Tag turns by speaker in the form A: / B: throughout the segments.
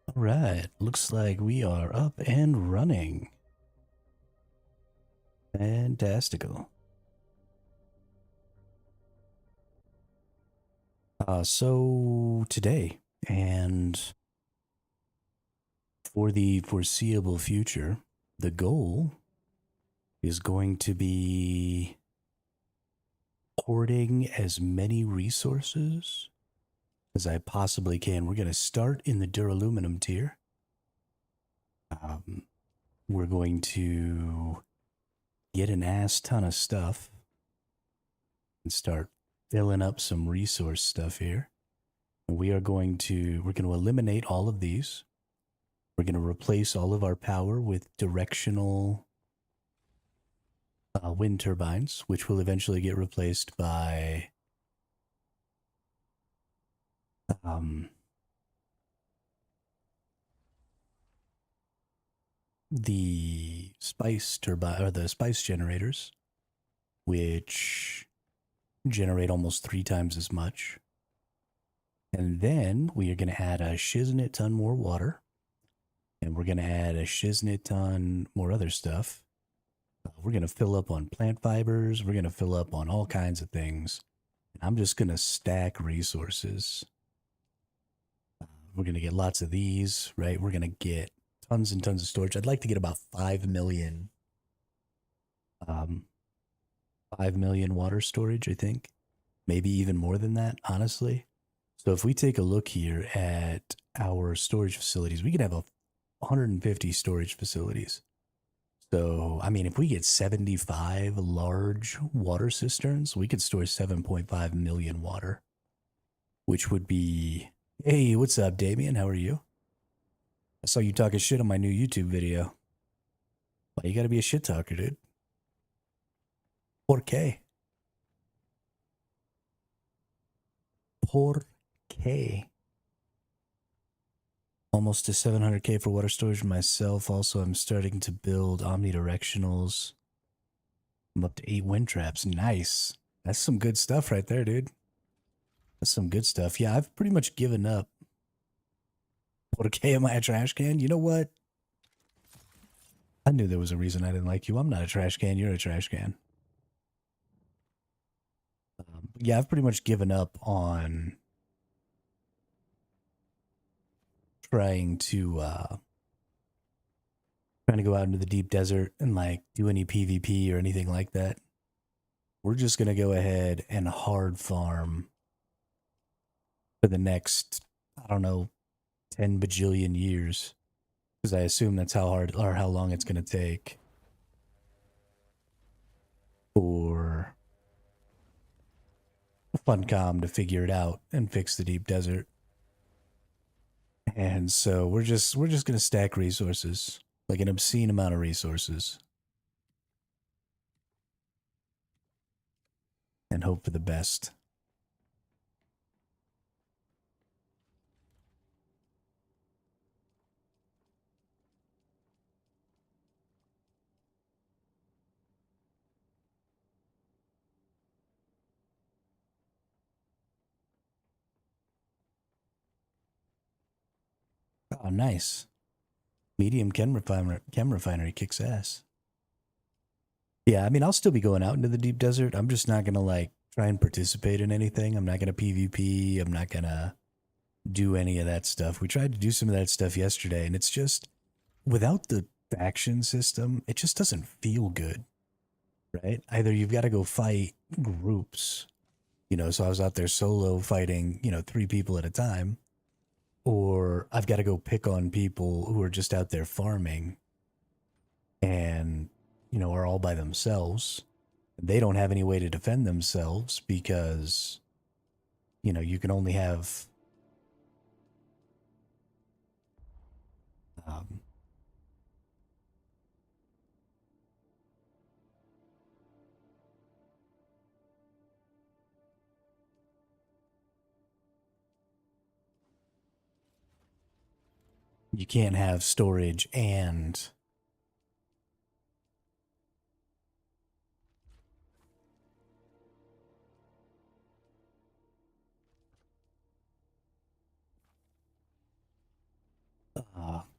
A: All right, looks like we are up and running. Fantastical. So today and for the foreseeable future, the goal is going to be hoarding as many resources as I possibly can. We're going to start in the duraluminum tier. Um, we're going to get an ass ton of stuff and start filling up some resource stuff here. And we're going to eliminate all of these. We're going to replace all of our power with directional wind turbines, which will eventually get replaced by um, the spice turbine or the spice generators, which generate almost 3 times as much. And then we are going to add a shiznit ton more water, and we're going to add a shiznit ton more other stuff. We're going to fill up on plant fibers. We're going to fill up on all kinds of things. I'm just going to stack resources. We're going to get lots of these, right? We're going to get tons and tons of storage. I'd like to get about 5 million, um, 5 million water storage, I think. Maybe even more than that, honestly. So if we take a look here at our storage facilities, we could have 150 storage facilities. So, I mean, if we get 75 large water cisterns, we could store 7.5 million water, which would be. Hey, what's up, Damien? How are you? I saw you talking shit on my new YouTube video. Why you gotta be a shit talker, dude? 4K. 4K. Almost to 700K for water storage myself. Also, I'm starting to build omnidirectionals. I'm up to 8 wind traps. Nice. That's some good stuff right there, dude. That's some good stuff. Yeah, I've pretty much given up. 4K, am I a trash can? You know what? I knew there was a reason I didn't like you. I'm not a trash can. You're a trash can. Yeah, I've pretty much given up on trying to go out into the deep desert and like do any PvP or anything like that. We're just gonna go ahead and hard farm for the next, I don't know, 10 bajillion years. Because I assume that's how hard or how long it's gonna take for Funcom to figure it out and fix the deep desert. And so we're just gonna stack resources, like an obscene amount of resources, and hope for the best. Oh, nice. Medium chem refinery kicks ass. Yeah, I mean, I'll still be going out into the deep desert. I'm just not gonna like try and participate in anything. I'm not gonna PvP. I'm not gonna do any of that stuff. We tried to do some of that stuff yesterday, and it's just without the faction system, it just doesn't feel good, right? Either you've got to go fight groups, so I was out there solo fighting, 3 people at a time, or I've got to go pick on people who are just out there farming and, are all by themselves. They don't have any way to defend themselves because, you can only have, um, you can't have storage and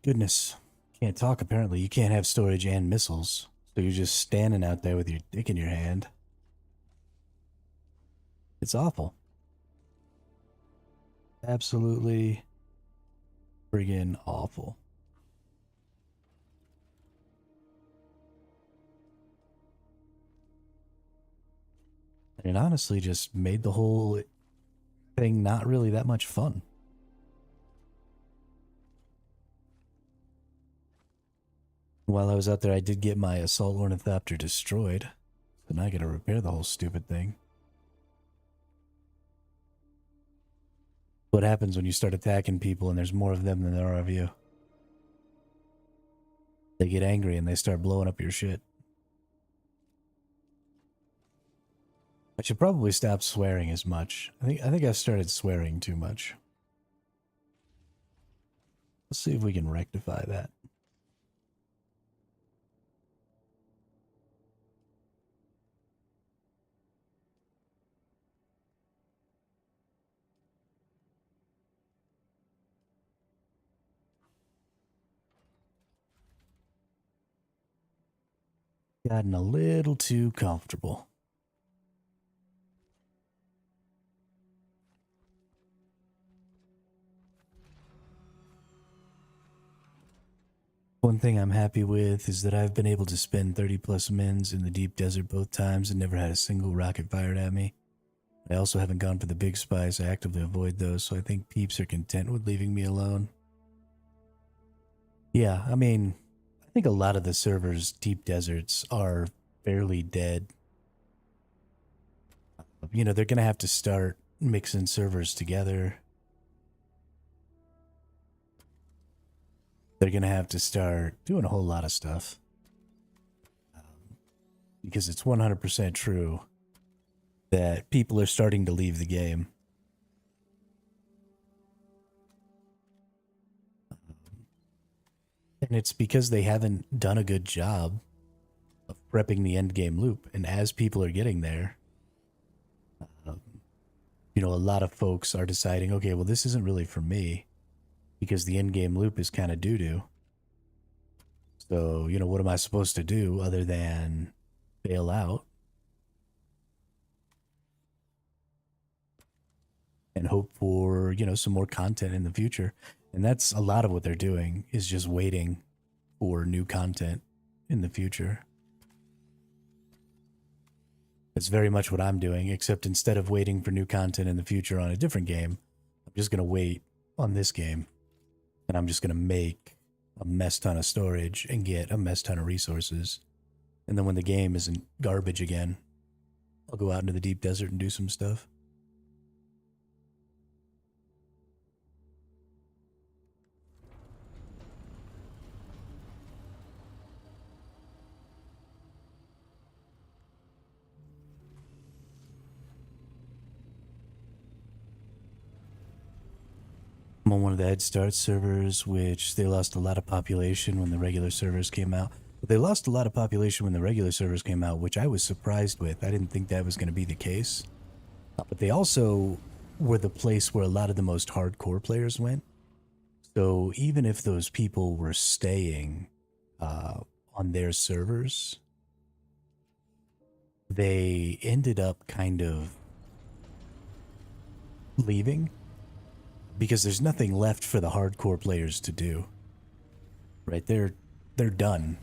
A: Goodness. Can't talk, apparently. You can't have storage and missiles. So you're just standing out there with your dick in your hand. It's awful. Absolutely friggin' awful. And it honestly just made the whole thing not really that much fun. While I was out there, I did get my assault ornithopter destroyed. So now I gotta repair the whole stupid thing. What happens when you start attacking people and there's more of them than there are of you? They get angry and they start blowing up your shit. I should probably stop swearing as much. I think I've started swearing too much. Let's see if we can rectify that. Gotten a little too comfortable. One thing I'm happy with is that I've been able to spend 30 plus mins in the deep desert both times and never had a single rocket fired at me. I also haven't gone for the big spies. I actively avoid those, so I think peeps are content with leaving me alone. Yeah, I mean, I think a lot of the servers' deep deserts are fairly dead. You know, they're going to have to start mixing servers together. They're going to have to start doing a whole lot of stuff. Because it's 100% true that people are starting to leave the game. And it's because they haven't done a good job of prepping the end game loop. And as people are getting there, you know, a lot of folks are deciding, okay, well, this isn't really for me because the end game loop is kind of doo-doo. So, you know, what am I supposed to do other than bail out and hope for, you know, some more content in the future? And that's a lot of what they're doing, is just waiting for new content in the future. That's very much what I'm doing, except instead of waiting for new content in the future on a different game, I'm just going to wait on this game. And I'm just going to make a mess ton of storage and get a mess ton of resources. And then when the game isn't garbage again, I'll go out into the deep desert and do some stuff. I'm on one of the Head Start servers, which they lost a lot of population when the regular servers came out. But they lost a lot of population when the regular servers came out, which I was surprised with. I didn't think that was going to be the case. But they also were the place where a lot of the most hardcore players went. So even if those people were staying on their servers, they ended up kind of leaving because there's nothing left for the hardcore players to do. Right? They're done.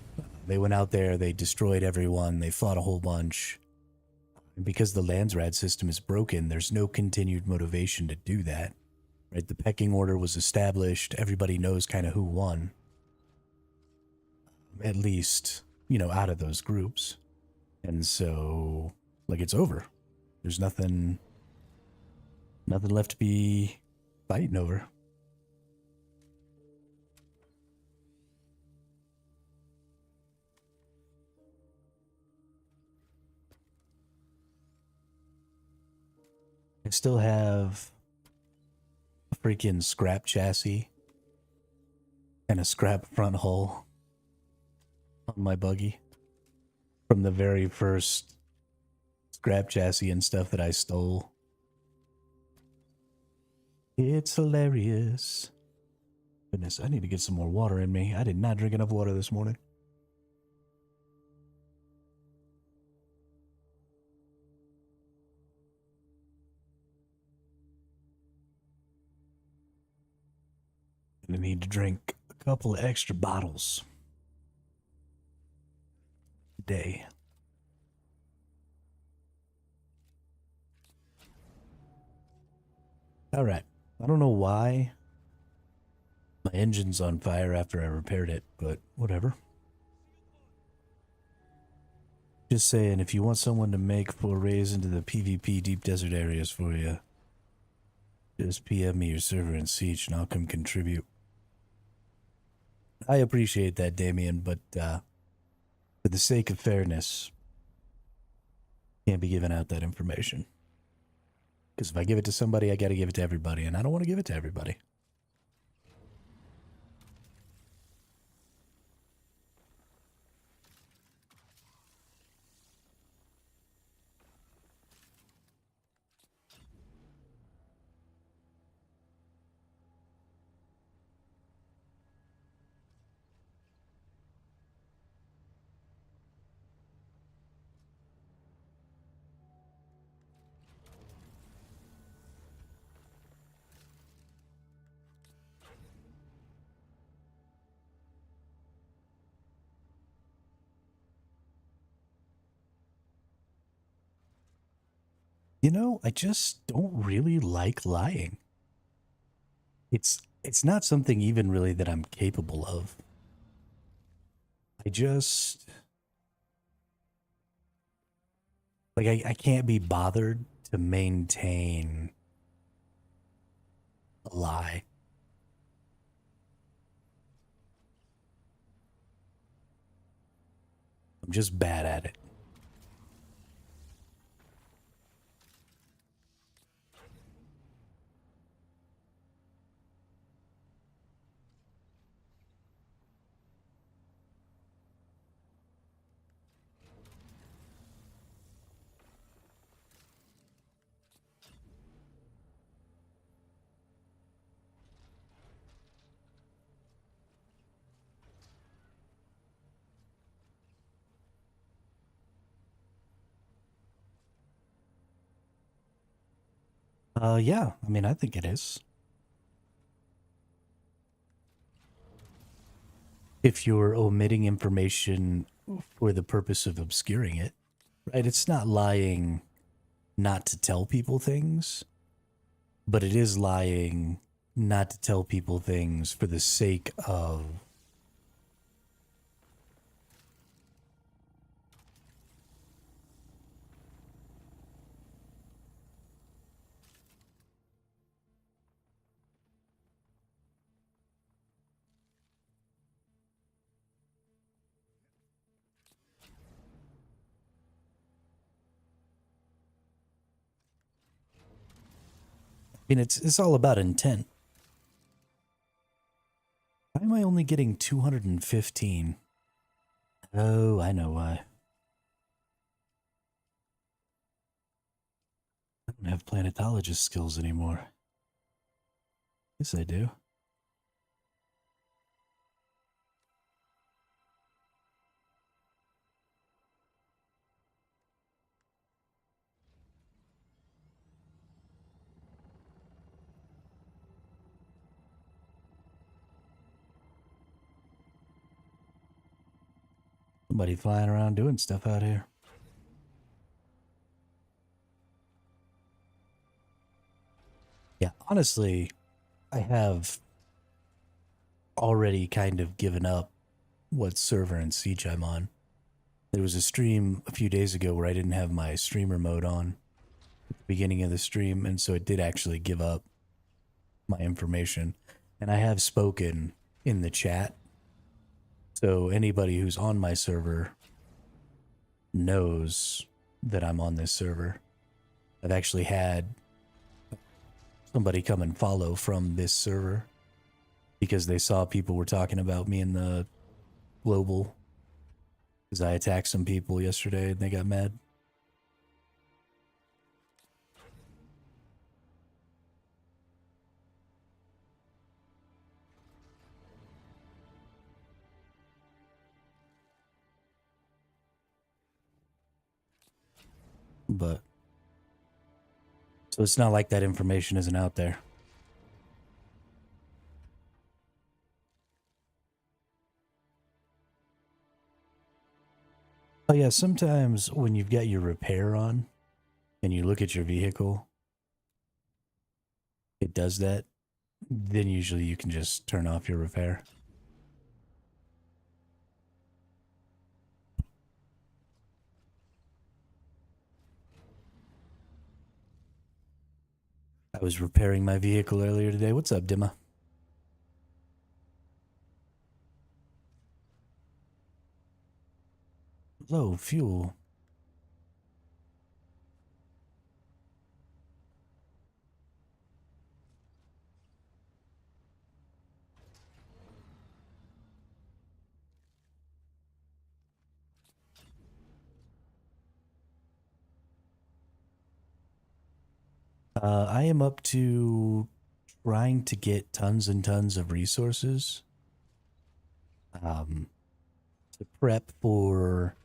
A: They went out there, they destroyed everyone, they fought a whole bunch. And because the Landsrad system is broken, there's no continued motivation to do that. Right? The pecking order was established, everybody knows kind of who won. At least, you know, out of those groups. And so, like, it's over. There's nothing left to be fighting over. I still have a freaking scrap chassis and a scrap front hull on my buggy from the very first scrap chassis and stuff that I stole. It's hilarious. Goodness, I need to get some more water in me. I did not drink enough water this morning. I need to drink a couple of extra bottles a day. All right. I don't know why my engine's on fire after I repaired it, but whatever. Just saying, if you want someone to make forays into the PvP deep desert areas for you, just PM me your server in Siege and I'll come contribute. I appreciate that, Damien, but for the sake of fairness, can't be giving out that information. Because if I give it to somebody, I got to give it to everybody, and I don't want to give it to everybody. You know, I just don't really like lying. It's not something even really that I'm capable of. I just like I can't be bothered to maintain a lie. I'm just bad at it. Yeah, I mean, I think it is. If you're omitting information for the purpose of obscuring it, right? It's not lying not to tell people things, but it is lying not to tell people things for the sake of. I mean, it's all about intent. Why am I only getting 215? Oh, I know why. I don't have planetologist skills anymore. Yes, I do. Somebody flying around doing stuff out here. Yeah, honestly, I have already kind of given up what server and Siege I'm on. There was a stream a few days ago where I didn't have my streamer mode on at the beginning of the stream, and so it did actually give up my information. And I have spoken in the chat, so anybody who's on my server knows that I'm on this server. I've actually had somebody come and follow from this server because they saw people were talking about me in the global because I attacked some people yesterday and they got mad. But so it's not like that information isn't out there. Oh yeah, sometimes when you've got your repair on and you look at your vehicle, it does that. Then usually you can just turn off your repair. I was repairing my vehicle earlier today. What's up, Dimma? Low fuel. I am up to trying to get tons and tons of resources um, to prep for.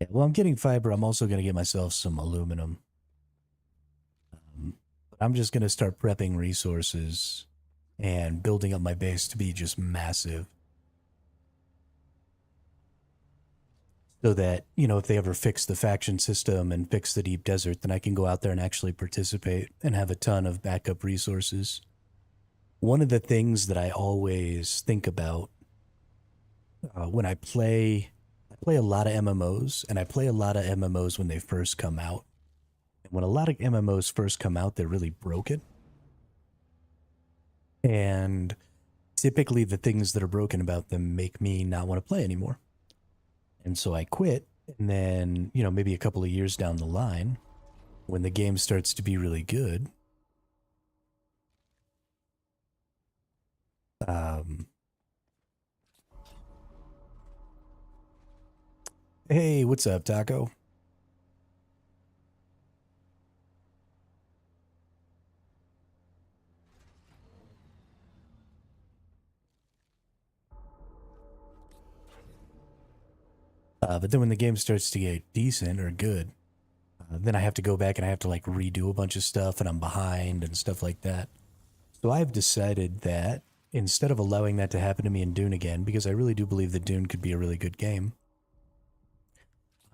A: Yeah, well, I'm getting fiber. I'm also going to get myself some aluminum. But I'm just going to start prepping resources and building up my base to be just massive. So that, you know, if they ever fix the faction system and fix the deep desert, then I can go out there and actually participate and have a ton of backup resources. One of the things that I always think about when I play a lot of MMOs, and I play a lot of MMOs when they first come out. And when a lot of MMOs first come out, they're really broken. And typically the things that are broken about them make me not want to play anymore. And so I quit. And then, you know, maybe a couple of years down the line, when the game starts to be really good, um, hey, what's up, Taco? But then when the game starts to get decent or good, then I have to go back and I have to like redo a bunch of stuff and I'm behind and stuff like that. So I've decided that instead of allowing that to happen to me in Dune again, because I really do believe that Dune could be a really good game,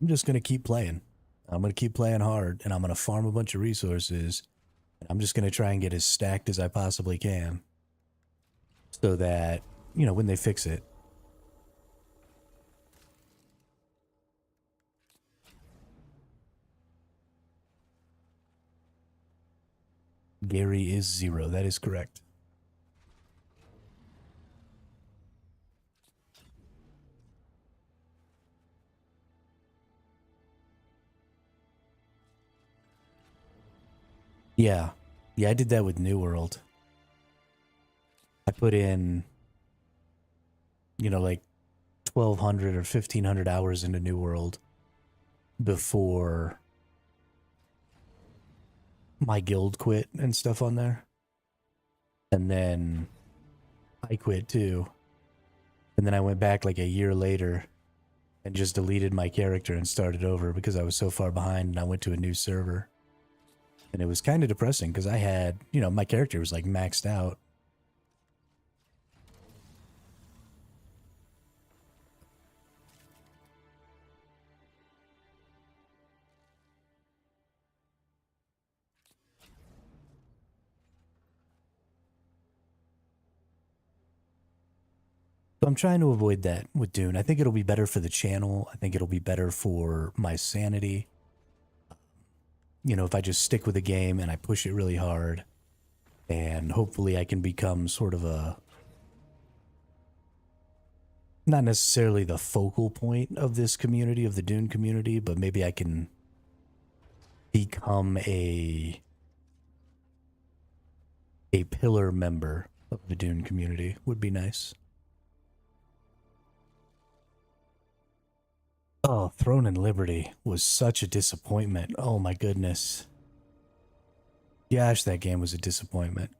A: I'm just going to keep playing. I'm going to keep playing hard and I'm going to farm a bunch of resources. And I'm just going to try and get as stacked as I possibly can so that, you know, when they fix it. Gary is 0. That is correct. Yeah. Yeah, I did that with New World. I put in, you know, like 1,200 or 1,500 hours into New World before my guild quit and stuff on there. And then I quit too. And then I went back like a year later and just deleted my character and started over because I was so far behind and I went to a new server. And it was kind of depressing because I had, you know, my character was like maxed out. So I'm trying to avoid that with Dune. I think it'll be better for the channel. I think it'll be better for my sanity. You know, if I just stick with the game and I push it really hard, and hopefully I can become sort of a, not necessarily the focal point of this community, of the Dune community, but maybe I can become a pillar member of the Dune community would be nice. Oh, Throne and Liberty was such a disappointment. Oh my goodness. Gosh, that game was a disappointment.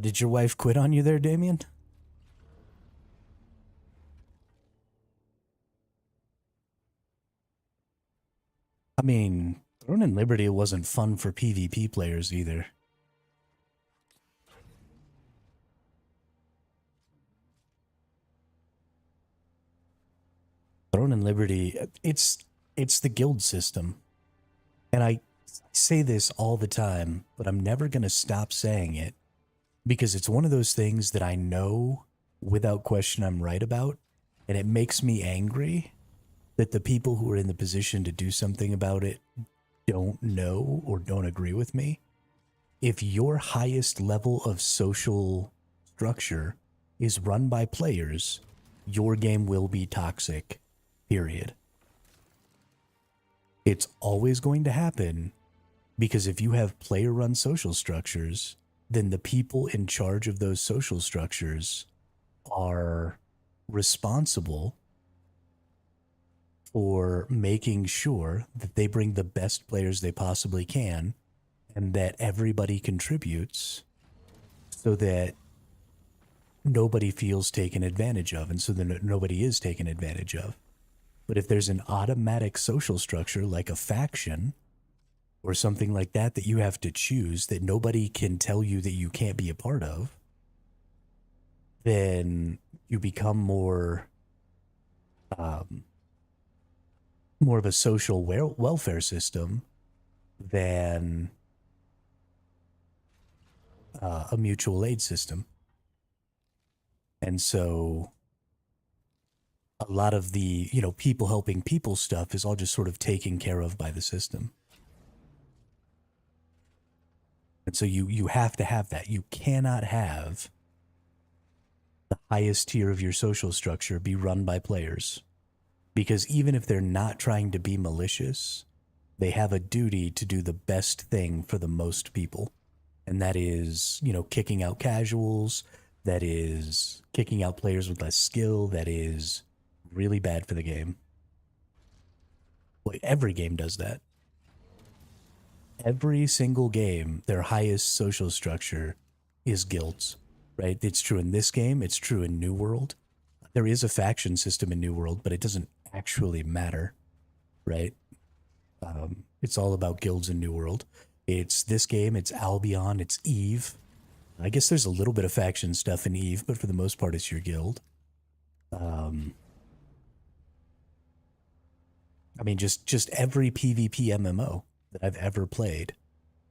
A: Did your wife quit on you there, Damien? I mean, Throne and Liberty wasn't fun for PvP players either. Throne and Liberty, it's the guild system. And I say this all the time, but I'm never going to stop saying it because it's one of those things that I know without question I'm right about, and it makes me angry that the people who are in the position to do something about it don't know or don't agree with me. If your highest level of social structure is run by players, your game will be toxic, period. It's always going to happen because if you have player-run social structures, then the people in charge of those social structures are responsible for making sure that they bring the best players they possibly can and that everybody contributes so that nobody feels taken advantage of and so that nobody is taken advantage of. But if there's an automatic social structure like a faction or something like that that you have to choose that nobody can tell you that you can't be a part of, then you become more more of a social welfare system than a mutual aid system. And so a lot of the, people helping people stuff is all just sort of taken care of by the system. And so you have to have that. You cannot have the highest tier of your social structure be run by players. Because even if they're not trying to be malicious, they have a duty to do the best thing for the most people. And that is, kicking out casuals, that is kicking out players with less skill, that is really bad for the game. Well, every game does that. Every single game, their highest social structure is guilds, right? It's true in this game. It's true in New World. There is a faction system in New World, but it doesn't actually matter, right? It's all about guilds in New World. It's this game, it's Albion, it's Eve. I guess there's a little bit of faction stuff in Eve, but for the most part, it's your guild. I mean, just every PvP MMO that I've ever played,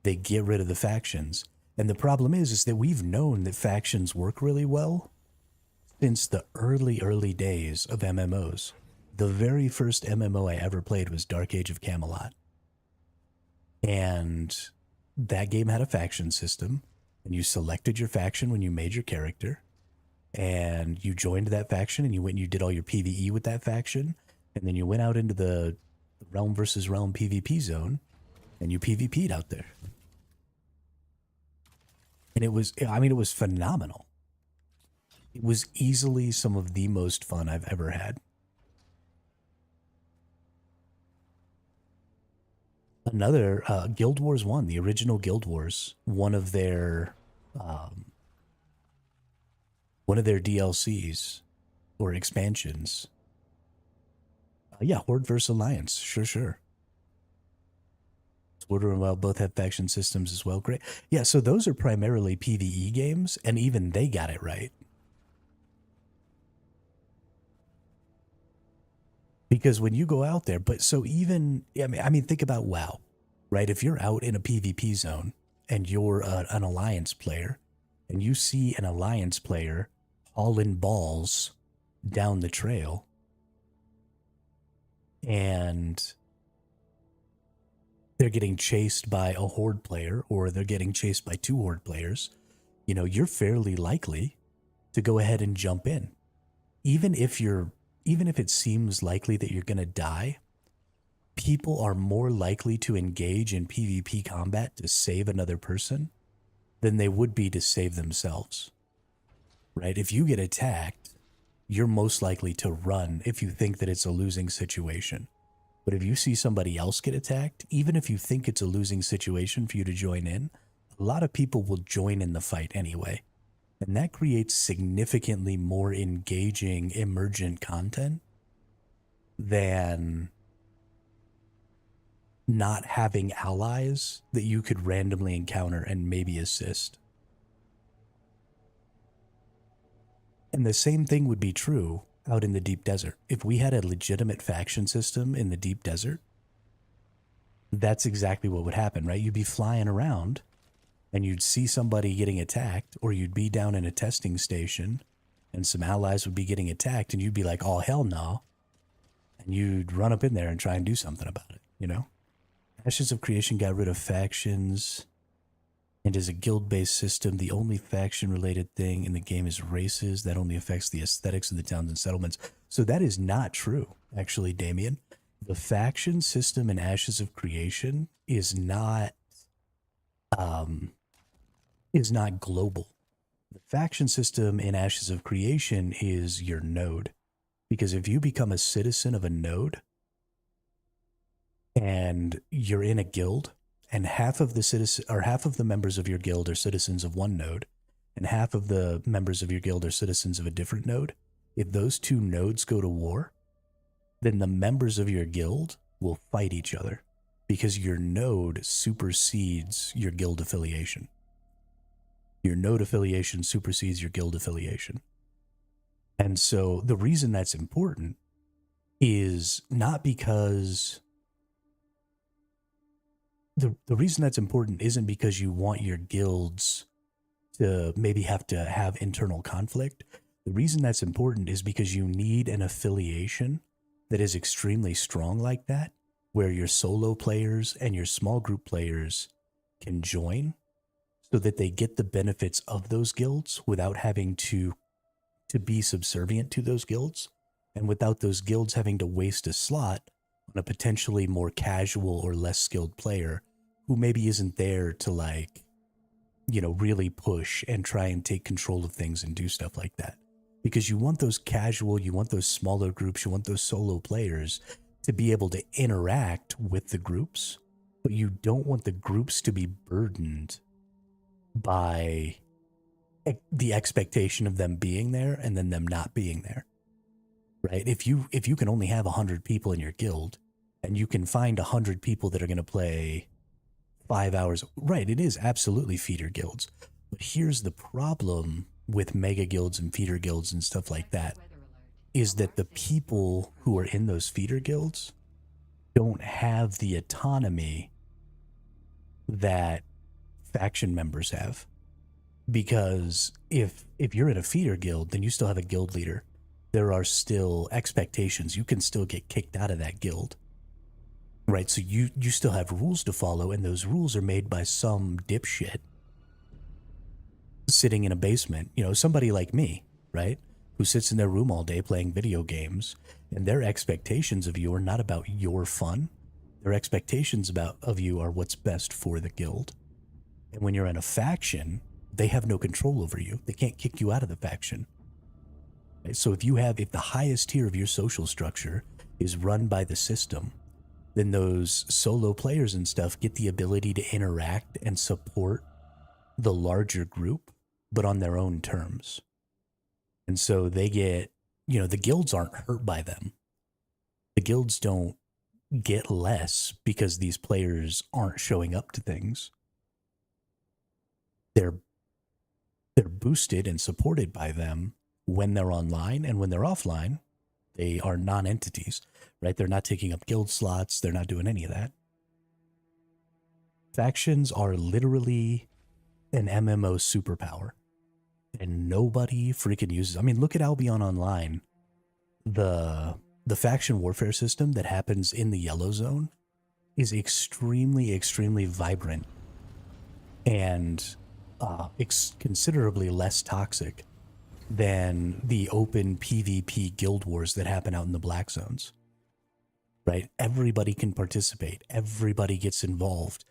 A: they get rid of the factions. And the problem is that we've known that factions work really well since the early days of MMOs. The very first MMO I ever played was Dark Age of Camelot. And that game had a faction system, and you selected your faction when you made your character, and you joined that faction, and you went and you did all your PvE with that faction, and then you went out into the realm versus realm PvP zone, and you PvP'd out there. And it was phenomenal. It was easily some of the most fun I've ever had. Another, Guild Wars 1, the original Guild Wars, one of their DLCs or expansions. Yeah, Horde vs. Alliance, sure. Order and Wild both have faction systems as well. Great. Yeah, so those are primarily PvE games, and even they got it right. Because when you go out there, but so even, I mean, think about WoW, right? If you're out in a PvP zone and you're an Alliance player, and you see an Alliance player hauling balls down the trail, and they're getting chased by a Horde player, or they're getting chased by two Horde players, you're fairly likely to go ahead and jump in. Even if it seems likely that you're going to die, people are more likely to engage in PvP combat to save another person than they would be to save themselves, right? If you get attacked, you're most likely to run if you think that it's a losing situation. But if you see somebody else get attacked, even if you think it's a losing situation for you to join in, a lot of people will join in the fight anyway, And that creates significantly more engaging, emergent content than not having allies that you could randomly encounter and maybe assist. And the same thing would be true out in the deep desert. If we had a legitimate faction system in the deep desert, that's exactly what would happen, right? You'd be flying around and you'd see somebody getting attacked, or you'd be down in a testing station and some allies would be getting attacked and you'd be like, oh, hell no. And you'd run up in there and try and do something about it, you know? Ashes of Creation got rid of factions and is a guild-based system. The only faction-related thing in the game is races. That only affects the aesthetics of the towns and settlements. So that is not true, actually, Damien. The faction system in Ashes of Creation is not global. The faction system in Ashes of Creation is your node. Because if you become a citizen of a node and you're in a guild, and half of the members of your guild are citizens of one node, and half of the members of your guild are citizens of a different node, if those two nodes go to war, then the members of your guild will fight each other because your node supersedes your guild affiliation. Your node affiliation supersedes your guild affiliation. And so the reason that's important is not because... The reason that's important isn't because you want your guilds to maybe have to have internal conflict. The reason that's important is because you need an affiliation that is extremely strong like that, where your solo players and your small group players can join so that they get the benefits of those guilds without having to be subservient to those guilds, and without those guilds having to waste a slot on a potentially more casual or less skilled player who maybe isn't there to, like, you know, really push and try and take control of things and do stuff like that. Because you want those casual, you want those smaller groups, you want those solo players to be able to interact with the groups, but you don't want the groups to be burdened by the expectation of them being there and then them not being there. Right? If you can only have 100 people in your guild and you can find 100 people that are going to play 5 hours, right, it is absolutely feeder guilds. But here's the problem with mega guilds and feeder guilds and stuff like that, is that the people who are in those feeder guilds don't have the autonomy that faction members have. Because if you're in a feeder guild, then you still have a guild leader. There are still expectations. You can still get kicked out of that guild. Right, so you still have rules to follow, and those rules are made by some dipshit sitting in a basement. You know, somebody like me, right, who sits in their room all day playing video games, and their expectations of you are not about your fun. Their expectations of you are what's best for the guild. And when you're in a faction, they have no control over you. They can't kick you out of the faction. Right? So if the highest tier of your social structure is run by the system, then those solo players and stuff get the ability to interact and support the larger group, but on their own terms. And so they get, you know, the guilds aren't hurt by them. The guilds don't get less because these players aren't showing up to things. They're boosted and supported by them when they're online, and when they're offline, they are non-entities, right? They're not taking up guild slots. They're not doing any of that. Factions are literally an MMO superpower, and nobody freaking uses. I mean, look at Albion Online. The faction warfare system that happens in the yellow zone is extremely, extremely vibrant and considerably less toxic than the open PvP guild wars that happen out in the black zones. Right? Everybody can participate. Everybody gets involved.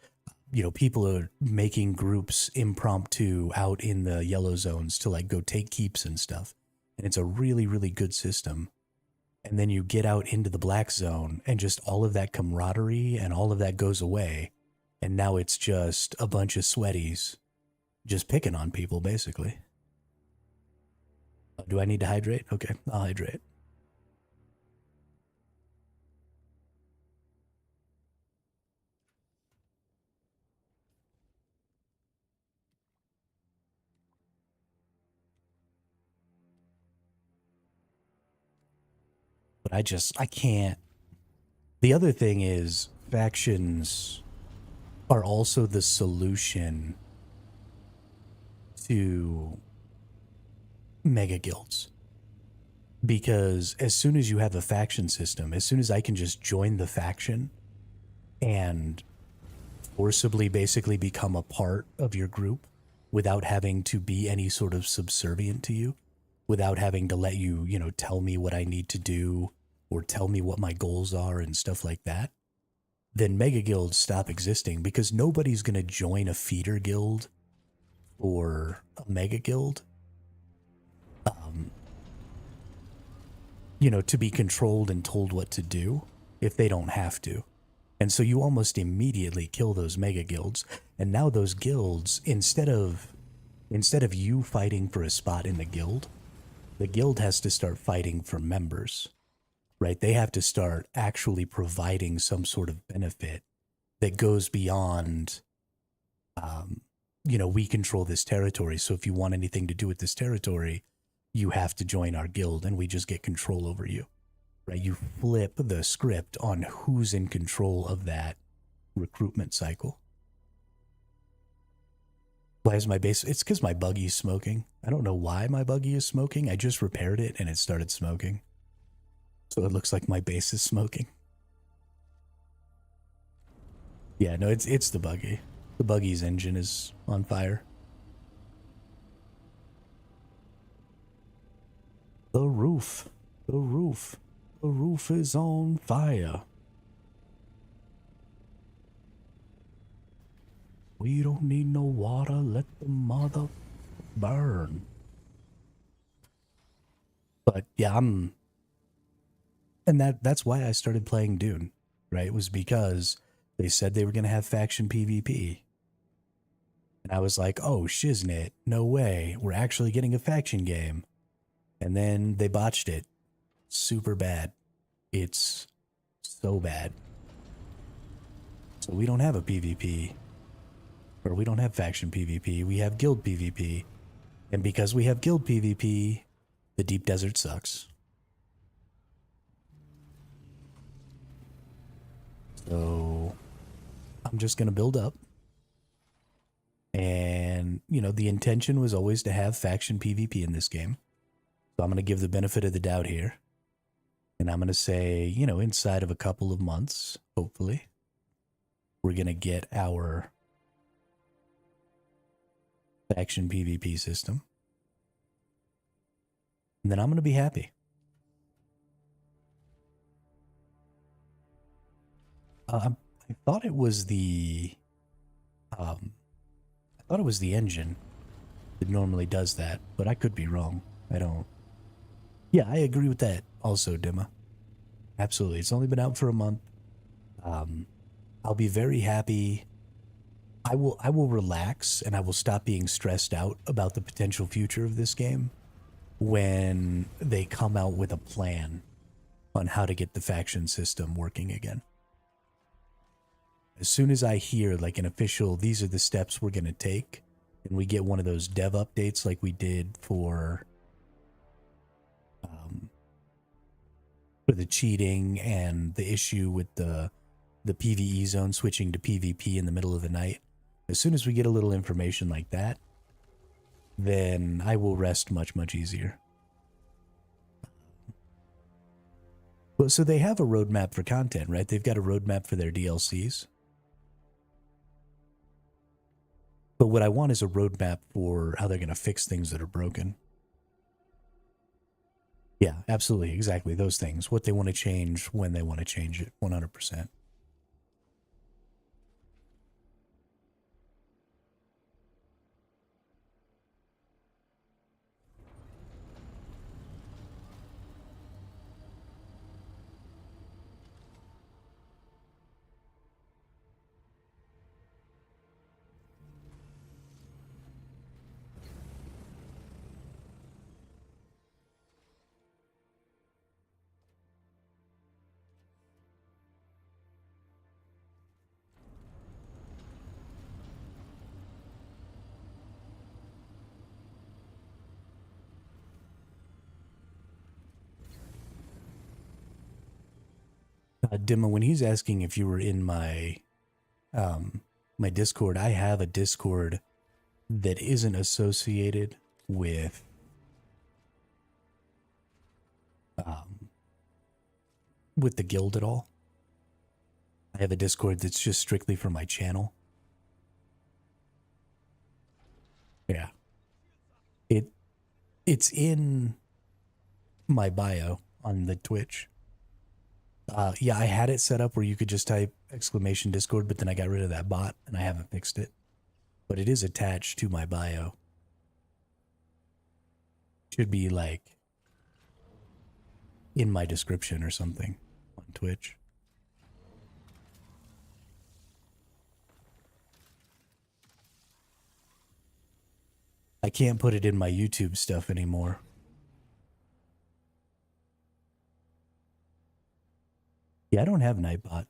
A: You know, people are making groups impromptu out in the yellow zones to, like, go take keeps and stuff. And it's a really, really good system. And then you get out into the black zone and just all of that camaraderie and all of that goes away. And now it's just a bunch of sweaties just picking on people, basically. Do I need to hydrate? Okay, I'll hydrate. But I can't. The other thing is, factions are also the solution to mega guilds. Because as soon as you have a faction system, as soon as I can just join the faction and forcibly basically become a part of your group without having to be any sort of subservient to you, without having to let you, tell me what I need to do or tell me what my goals are and stuff like that, then mega guilds stop existing because nobody's going to join a feeder guild or a mega guild, to be controlled and told what to do if they don't have to. And so you almost immediately kill those mega guilds. And now those guilds, instead of you fighting for a spot in the guild has to start fighting for members, right? They have to start actually providing some sort of benefit that goes beyond, we control this territory. So if you want anything to do with this territory, you have to join our guild and we just get control over you, right? You flip the script on who's in control of that recruitment cycle. Why is my base? It's because my buggy is smoking. I don't know why my buggy is smoking. I just repaired it and it started smoking. So it looks like my base is smoking. Yeah, no, it's the buggy. The buggy's engine is on fire. The roof. The roof. The roof is on fire. We don't need no water. Let the mother burn. But yeah, and that's why I started playing Dune, right? It was because they said they were going to have faction PvP. And I was like, oh, shiznit, no way. We're actually getting a faction game. And then they botched it. Super bad. It's so bad. So we don't have a PvP. Or we don't have faction PvP. We have guild PvP. And because we have guild PvP, the deep desert sucks. So I'm just going to build up. And, the intention was always to have faction PvP in this game. So I'm going to give the benefit of the doubt here. And I'm going to say, inside of a couple of months, hopefully, we're going to get our faction PvP system. And then I'm going to be happy. I thought it was the engine that normally does that, but I could be wrong. I don't. Yeah, I agree with that also, Dimma. Absolutely. It's only been out for a month. I'll be very happy. I will relax and I will stop being stressed out about the potential future of this game when they come out with a plan on how to get the faction system working again. As soon as I hear like an official, these are the steps we're going to take, and we get one of those dev updates like we did for the cheating and the issue with the PvE zone switching to PvP in the middle of the night. As soon as we get a little information like that, then I will rest much, much easier. Well, so they have a roadmap for content, right? They've got a roadmap for their DLCs. But what I want is a roadmap for how they're going to fix things that are broken. Yeah, absolutely. Exactly. Those things. What they want to change, when they want to change it. 100%. Dimma, when he's asking if you were in my Discord, I have a Discord that isn't associated um, with the guild at all. I have a Discord that's just strictly for my channel. Yeah. It's in my bio on the Twitch. Yeah, I had it set up where you could just type exclamation Discord, but then I got rid of that bot and I haven't fixed it. But it is attached to my bio. Should be like in my description or something on Twitch. I can't put it in my YouTube stuff anymore. Yeah, I don't have Nightbot.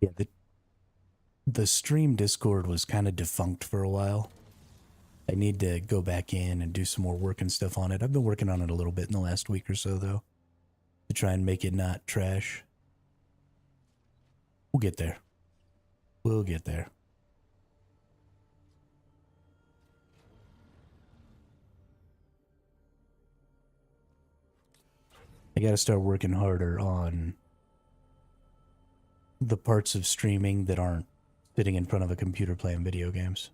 A: Yeah, the stream Discord was kind of defunct for a while. I need to go back in and do some more work and stuff on it. I've been working on it a little bit in the last week or so, though, to try and make it not trash. We'll get there. We'll get there. I gotta start working harder on the parts of streaming that aren't sitting in front of a computer playing video games.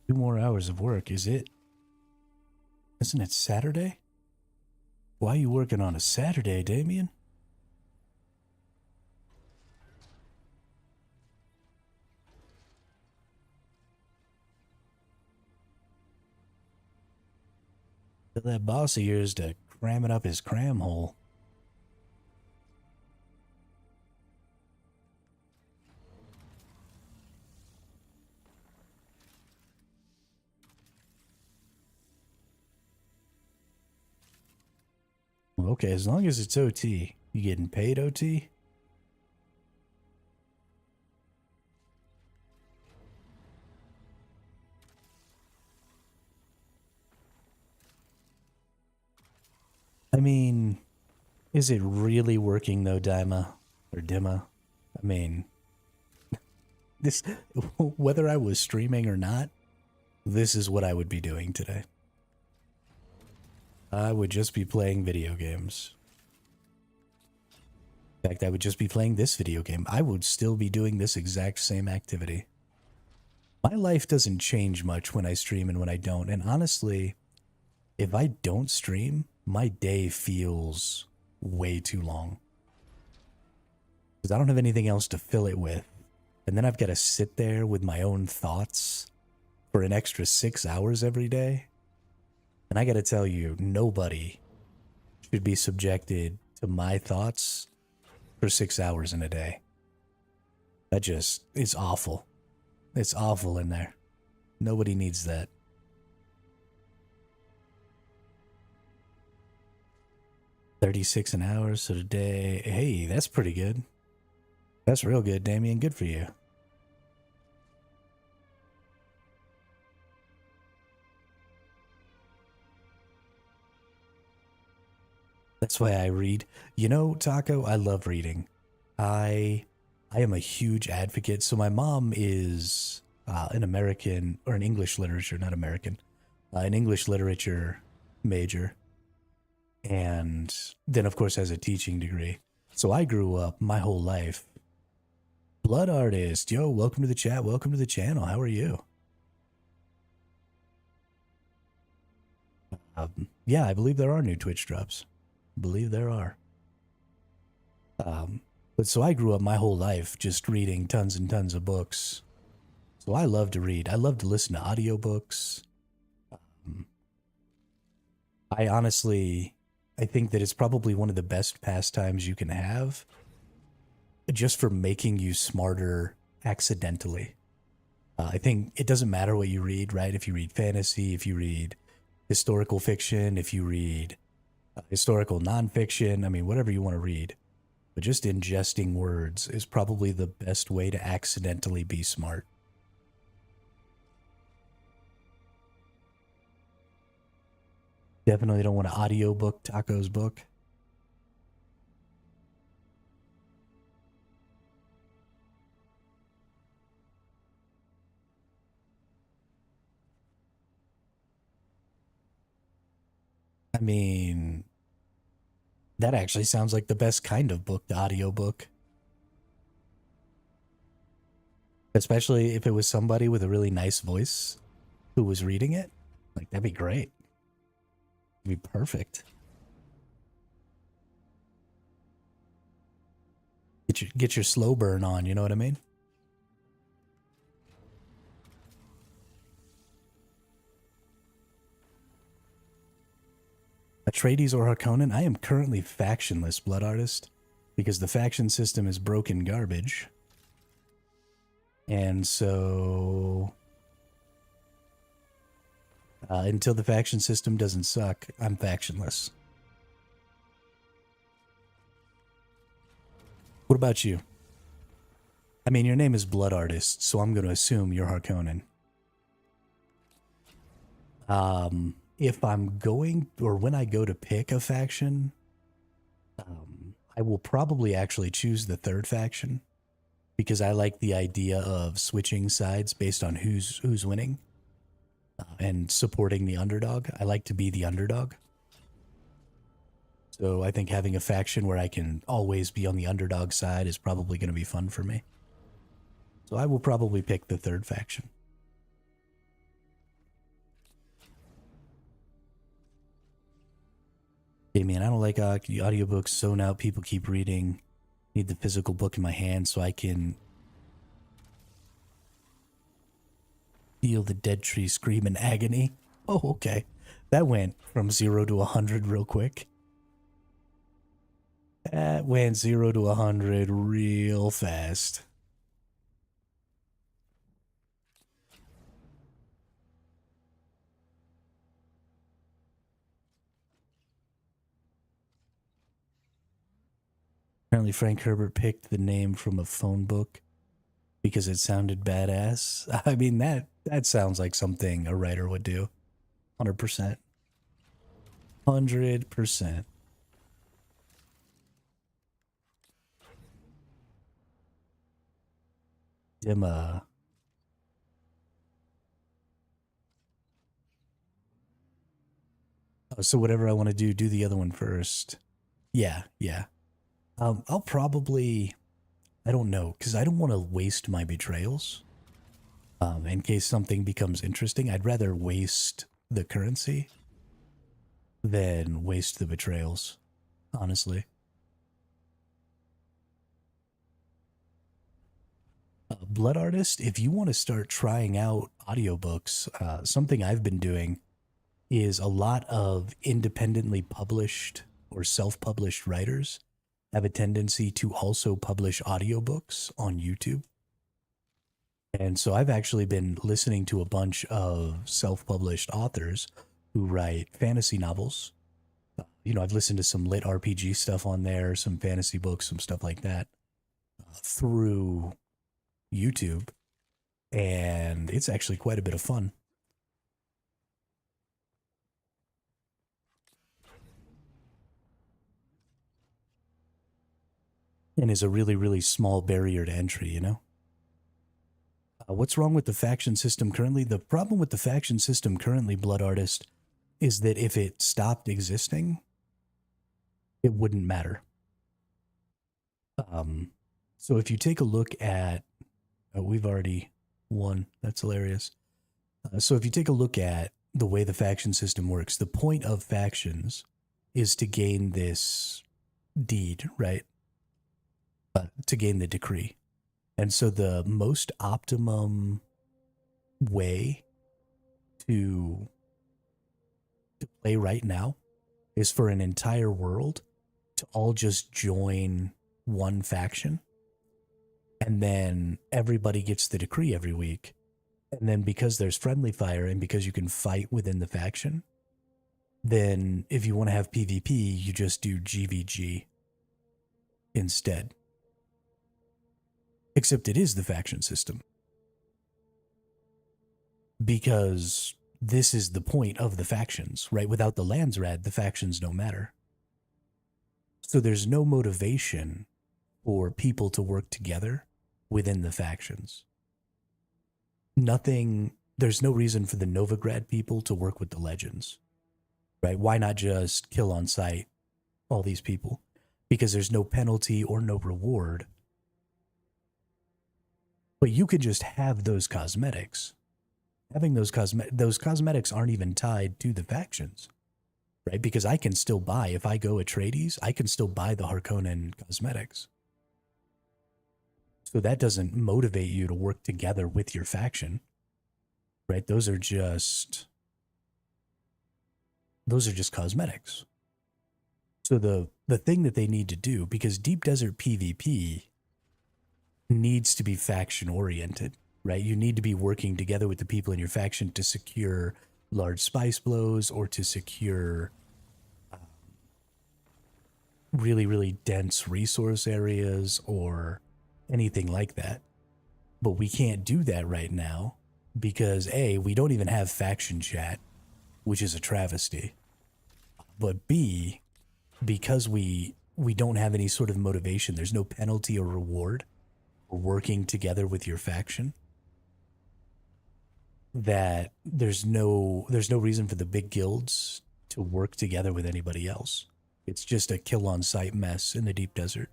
A: 2 more hours of work, is it? Isn't it Saturday? Why are you working on a Saturday, Damien? Tell that boss of yours to cram it up his cram hole. Well, okay, as long as it's OT. You getting paid OT? I mean, is it really working though, Dima? Or Dimma? I mean, this, whether I was streaming or not, this is what I would be doing today. I would just be playing video games. In fact, I would just be playing this video game. I would still be doing this exact same activity. My life doesn't change much when I stream and when I don't. And honestly, if I don't stream, my day feels way too long. Because I don't have anything else to fill it with. And then I've got to sit there with my own thoughts for an extra 6 hours every day. And I got to tell you, nobody should be subjected to my thoughts for 6 hours in a day. That just, it's awful. It's awful in there. Nobody needs that. $36 an hour, so today, hey, that's pretty good. That's real good, Damien. Good for you. That's why I read. You know, Taco, I love reading. I am a huge advocate. So my mom is an American, or an English literature, not American, an English literature major. And then, of course, has a teaching degree. So I grew up my whole life. Blood artist, yo, welcome to the chat. Welcome to the channel. How are you? Yeah, I believe there are new Twitch drops. I believe there are. But so I grew up my whole life just reading tons and tons of books. So I love to read. I love to listen to audiobooks. I honestly I think that it's probably one of the best pastimes you can have just for making you smarter accidentally. I think it doesn't matter what you read, right? If you read fantasy, if you read historical fiction, if you read historical nonfiction, I mean, whatever you want to read. But just ingesting words is probably the best way to accidentally be smart. Definitely don't want to audiobook Taco's book. I mean, that actually sounds like the best kind of book, the audiobook. Especially if it was somebody with a really nice voice who was reading it. Like, that'd be great. It'd be perfect. Get your slow burn on, you know what I mean? Atreides or Harkonnen, I am currently factionless, Blood Artist, because the faction system is broken garbage. And so until the faction system doesn't suck, I'm factionless. What about you? I mean, your name is Blood Artist, so I'm going to assume you're Harkonnen. If I'm going, or when I go to pick a faction, I will probably actually choose the third faction because I like the idea of switching sides based on who's winning and supporting the underdog. I like to be the underdog. So I think having a faction where I can always be on the underdog side is probably going to be fun for me. So I will probably pick the third faction. Hey man, I don't like audiobooks zoned out. People keep reading. Need the physical book in my hand so I can feel the dead tree scream in agony. Oh, okay. That went from 0 to 100 real quick. That went 0 to 100 real fast. Apparently Frank Herbert picked the name from a phone book because it sounded badass. I mean, that sounds like something a writer would do. 100%. 100%. Dimma. Oh, so whatever I want to do the other one first. Yeah, yeah. I'll probably, I don't know, because I don't want to waste my betrayals. In case something becomes interesting, I'd rather waste the currency than waste the betrayals, honestly. Blood Artist, if you want to start trying out audiobooks, something I've been doing is a lot of independently published or self-published writers have a tendency to also publish audiobooks on YouTube. And so I've actually been listening to a bunch of self-published authors who write fantasy novels. You know, I've listened to some lit RPG stuff on there, some fantasy books, some stuff like that through YouTube. And it's actually quite a bit of fun. And is a really, really small barrier to entry, you know? What's wrong with the faction system currently? The problem with the faction system currently, Blood Artist, is that if it stopped existing, it wouldn't matter. So if you take a look at, we've already won. That's hilarious. So if you take a look at the way the faction system works, the point of factions is to gain this deed, right? To gain the decree. And so the most optimum way to play right now is for an entire world to all just join one faction. And then everybody gets the decree every week. And then because there's friendly fire and because you can fight within the faction, then if you want to have PvP, you just do GVG instead. Except it is the faction system. Because this is the point of the factions, right? Without the Landsrad, the factions don't matter. So there's no motivation for people to work together within the factions. There's no reason for the Novigrad people to work with the Legends, right? Why not just kill on sight all these people? Because there's no penalty or no reward. But you could just have those cosmetics. Having those cosmetics aren't even tied to the factions, right? Because I can still buy, if I go Atreides, I can still buy the Harkonnen cosmetics. So that doesn't motivate you to work together with your faction, right? Those are just cosmetics. So the thing that they need to do, because Deep Desert PvP needs to be faction oriented, right? You need to be working together with the people in your faction to secure large spice blows or to secure really, really dense resource areas or anything like that. But we can't do that right now because A, we don't even have faction chat, which is a travesty. But B, because we don't have any sort of motivation, there's no penalty or reward for working together with your faction, that there's no reason for the big guilds to work together with anybody else. It's just a kill on sight mess in the deep desert.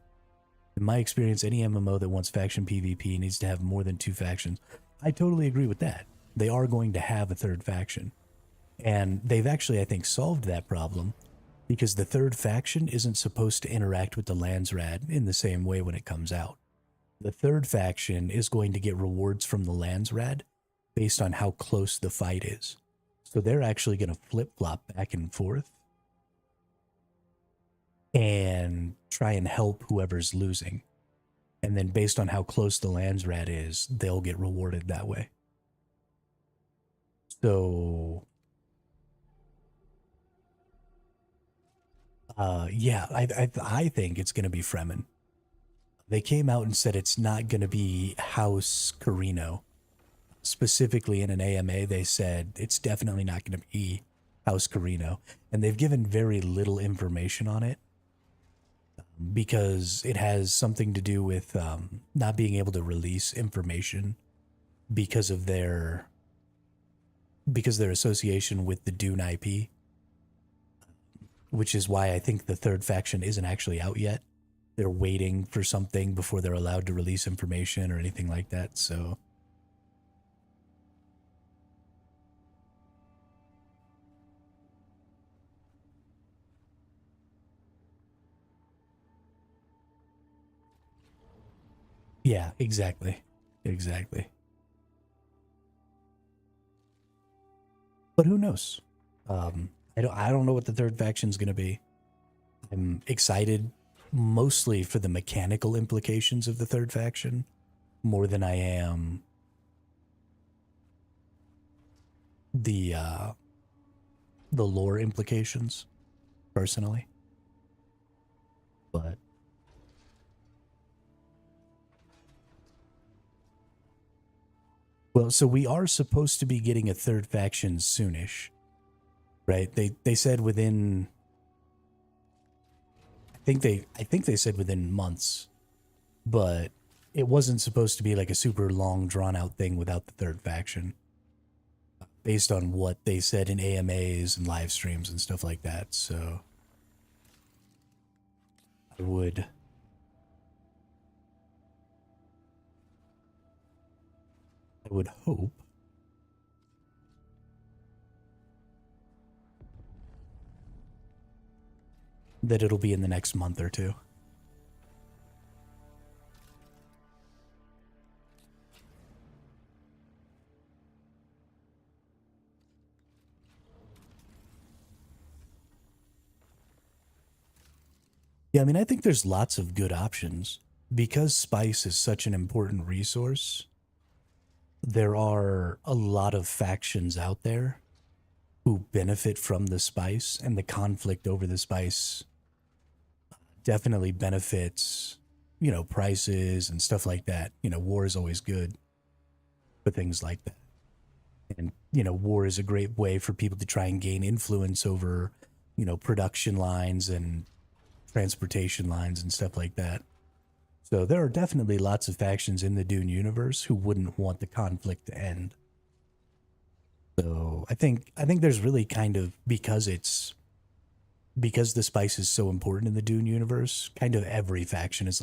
A: In my experience, any MMO that wants faction PvP needs to have more than 2 factions. I totally agree with that. They are going to have a third faction. And they've actually, I think, solved that problem because the third faction isn't supposed to interact with the Landsrad in the same way when it comes out. The third faction is going to get rewards from the Landsrad based on how close the fight is. So they're actually going to flip-flop back and forth and try and help whoever's losing. And then based on how close the Landsrad is, they'll get rewarded that way. So, yeah, I think it's going to be Fremen. They came out and said it's not going to be House Carino. Specifically in an AMA, they said it's definitely not going to be House Carino. And they've given very little information on it because it has something to do with not being able to release information because of their association with the Dune IP, which is why I think the third faction isn't actually out yet. They're waiting for something before they're allowed to release information or anything like that. So yeah, exactly. Exactly. But who knows? I don't know what the third faction's going to be. I'm excited mostly for the mechanical implications of the third faction more than I am the lore implications personally. But well, so we are supposed to be getting a third faction soonish, right? They said within I think they said within months, but it wasn't supposed to be like a super long drawn out thing without the third faction based on what they said in AMAs and live streams and stuff like that. So I would hope that it'll be in the next month or two. Yeah, I mean, I think there's lots of good options. Because spice is such an important resource, there are a lot of factions out there who benefit from the spice, and the conflict over the spice definitely benefits, prices and stuff like that. War is always good for things like that. And, war is a great way for people to try and gain influence over, production lines and transportation lines and stuff like that. So there are definitely lots of factions in the Dune universe who wouldn't want the conflict to end. So I think there's really kind of, because the spice is so important in the Dune universe, kind of every faction is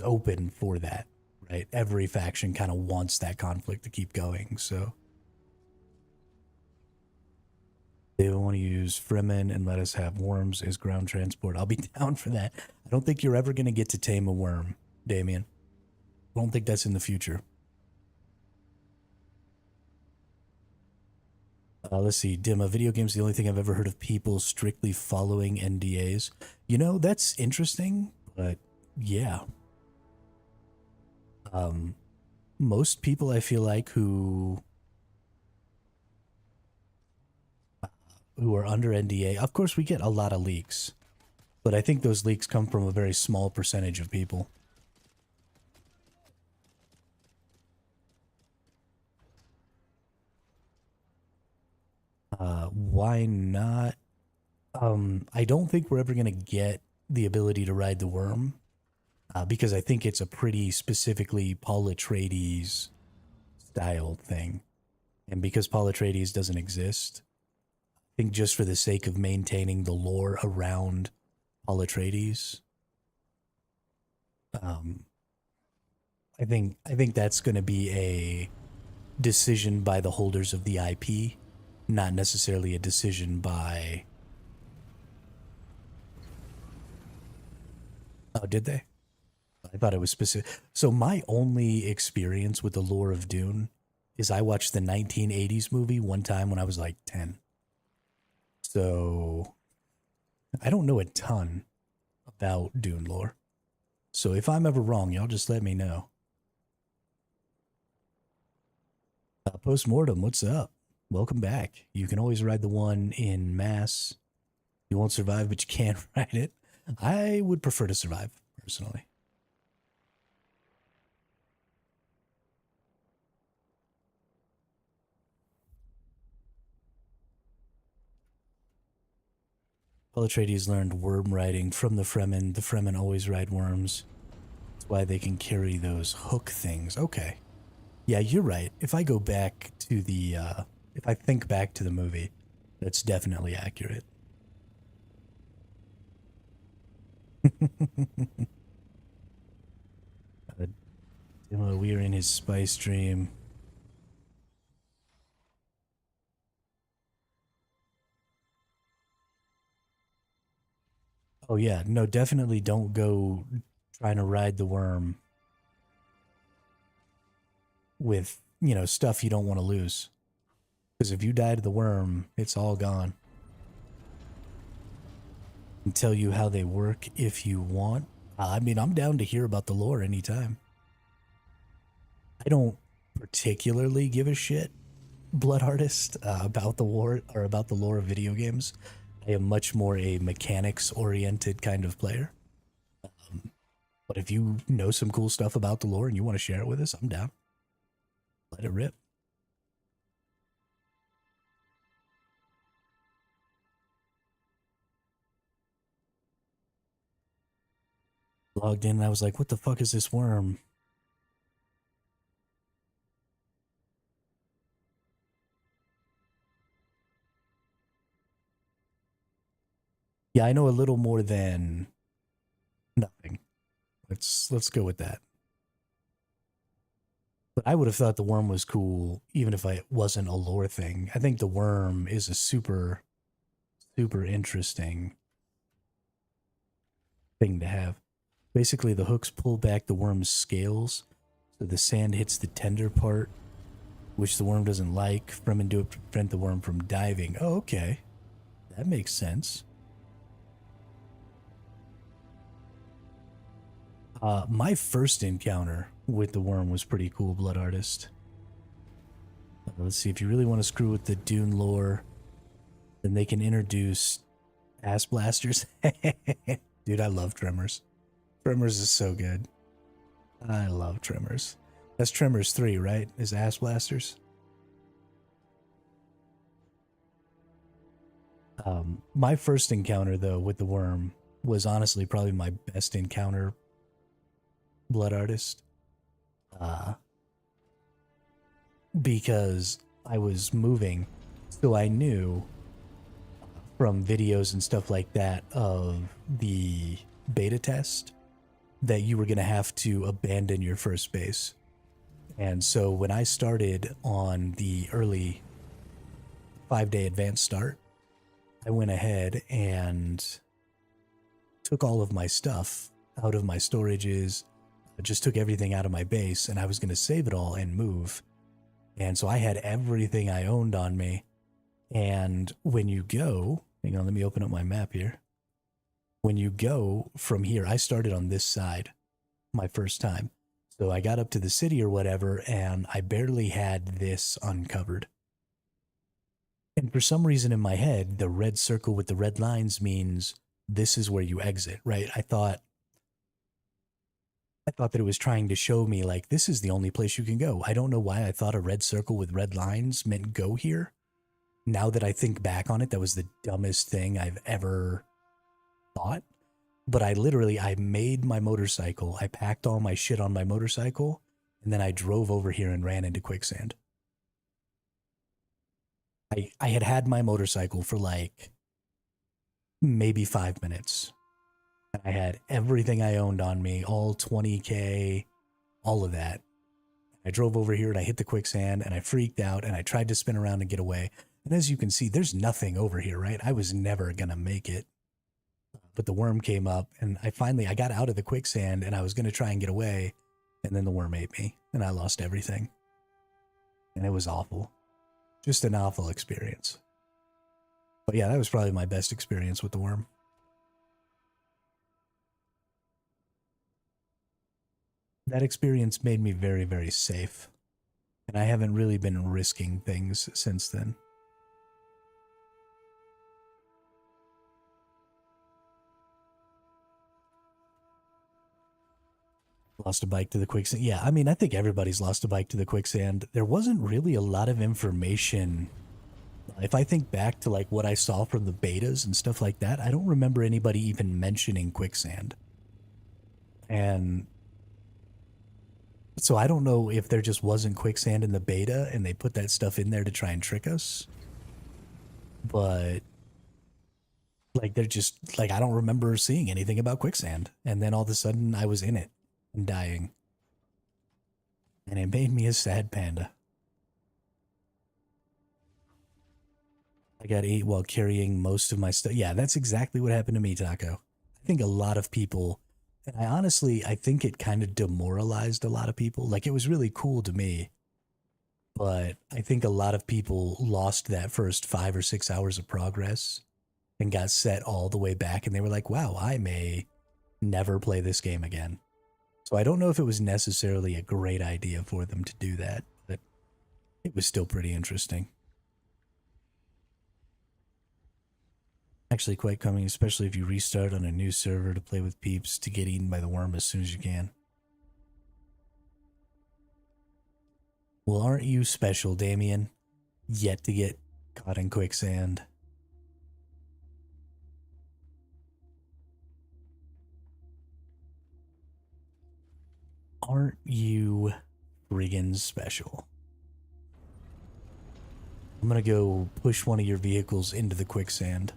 A: open for that, right? Every faction kind of wants that conflict to keep going. So they want to use Fremen and let us have worms as ground transport. I'll be down for that. I don't think you're ever going to get to tame a worm, Damien. I don't think that's in the future. Let's see. Dima, video games, the only thing I've ever heard of people strictly following NDAs. That's interesting, but yeah. Um, Most people I feel like who are under NDA, of course we get a lot of leaks, but I think those leaks come from a very small percentage of people. Why not? I don't think we're ever gonna get the ability to ride the worm, because I think it's a pretty specifically Paul Atreides style thing, and because Paul Atreides doesn't exist, I think just for the sake of maintaining the lore around Paul Atreides, um, I think that's going to be a decision by the holders of the IP, not necessarily a decision by. Oh, did they? I thought it was specific. So my only experience with the lore of Dune is I watched the 1980s movie one time when I was like 10. So I don't know a ton about Dune lore. So if I'm ever wrong, y'all just let me know. Postmortem, what's up? Welcome back. You can always ride the one in mass. You won't survive, but you can ride it. I would prefer to survive, personally. Paul Atreides learned worm riding from the Fremen. The Fremen always ride worms. That's why they can carry those hook things. Okay. Yeah, you're right. If I go back to if I think back to the movie, that's definitely accurate. We are in his spice dream. Oh yeah, no, definitely don't go trying to ride the worm with, stuff you don't want to lose. Because if you die to the worm, it's all gone. And tell you how they work if you want. I mean, I'm down to hear about the lore anytime. I don't particularly give a shit, Blood Artist, about the war or about the lore of video games. I am much more a mechanics oriented kind of player. But if you know some cool stuff about the lore and you want to share it with us, I'm down. Let it rip. Logged in and I was like, what the fuck is this worm? Yeah, I know a little more than nothing. Let's go with that. But I would have thought the worm was cool even if I wasn't a lore thing. I think the worm is a super super interesting thing to have. Basically, the hooks pull back the worm's scales, so the sand hits the tender part, which the worm doesn't like. Fremen do it to prevent the worm from diving. Oh, okay. That makes sense. My first encounter with the worm was pretty cool, Blood Artist. Let's see, if you really want to screw with the Dune lore, then they can introduce ass blasters. Dude, I love Tremors. Tremors is so good. I love Tremors. That's Tremors 3, right? Is ass blasters? My first encounter, though, with the worm was honestly probably my best encounter, Blood Artist. Uh, because I was moving, so I knew from videos and stuff like that of the beta test that you were going to have to abandon your first base. And so when I started on the early 5-day advanced start, I went ahead and took all of my stuff out of my storages, just took everything out of my base, and I was going to save it all and move. And so I had everything I owned on me. And when you go, hang on, let me open up my map here. When you go from here, I started on this side my first time. So I got up to the city or whatever, and I barely had this uncovered. And for some reason in my head, the red circle with the red lines means this is where you exit, right? I thought that it was trying to show me like this is the only place you can go. I don't know why I thought a red circle with red lines meant go here. Now that I think back on it, that was the dumbest thing I've ever thought. But I made my motorcycle. I packed all my shit on my motorcycle, and then I drove over here and ran into quicksand. I had my motorcycle for like maybe 5 minutes. I had everything I owned on me, all 20K, all of that. I drove over here and I hit the quicksand and I freaked out and I tried to spin around and get away. And as you can see, there's nothing over here, right? I was never going to make it. But the worm came up and I got out of the quicksand and I was going to try and get away. And then the worm ate me and I lost everything. And it was awful. Just an awful experience. But yeah, that was probably my best experience with the worm. That experience made me very, very safe. And I haven't really been risking things since then. Lost a bike to the quicksand. Yeah, I mean, I think everybody's lost a bike to the quicksand. There wasn't really a lot of information. If I think back to like what I saw from the betas and stuff like that, I don't remember anybody even mentioning quicksand. And so I don't know if there just wasn't quicksand in the beta and they put that stuff in there to try and trick us. But like they're just like I don't remember seeing anything about quicksand. And then all of a sudden I was in it and dying. And it made me a sad panda. I got ate while carrying most of my stuff. Yeah, that's exactly what happened to me, Taco. I think a lot of people, and I think it kind of demoralized a lot of people. Like, it was really cool to me, but I think a lot of people lost that first 5 or 6 hours of progress and got set all the way back, and they were like, wow, I may never play this game again. So I don't know if it was necessarily a great idea for them to do that, but it was still pretty interesting. Actually quite coming, especially if you restart on a new server to play with peeps to get eaten by the worm as soon as you can. Well, aren't you special, Damien? Yet to get caught in quicksand. Aren't you friggin' special? I'm gonna go push one of your vehicles into the quicksand.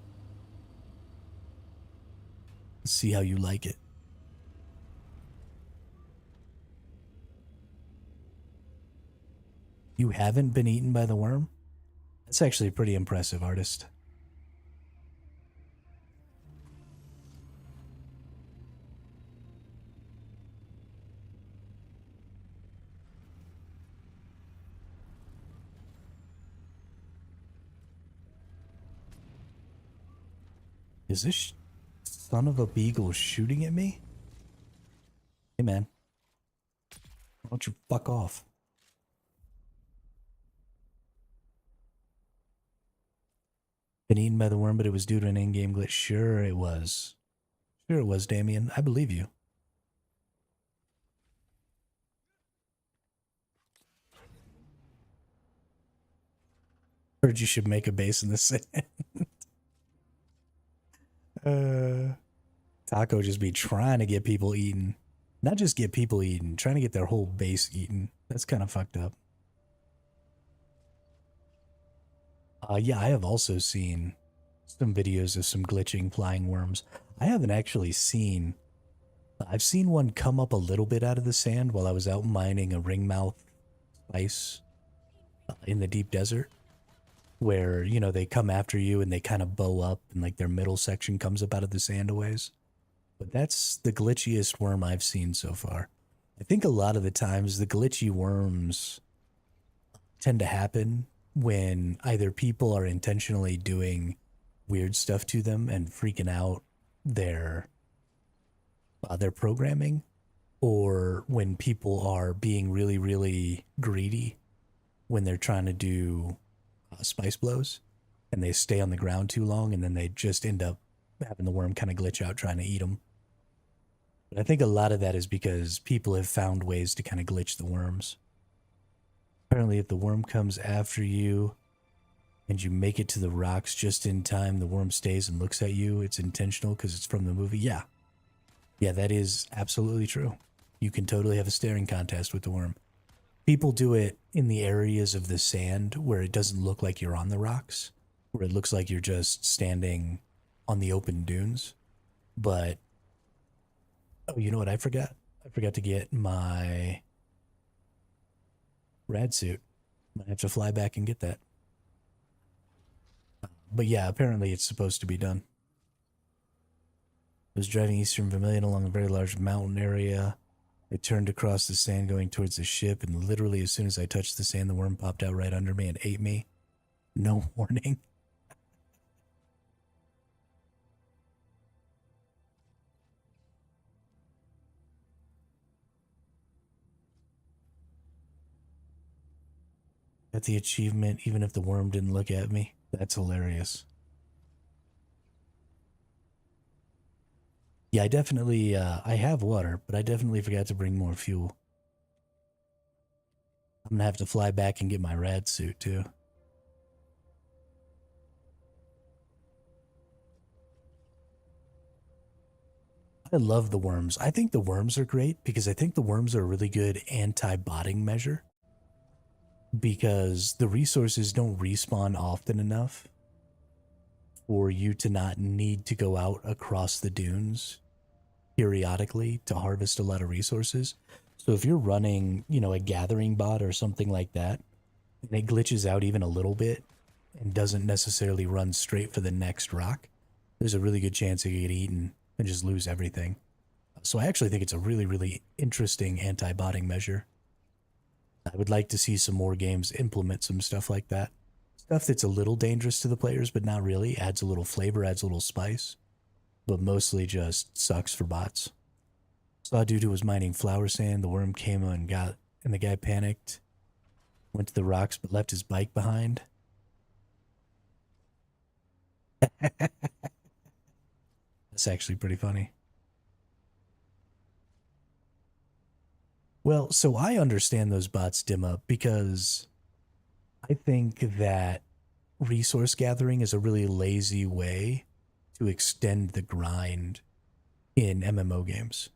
A: See how you like it. You haven't been eaten by the worm? That's actually pretty impressive, artist. Is this son of a beagle shooting at me? Hey, man, why don't you fuck off? Been eaten by the worm, but it was due to an in-game glitch. Sure it was. Sure it was, Damien. I believe you. Heard you should make a base in the sand. uh, Taco just be trying to get people eaten. Not just get people eaten, trying to get their whole base eaten. That's kind of fucked up. Yeah, I have also seen some videos of some glitching flying worms. I haven't actually seen. I've seen one come up a little bit out of the sand while I was out mining a ringmouth spice in the deep desert, where, you know, they come after you and they kind of bow up and like their middle section comes up out of the sand a ways. But that's the glitchiest worm I've seen so far. I think a lot of the times the glitchy worms tend to happen when either people are intentionally doing weird stuff to them and freaking out their their programming, or when people are being really really greedy when they're trying to do spice blows and they stay on the ground too long and then they just end up having the worm kind of glitch out trying to eat them. But I think a lot of that is because people have found ways to kind of glitch the worms. Apparently, if the worm comes after you and you make it to the rocks just in time, the worm stays and looks at you. It's intentional because it's from the movie. Yeah. Yeah, that is absolutely true. You can totally have a staring contest with the worm. People do it in the areas of the sand where it doesn't look like you're on the rocks, where it looks like you're just standing on the open dunes. But, oh, you know what I forgot? I forgot to get my rad suit. I have to fly back and get that. But yeah, apparently it's supposed to be done. I was driving Eastern Vermilion along a very large mountain area. I turned across the sand going towards the ship, and literally as soon as I touched the sand, the worm popped out right under me and ate me. No warning. Got the achievement even if the worm didn't look at me. That's hilarious. Yeah, I definitely, I have water, but I definitely forgot to bring more fuel. I'm gonna have to fly back and get my rad suit too. I love the worms. I think the worms are great because I think the worms are a really good anti-botting measure because the resources don't respawn often enough for you to not need to go out across the dunes periodically to harvest a lot of resources. So if you're running, you know, a gathering bot or something like that, and it glitches out even a little bit and doesn't necessarily run straight for the next rock, there's a really good chance you get eaten and just lose everything. So I actually think it's a really, really interesting anti-botting measure. I would like to see some more games implement some stuff like that. Stuff that's a little dangerous to the players, but not really. Adds a little flavor, adds a little spice, but mostly just sucks for bots. Saw a dude who was mining flower sand. The worm came and and the guy panicked, went to the rocks, but left his bike behind. That's actually pretty funny. Well, so I understand those bots dim up because I think that resource gathering is a really lazy way to extend the grind in MMO games.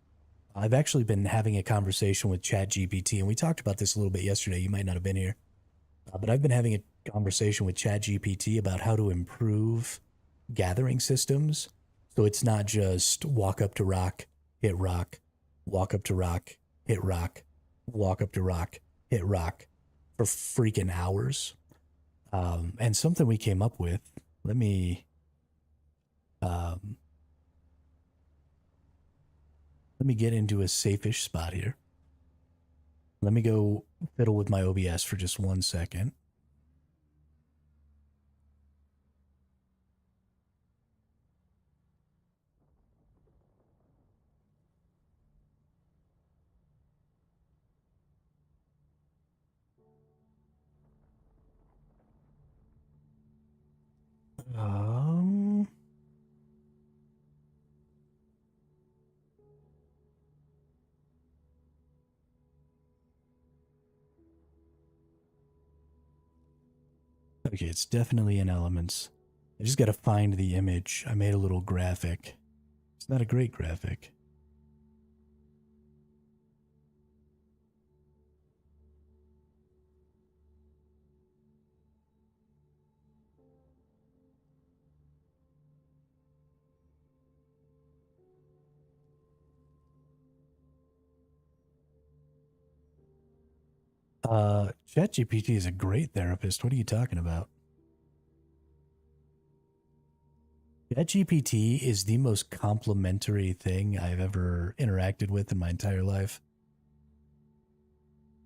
A: I've actually been having a conversation with ChatGPT, and we talked about this a little bit yesterday. You might not have been here, but I've been having a conversation with ChatGPT about how to improve gathering systems so it's not just walk up to rock, walk up to rock, hit rock, walk up to rock, hit rock for freaking hours. And something we came up with. Let me um, let me get into a safe-ish spot here. Let me go fiddle with my OBS for just 1 second. Okay, it's definitely in Elements. I just got to find the image. I made a little graphic. It's not a great graphic. ChatGPT is a great therapist. What are you talking about? ChatGPT is the most complimentary thing I've ever interacted with in my entire life.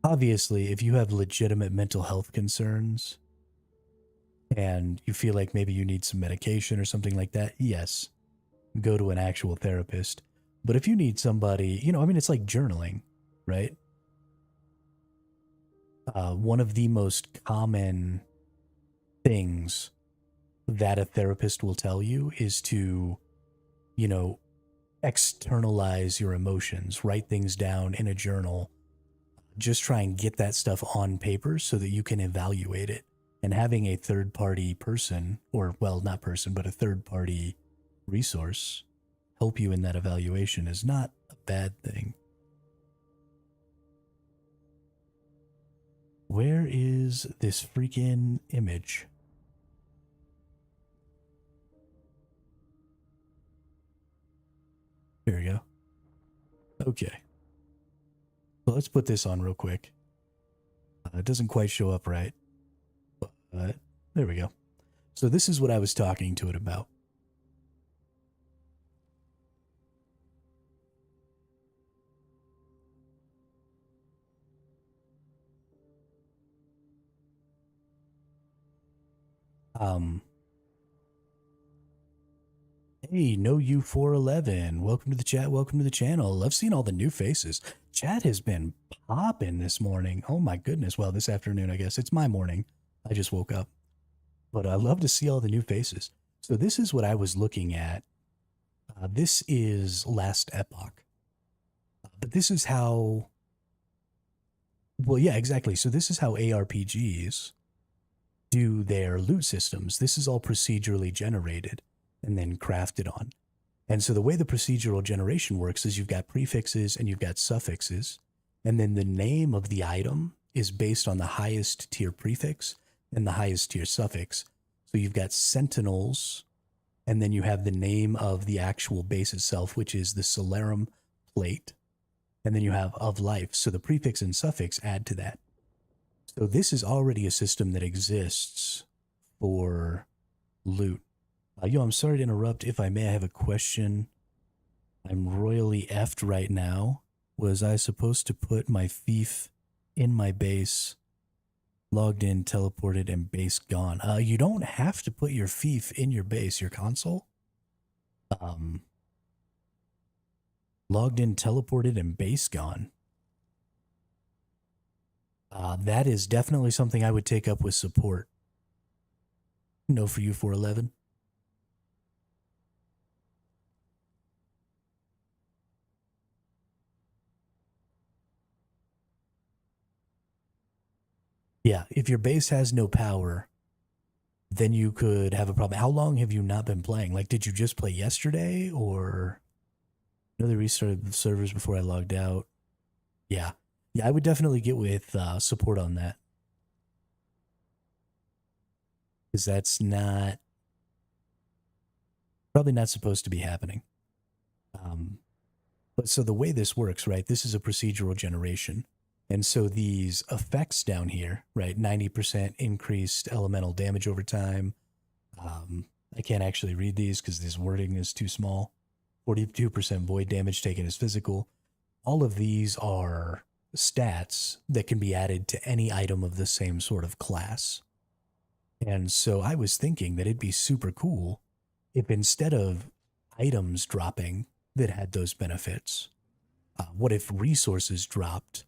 A: Obviously, if you have legitimate mental health concerns and you feel like maybe you need some medication or something like that, yes, go to an actual therapist. But if you need somebody, I mean, it's like journaling, right? One of the most common things that a therapist will tell you is to, you know, externalize your emotions, write things down in a journal, just try and get that stuff on paper so that you can evaluate it. And having a third party person, or, well, not person, but a third party resource help you in that evaluation is not a bad thing. Where is this freaking image? Here we go. Okay. So let's put this on real quick. It doesn't quite show up right. But there we go. So this is what I was talking to it about. Um, Hey, no U411. Welcome to the chat. Welcome to the channel. I've seen all the new faces. Chat has been popping this morning. Oh my goodness. Well, this afternoon, I guess. It's my morning. I just woke up. But I love to see all the new faces. So this is what I was looking at. This is Last Epoch. But this is how... Well, yeah, exactly. So this is how ARPGs do their loot systems. This is all procedurally generated and then crafted on. And so the way the procedural generation works is you've got prefixes and you've got suffixes, and then the name of the item is based on the highest tier prefix and the highest tier suffix. So you've got sentinels, and then you have the name of the actual base itself, which is the Solarum plate, and then you have of life. So the prefix and suffix add to that. So this is already a system that exists for loot. I'm sorry to interrupt. If I may, I have a question. I'm royally effed right now. Was I supposed to put my fief in my base, logged in, teleported, and base gone? You don't have to put your fief in your base, your console. Logged in, teleported, and base gone. That is definitely something I would take up with support. No for you, 411. Yeah, if your base has no power, then you could have a problem. How long have you not been playing? Like, did you just play yesterday, or... No, they restarted the servers before I logged out. Yeah. Yeah, I would definitely get with support on that. Because that's not... Probably not supposed to be happening. But so the way this works, right, this is a procedural generation. And so these effects down here, right, 90% increased elemental damage over time. I can't actually read these because this wording is too small. 42% void damage taken as physical. All of these are stats that can be added to any item of the same sort of class. And so I was thinking that it'd be super cool if instead of items dropping that had those benefits, what if resources dropped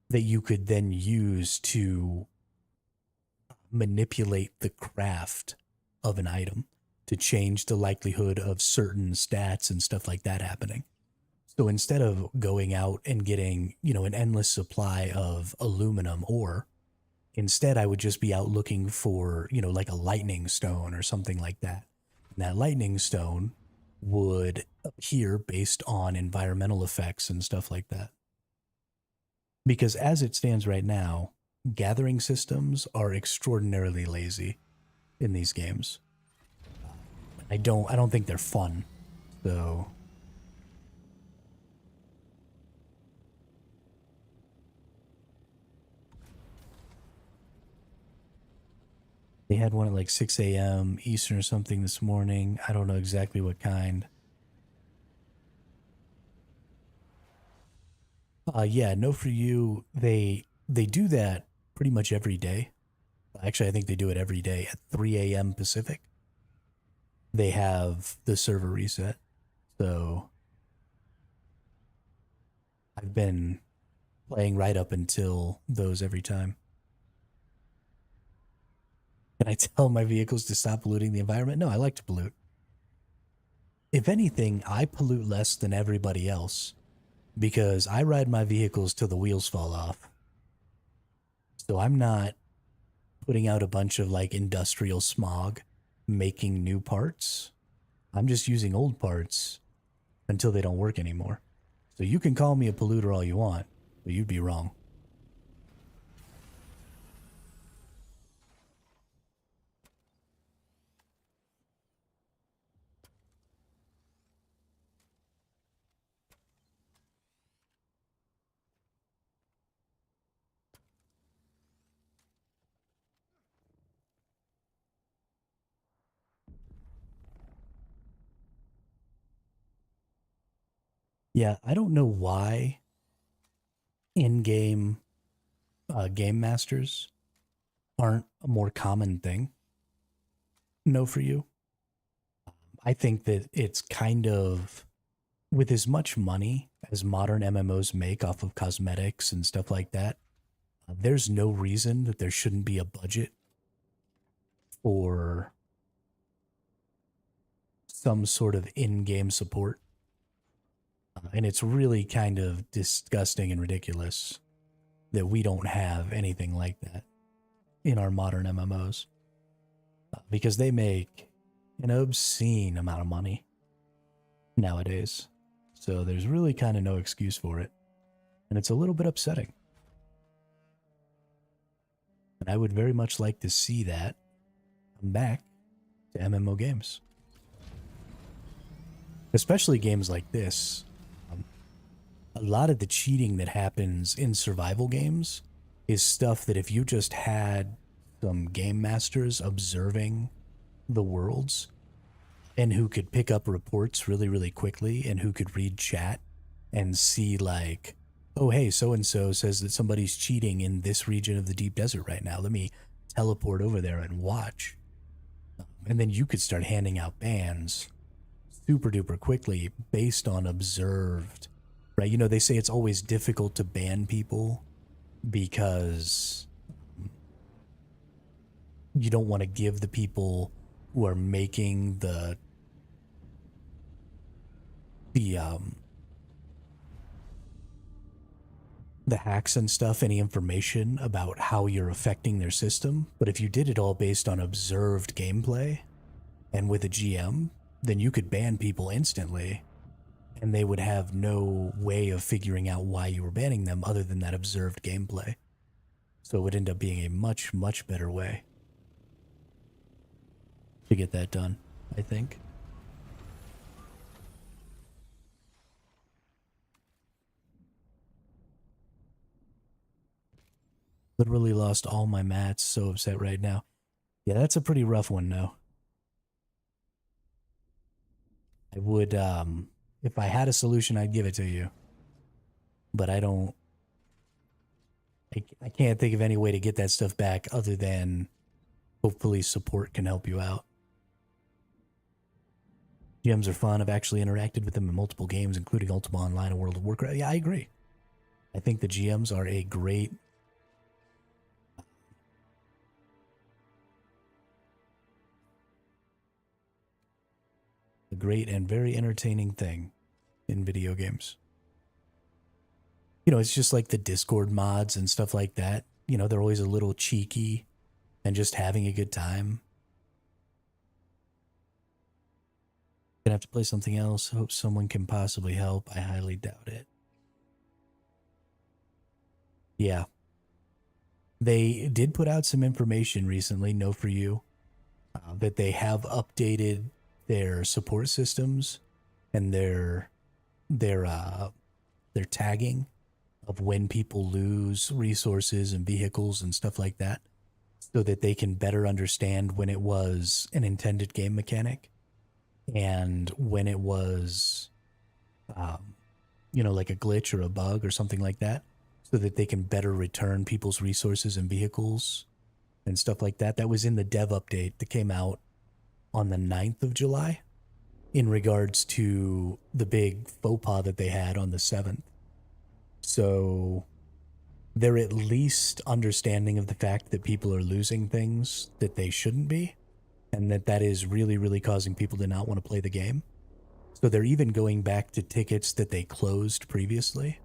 A: that you could then use to manipulate the craft of an item to change the likelihood of certain stats and stuff like that happening. So instead of going out and getting, an endless supply of aluminum ore Instead, I would just be out looking for, like a lightning stone or something like that. And that lightning stone would appear based on environmental effects and stuff like that. Because as it stands right now, gathering systems are extraordinarily lazy in these games. I don't think they're fun. So they had one at like 6 a.m. Eastern or something this morning. I don't know exactly what kind. Yeah, no for you. They do that pretty much every day. Actually, I think they do it every day at 3 a.m. Pacific. They have the server reset. So I've been playing right up until those every time. Can I tell my vehicles to stop polluting the environment? No, I like to pollute. If anything, I pollute less than everybody else because I ride my vehicles till the wheels fall off. So I'm not putting out a bunch of like industrial smog making new parts. I'm just using old parts until they don't work anymore. So you can call me a polluter all you want, but you'd be wrong. Yeah, I don't know why in-game game masters aren't a more common thing. No for you. I think that it's kind of with as much money as modern MMOs make off of cosmetics and stuff like that, there's no reason that there shouldn't be a budget for some sort of in-game support. And it's really kind of disgusting and ridiculous that we don't have anything like that in our modern MMOs because they make an obscene amount of money nowadays. So there's really kind of no excuse for it. And it's a little bit upsetting. And I would very much like to see that come back to MMO games. Especially games like this. A lot of the cheating that happens in survival games is stuff that if you just had some game masters observing the worlds and who could pick up reports really, really quickly and who could read chat and see like, oh, hey, so-and-so says that somebody's cheating in this region of the deep desert right now. Let me teleport over there and watch. And then you could start handing out bans super duper quickly based on observed, right? You know, they say it's always difficult to ban people because you don't want to give the people who are making the hacks and stuff any information about how you're affecting their system. But if you did it all based on observed gameplay and with a GM, then you could ban people instantly and they would have no way of figuring out why you were banning them other than that observed gameplay. So it would end up being a much, much better way to get that done, I think. Literally lost all my mats, so upset right now. Yeah, that's a pretty rough one now. I would, if I had a solution, I'd give it to you. But I don't, I can't think of any way to get that stuff back other than hopefully support can help you out. GMs are fun. I've actually interacted with them in multiple games, including Ultima Online and World of Warcraft. Yeah, I agree. I think the GMs are a great and very entertaining thing in video games. You know, it's just like the Discord mods and stuff like that. you know, they're always a little cheeky and just having a good time. Gonna have to play something else. Hope someone can possibly help. I highly doubt it. Yeah. They did put out some information recently, know for you, that they have updated their support systems and their tagging of when people lose resources and vehicles and stuff like that, so that they can better understand when it was an intended game mechanic and when it was, um, you know, like a glitch or a bug or something like that, so that they can better return people's resources and vehicles and stuff like that. That was in the dev update that came out on the 9th of July in regards to the big faux pas that they had on the 7th. So they're at least understanding of the fact that people are losing things that they shouldn't be, and that is really, really causing people to not want to play the game. So they're even going back to tickets that they closed previously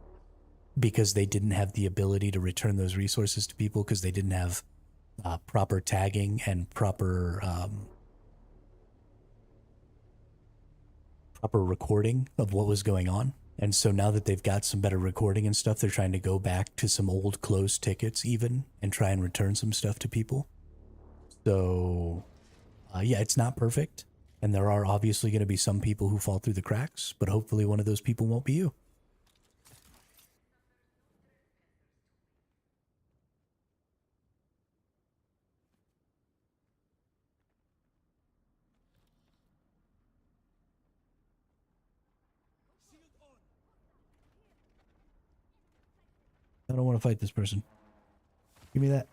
A: because they didn't have the ability to return those resources to people because they didn't have proper tagging and proper recording of what was going on. And so now that they've got some better recording and stuff, they're trying to go back to some old closed tickets even and try and return some stuff to people. So, yeah, it's not perfect. And there are obviously going to be some people who fall through the cracks, but hopefully one of those people won't be you. I don't want to fight this person. Give me that.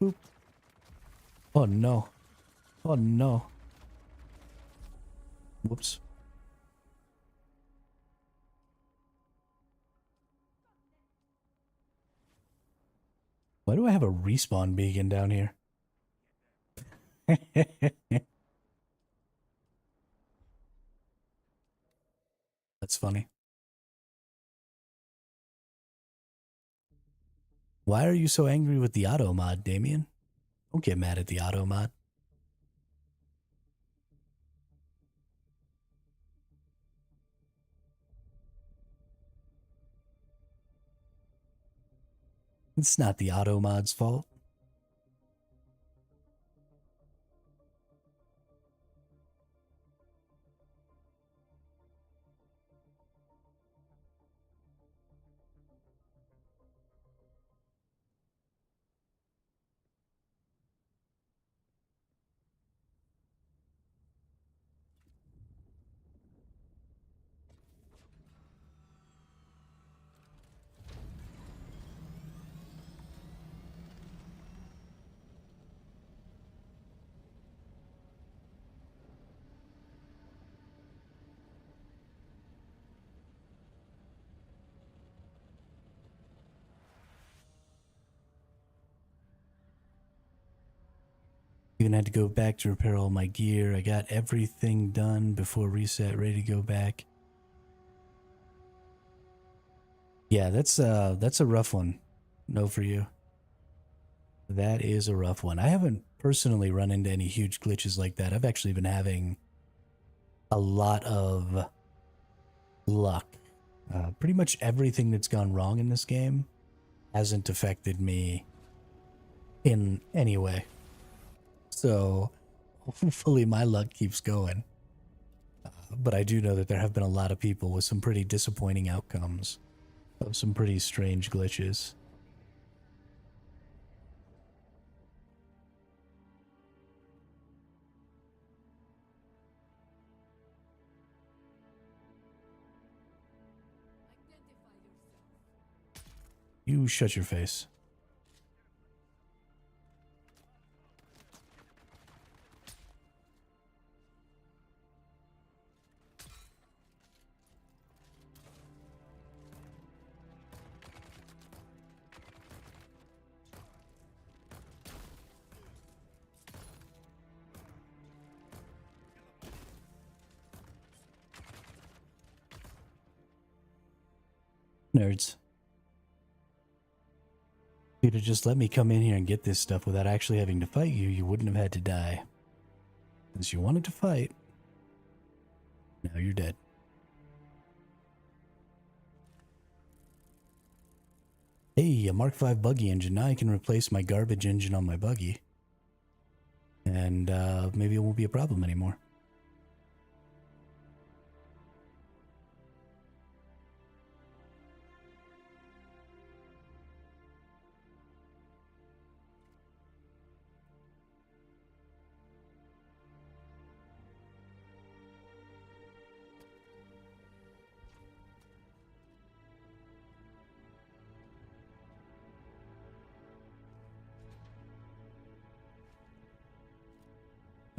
A: Boop. Oh, no. Oh, no. Whoops. Why do I have a respawn beacon down here? That's funny. Why are you so angry with the auto mod, Damien? Don't get mad at the auto mod. It's not the auto mod's fault. Even had to go back to repair all my gear. I got everything done before reset, ready to go back. Yeah, that's a rough one. No for you. That is a rough one. I haven't personally run into any huge glitches like that. I've actually been having a lot of luck. Pretty much everything that's gone wrong in this game hasn't affected me in any way. So hopefully my luck keeps going. But I do know that there have been a lot of people with some pretty disappointing outcomes of some pretty strange glitches. You shut your face. Nerds. If you'd have just let me come in here and get this stuff without actually having to fight you, you wouldn't have had to die. Since you wanted to fight, now you're dead. Hey, a Mark V buggy engine. Now I can replace my garbage engine on my buggy. And maybe it won't be a problem anymore.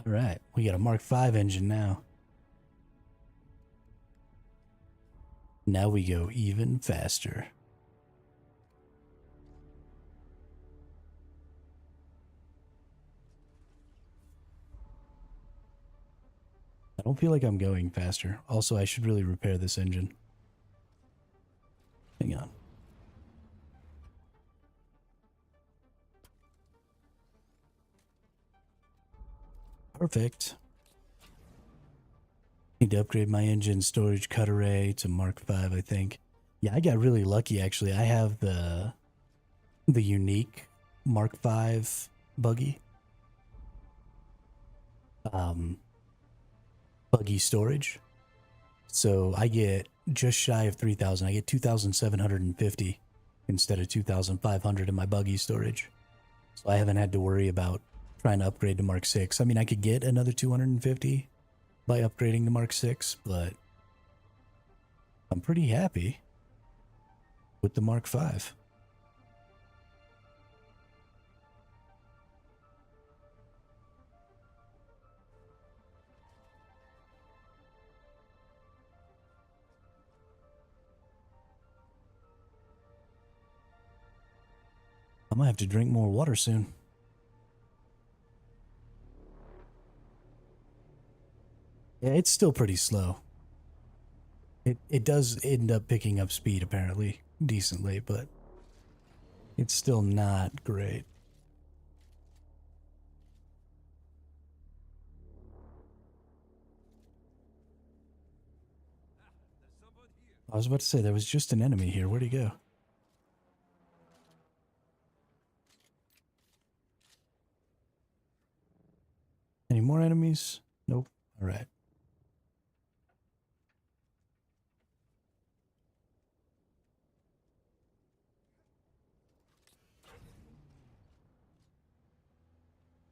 A: All right, we got a Mark V engine now. Now we go even faster. I don't feel like I'm going faster. Also, I should really repair this engine. Hang on. Perfect. Need to upgrade my engine storage cut array to Mark V, I think. Yeah, I got really lucky actually. I have the unique Mark V buggy. Buggy storage. So I get just shy of 3,000. I get 2,750 instead of 2,500 in my buggy storage. So I haven't had to worry about trying to upgrade to Mark 6. I mean, I could get another 250 by upgrading to Mark 6, but I'm pretty happy with the Mark 5. I might have to drink more water soon. Yeah, it's still pretty slow. It does end up picking up speed apparently decently, but it's still not great. I was about to say there was just an enemy here. Where'd he go? Any more enemies? Nope. All right.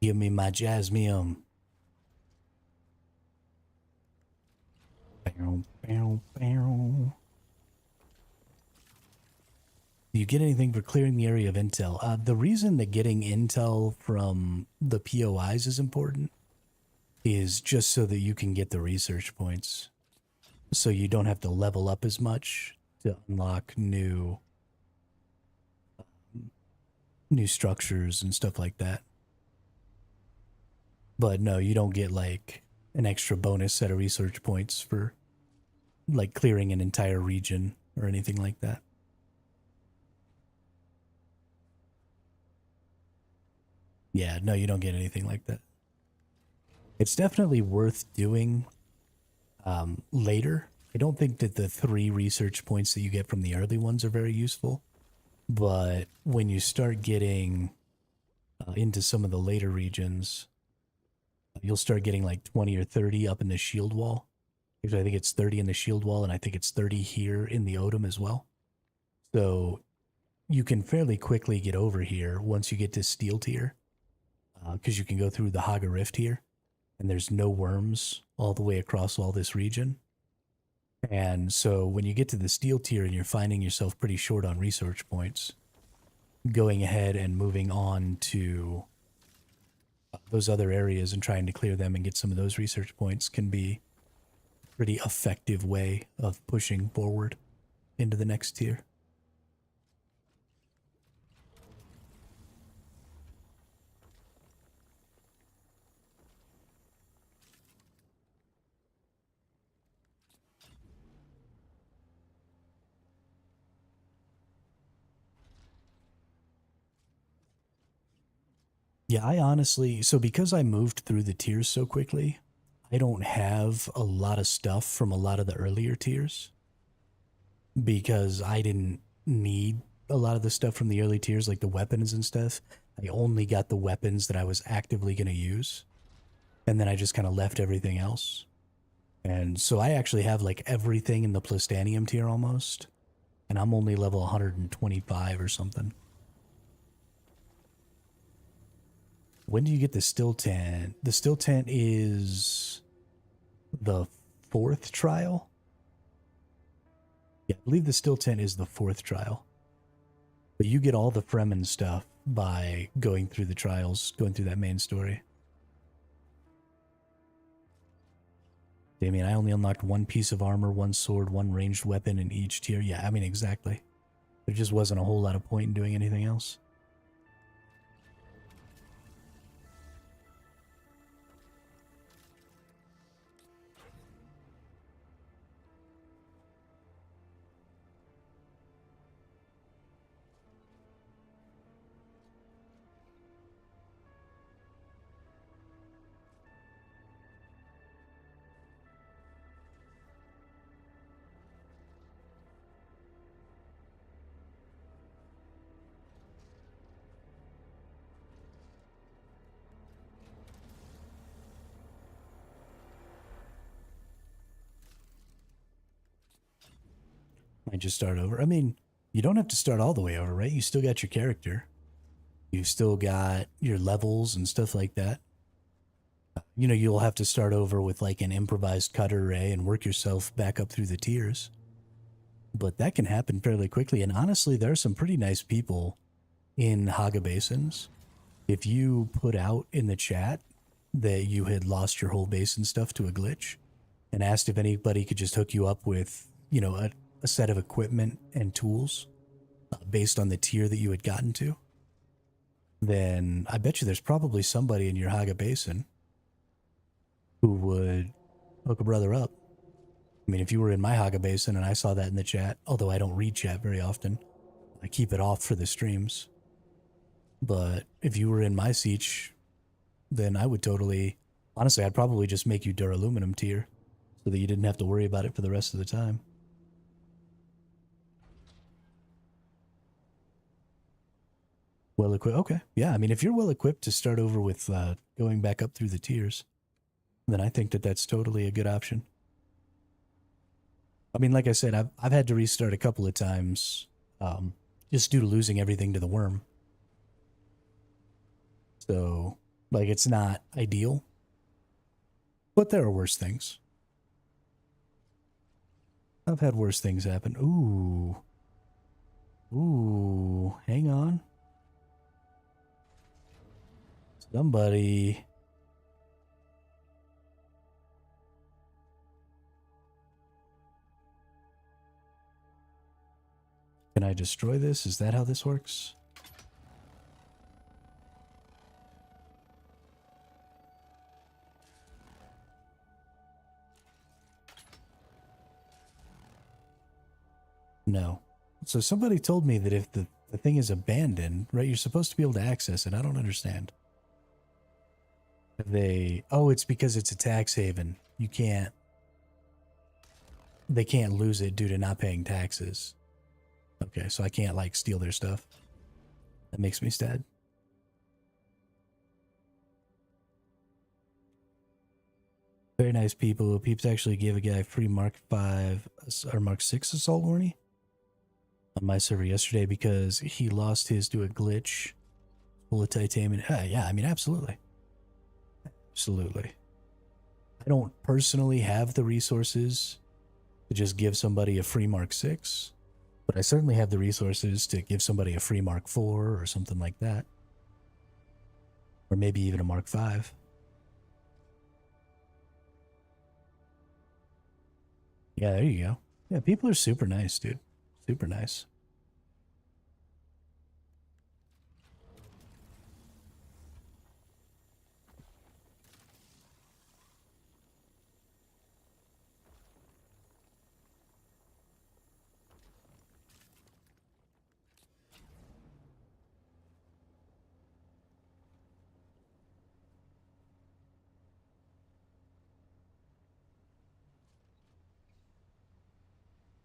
A: Give me my jasmium. Bow, bow, bow. Do you get anything for clearing the area of intel? The reason that getting intel from the POIs is important is just so that you can get the research points. So you don't have to level up as much to unlock new structures and stuff like that. But no, you don't get like an extra bonus set of research points for like clearing an entire region or anything like that. Yeah, no, you don't get anything like that. It's definitely worth doing later. I don't think that the 3 research points that you get from the early ones are very useful. But when you start getting into some of the later regions, you'll start getting like 20 or 30 up in the shield wall. Actually, I think it's 30 in the shield wall, and I think it's 30 here in the Odom as well. So you can fairly quickly get over here once you get to steel tier, because you can go through the Haga Rift here, and there's no worms all the way across all this region. And so when you get to the steel tier and you're finding yourself pretty short on research points, going ahead and moving on to those other areas and trying to clear them and get some of those research points can be a pretty effective way of pushing forward into the next tier. Yeah, I honestly, so because I moved through the tiers so quickly, I don't have a lot of stuff from a lot of the earlier tiers because I didn't need a lot of the stuff from the early tiers, like the weapons and stuff. I only got the weapons that I was actively going to use, and then I just kind of left everything else. And so I actually have like everything in the plastanium tier almost, and I'm only level 125 or something. When do you get the still tent? The still tent is the fourth trial. Yeah, I believe the still tent is the fourth trial. But you get all the Fremen stuff by going through the trials, going through that main story. Damien, I only unlocked one piece of armor, one sword, one ranged weapon in each tier. Yeah, I mean, exactly. There just wasn't a whole lot of point in doing anything else. Might just start over. I mean, you don't have to start all the way over, right? You still got your character. You've still got your levels and stuff like that. You know, you'll have to start over with like an improvised cutter array and work yourself back up through the tiers. But that can happen fairly quickly. And honestly, there are some pretty nice people in Haga Basins. If you put out in the chat that you had lost your whole basin stuff to a glitch and asked if anybody could just hook you up with, you know, a set of equipment and tools based on the tier that you had gotten to, then I bet you there's probably somebody in your Haga Basin who would hook a brother up. I mean, if you were in my Haga Basin and I saw that in the chat, although I don't read chat very often, I keep it off for the streams. But if you were in my siege, then I would totally, honestly, I'd probably just make you duraluminum tier so that you didn't have to worry about it for the rest of the time. Well equipped. Okay. Yeah. I mean, if you're well equipped to start over with going back up through the tiers, then I think that that's totally a good option. I mean, like I said, I've had to restart a couple of times just due to losing everything to the worm. So, like, it's not ideal, but there are worse things. I've had worse things happen. Ooh. Ooh. Hang on. Somebody. Can I destroy this? Is that how this works? No. So somebody told me that if the thing is abandoned, right, you're supposed to be able to access it. I don't understand. Oh, it's because it's a tax haven. They can't lose it due to not paying taxes. Okay, so I can't, like, steal their stuff. That makes me sad. Very nice people. Peeps actually gave a guy free Mark 5 or Mark 6 assault warning on my server yesterday because he lost his to a glitch full of titanium. Yeah, I mean, absolutely. Absolutely. I don't personally have the resources to just give somebody a free Mark 6, but I certainly have the resources to give somebody a free Mark 4 or something like that. Or maybe even a Mark 5. Yeah, there you go. Yeah, people are super nice, dude. Super nice.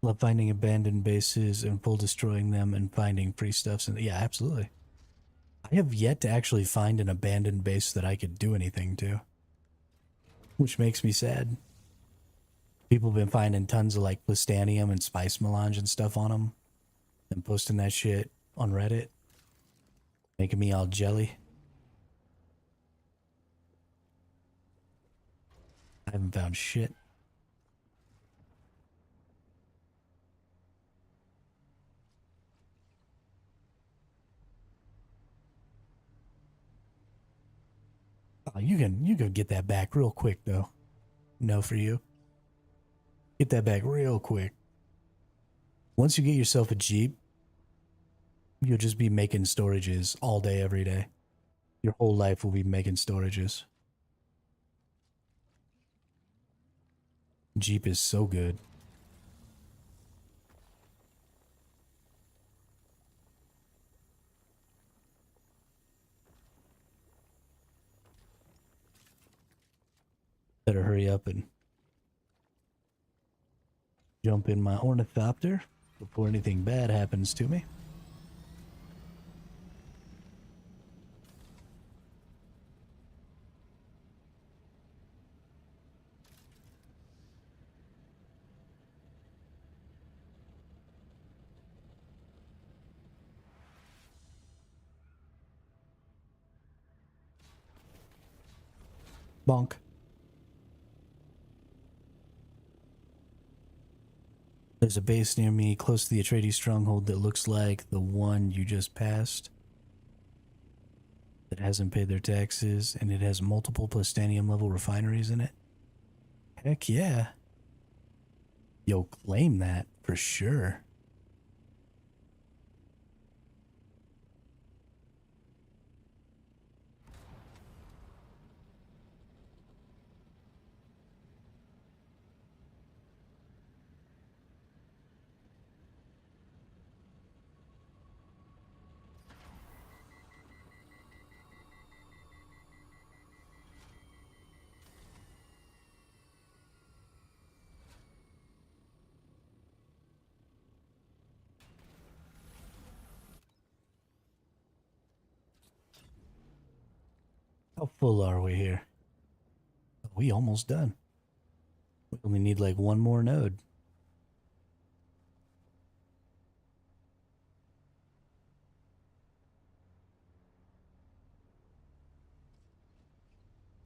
A: Love finding abandoned bases and full destroying them and finding free stuffs. And yeah, absolutely. I have yet to actually find an abandoned base that I could do anything to, which makes me sad. People have been finding tons of like plastanium and spice melange and stuff on them and posting that shit on Reddit, making me all jelly. I haven't found shit. Oh, you can get that back real quick though. No for you. Get that back real quick. Once you get yourself a Jeep, you'll just be making storages all day, every day. Your whole life will be making storages. Jeep is so good. Better hurry up and jump in my ornithopter before anything bad happens to me. Bonk. There's a base near me close to the Atreides stronghold that looks like the one you just passed. That hasn't paid their taxes, and it has multiple plastanium level refineries in it. Heck yeah. Yo, claim that for sure. How full are we here? We almost done. We only need like one more node.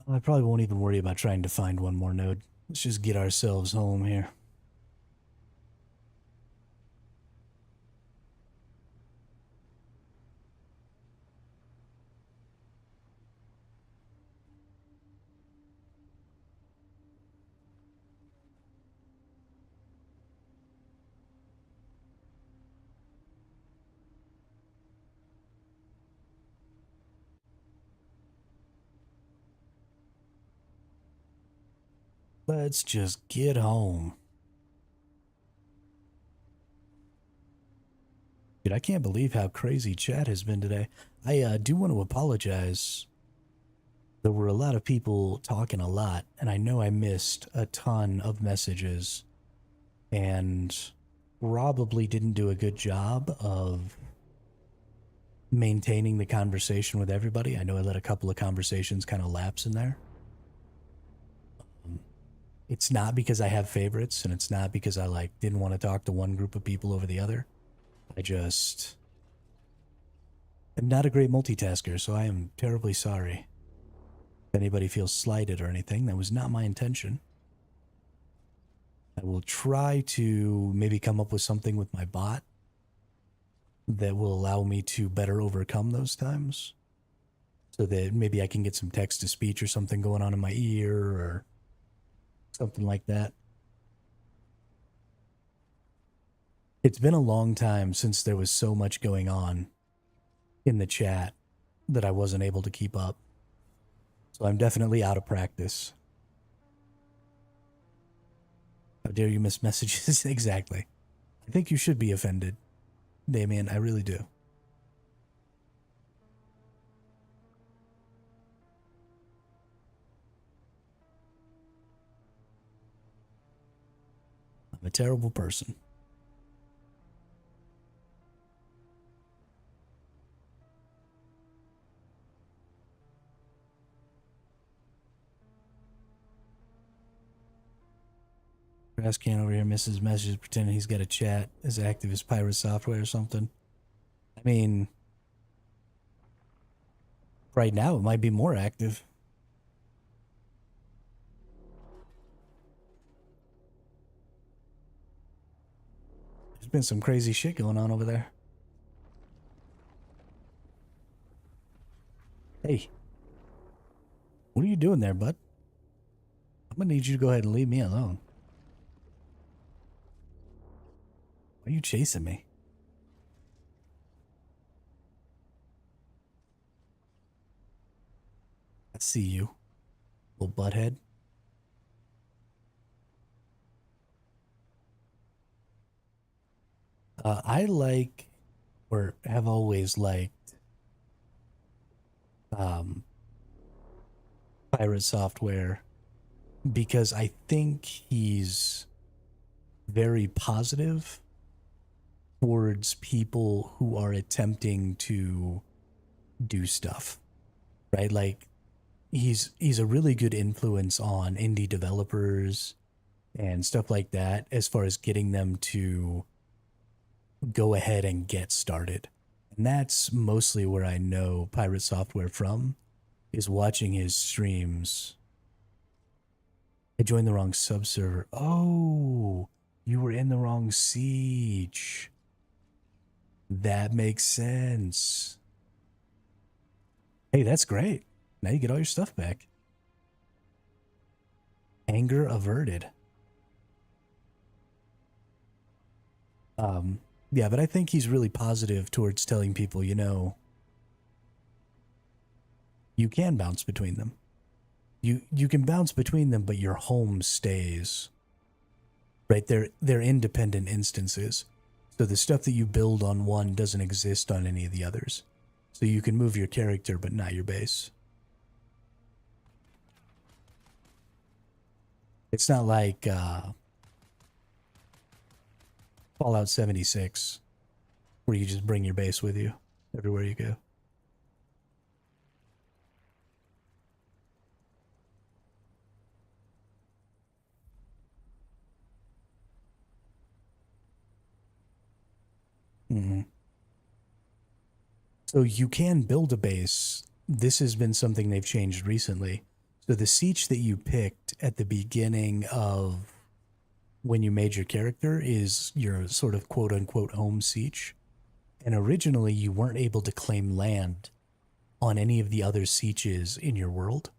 A: I probably won't even worry about trying to find one more node. Let's just get ourselves home here. Let's just get home. Dude, I can't believe how crazy chat has been today. I do want to apologize. There were a lot of people talking a lot, and I know I missed a ton of messages and probably didn't do a good job of maintaining the conversation with everybody. I know I let a couple of conversations kind of lapse in there. It's not because I have favorites, and it's not because I like didn't want to talk to one group of people over the other. I just am not a great multitasker, so I am terribly sorry. If anybody feels slighted or anything, that was not my intention. I will try to maybe come up with something with my bot that will allow me to better overcome those times. So that maybe I can get some text to speech or something going on in my ear or something like that. It's been a long time since there was so much going on in the chat that I wasn't able to keep up. So I'm definitely out of practice. How dare you miss messages? Exactly. I think you should be offended, Damien. I really do. I'm a terrible person. Grass can over here misses messages pretending he's got a chat as active as pirate software or something. I mean, right now it might be more active. There's been some crazy shit going on over there. Hey, what are you doing there, bud? I'm gonna need you to go ahead and leave me alone. Why are you chasing me? I see you, little butthead. I like, or have always liked, um, pirate software because I think he's very positive towards people who are attempting to do stuff, right? Like he's a really good influence on indie developers and stuff like that as far as getting them to go ahead and get started. And that's mostly where I know Pirate Software from, is watching his streams. I joined the wrong subserver. Oh, you were in the wrong siege. That makes sense. Hey, that's great. Now you get all your stuff back. Anger averted. Um, yeah, but I think he's really positive towards telling people, you know, you can bounce between them. You can bounce between them, but your home stays. Right? They're independent instances. So the stuff that you build on one doesn't exist on any of the others. So you can move your character, but not your base. It's not like Fallout 76, where you just bring your base with you everywhere you go. Mm-hmm. So you can build a base. This has been something they've changed recently. So the siege that you picked at the beginning of when you made your character is your sort of quote unquote home siege. And originally you weren't able to claim land on any of the other sieges in your world.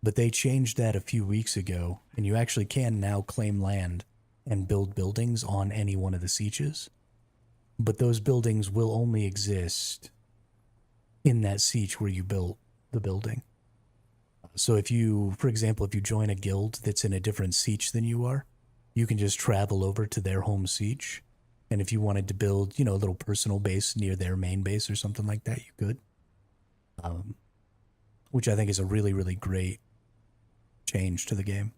A: But they changed that a few weeks ago, and you actually can now claim land and build buildings on any one of the sieges. But those buildings will only exist in that siege where you built the building. So if you, for example, if you join a guild that's in a different siege than you are, you can just travel over to their home siege. And if you wanted to build, you know, a little personal base near their main base or something like that, you could. Um, which I think is a really, really great change to the game.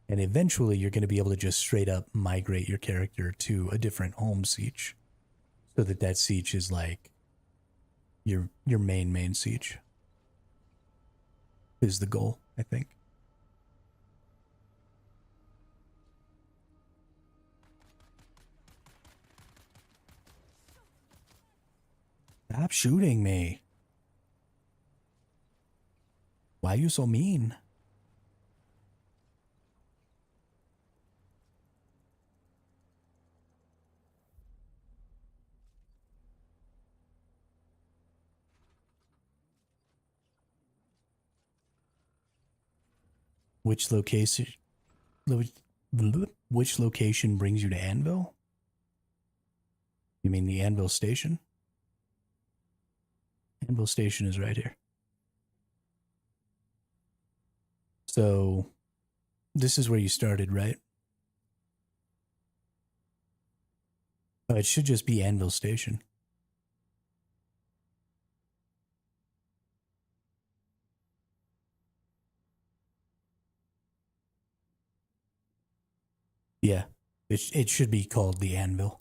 A: And eventually you're going to be able to just straight up migrate your character to a different home siege so that that siege is like your main siege is the goal, I think. Stop shooting me. Why are you so mean? Which location which location brings you to Anvil? You mean the Anvil station? Anvil station is right here. So this is where you started, right? It should just be Anvil station. Yeah, it should be called the Anvil.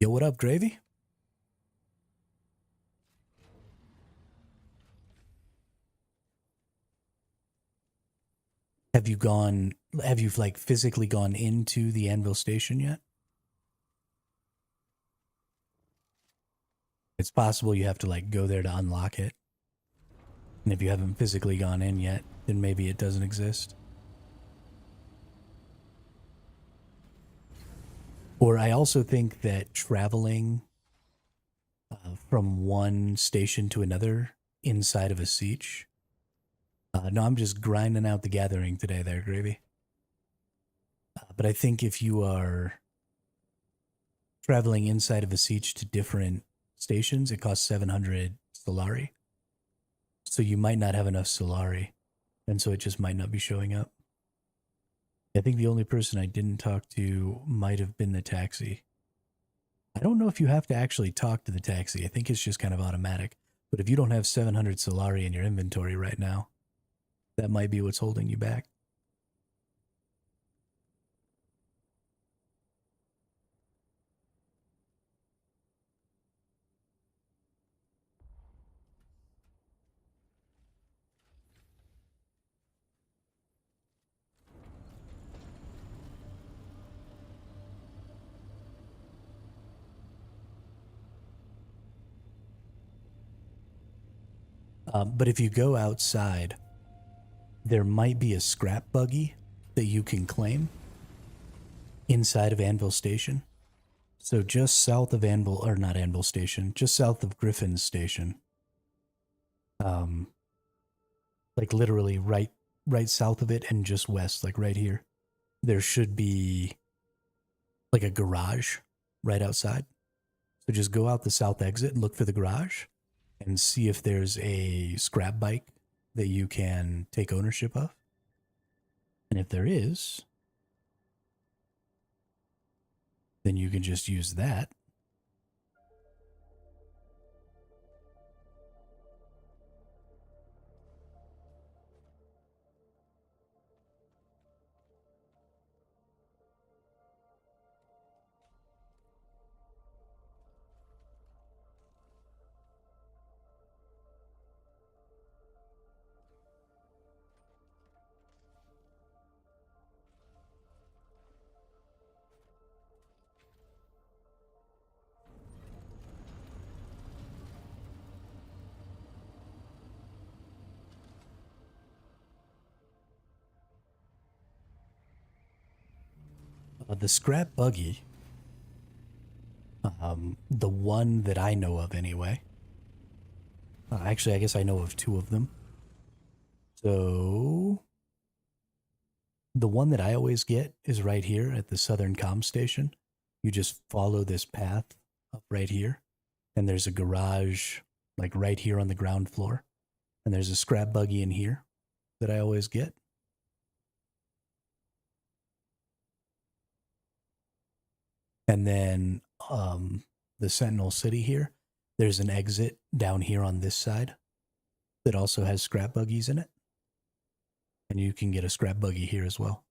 A: Yo, what up, Gravy? Have you gone? Have you like physically gone into the anvil station yet? It's possible you have to like go there to unlock it. And if you haven't physically gone in yet, then maybe it doesn't exist. Or I also think that traveling from one station to another inside of a siege. No, I'm just grinding out the gathering today there, Gravy. But I think if you are traveling inside of a siege to different stations, it costs 700 Solari. So you might not have enough Solari. And so it just might not be showing up. I think the only person I didn't talk to might have been the taxi. I don't know if you have to actually talk to the taxi. I think it's just kind of automatic. But if you don't have 700 Solari in your inventory right now, that might be what's holding you back. But if you go outside, there might be a scrap buggy that you can claim inside of Anvil Station. So just south of Anvil, or not Anvil Station, just south of Griffin's Station. Um, like literally right south of it and just west, like right here. There should be like a garage right outside. So just go out the south exit and look for the garage and see if there's a scrap bike that you can take ownership of. And if there is, then you can just use that. The scrap buggy, the one that I know of anyway. Actually, I guess I know of two of them. So the one that I always get is right here at the Southern Comm Station. You just follow this path up right here, and there's a garage like right here on the ground floor. And there's a scrap buggy in here that I always get. And then the Sentinel City here, there's an exit down here on this side that also has scrap buggies in it. And you can get a scrap buggy here as well.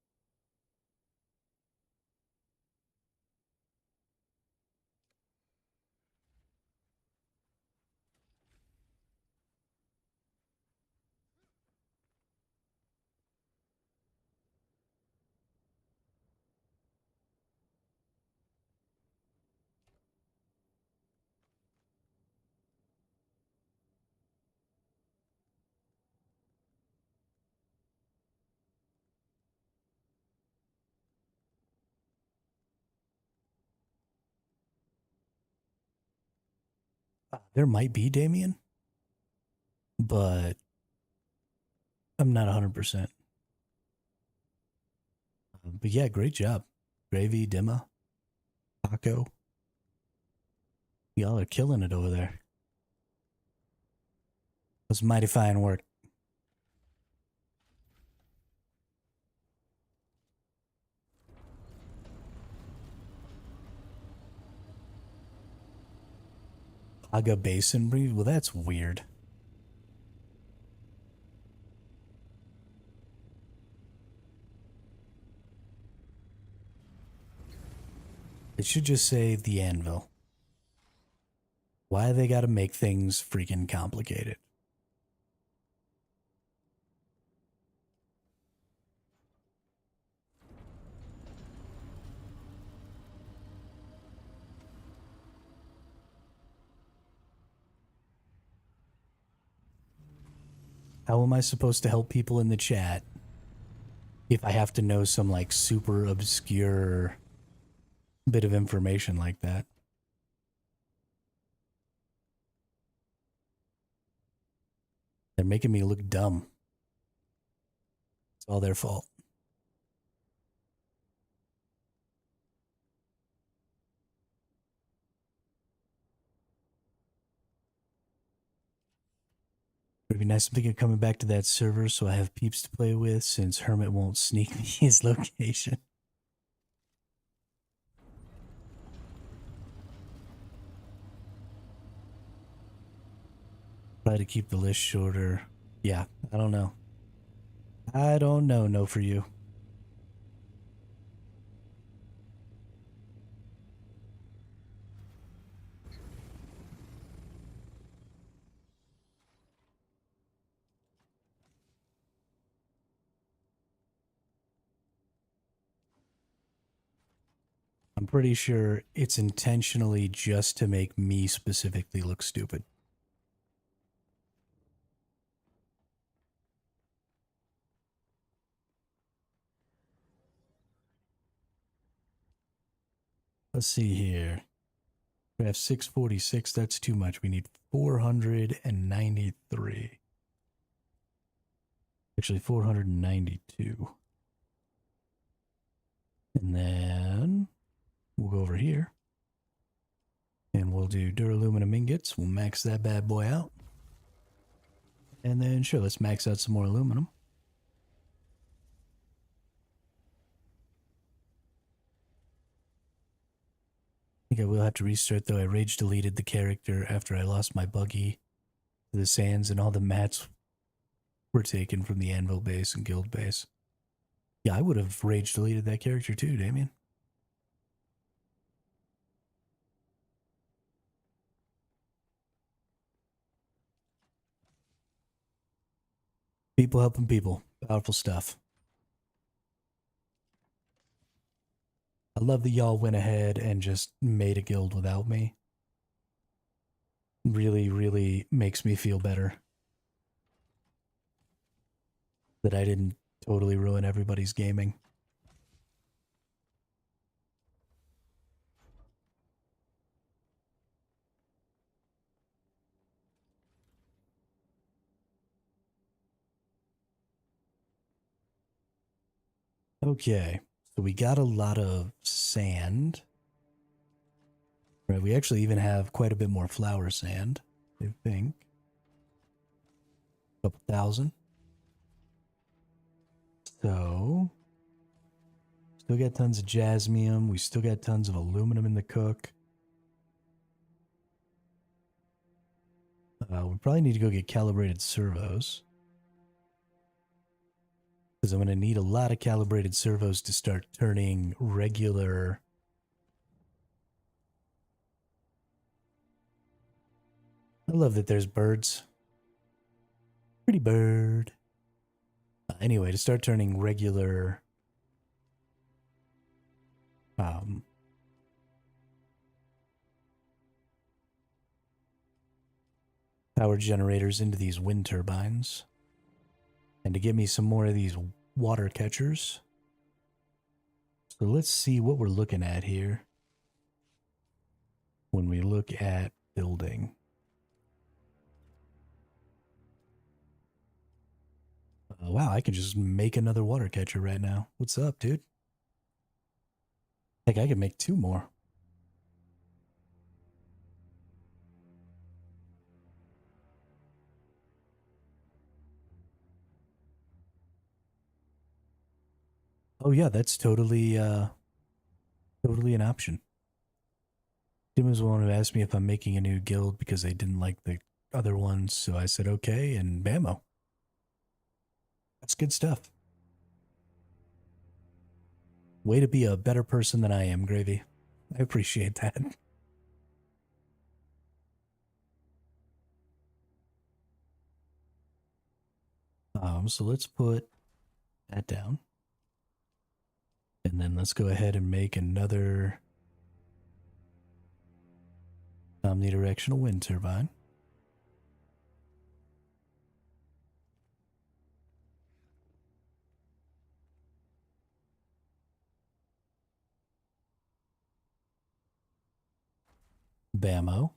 A: There might be, Damien, but I'm not 100%. But yeah, great job. Gravy, Dimma, Taco. Y'all are killing it over there. It was mighty fine work. Aga Basin breed? Well, that's weird. It should just say the anvil. Why they gotta make things freaking complicated? How am I supposed to help people in the chat if I have to know some like super obscure bit of information like that? They're making me look dumb. It's all their fault. It'd be nice. I'm thinking of coming back to that server so I have peeps to play with since Hermit won't sneak me his location. Try to keep the list shorter. Yeah, I don't know. I don't know. No for you. I'm pretty sure it's intentionally just to make me specifically look stupid. Let's see here. We have 646. That's too much. We need 493. Actually, 492. And then we'll go over here. And we'll do duraluminum ingots. We'll max that bad boy out. And then, sure, let's max out some more aluminum. I think I will have to restart, though. I rage deleted the character after I lost my buggy to the sands, and all the mats were taken from the anvil base and guild base. Yeah, I would have rage deleted that character too, Damien. People helping people. Powerful stuff. I love that y'all went ahead and just made a guild without me. Really, really makes me feel better that I didn't totally ruin everybody's gaming. Okay, so we got a lot of sand. Right, we actually even have quite a bit more flower sand, I think. A couple thousand. So, still got tons of jasmium. We still got tons of aluminum in the cook. We probably need to go get calibrated servos. Because I'm going to need a lot of calibrated servos to start turning regular... I love that there's birds. Pretty bird. Anyway, to start turning regular... power generators into these wind turbines. And to give me some more of these water catchers. So let's see what we're looking at here when we look at building. Wow, I can just make another water catcher right now. What's up, dude? Heck, I can make 2 more. Oh yeah, that's totally totally an option. Tim was the one who asked me if I'm making a new guild because they didn't like the other ones, so I said okay, and bammo. That's good stuff. Way to be a better person than I am, Gravy. I appreciate that. So let's put that down. And then let's go ahead and make another omnidirectional wind turbine. Bammo.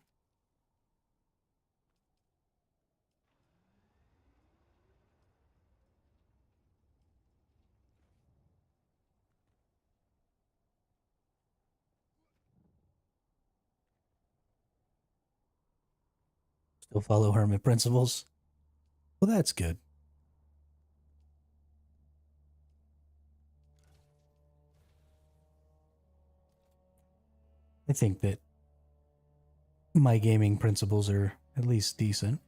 A: Still follow hermit principles. Well, that's good. I think that my gaming principles are at least decent.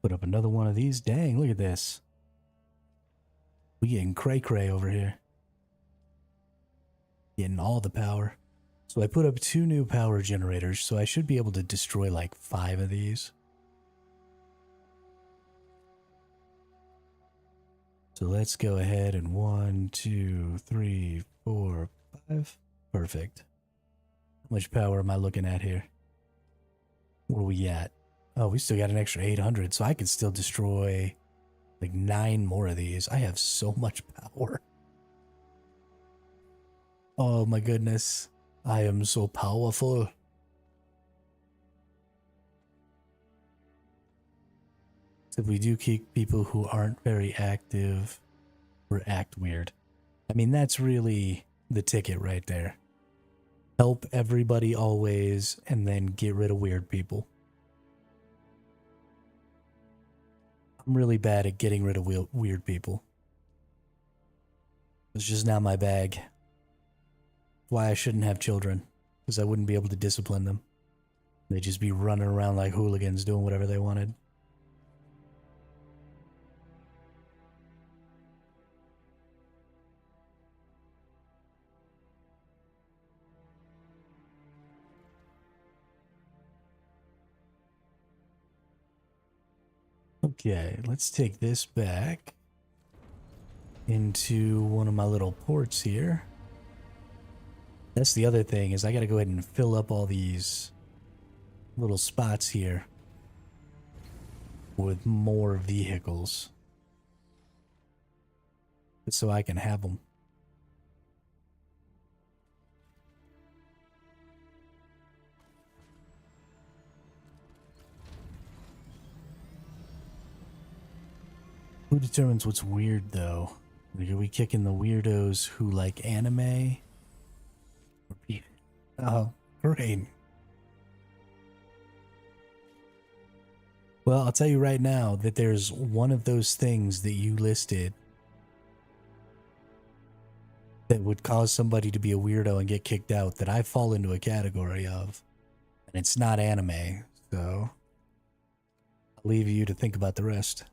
A: Put up another one of these. Dang, look at this. We getting cray-cray over here. Getting all the power. So I put up 2 new power generators, so I should be able to destroy like 5 of these. So let's go ahead and 1, 2, 3, 4, 5. Perfect. How much power am I looking at here? What are we at? Oh, we still got an extra 800, so I can still destroy like 9 more of these. I have so much power. Oh my goodness. I am so powerful. So we do keep people who aren't very active or act weird. I mean, that's really the ticket right there. Help everybody always, and then get rid of weird people. I'm really bad at getting rid of weird people. It's just not my bag. Why I shouldn't have children, because I wouldn't be able to discipline them. They'd just be running around like hooligans doing whatever they wanted. Okay, let's take this back into one of my little ports here. That's the other thing, is I gotta go ahead and fill up all these little spots here with more vehicles, so I can have them. Who determines what's weird, though? Like, are we kicking the weirdos who like anime? Oh, great. Well, I'll tell you right now that there's one of those things that you listed that would cause somebody to be a weirdo and get kicked out that I fall into a category of. And it's not anime, so I'll leave you to think about the rest.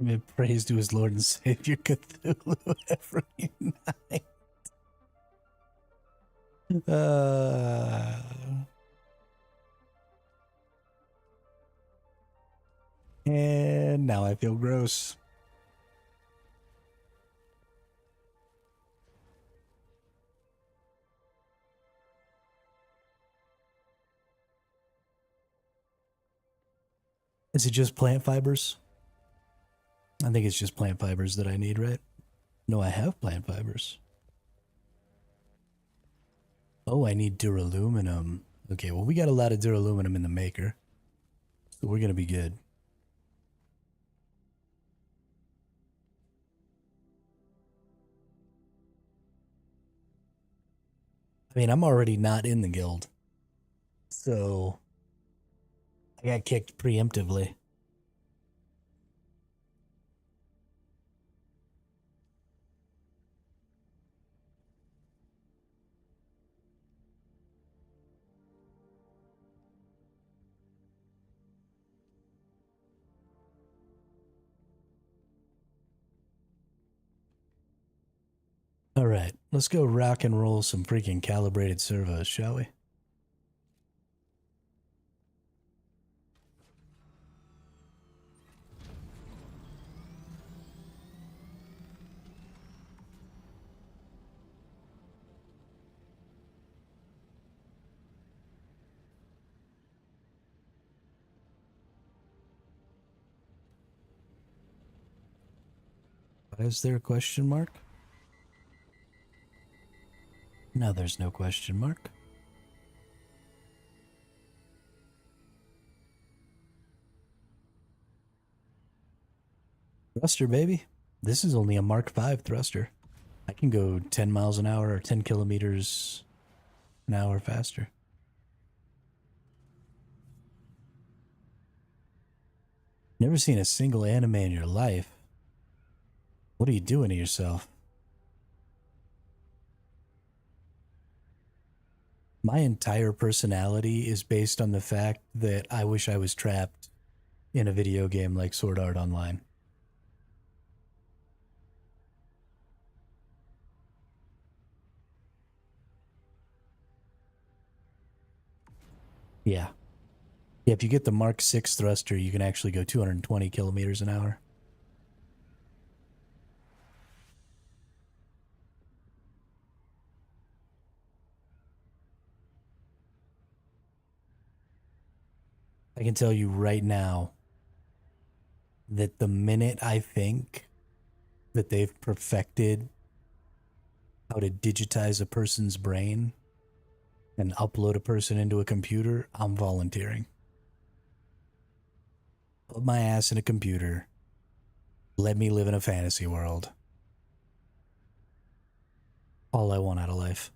A: May praise to his Lord and Savior Cthulhu every night. And now I feel gross. Is it just plant fibers? I think it's just plant fibers that I need, right? No, I have plant fibers. Oh, I need duraluminum. Okay, well, we got a lot of duraluminum in the maker, so we're gonna be good. I mean, I'm already not in the guild. So I got kicked preemptively. All right, let's go rock and roll some freaking calibrated servos, shall we? Is there a question mark? No, there's no question mark. Thruster, baby. This is only a Mark V thruster. I can go 10 miles an hour or 10 kilometers an hour faster. Never seen a single anime in your life. What are you doing to yourself? My entire personality is based on the fact that I wish I was trapped in a video game like Sword Art Online. Yeah. Yeah, if you get the Mark 6 thruster, you can actually go 220 kilometers an hour. I can tell you right now that the minute I think that they've perfected how to digitize a person's brain and upload a person into a computer, I'm volunteering. Put my ass in a computer. Let me live in a fantasy world. All I want out of life.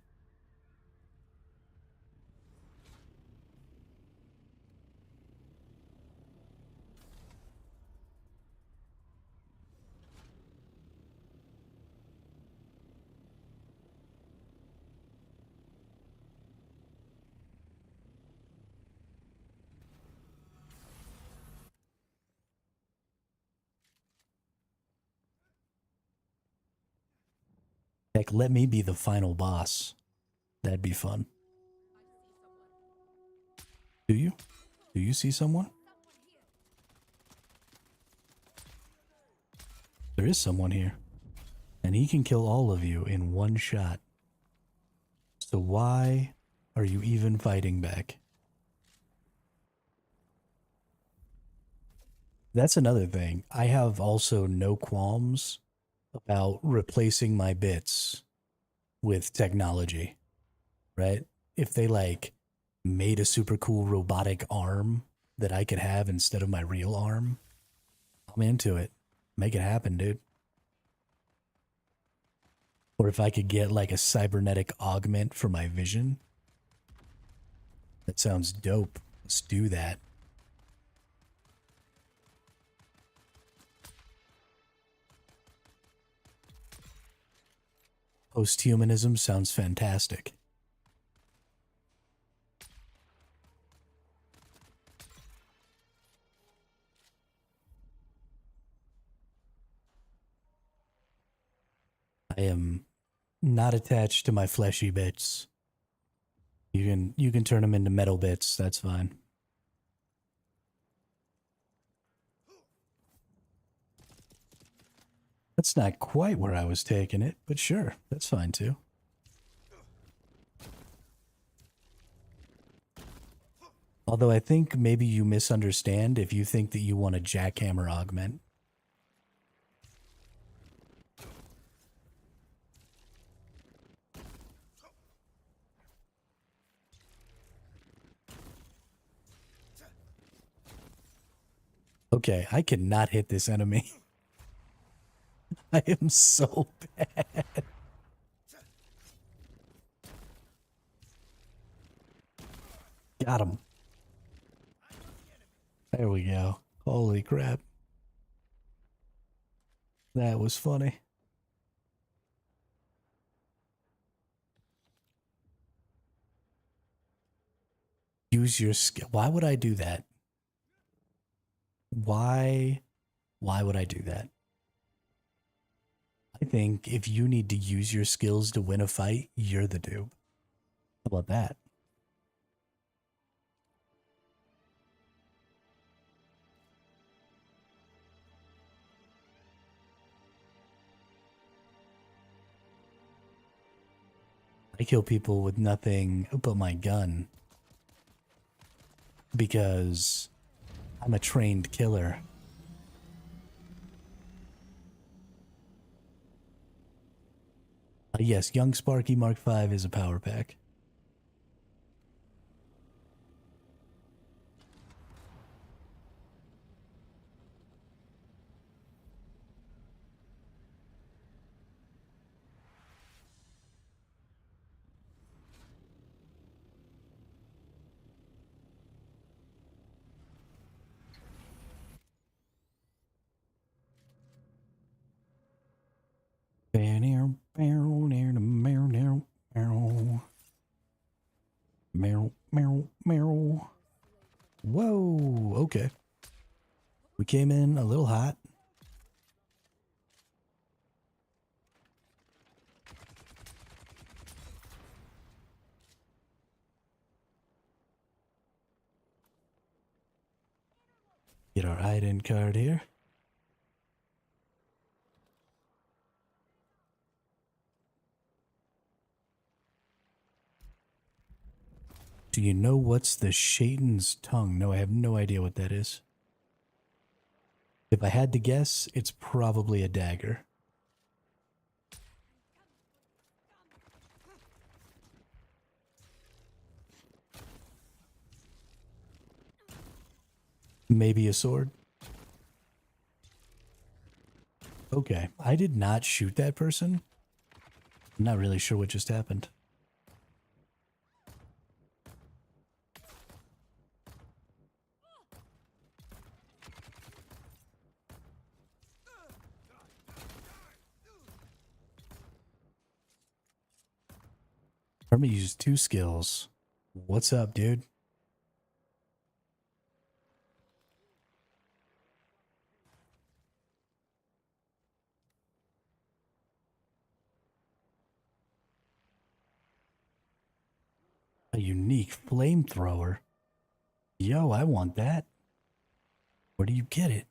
A: Heck, let me be the final boss. That'd be fun. Do you? Do you see someone? There is someone here. And he can kill all of you in one shot. So why are you even fighting back? That's another thing. I have also no qualms about replacing my bits with technology, right? If they like made a super cool robotic arm that I could have instead of my real arm, I'm into it. Make it happen, dude. Or if I could get like a cybernetic augment for my vision, that sounds dope. Let's do that. Posthumanism sounds fantastic. I am not attached to my fleshy bits. You can turn them into metal bits. That's fine. That's not quite where I was taking it, but sure, that's fine too. Although I think maybe you misunderstand if you think that you want a jackhammer augment. Okay, I cannot hit this enemy. I am so bad. Got him. There we go. Holy crap. That was funny. Use your skill. Why would I do that? Why? Why would I do that? I think if you need to use your skills to win a fight, you're the dupe. How about that? I kill people with nothing but my gun because I'm a trained killer. Yes, Young Sparky Mark V is a power pack. Whoa, okay. We came in a little hot. Get our ident card here. Do you know what's the Shaitan's tongue? No, I have no idea what that is. If I had to guess, it's probably a dagger. Maybe a sword. Okay, I did not shoot that person. I'm not really sure what just happened. I'm gonna use 2 skills. What's up, dude? A unique flamethrower. Yo, I want that. Where do you get it?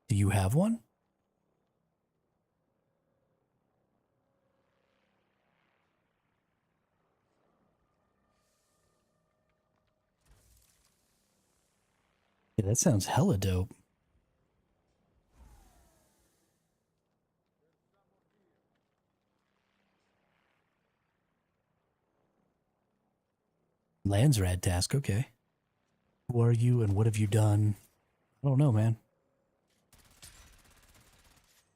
A: Do you have one? Yeah, that sounds hella dope. Landsrad task, okay. Who are you and what have you done? I don't know, man.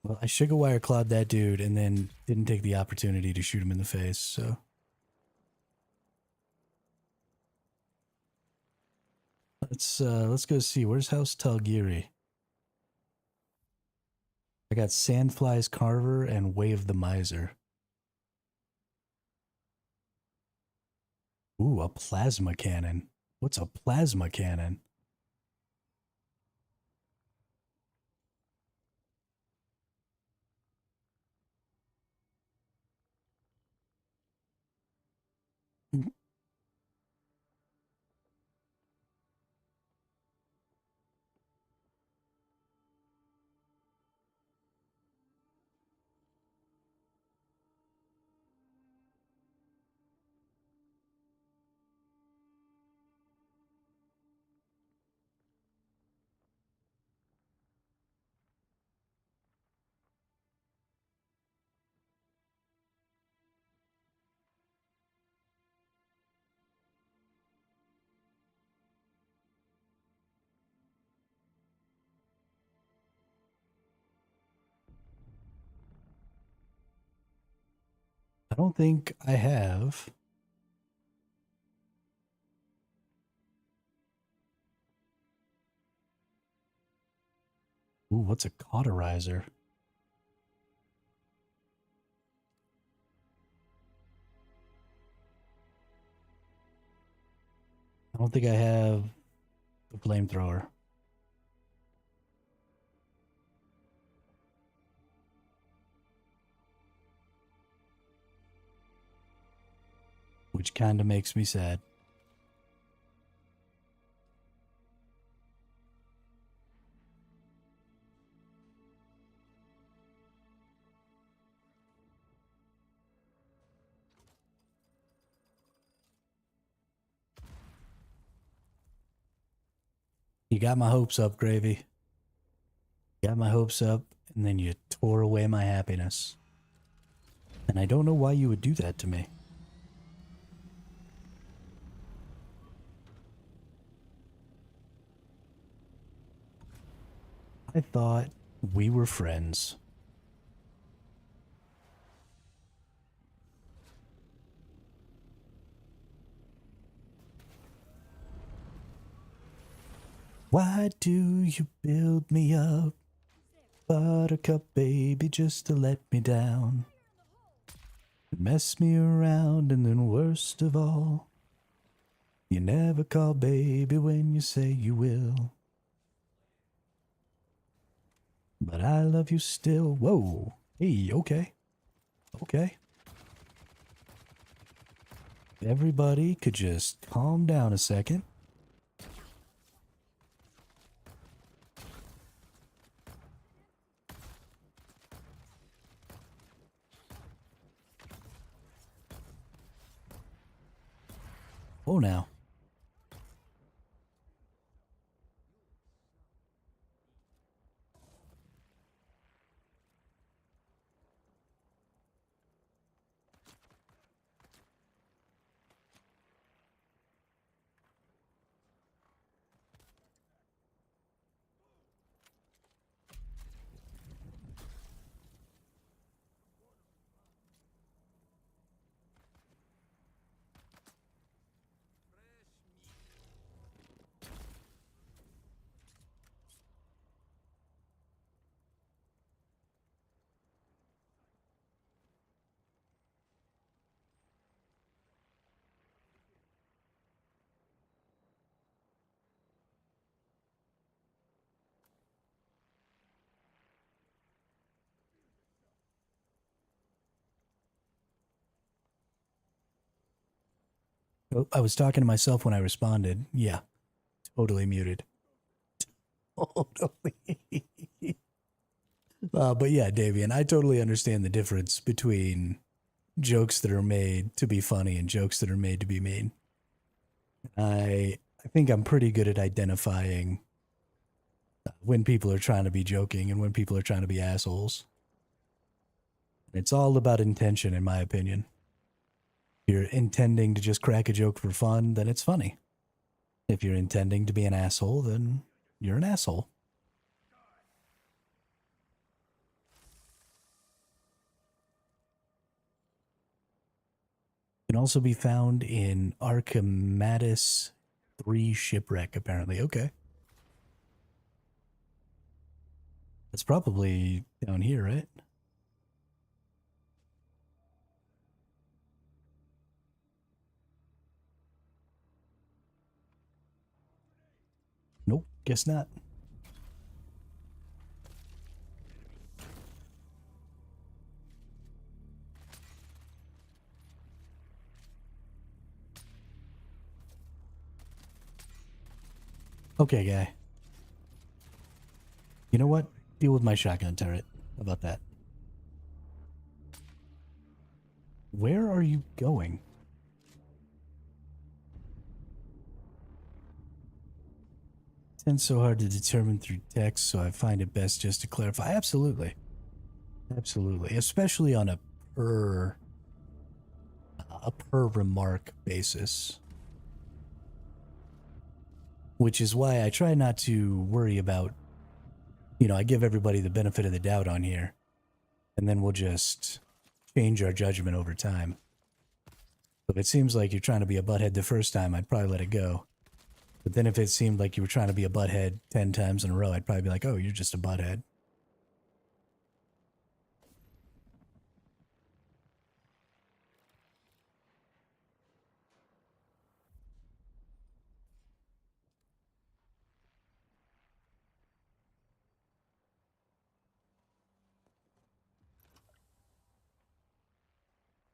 A: Well, I sugar wire clawed that dude and then didn't take the opportunity to shoot him in the face, so. Let's go see. Where's House Talgiri? I got Sandfly's Carver and Way of the Miser. Ooh, a plasma cannon. What's a plasma cannon? I don't think I have. Ooh, what's a cauterizer? I don't think I have the flamethrower. Which kind of makes me sad. You got my hopes up, Gravy. Got my hopes up, and then you tore away my happiness. And I don't know why you would do that to me. I thought we were friends. Why do you build me up, buttercup baby, just to let me down? Mess me around, and then worst of all, you never call baby when you say you will. But I love you still. Whoa. Hey, okay. Okay. Everybody could just calm down a second. Oh, now. Oh, I was talking to myself when I responded. Yeah, totally muted. Totally. But yeah, Davian, I totally understand the difference between jokes that are made to be funny and jokes that are made to be mean. I think I'm pretty good at identifying when people are trying to be joking and when people are trying to be assholes. It's all about intention, in my opinion. If you're intending to just crack a joke for fun, then it's funny. If you're intending to be an asshole, then you're an asshole. Can also be found in Archimedes 3 shipwreck, apparently. Okay. That's probably down here, right? Nope, guess not. Okay, guy. You know what? Deal with my shotgun turret. How about that? Where are you going? It's so hard to determine through text, so I find it best just to clarify. Absolutely. Absolutely. Especially on a per remark basis. Which is why I try not to worry about, I give everybody the benefit of the doubt on here. And then we'll just change our judgment over time. If it seems like you're trying to be a butthead the first time, I'd probably let it go. But then if it seemed like you were trying to be a butthead 10 times in a row, I'd probably be like, oh, you're just a butthead.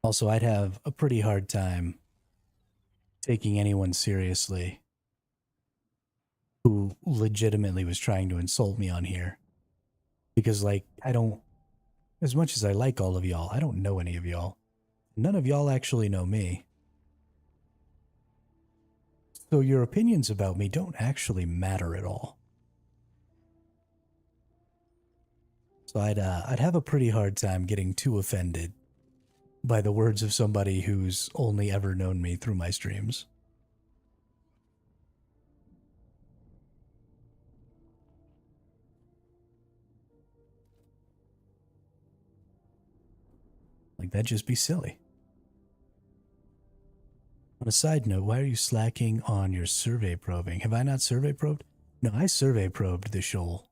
A: Also, I'd have a pretty hard time taking anyone seriously who legitimately was trying to insult me on here. Because, like, I don't, as much as I like all of y'all, I don't know any of y'all. None of y'all actually know me. So your opinions about me don't actually matter at all. So I'd have a pretty hard time getting too offended by the words of somebody who's only ever known me through my streams. Like, that'd just be silly. On a side note, why are you slacking on your survey probing? Have I not survey probed? No, I survey probed the shoal.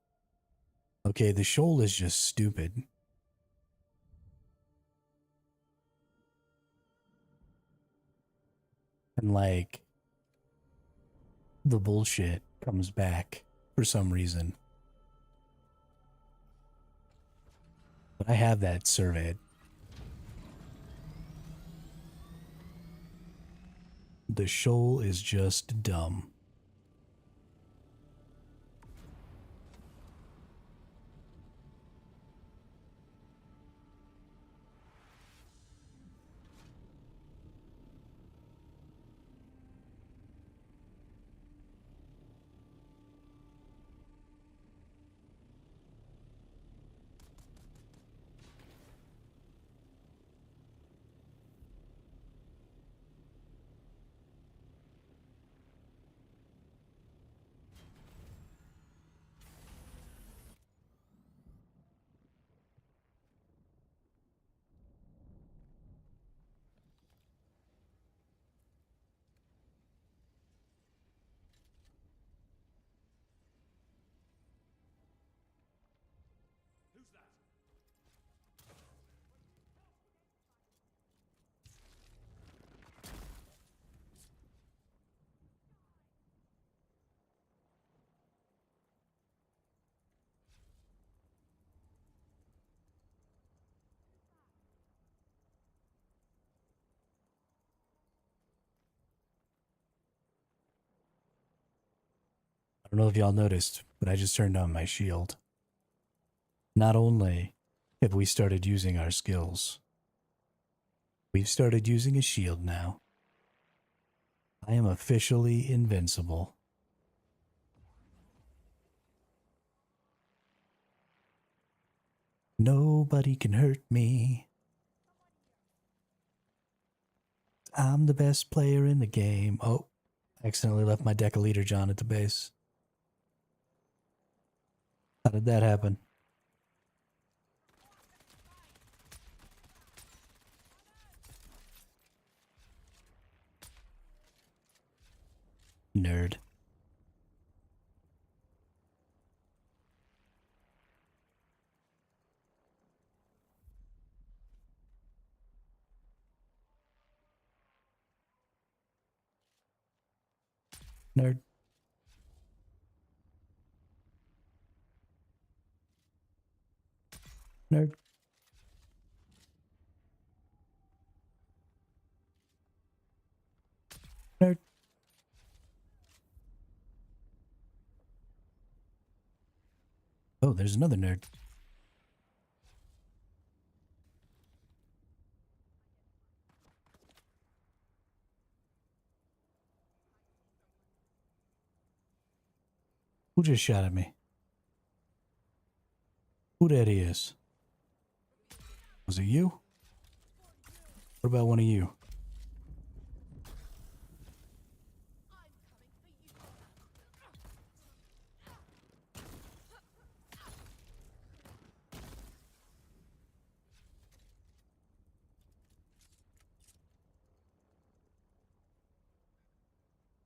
A: Okay, the shoal is just stupid. And, like, the bullshit comes back for some reason. But I have that surveyed. The shoal is just dumb. I don't know if y'all noticed, but I just turned on my shield. Not only have we started using our skills, we've started using a shield now. I am officially invincible. Nobody can hurt me. I'm the best player in the game. Oh, I accidentally left my deck of leader John at the base. How did that happen? Nerd. Nerd. Nerd. Nerd. Oh, there's another nerd. Who just shot at me? Who that is? Was it you? What about one of you?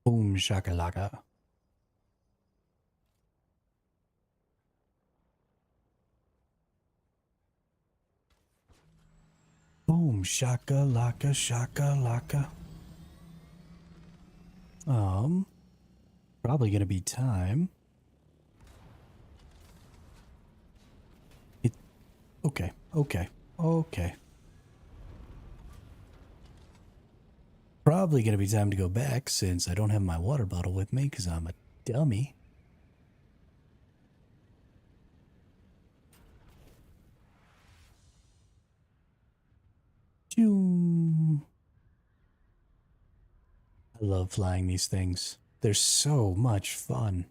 A: Boom shakalaka. Boom, shaka laka, shaka laka. Probably gonna be time. Okay, okay, okay. Probably gonna be time to go back since I don't have my water bottle with me because I'm a dummy. Choo. I love flying these things. They're so much fun.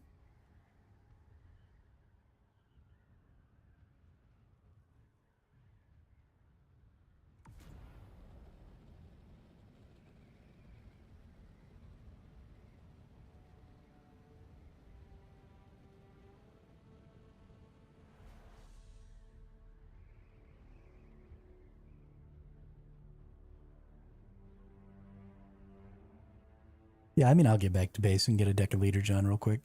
A: Yeah, I mean, I'll get back to base and get a deciliter, John, real quick.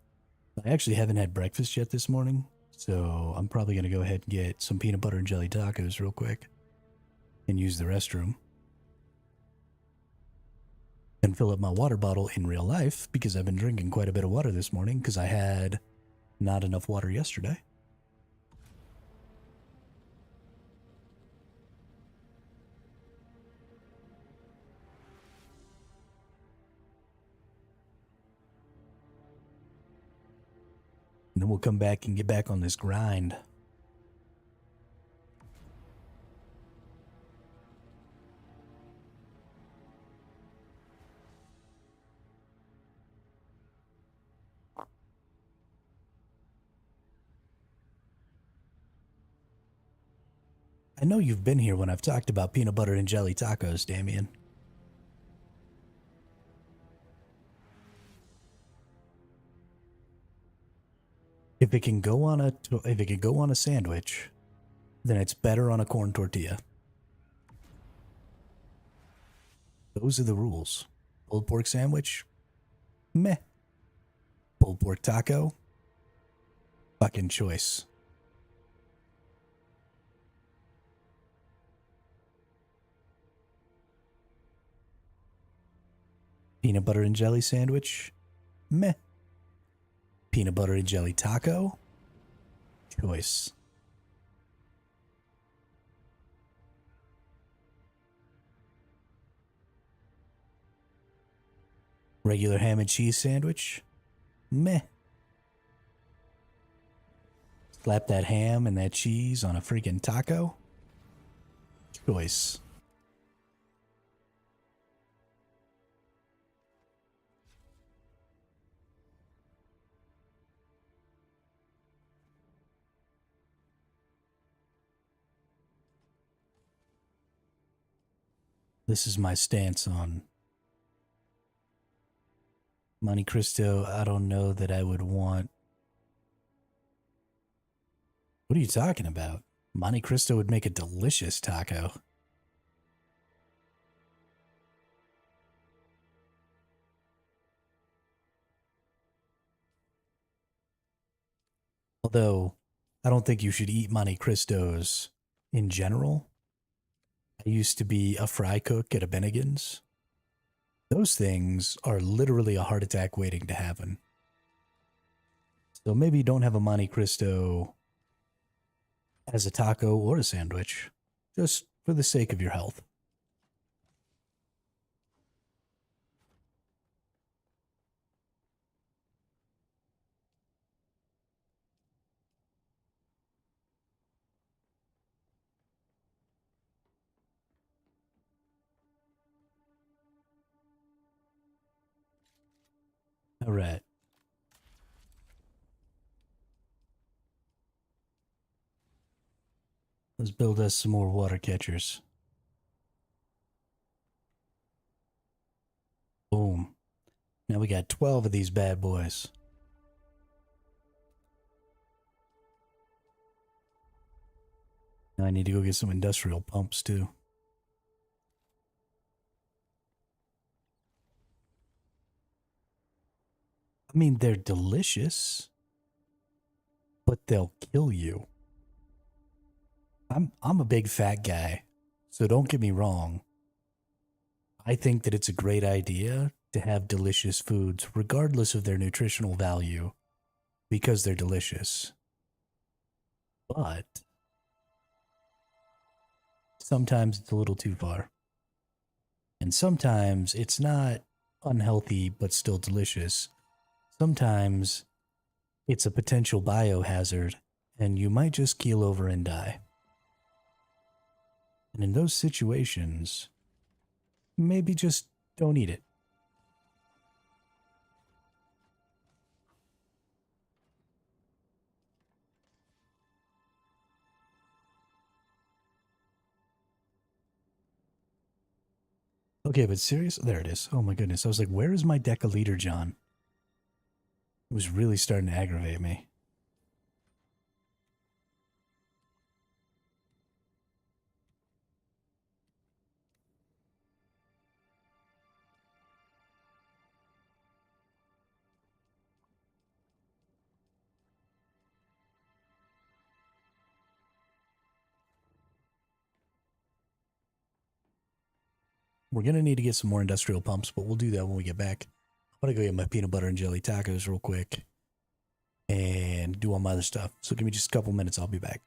A: I actually haven't had breakfast yet this morning, so I'm probably going to go ahead and get some peanut butter and jelly tacos real quick and use the restroom. And fill up my water bottle in real life because I've been drinking quite a bit of water this morning because I had not enough water yesterday. And then we'll come back and get back on this grind. I know you've been here when I've talked about peanut butter and jelly tacos, Damien. If it can go on a sandwich, then it's better on a corn tortilla. Those are the rules. Pulled pork sandwich? Meh. Pulled pork taco? Fucking choice. Peanut butter and jelly sandwich? Meh. Peanut butter and jelly taco? Choice. Regular ham and cheese sandwich? Meh. Slap that ham and that cheese on a freaking taco? Choice. This is my stance on Monte Cristo. I don't know that I would want. What are you talking about? Monte Cristo would make a delicious taco. Although, I don't think you should eat Monte Cristos in general. I used to be a fry cook at a Bennigan's. Those things are literally a heart attack waiting to happen. So maybe don't have a Monte Cristo as a taco or a sandwich, just for the sake of your health. All right. Let's build us some more water catchers. Boom. Now we got 12 of these bad boys. Now I need to go get some industrial pumps too. I mean, they're delicious, but they'll kill you. I'm a big fat guy, So don't get me wrong. I think that it's a great idea to have delicious foods, regardless of their nutritional value, because they're delicious. But sometimes it's a little too far. And sometimes it's not unhealthy, but still delicious. Sometimes it's a potential biohazard, and you might just keel over and die. And in those situations, maybe just don't eat it. Okay, but serious? There it is. Oh my goodness. I was like, where is my deciliter, John? It was really starting to aggravate me. We're going to need to get some more industrial pumps, but we'll do that when we get back. I'm going to go get my peanut butter and jelly tacos real quick and do all my other stuff. So give me just a couple minutes. I'll be back.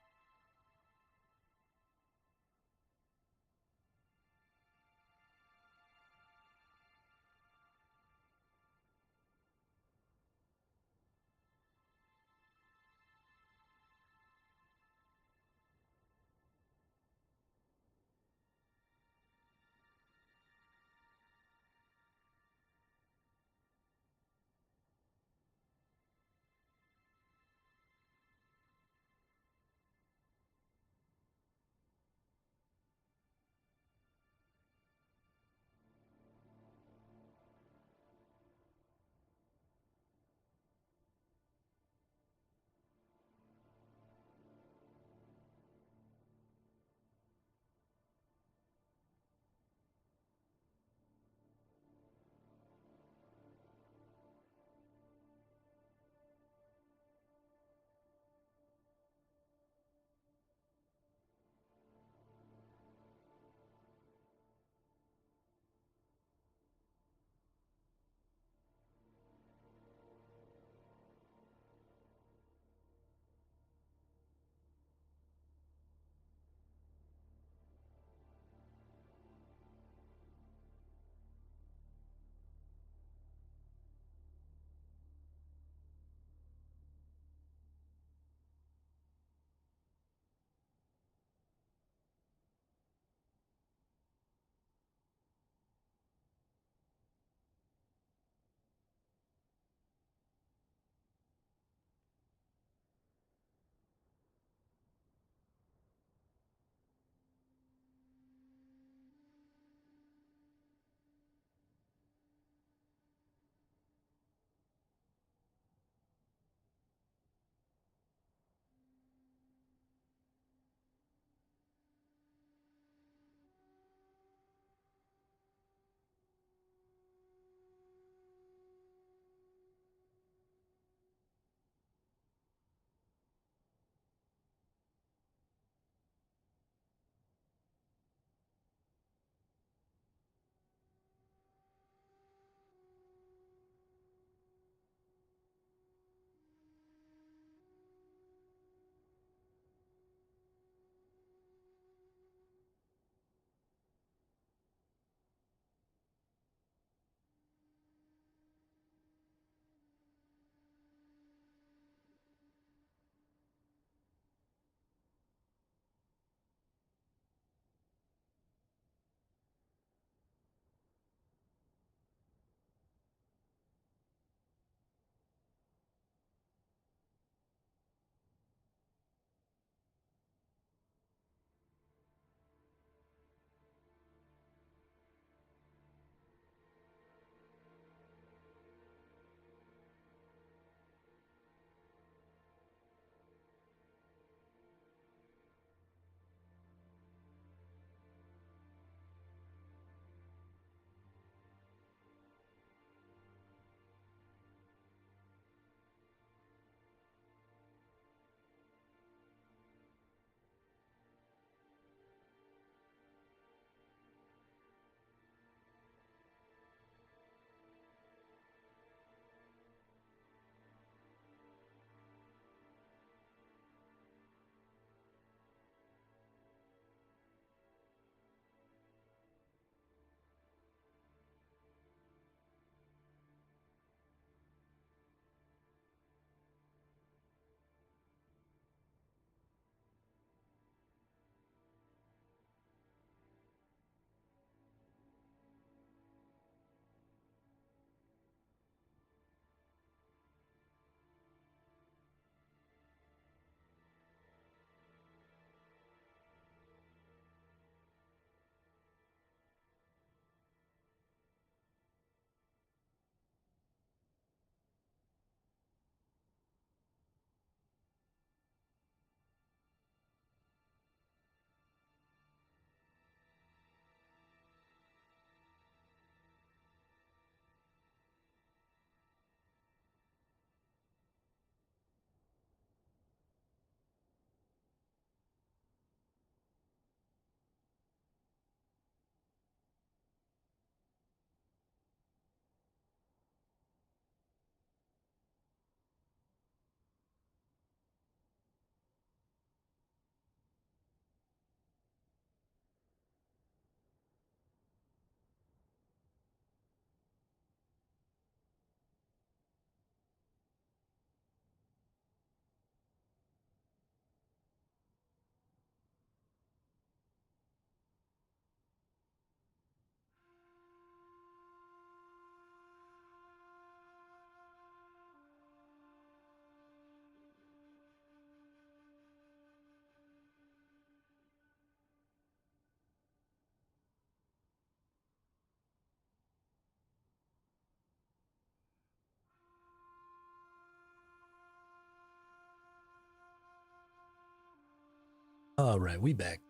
A: All right, we back.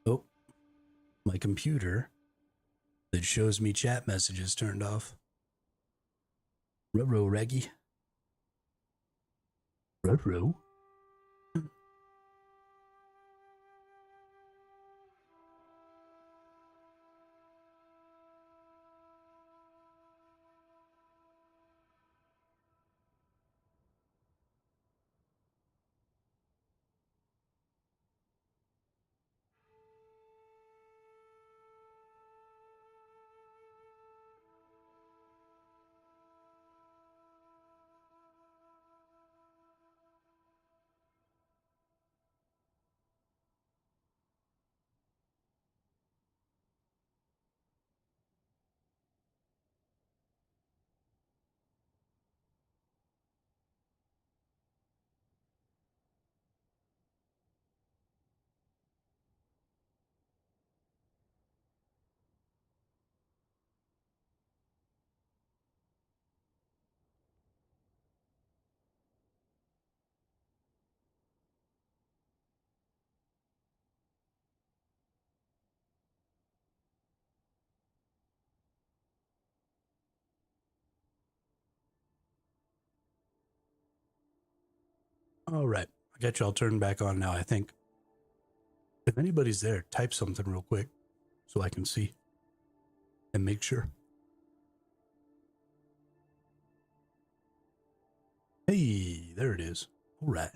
A: Oh, my computer that shows me chat messages turned off. Ruh-roh, Reggie. Ruh-roh. All right, I got y'all turned back on now, I think. If anybody's there, type something real quick so I can see and make sure. Hey, there it is. All right.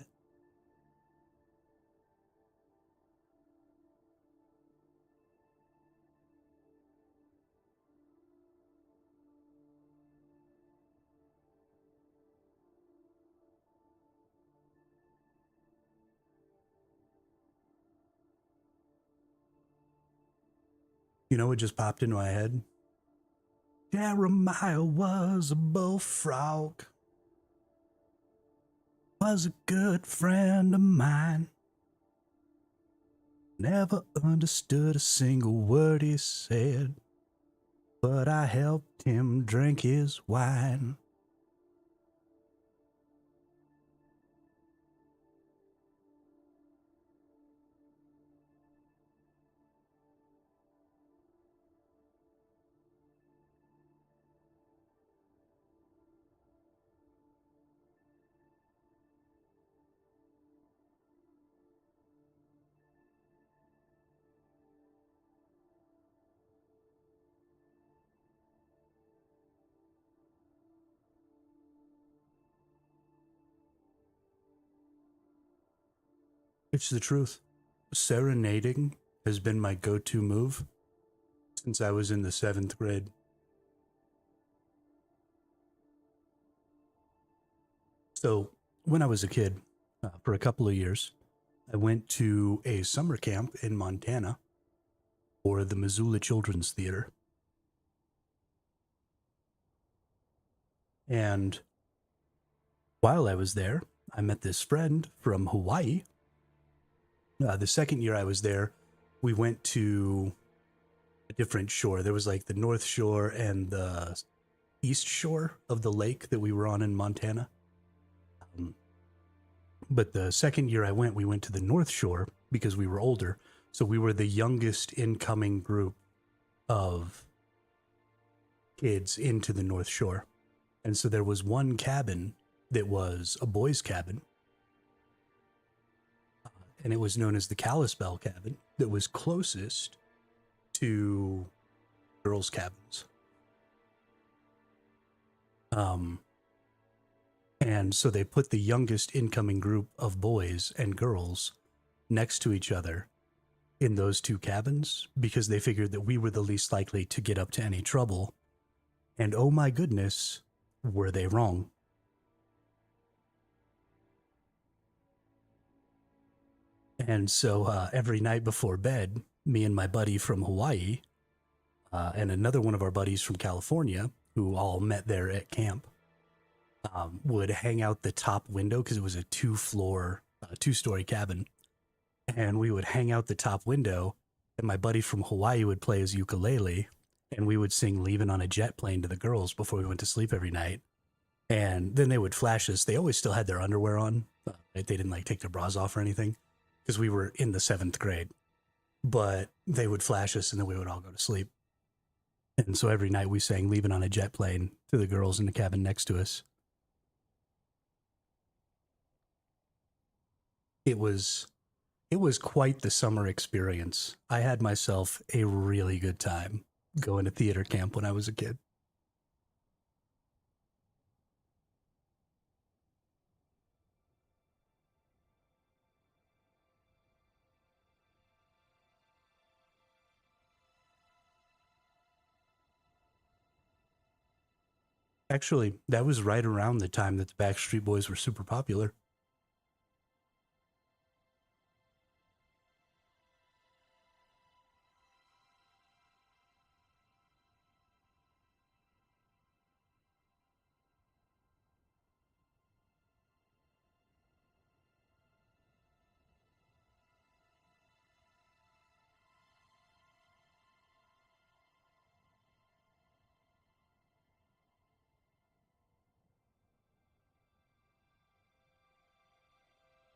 A: You know what just popped into my head? Jeremiah was a bullfrog, was a good friend of mine. Never understood a single word he said, but I helped him drink his wine. It's the truth. Serenading has been my go-to move since I was in the 7th grade. So when I was a kid, for a couple of years, I went to a summer camp in Montana for the Missoula Children's Theater. And while I was there, I met this friend from Hawaii. The second year I was there, we went to a different shore. There was like the North Shore and the East Shore of the lake that we were on in Montana. But the second year I went, we went to the North Shore because we were older. So we were the youngest incoming group of kids into the North Shore. And so there was one cabin that was a boys' cabin. And it was known as the Kalispell cabin that was closest to girls' cabins. And so they put the youngest incoming group of boys and girls next to each other in those two cabins because they figured that we were the least likely to get up to any trouble. And oh my goodness, were they wrong? And so every night before bed, me and my buddy from Hawaii and another one of our buddies from California, who all met there at camp, would hang out the top window because it was a two-story cabin. And we would hang out the top window, and my buddy from Hawaii would play his ukulele, and we would sing Leaving on a Jet Plane to the girls before we went to sleep every night. And then they would flash us. They always still had their underwear on. They didn't like take their bras off or anything. because we were in the seventh grade. But they would flash us and then we would all go to sleep. And so every night we sang Leaving on a Jet Plane to the girls in the cabin next to us. It was quite the summer experience. I had myself a really good time going to theater camp when I was a kid. Actually, that was right around the time that the Backstreet Boys were super popular.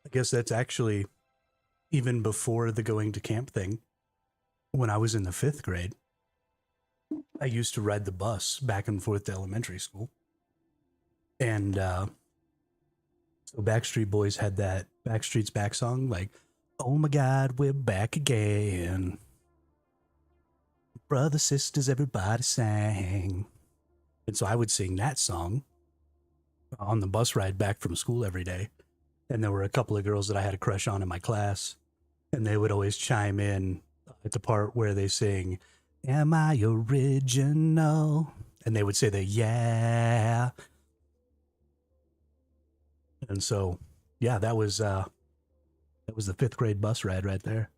A: I guess that's actually even before the going to camp thing. When I was in the fifth grade, I used to ride the bus back and forth to elementary school. And so Backstreet Boys had that Backstreet's Back song, like, oh my God, we're back again. Brothers, sisters, everybody sang. And so I would sing that song on the bus ride back from school every day. And there were a couple of girls that I had a crush on in my class. And they would always chime in at the part where they sing, am I original? And they would say the yeah. And so, yeah, that was the fifth grade bus ride right there.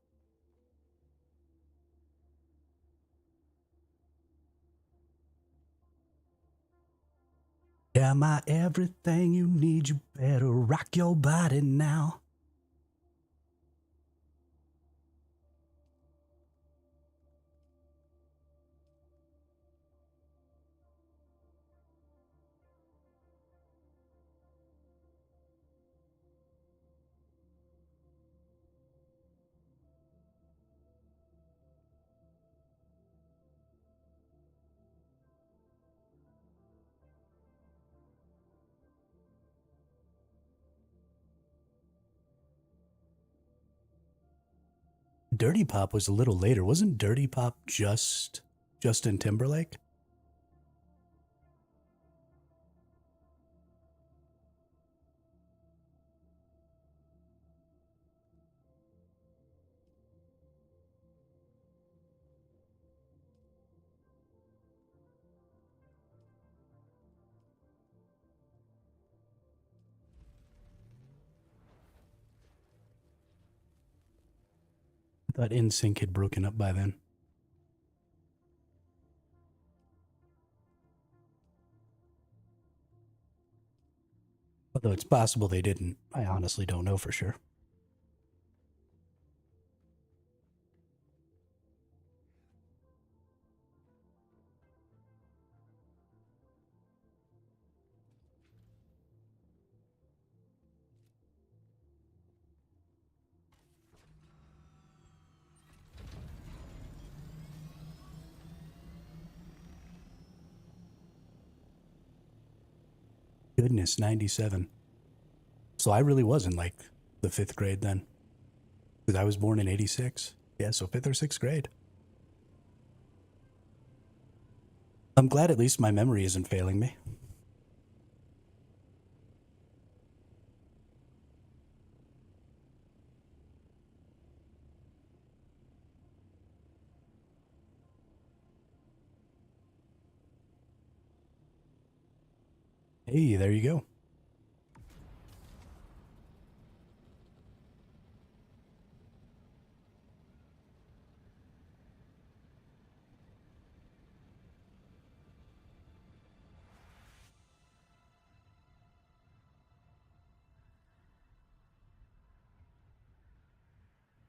A: Am I everything you need? You better rock your body now. Dirty Pop was a little later. Wasn't Dirty Pop just Justin Timberlake? I thought NSYNC had broken up by then. Although it's possible they didn't. I honestly don't know for sure. Goodness, 97. So I really was in like the fifth grade then. Because I was born in 86. Yeah, so fifth or sixth grade. I'm glad at least my memory isn't failing me. Hey, there you go.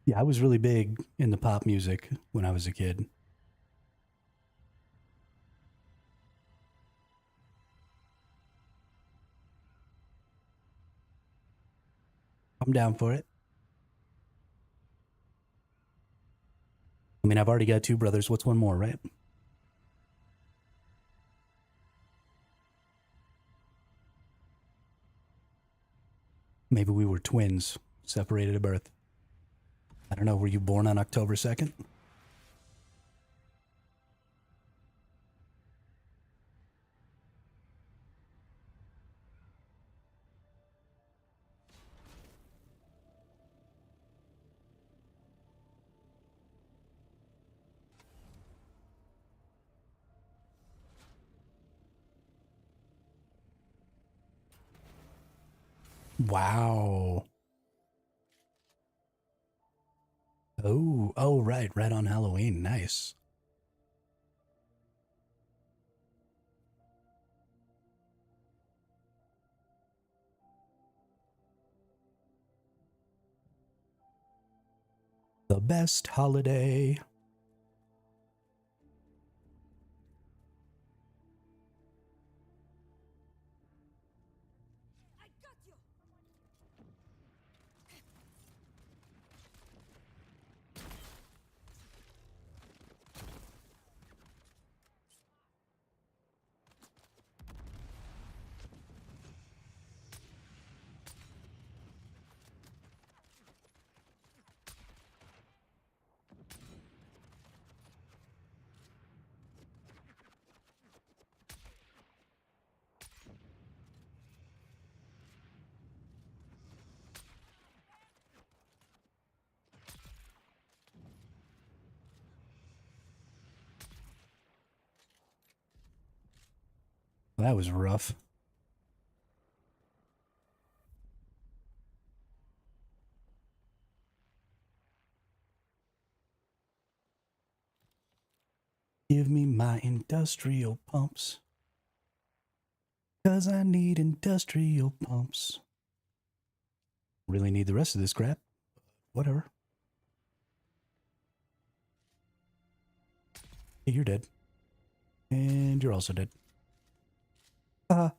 A: Yeah, I was really big in the pop music when I was a kid. I'm down for it. mean, I've already got two brothers. What's one more, right? Maybe we were twins, separated at birth. I don't know. Were you born on October 2nd? Wow. Oh, right on Halloween. Nice. The best holiday. That was rough. Give me my industrial pumps. 'Cause I need industrial pumps. Really need the rest of this crap. Whatever. Hey, you're dead. And you're also dead. Uh,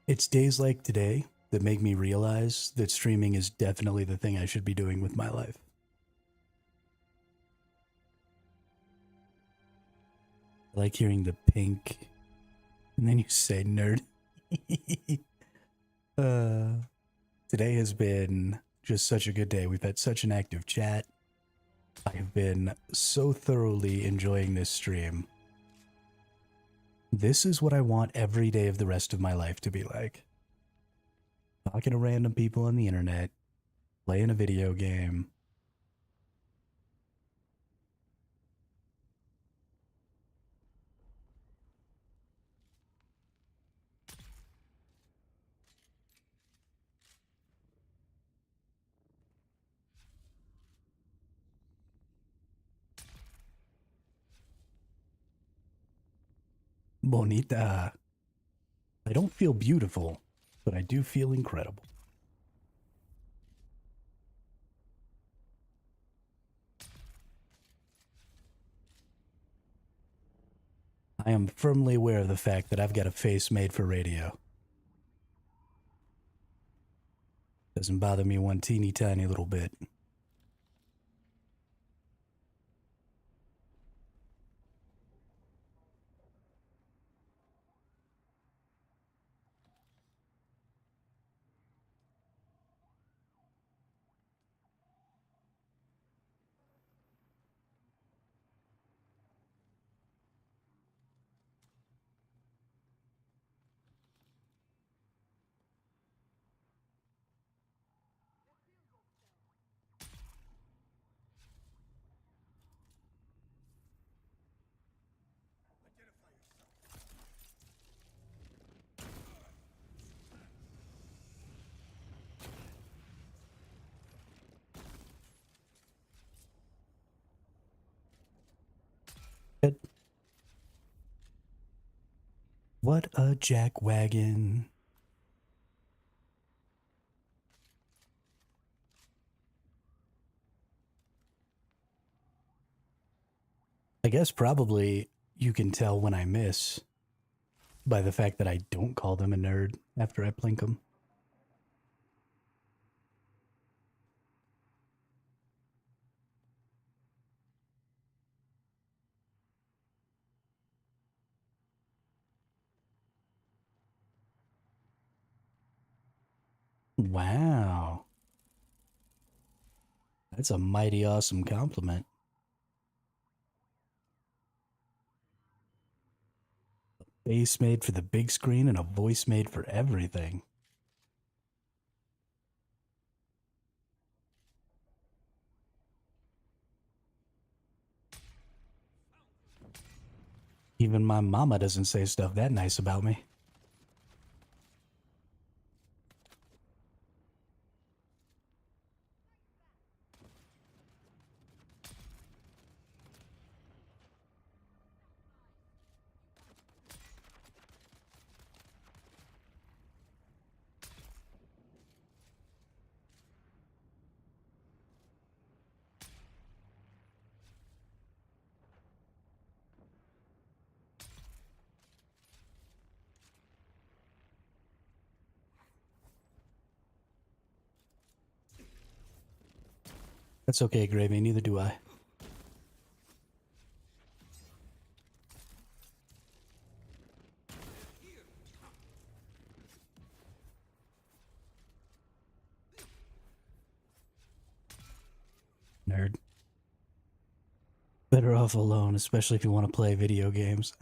A: it's days like today that make me realize that streaming is definitely the thing I should be doing with my life. I like hearing the pink, and then you say nerd. uh, Today has been just such a good day. We've had such an active chat. I have been so thoroughly enjoying this stream. This is what I want every day of the rest of my life to be like. Talking to random people on the internet, playing a video game. Bonita. I don't feel beautiful, but I do feel incredible. I am firmly aware of the fact that I've got a face made for radio. Doesn't bother me one teeny tiny little bit. What a jackwagon. I guess probably you can tell when I miss. by the fact that I don't call them a nerd after I plink them. Wow. That's a mighty awesome compliment. Bass made for the big screen and a voice made for everything. Even my mama doesn't say stuff that nice about me. That's okay, Gravy. Neither do I. Nerd. Better off alone, especially if you want to play video games.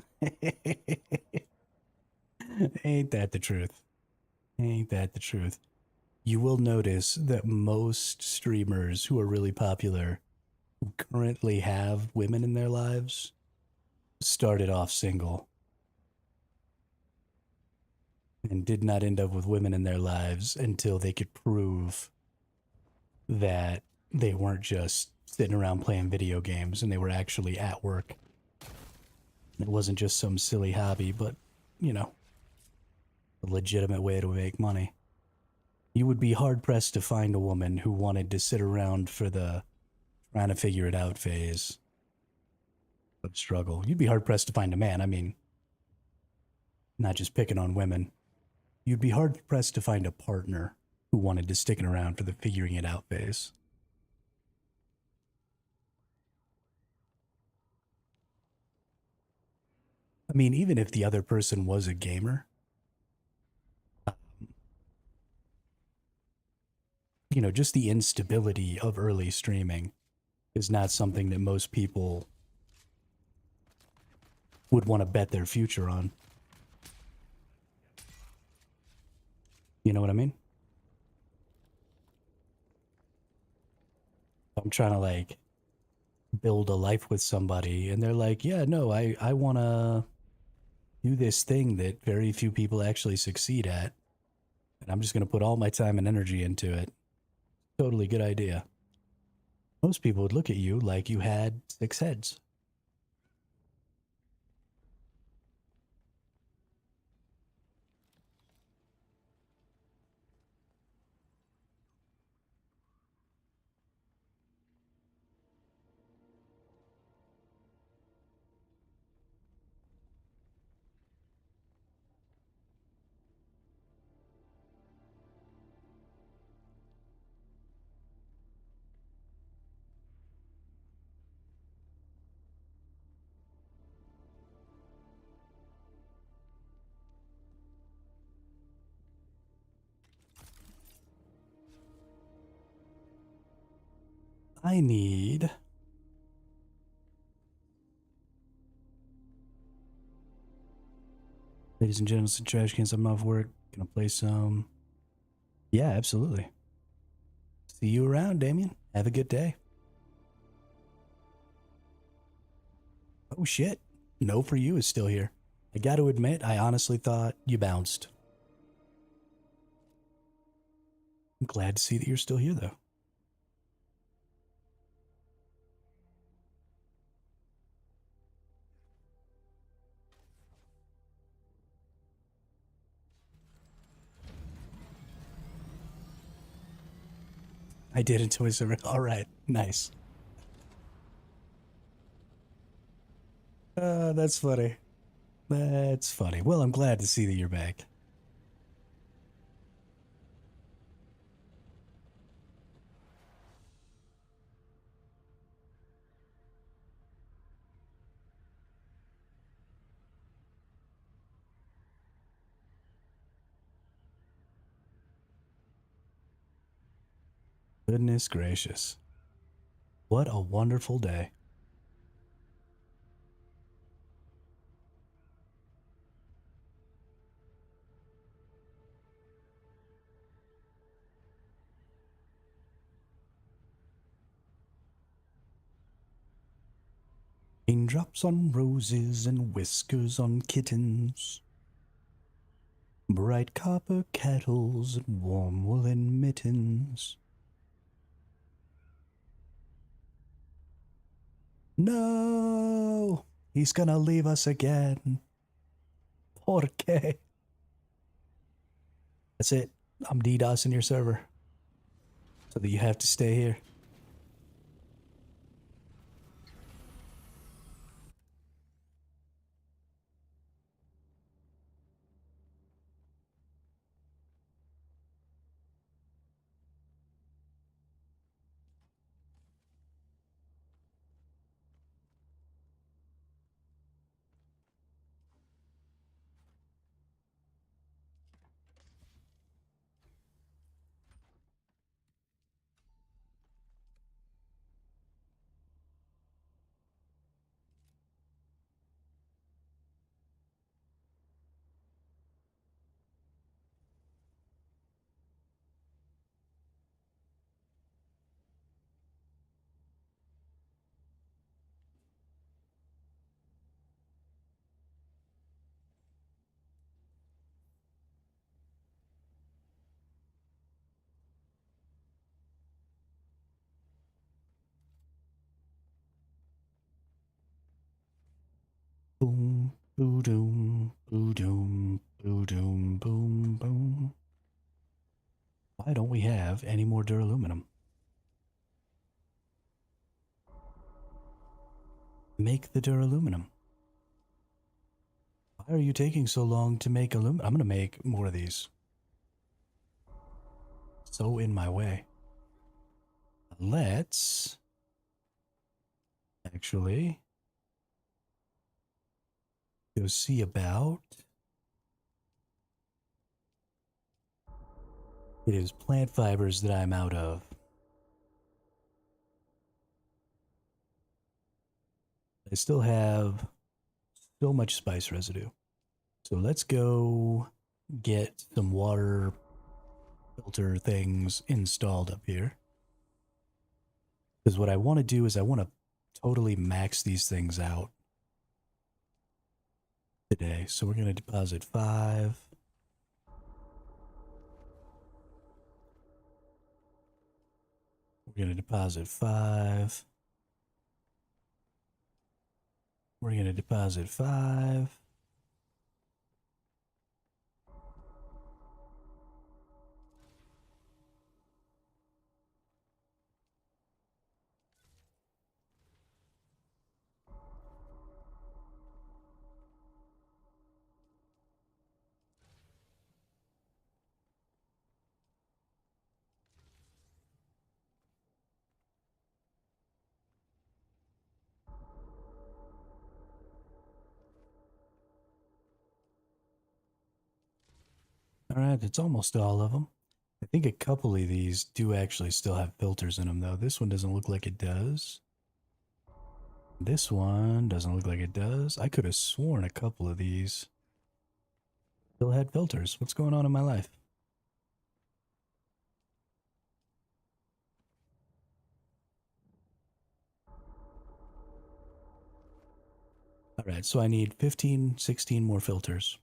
A: Ain't that the truth? Ain't that the truth? You will notice that most streamers who are really popular, who currently have women in their lives, started off single and did not end up with women in their lives until they could prove that they weren't just sitting around playing video games and they were actually at work. It wasn't just some silly hobby, but, you know, a legitimate way to make money. You would be hard pressed to find a woman who wanted to sit around for the trying to figure it out phase of struggle. You'd be hard pressed to find a man. I mean, not just picking on women. You'd be hard pressed to find a partner who wanted to stick it around for the figuring it out phase. I mean, even if the other person was a gamer, you know, just the instability of early streaming is not something that most people would want to bet their future on. You know what I mean? I'm trying to like build a life with somebody and they're like, yeah, no, I want to do this thing that very few people actually succeed at. And I'm just going to put all my time and energy into it. Totally good idea. Most people would look at you like you had 6 heads. I need ladies and gentlemen, some trash cans. I'm off work. Gonna play some. Yeah, absolutely. See you around, Damien. Have a good day. Oh shit. No for you is still here. I gotta admit, I honestly thought you bounced. I'm glad to see that you're still here, though. I did enjoy some. All right, nice. That's funny. That's funny. Well, I'm glad to see that you're back. Goodness gracious. What a wonderful day. Raindrops on roses and whiskers on kittens. Bright copper kettles and warm woolen mittens. No! He's gonna leave us again. Por qué? That's it. I'm DDoSing your server. So that you have to stay here. Boom, boo doom, boo doom, boo doom, boom, boom. Why don't we have any more duraluminum? Make the duraluminum. Why are you taking so long to make aluminum? I'm gonna make more of these. So in my way. Let's actually go see about. It is plant fibers that I'm out of. I still have so much spice residue. So let's go get some water filter things installed up here. Because what I want to do is I want to totally max these things out today. So we're going to deposit 5. We're going to deposit 5. We're going to deposit 5. All right, it's almost all of them. I think a couple of these do actually still have filters in them, though. This one doesn't look like it does. This one doesn't look like it does. I could have sworn a couple of these still had filters. What's going on in my life? All right, so I need 15, 16 more filters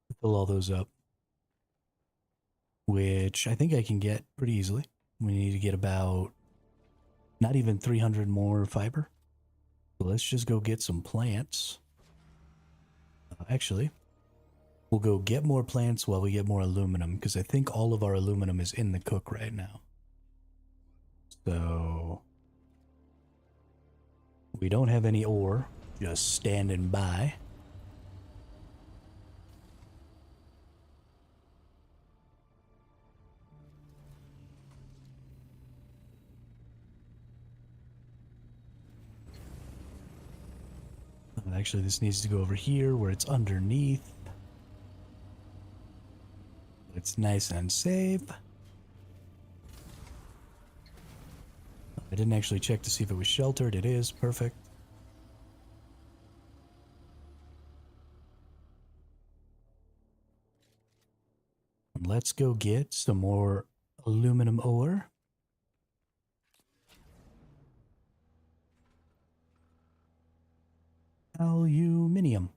A: to fill all those up, which I think I can get pretty easily. We need to get about not even 300 more fiber. So let's just go get some plants. Actually, we'll go get more plants while we get more aluminum, because I think all of our aluminum is in the cook right now. So we don't have any ore just standing by. Actually, this needs to go over here where it's underneath. It's nice and safe. I didn't actually check to see if it was sheltered. It is. Perfect. Let's go get some more aluminum ore. Aluminium.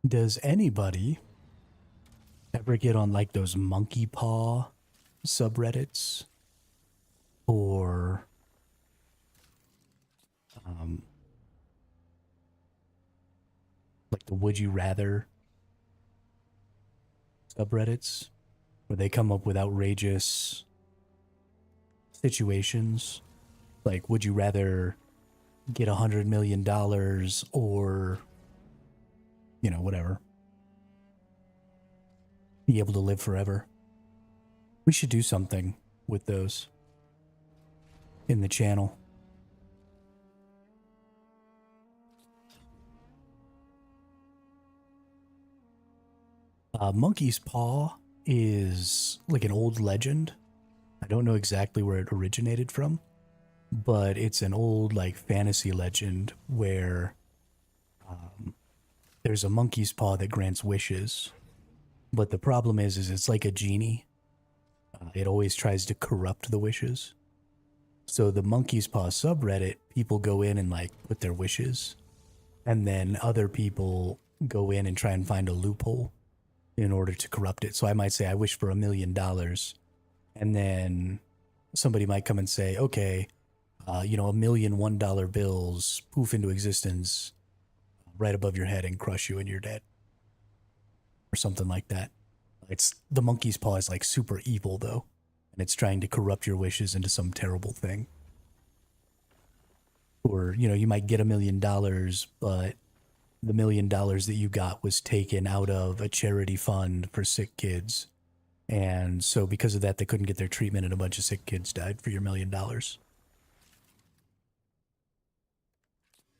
A: Does anybody ever get on like those monkey paw subreddits? Or like the would you rather subreddits where they come up with outrageous situations? Like, would you rather get $100 million or, you know, whatever, be able to live forever? We should do something with those in the channel. Monkey's Paw is like an old legend. I don't know exactly where it originated from, but it's an old like fantasy legend where there's a monkey's paw that grants wishes. But the problem is it's like a genie. It always tries to corrupt the wishes. So the monkey's paw subreddit, people go in and like put their wishes, and then other people go in and try and find a loophole in order to corrupt it. So I might say I wish for $1 million, and then somebody might come and say, okay, $1 million $1 bills poof into existence right above your head and crush you and you're dead, or something like that. It's the monkey's paw is like super evil though, and it's trying to corrupt your wishes into some terrible thing. Or, you might get $1 million, but the $1 million that you got was taken out of a charity fund for sick kids. And so because of that, they couldn't get their treatment and a bunch of sick kids died for your $1 million.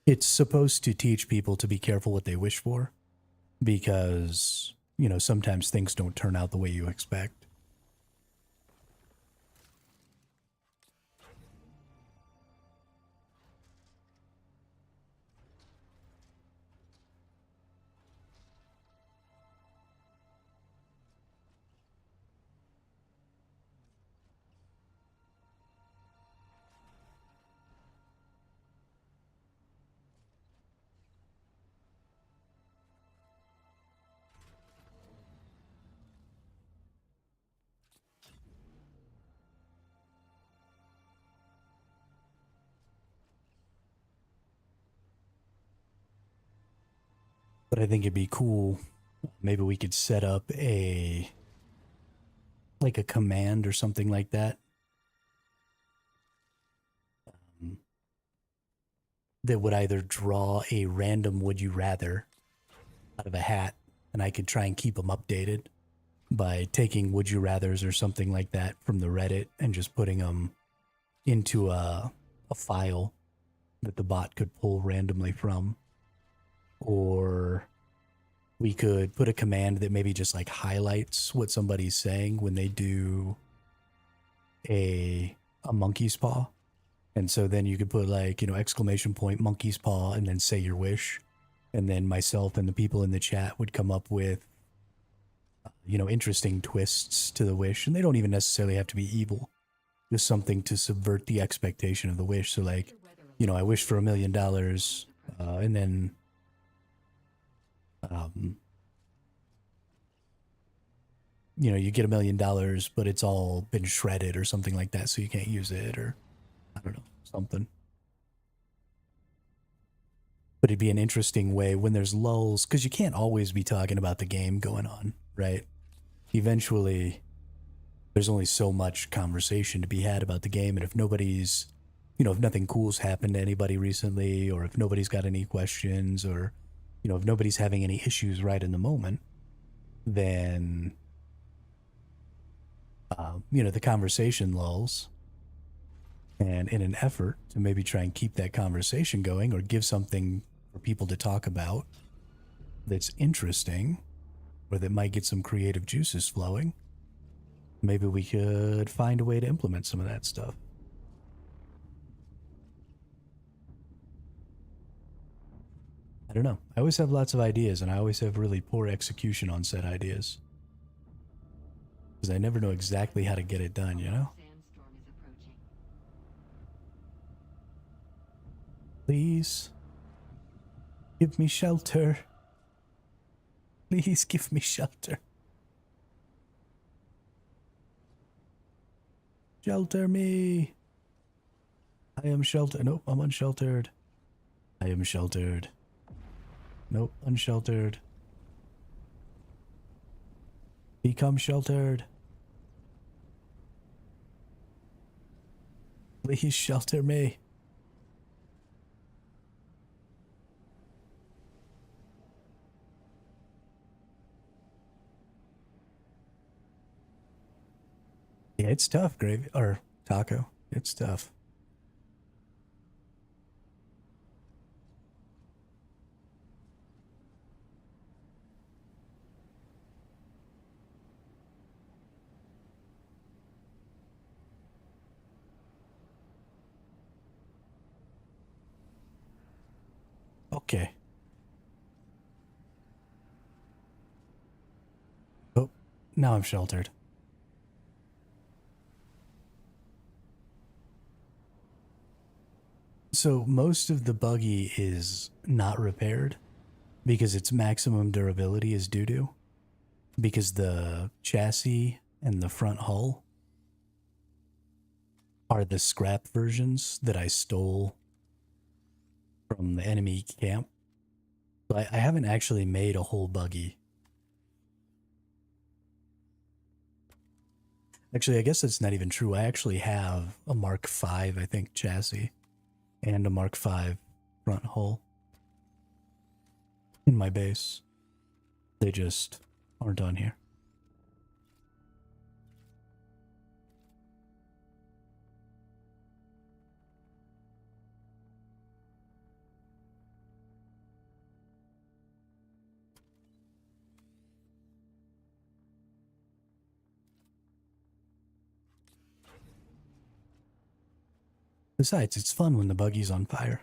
A: It's supposed to teach people to be careful what they wish for because, sometimes things don't turn out the way you expect. But I think it'd be cool. Maybe we could set up like a command or something like that. That would either draw a random would you rather out of a hat, and I could try and keep them updated by taking would you rathers or something like that from the Reddit and just putting them into a file that the bot could pull randomly from. Or we could put a command that maybe just like highlights what somebody's saying when they do a monkey's paw. And so then you could put like, exclamation point monkey's paw and then say your wish. And then myself and the people in the chat would come up with, interesting twists to the wish. And they don't even necessarily have to be evil. Just something to subvert the expectation of the wish. So like, I wish for $1 million, and then, you get $1 million, but it's all been shredded or something like that, so you can't use it, or I don't know, something. But it'd be an interesting way when there's lulls, because you can't always be talking about the game going on, right? Eventually, there's only so much conversation to be had about the game, and if nobody's, if nothing cool's happened to anybody recently, or if nobody's got any questions, or if nobody's having any issues right in the moment, then the conversation lulls. And in an effort to maybe try and keep that conversation going or give something for people to talk about that's interesting or that might get some creative juices flowing, maybe we could find a way to implement some of that stuff. I don't know. I always have lots of ideas, and I always have really poor execution on said ideas. Because I never know exactly how to get it done, you know? Please give me shelter. Please give me shelter. Shelter me. I am sheltered. Nope, I'm unsheltered. I am sheltered. Nope, unsheltered. Become sheltered. Please shelter me. Yeah, it's tough, Gravy. Or Taco. It's tough. Okay. Oh, now I'm sheltered. So most of the buggy is not repaired because its maximum durability is doo-doo. Because the chassis and the front hull are the scrap versions that I stole from the enemy camp. So I haven't actually made a whole buggy. Actually, I guess that's not even true. I actually have a Mark V, I think, chassis and a Mark V front hull in my base. They just aren't on here. Besides, it's fun when the buggy's on fire.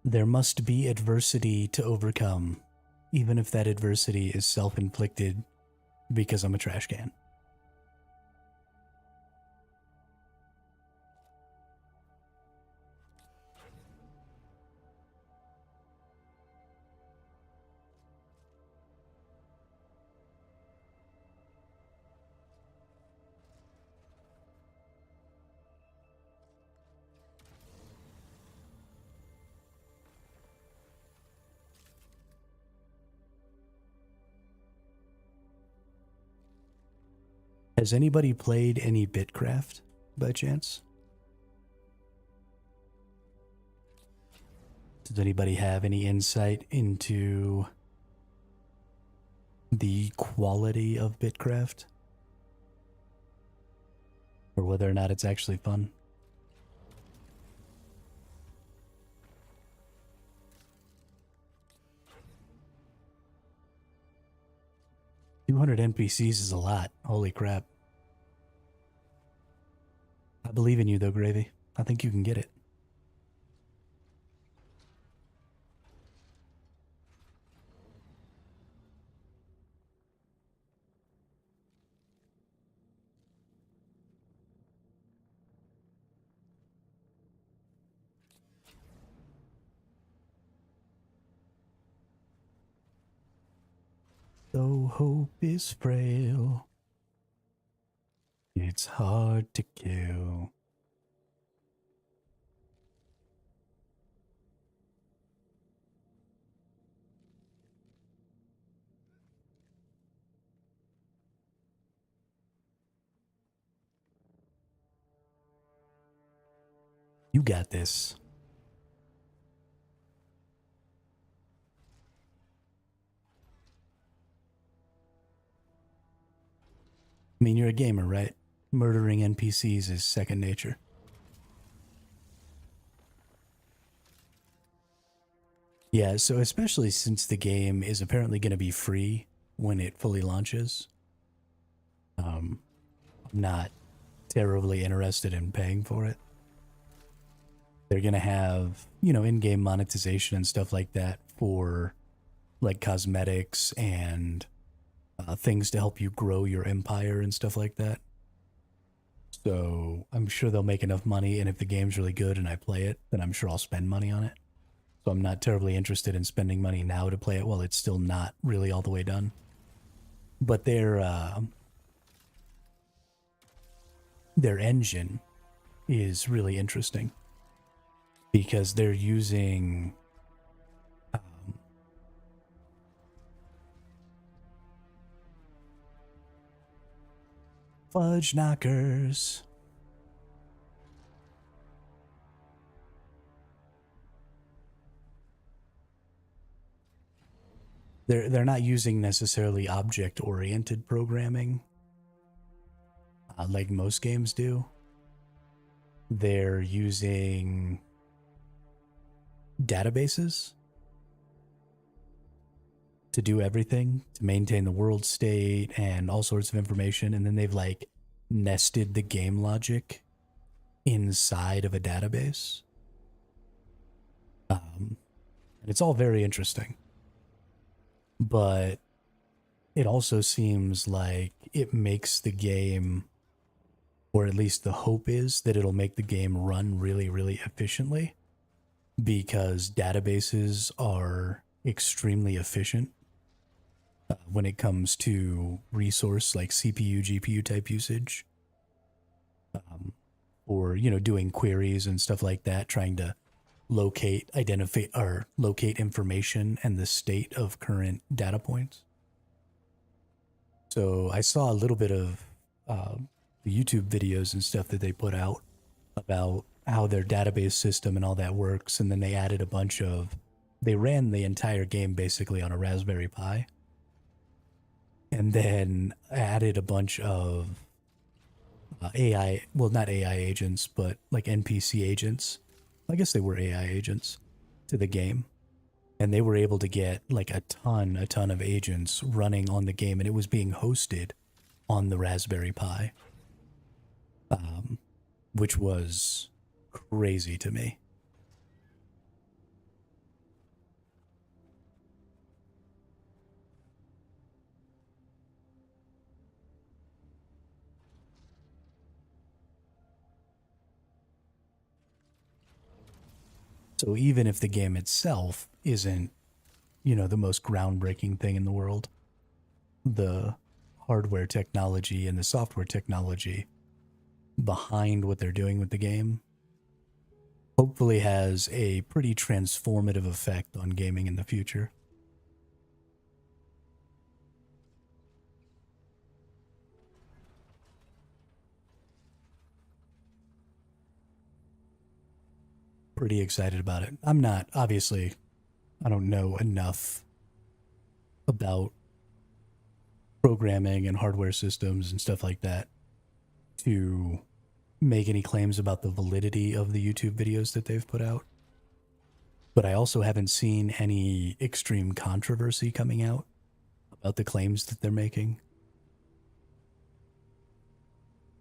A: There must be adversity to overcome, even if that adversity is self-inflicted because I'm a trash can. Has anybody played any Bitcraft by chance? Does anybody have any insight into the quality of Bitcraft? Or whether or not it's actually fun? $200 NPCs is a lot. Holy crap. I believe in you though, Gravy. I think you can get it. Though hope is frail, it's hard to kill. You got this. I mean, you're a gamer, right? Murdering NPCs is second nature. Yeah, so especially since the game is apparently going to be free when it fully launches, I'm not terribly interested in paying for it. They're going to have, in-game monetization and stuff like that for like cosmetics and things to help you grow your empire and stuff like that. So I'm sure they'll make enough money, and if the game's really good and I play it, then I'm sure I'll spend money on it. So I'm not terribly interested in spending money now to play it while it's still not really all the way done. But their engine is really interesting because they're using fudge knockers. They're not using necessarily object oriented programming like most games do. They're using databases to do everything, to maintain the world state and all sorts of information, and then they've like nested the game logic inside of a database. And it's all very interesting. But it also seems like it makes the game, or at least the hope is that it'll make the game run really, really efficiently because databases are extremely efficient when it comes to resource like CPU, GPU type usage, or doing queries and stuff like that, trying to locate information and the state of current data points. So I saw a little bit of the YouTube videos and stuff that they put out about how their database system and all that works, and then they ran the entire game basically on a Raspberry Pi, and then added a bunch of AI, well, not AI agents, but like NPC agents. I guess they were AI agents to the game. And they were able to get like a ton of agents running on the game, and it was being hosted on the Raspberry Pi, which was crazy to me. So even if the game itself isn't, the most groundbreaking thing in the world, the hardware technology and the software technology behind what they're doing with the game hopefully has a pretty transformative effect on gaming in the future. Pretty excited about it. I'm not, obviously, I don't know enough about programming and hardware systems and stuff like that to make any claims about the validity of the YouTube videos that they've put out. But I also haven't seen any extreme controversy coming out about the claims that they're making.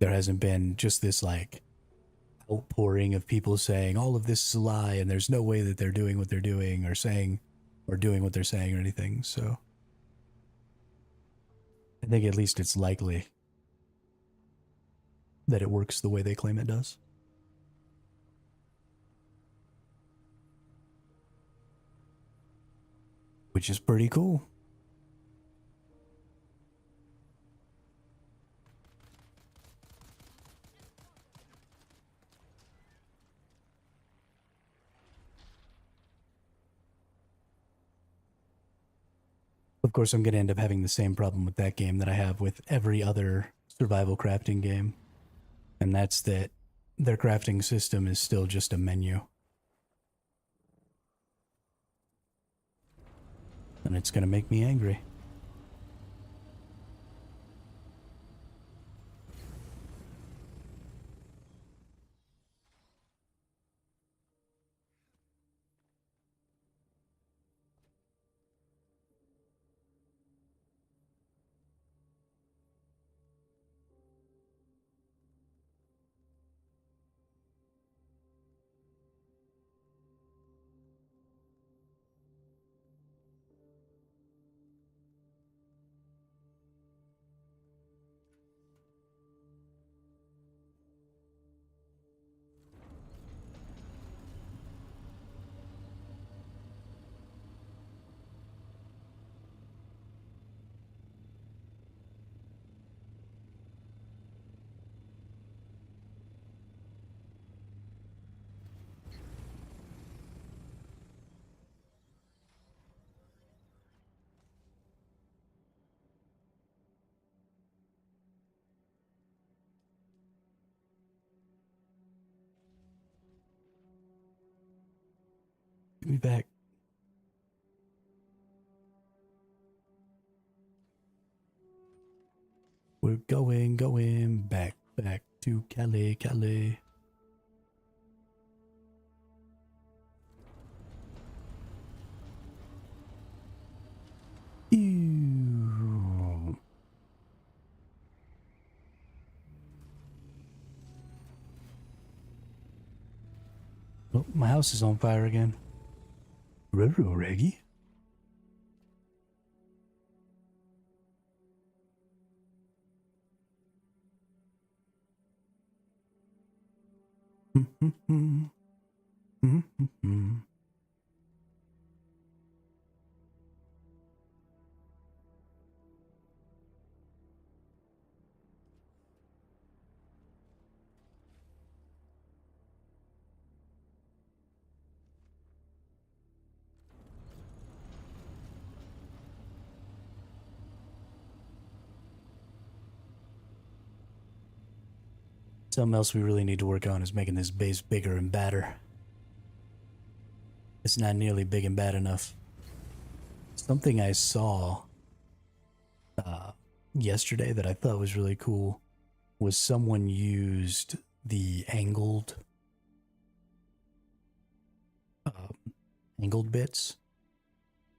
A: There hasn't been just this like outpouring of people saying all of this is a lie and there's no way that they're doing what they're doing or saying or doing what they're saying or anything. So I think at least it's likely that it works the way they claim it does. Which is pretty cool. Of course, I'm going to end up having the same problem with that game that I have with every other survival crafting game. And that's that their crafting system is still just a menu. And it's going to make me angry. Give me back. We're going back to Calais. Ew. Oh, my house is on fire again. Ruh-roh, Reggie. Something else we really need to work on is making this base bigger and badder. It's not nearly big and bad enough. Something I saw yesterday that I thought was really cool was someone used the angled bits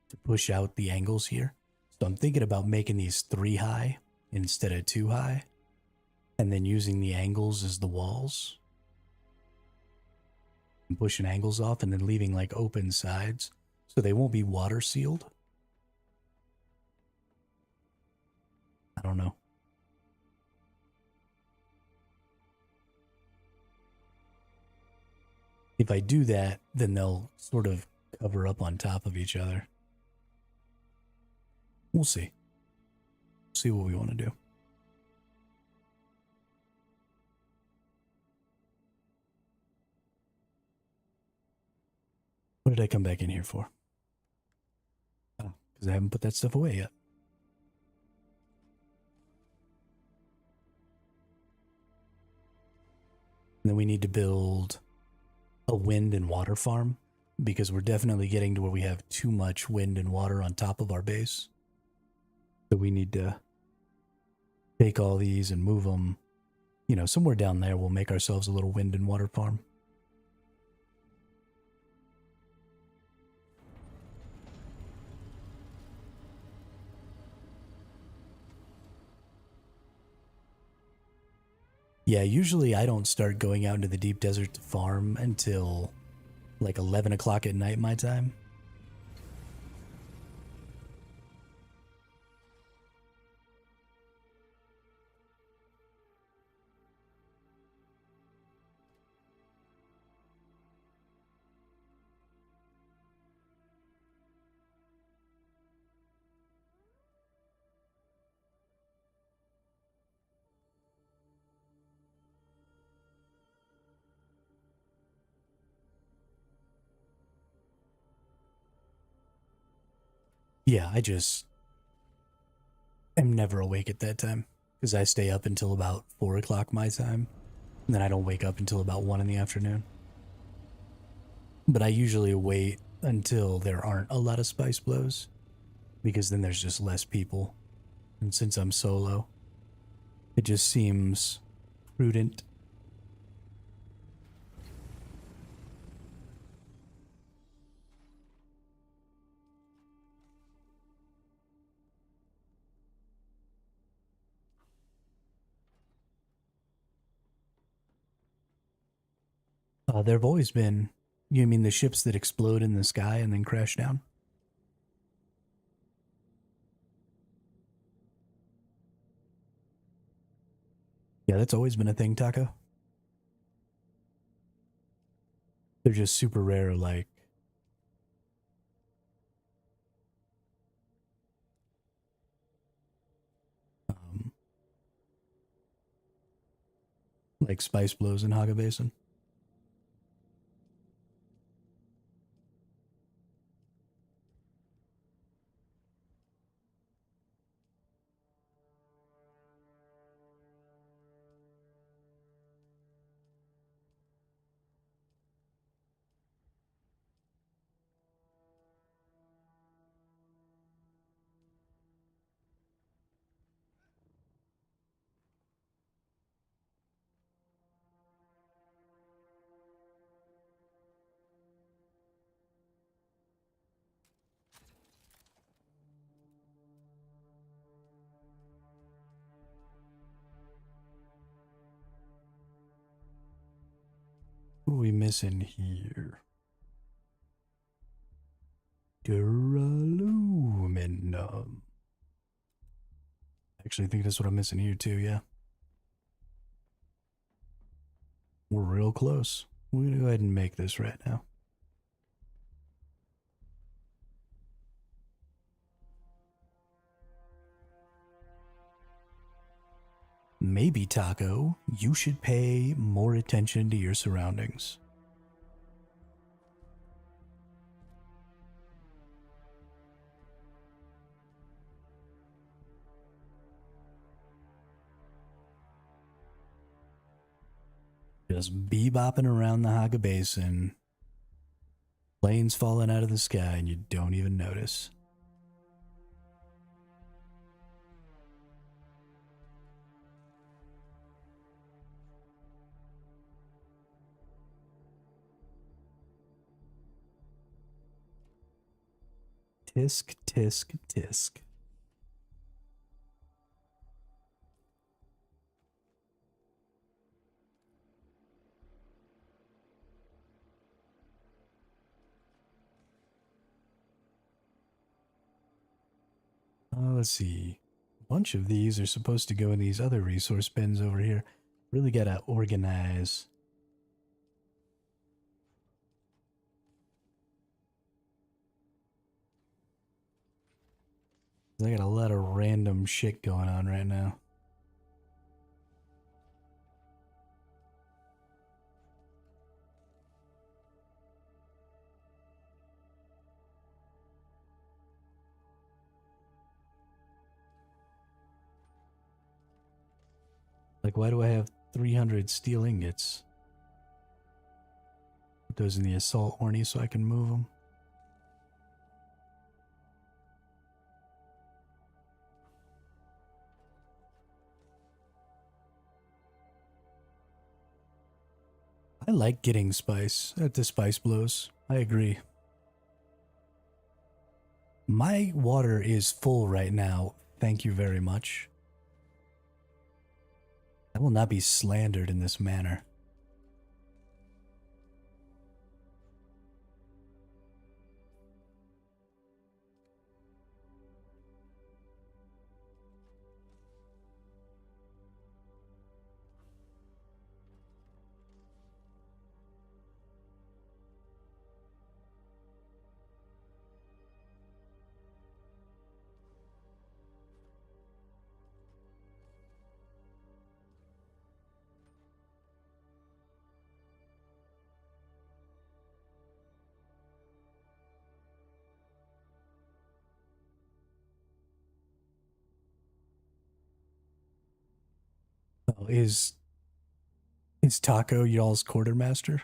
A: to push out the angles here. So I'm thinking about making these 3 high instead of 2 high, and then using the angles as the walls and pushing angles off, and then leaving like open sides so they won't be water sealed. I don't know. If I do that, then they'll sort of cover up on top of each other. We'll see. See what we want to do. What did I come back in here for? Oh, because I haven't put that stuff away yet. And then we need to build a wind and water farm, because we're definitely getting to where we have too much wind and water on top of our base. So we need to take all these and move them, you know, somewhere down there. We'll make ourselves a little wind and water farm. Yeah, usually I don't start going out into the deep desert to farm until like 11 o'clock at night my time. Yeah, I just I'm never awake at that time because I stay up until about 4 o'clock my time. And then I don't wake up until about 1 in the afternoon. But I usually wait until there aren't a lot of spice blows because then there's just less people. And since I'm solo, it just seems prudent. There have always been, you mean the ships that explode in the sky and then crash down? Yeah, that's always been a thing, Taco. They're just super rare, um, like spice blows in Haga Basin. What are we missing here? Duraluminum. Actually, I think that's what I'm missing here too, yeah. We're real close. We're gonna go ahead and make this right now. Maybe, Taco, you should pay more attention to your surroundings. Just bebopping around the Haga Basin, planes falling out of the sky, and you don't even notice. Tisk, tisk, tisk. Let's see. A bunch of these are supposed to go in these other resource bins over here. Really gotta organize. I got a lot of random shit going on right now. Like, why do I have 300 steel ingots? Put those in the assault horny so I can move them. I like getting spice at the spice blows. I agree. My water is full right now. Thank you very much. I will not be slandered in this manner. is Taco y'all's quartermaster?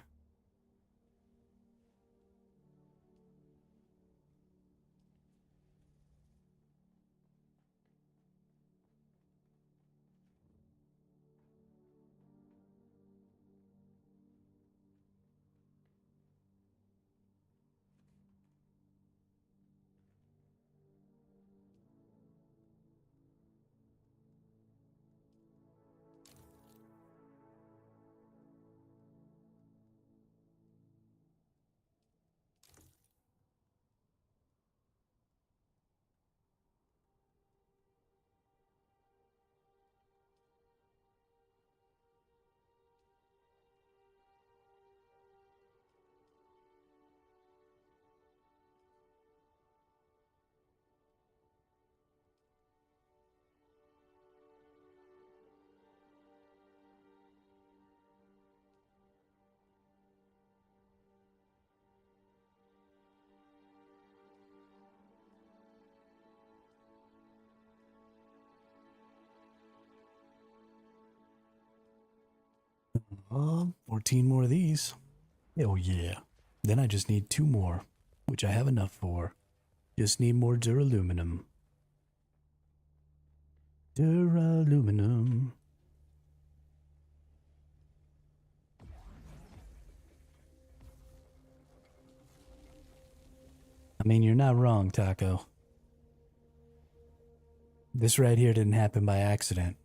A: Oh, 14 more of these. Oh yeah. Then I just need 2 more, which I have enough for. Just need more duraluminum. Duraluminum. I mean, you're not wrong, Taco. This right here didn't happen by accident.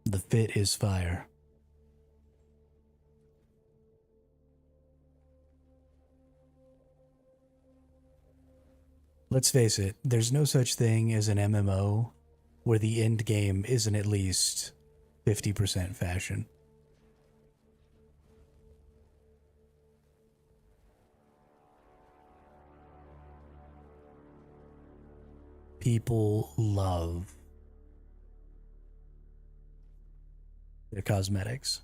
A: The fit is fire. Let's face it, there's no such thing as an MMO where the end game isn't at least 50% fashion. People love their cosmetics.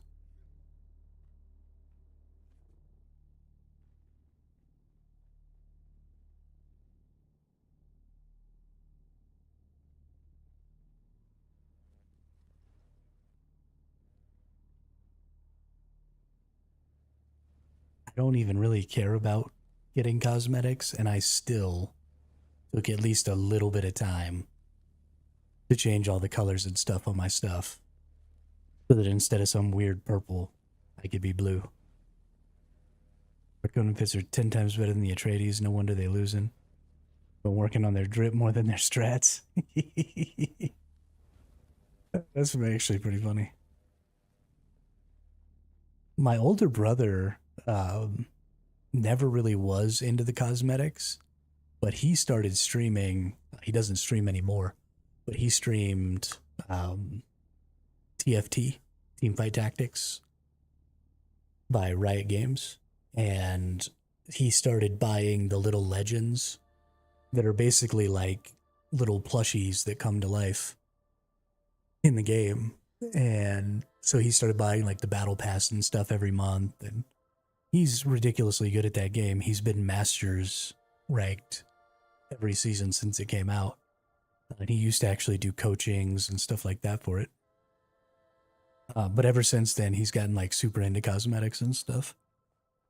A: I don't even really care about getting cosmetics, and I still took at least a little bit of time to change all the colors and stuff on my stuff so that instead of some weird purple, I could be blue. Arcone fits are 10 times better than the Atreides. No wonder they losing. Been working on their drip more than their strats. That's actually pretty funny. My older brother never really was into the cosmetics, but he started streaming. He doesn't stream anymore, but he streamed TFT, Team Fight Tactics, by Riot Games. And he started buying the little legends that are basically like little plushies that come to life in the game. And so he started buying like the battle pass and stuff every month. And he's ridiculously good at that game. He's been Masters ranked every season since it came out. And he used to actually do coachings and stuff like that for it. But ever since then, he's gotten like super into cosmetics and stuff.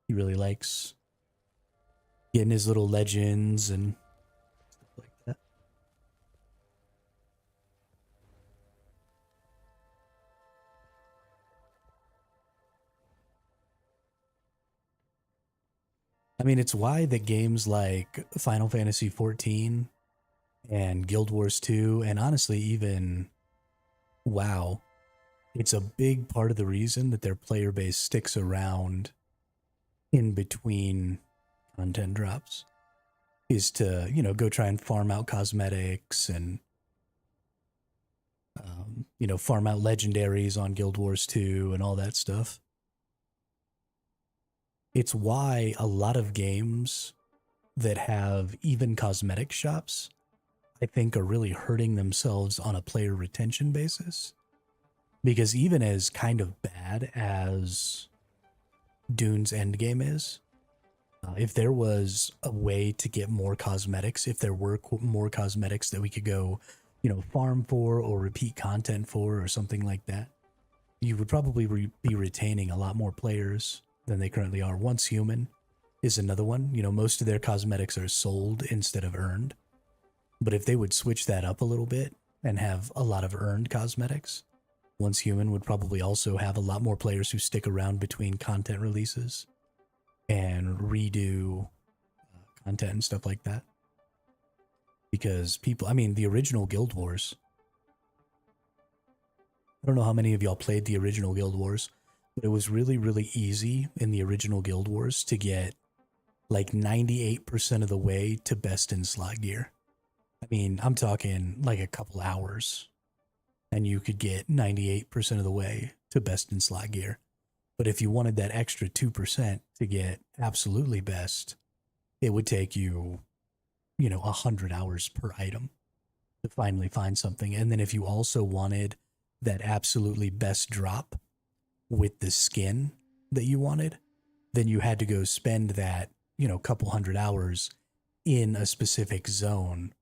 A: He really likes getting his little legends and stuff like that. I mean, it's why that games like Final Fantasy XIV and Guild Wars 2, and honestly, even WoW, it's a big part of the reason that their player base sticks around in between content drops is to, you know, go try and farm out cosmetics and, you know, farm out legendaries on Guild Wars 2 and all that stuff. It's why a lot of games that have even cosmetic shops, I think, are really hurting themselves on a player retention basis. Because even as kind of bad as Dune's endgame is, If there was a way to get more cosmetics, if there were more cosmetics that we could go, farm for or repeat content for or something like that, you would probably be retaining a lot more players than they currently are. Once Human is another one. Most of their cosmetics are sold instead of earned. But if they would switch that up a little bit and have a lot of earned cosmetics, Once Human would probably also have a lot more players who stick around between content releases and redo content and stuff like that. Because people, I mean, the original Guild Wars, I don't know how many of y'all played the original Guild Wars, but it was really, really easy in the original Guild Wars to get like 98% of the way to best in slot gear. I mean, I'm talking like a couple hours, and you could get 98% of the way to best in slot gear. But if you wanted that extra 2% to get absolutely best, it would take you, 100 hours per item to finally find something. And then if you also wanted that absolutely best drop with the skin that you wanted, then you had to go spend that, couple hundred hours in a specific zone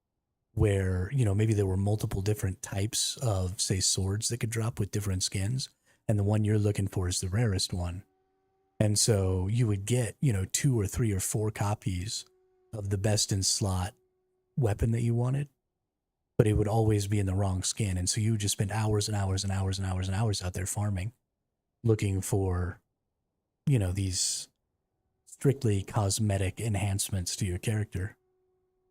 A: where, maybe there were multiple different types of, say, swords that could drop with different skins. And the one you're looking for is the rarest one. And so you would get, 2 or 3 or 4 copies of the best in slot weapon that you wanted, but it would always be in the wrong skin. And so you would just spend hours and hours and hours and hours and hours out there farming, looking for, these strictly cosmetic enhancements to your character.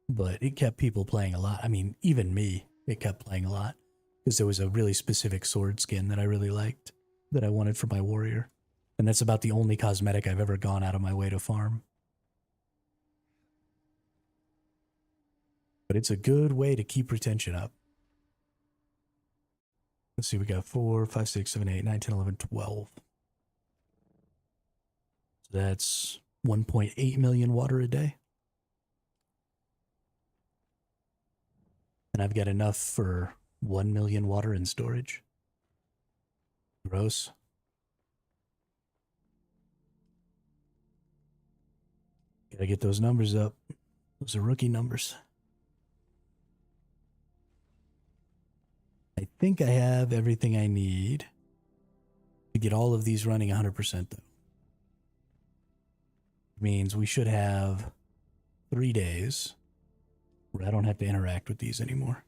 A: But it kept people playing a lot. I mean, even me, it kept playing a lot because there was a really specific sword skin that I really liked that I wanted for my warrior. And that's about the only cosmetic I've ever gone out of my way to farm. But it's a good way to keep retention up. Let's see, we got 4, 5, 6, 7, 8, 9, 10, 11, 12. So that's 1.8 million water a day. And I've got enough for 1 million water in storage. Gross. Gotta get those numbers up. Those are rookie numbers. I think I have everything I need to get all of these running 100% though. It means we should have 3 days where I don't have to interact with these anymore.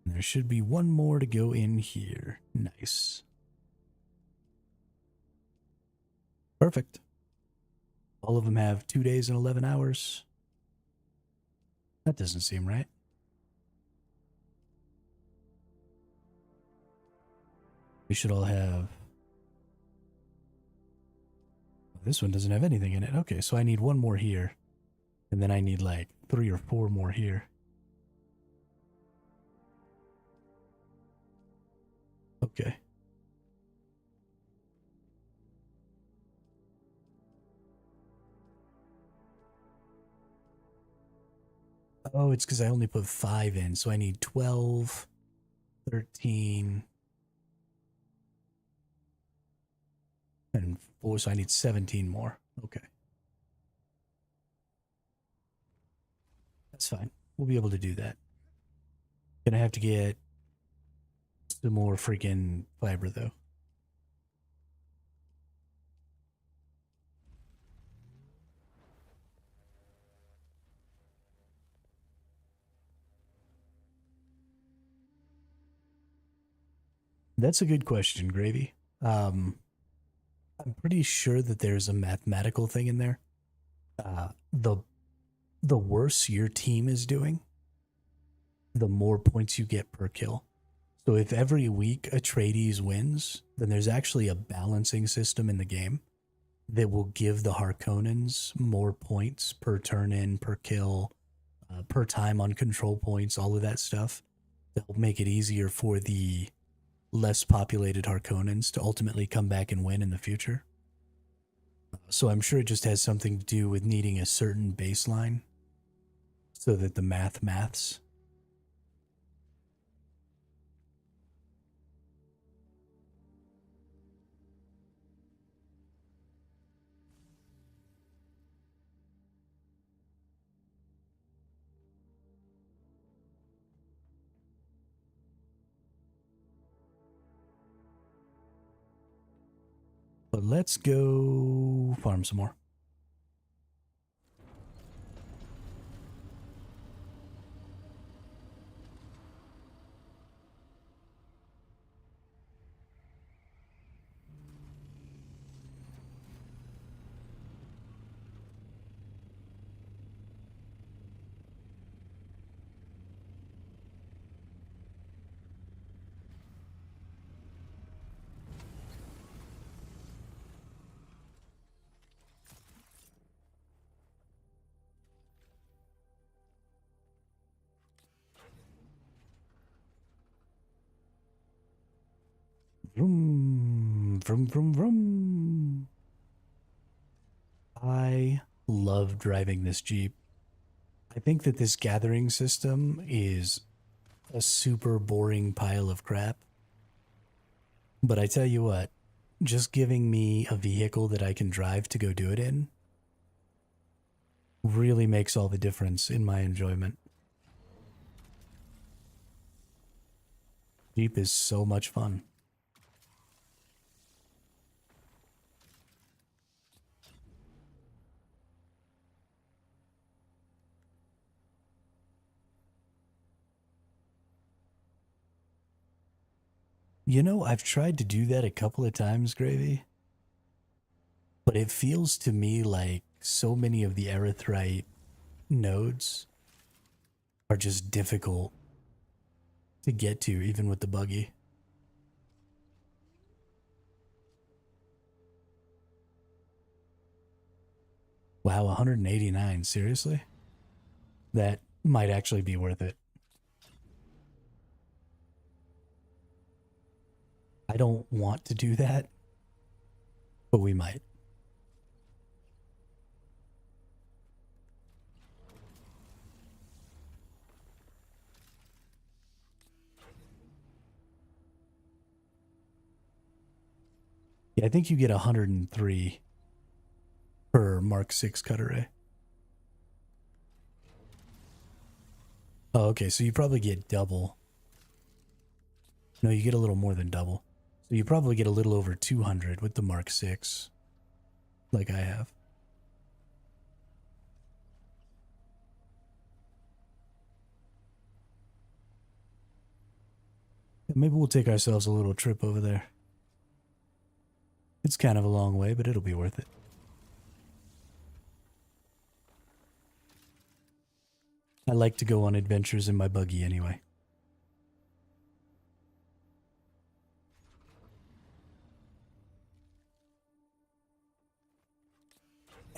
A: And there should be one more to go in here. Nice. Perfect. All of them have 2 days and 11 hours. That doesn't seem right. We should all have... This one doesn't have anything in it. Okay, so I need one more here. And then I need like 3 or 4 more here. Okay. Oh, it's because I only put 5 in, so I need 12, 13, and 4, so I need 17 more. Okay. That's fine. We'll be able to do that. Gonna have to get some more freaking fiber, though. That's a good question, Gravy. I'm pretty sure that there's a mathematical thing in there. The worse your team is doing, the more points you get per kill. So if every week Atreides wins, then there's actually a balancing system in the game that will give the Harkonnens more points per turn in, per kill, per time on control points, all of that stuff. That will make it easier for the less populated Harkonnens to ultimately come back and win in the future. So I'm sure it just has something to do with needing a certain baseline so that the maths. But let's go farm some more. Vroom, vroom, vroom, vroom. I love driving this Jeep. I think that this gathering system is a super boring pile of crap. But I tell you what, just giving me a vehicle that I can drive to go do it in really makes all the difference in my enjoyment. Jeep is so much fun. You know, I've tried to do that a couple of times, Gravy, but it feels to me like so many of the erythrite nodes are just difficult to get to, even with the buggy. Wow, 189, seriously? That might actually be worth it. I don't want to do that, but we might. Yeah, I think you get 103 per Mark 6 cut array. Oh, okay, so you probably get double. No, you get a little more than double. So you probably get a little over 200 with the Mark 6, like I have. Maybe we'll take ourselves a little trip over there. It's kind of a long way, but it'll be worth it. I like to go on adventures in my buggy anyway.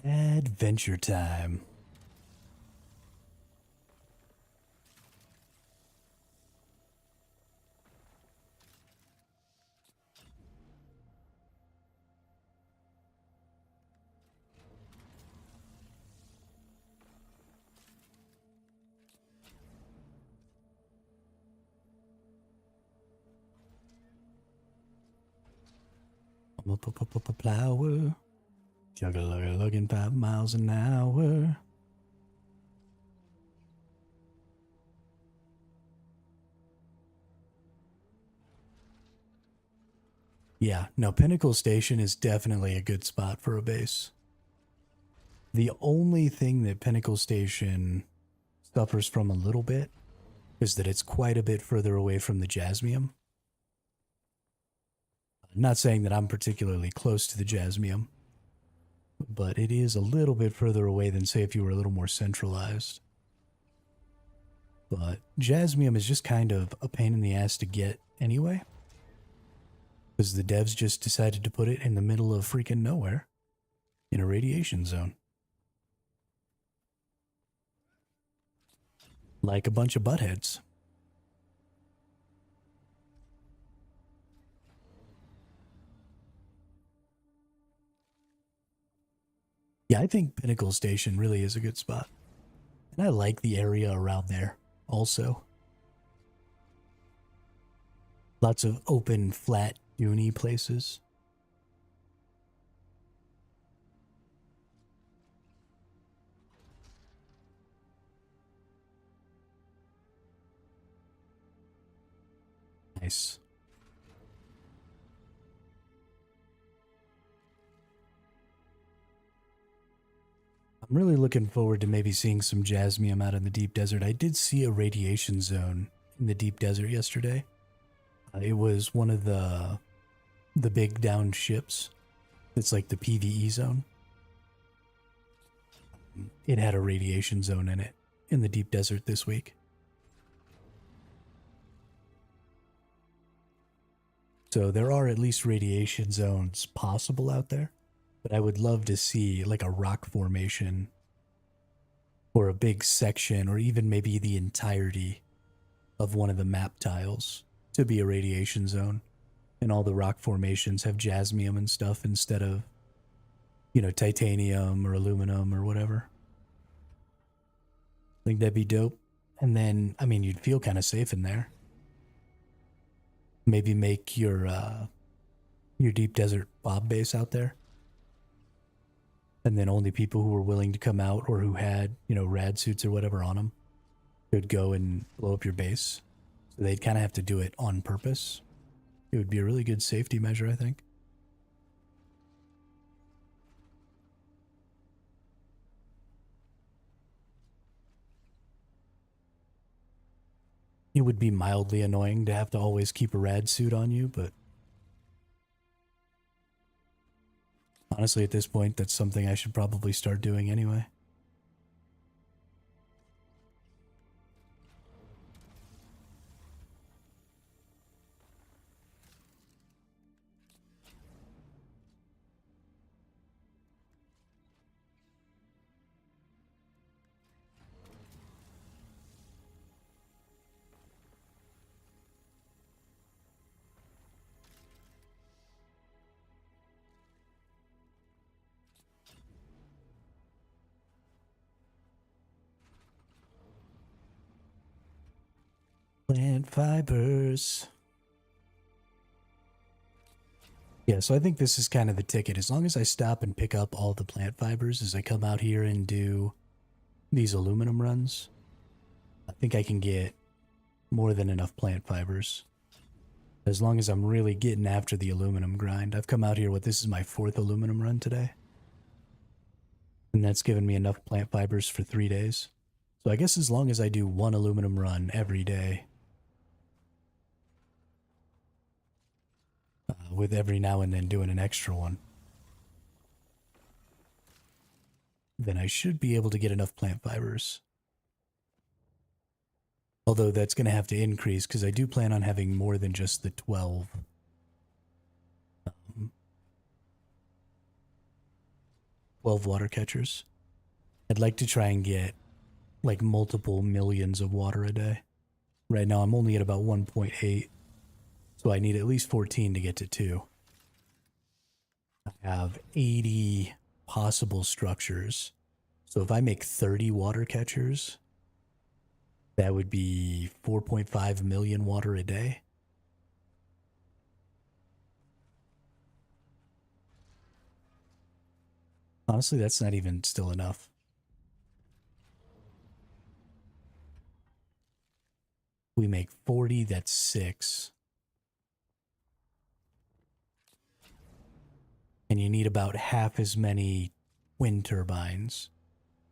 A: Adventure time. I'm a flower. Chug-a-lug-a-lugging 5 miles an hour. Yeah, no, Pinnacle Station is definitely a good spot for a base. The only thing that Pinnacle Station suffers from a little bit is that it's quite a bit further away from the Jasmium. Not saying that I'm particularly close to the Jasmium, but it is a little bit further away than, say, if you were a little more centralized. But Jasmium is just kind of a pain in the ass to get anyway, because the devs just decided to put it in the middle of freaking nowhere in a radiation zone. Like a bunch of buttheads. Yeah, I think Pinnacle Station really is a good spot. And I like the area around there also. Lots of open, flat, duney places. Nice. I'm really looking forward to maybe seeing some jasmium out in the deep desert. I did see a radiation zone in the deep desert yesterday. It was one of the big downed ships. It's like the PVE zone. It had a radiation zone in it in the deep desert this week. So there are at least radiation zones possible out there, but I would love to see like a rock formation or a big section or even maybe the entirety of one of the map tiles to be a radiation zone. And all the rock formations have jasmium and stuff instead of, titanium or aluminum or whatever. I think that'd be dope. And then, I mean, you'd feel kind of safe in there. Maybe make your deep desert bob base out there. And then only people who were willing to come out or who had, rad suits or whatever on them could go and blow up your base. So they'd kind of have to do it on purpose. It would be a really good safety measure, I think. It would be mildly annoying to have to always keep a rad suit on you, but honestly, at this point, that's something I should probably start doing anyway. Plant fibers. Yeah, so I think this is kind of the ticket. As long as I stop and pick up all the plant fibers as I come out here and do these aluminum runs, I think I can get more than enough plant fibers. As long as I'm really getting after the aluminum grind. I've come out here with, this is my 4th aluminum run today. And that's given me enough plant fibers for 3 days. So I guess as long as I do 1 aluminum run every day, with every now and then doing an extra one, then I should be able to get enough plant fibers. Although that's going to have to increase because I do plan on having more than just the 12. 12 water catchers. I'd like to try and get like multiple millions of water a day. Right now I'm only at about 1.8. So I need at least 14 to get to 2. I have 80 possible structures. So if I make 30 water catchers, that would be 4.5 million water a day. Honestly, that's not even still enough. We make 40, that's 6. And you need about half as many wind turbines.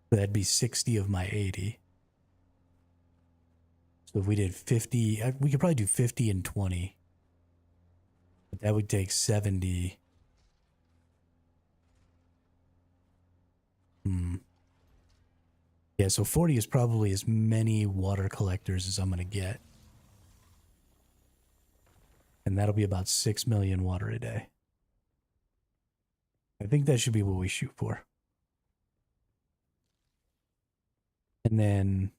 A: So that'd be 60 of my 80. So if we did 50, we could probably do 50 and 20. But that would take 70. Yeah, so 40 is probably as many water collectors as I'm going to get. And that'll be about 6 million water a day. I think that should be what we shoot for. And then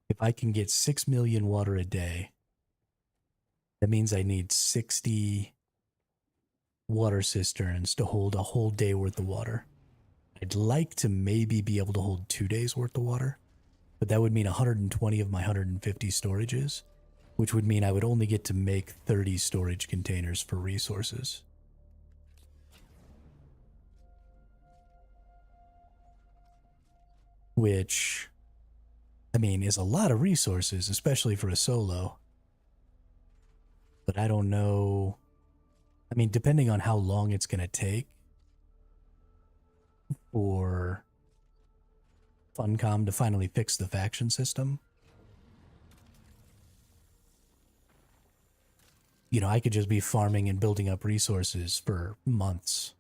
A: if I can get 6 million water a day, that means I need 60 water cisterns to hold a whole day worth of water. I'd like to maybe be able to hold 2 days worth of water. but that would mean 120 of my 150 storages, which would mean I would only get to make 30 storage containers for resources. Which, I mean, is a lot of resources, especially for a solo. But I don't know. I mean, depending on how long it's going to take for Funcom to finally fix the faction system, you know, I could just be farming and building up resources for months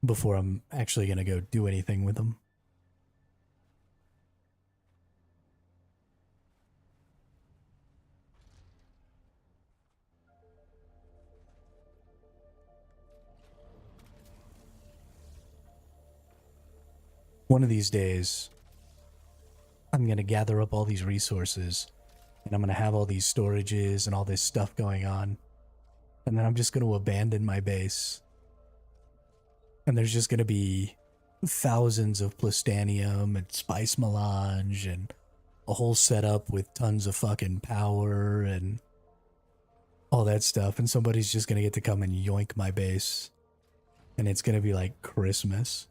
A: before I'm actually going to go do anything with them. One of these days, I'm going to gather up all these resources and I'm going to have all these storages and all this stuff going on. And then I'm just going to abandon my base. And there's just going to be thousands of plastanium and spice melange and a whole setup with tons of fucking power and all that stuff. And somebody's just going to get to come and yoink my base. And it's going to be like Christmas.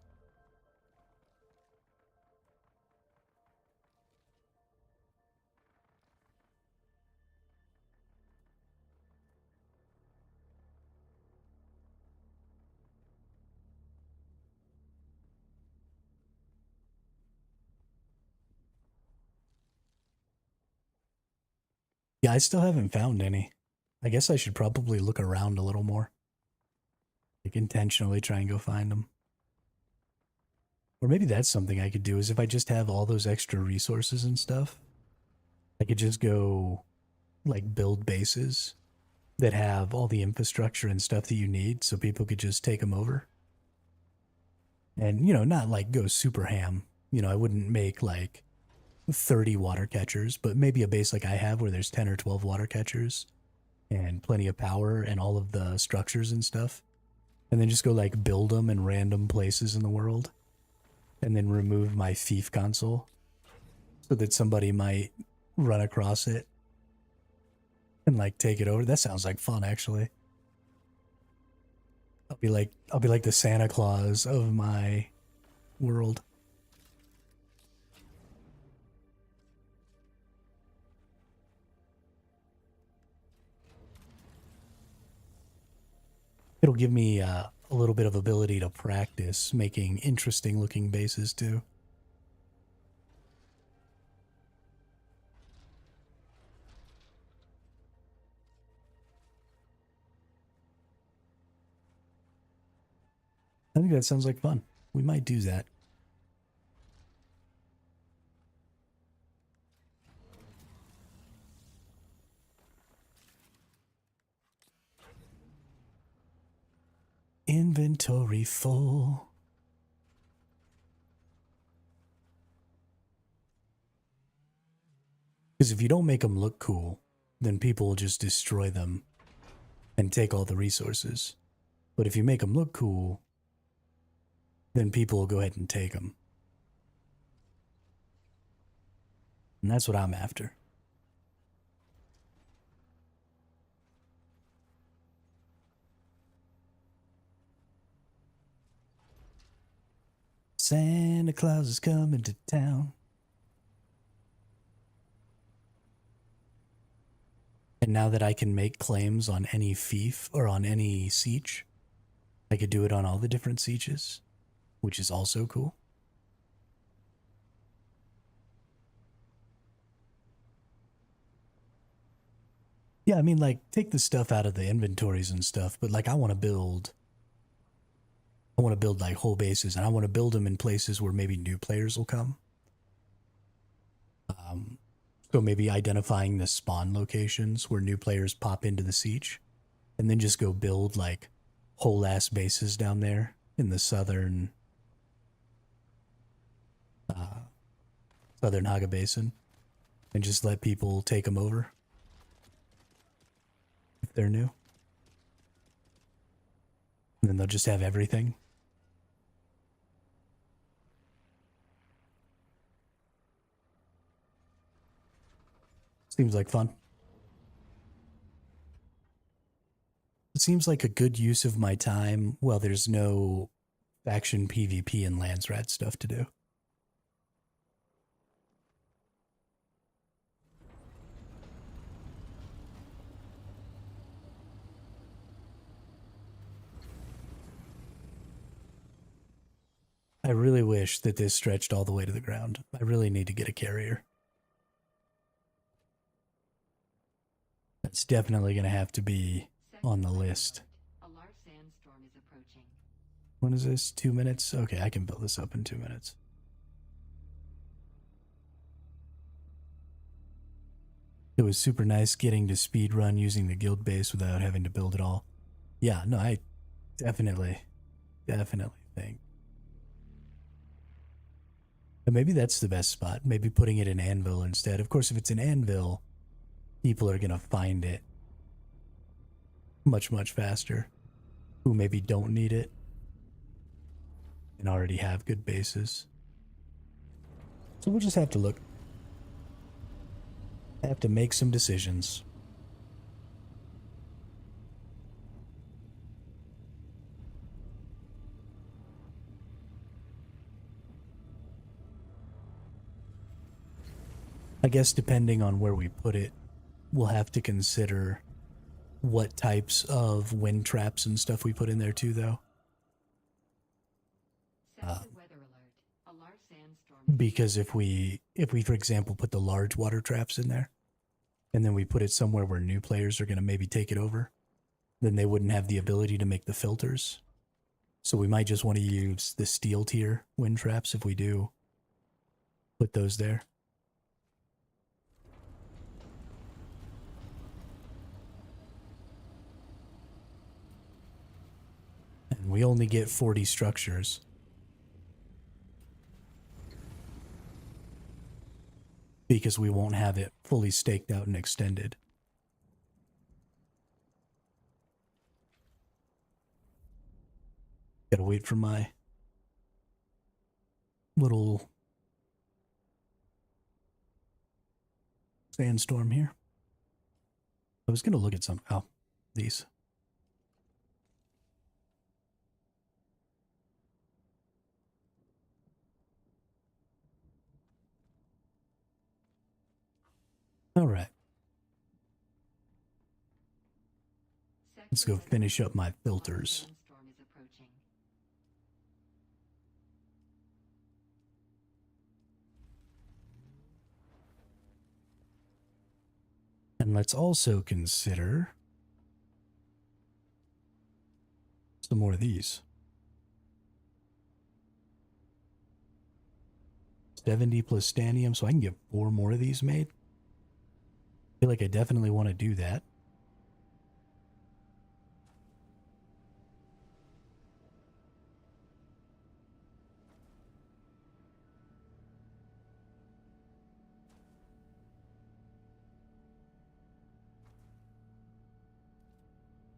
A: Yeah, I still haven't found any. I guess I should probably look around a little more. Like intentionally try and go find them. Or maybe that's something I could do is if I just have all those extra resources and stuff, I could just go like build bases that have all the infrastructure and stuff that you need so people could just take them over. And, you know, not like go super ham. You know, I wouldn't make like 30 water catchers, but maybe a base like I have where there's 10 or 12 water catchers and plenty of power and all of the structures and stuff. And then just go like build them in random places in the world. And then remove my thief console so that somebody might run across it and like take it over. That sounds like fun, actually. I'll be like the Santa Claus of my world. It'll give me a little bit of ability to practice making interesting looking bases too. I think that sounds like fun. We might do that. Inventory full. Because if you don't make them look cool, then people will just destroy them and take all the resources. But if you make them look cool, then people will go ahead and take them. And that's what I'm after. Santa Claus is coming to town. And now that I can make claims on any fief or on any siege, I could do it on all the different sieges, which is also cool. Yeah, I mean, like, take the stuff out of the inventories and stuff, but like, I want to build like whole bases, and I want to build them in places where maybe new players will come. So maybe identifying the spawn locations where new players pop into the siege, and then just go build like whole ass bases down there in the southern Haga Basin, and just let people take them over if they're new. And then they'll just have everything. Seems like fun. It seems like a good use of my time. Well, there's no faction PvP and Lands Rat stuff to do. I really wish that this stretched all the way to the ground. I really need to get a carrier. That's definitely going to have to be on the list.
B: A large sandstorm is approaching.
A: When is this? 2 minutes? Okay, I can build this up in 2 minutes. It was super nice getting to speed run using the guild base without having to build it all. Yeah, no, I definitely think. But maybe that's the best spot. Maybe putting it in Anvil instead. Of course, if it's an Anvil, people are going to find it much, much faster. Who maybe don't need it and already have good bases. So we'll just have to look. I have to make some decisions. I guess depending on where we put it, we'll have to consider what types of wind traps and stuff we put in there too, though.
B: Weather alert. A large sandstorm.
A: Because if we, for example, put the large water traps in there, and then we put it somewhere where new players are going to maybe take it over, then they wouldn't have the ability to make the filters. So we might just want to use the steel tier wind traps if we do put those there. And we only get 40 structures. Because we won't have it fully staked out and extended. Gotta wait for my little sandstorm here. I was gonna look at some. Oh, these. All right. Let's go finish up my filters. And let's also consider some more of these. 70 plastanium, so I can get 4 more of these made. I feel like I definitely want to do that.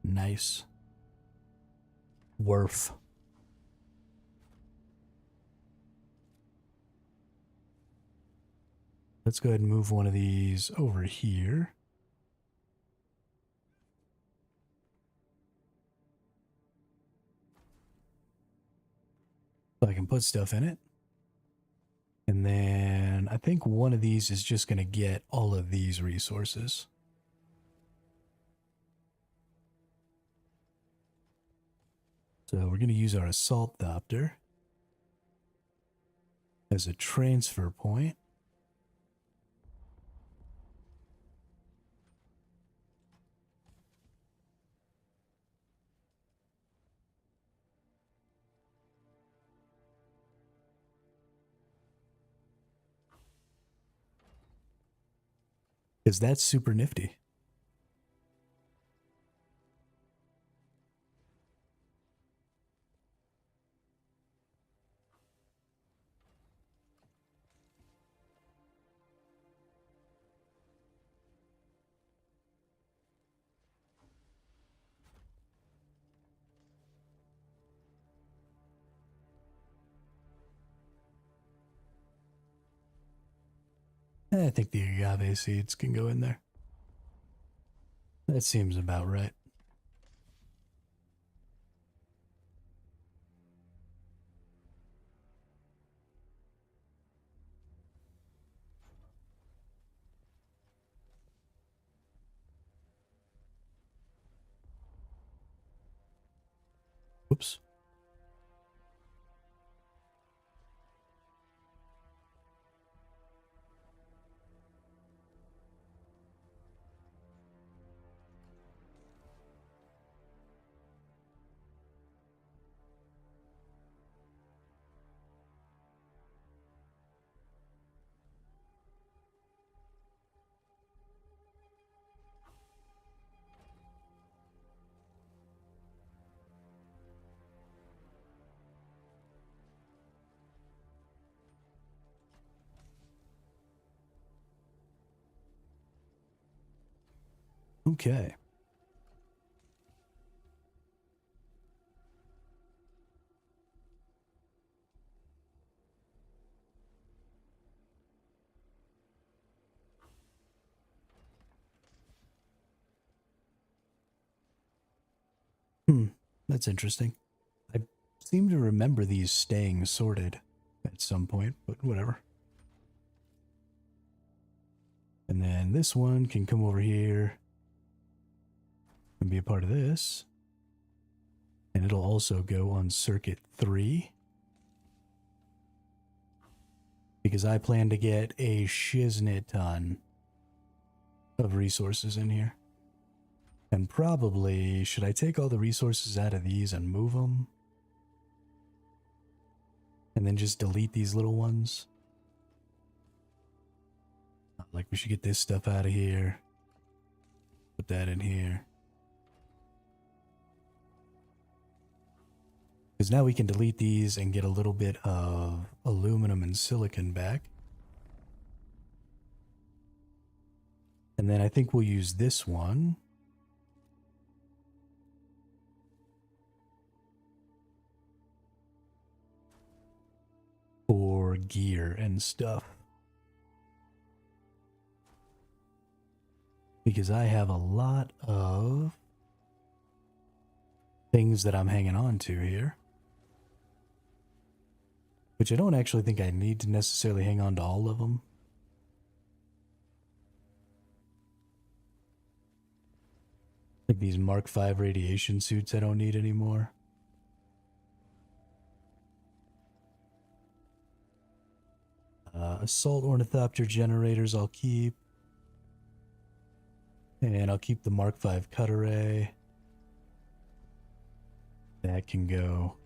A: Nice. Worth. Let's go ahead and move one of these over here. So I can put stuff in it. And then I think one of these is just going to get all of these resources. So we're going to use our assault thopter as a transfer point. Because that's super nifty. I think the agave seeds can go in there. That seems about right. Oops. Okay. Hmm. That's interesting. I seem to remember these staying sorted at some point, but whatever. And then this one can come over here and be a part of this. And it'll also go on circuit 3. Because I plan to get a shiznit ton of resources in here. And probably, should I take all the resources out of these and move them? And then just delete these little ones? Like, we should get this stuff out of here. Put that in here. Because now we can delete these and get a little bit of aluminum and silicon back. And then I think we'll use this one. For gear and stuff. Because I have a lot of things that I'm hanging on to here. Which I don't actually think I need to necessarily hang on to all of them. Like these Mark V radiation suits I don't need anymore. Assault ornithopter generators I'll keep. And I'll keep the Mark V cut array. That can go.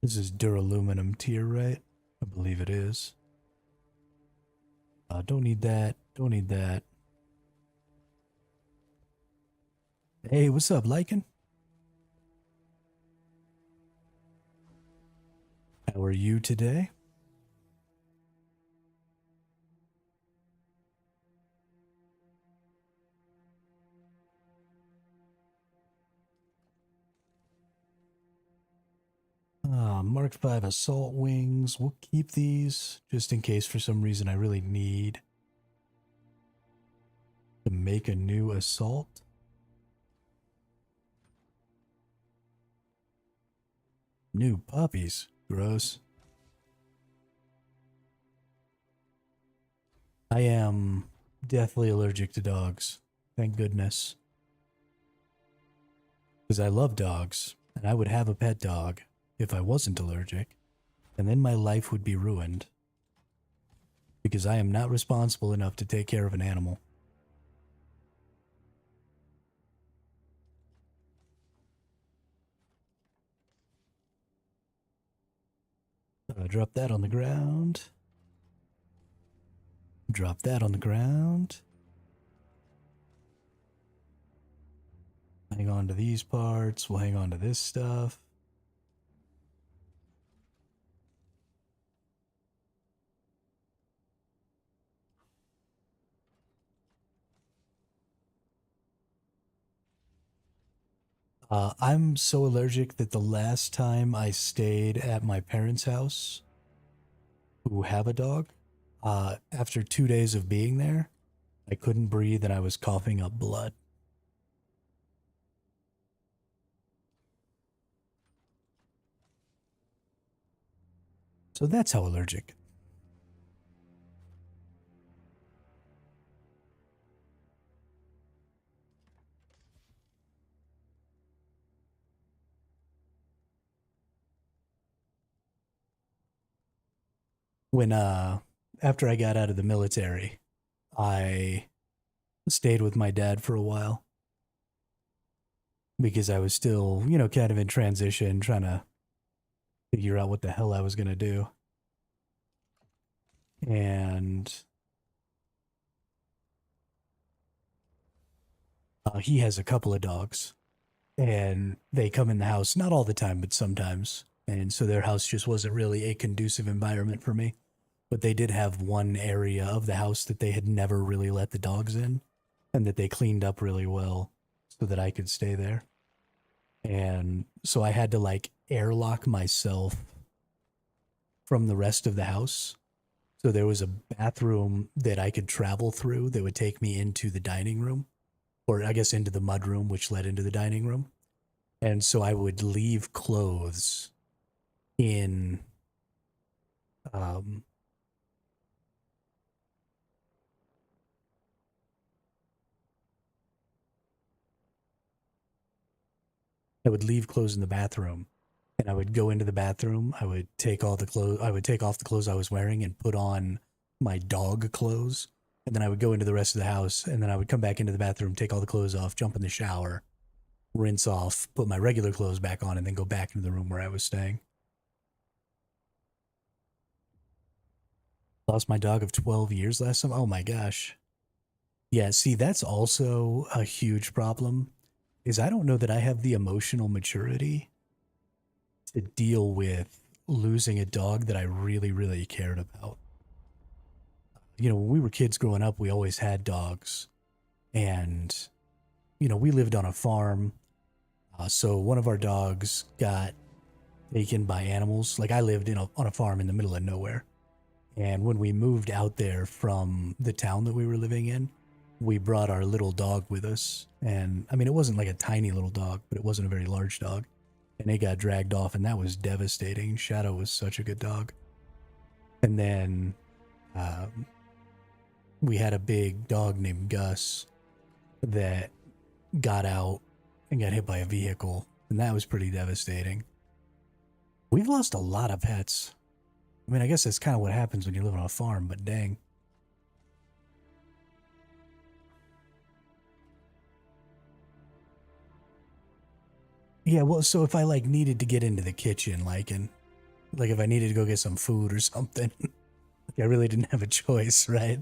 A: This is duraluminum tier, right? I believe it is. Don't need that. Don't need that. Hey, what's up, Lycan? How are you today? Mark V assault wings. We'll keep these just in case for some reason I really need to make a new assault. New puppies. Gross. I am deathly allergic to dogs. Thank goodness. Because I love dogs, and I would have a pet dog if I wasn't allergic, and then my life would be ruined. Because I am not responsible enough to take care of an animal. Drop that on the ground. Drop that on the ground. Hang on to these parts. We'll hang on to this stuff. I'm so allergic that the last time I stayed at my parents' house, who have a dog, after 2 days of being there, I couldn't breathe and I was coughing up blood. So that's how allergic. When after I got out of the military, I stayed with my dad for a while because I was still, kind of in transition, trying to figure out what the hell I was going to do. And he has a couple of dogs, and they come in the house, not all the time, but sometimes. And so their house just wasn't really a conducive environment for me. But they did have one area of the house that they had never really let the dogs in, and that they cleaned up really well so that I could stay there. And so I had to like airlock myself from the rest of the house. So there was a bathroom that I could travel through that would take me into the dining room, or I guess into the mudroom, which led into the dining room. And so I would leave clothes in um, I would leave clothes in the bathroom, and I would go into the bathroom. I would take all the clothes. I would take off the clothes I was wearing and put on my dog clothes. And then I would go into the rest of the house, and then I would come back into the bathroom, take all the clothes off, jump in the shower, rinse off, put my regular clothes back on, and then go back into the room where I was staying. Lost my dog of 12 years last time. Oh my gosh. Yeah, see, that's also a huge problem. Is I don't know that I have the emotional maturity to deal with losing a dog that I really, really cared about. When we were kids growing up, we always had dogs. And, we lived on a farm. So one of our dogs got taken by animals. Like I lived on a farm in the middle of nowhere. And when we moved out there from the town that we were living in, we brought our little dog with us. And I mean, it wasn't like a tiny little dog, but it wasn't a very large dog. And it got dragged off, and that was devastating. Shadow was such a good dog. And then um, we had a big dog named Gus that got out and got hit by a vehicle, and that was pretty devastating. We've lost a lot of pets. I mean, I guess that's kind of what happens when you live on a farm, but dang. Yeah, well, so if I like needed to get into the kitchen, like if I needed to go get some food or something, I really didn't have a choice, right?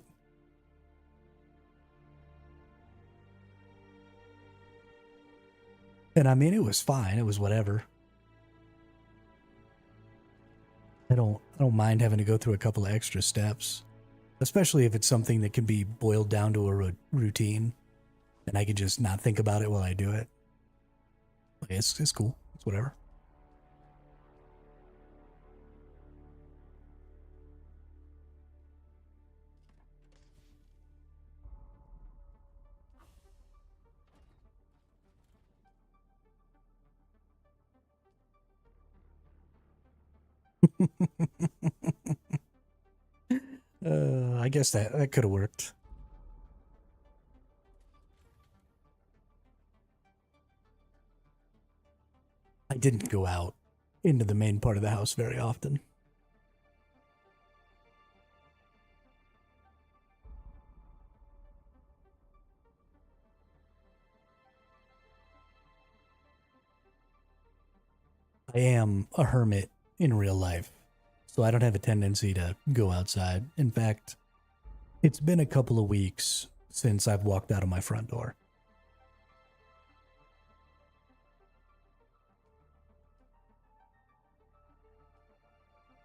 A: And I mean, it was fine. It was whatever. I don't mind having to go through a couple of extra steps, especially if it's something that can be boiled down to a routine, and I could just not think about it while I do it. Like, it's cool. It's whatever. I guess that could have worked. I didn't go out into the main part of the house very often. I am a hermit in real life, so I don't have a tendency to go outside. In fact, it's been a couple of weeks since I've walked out of my front door.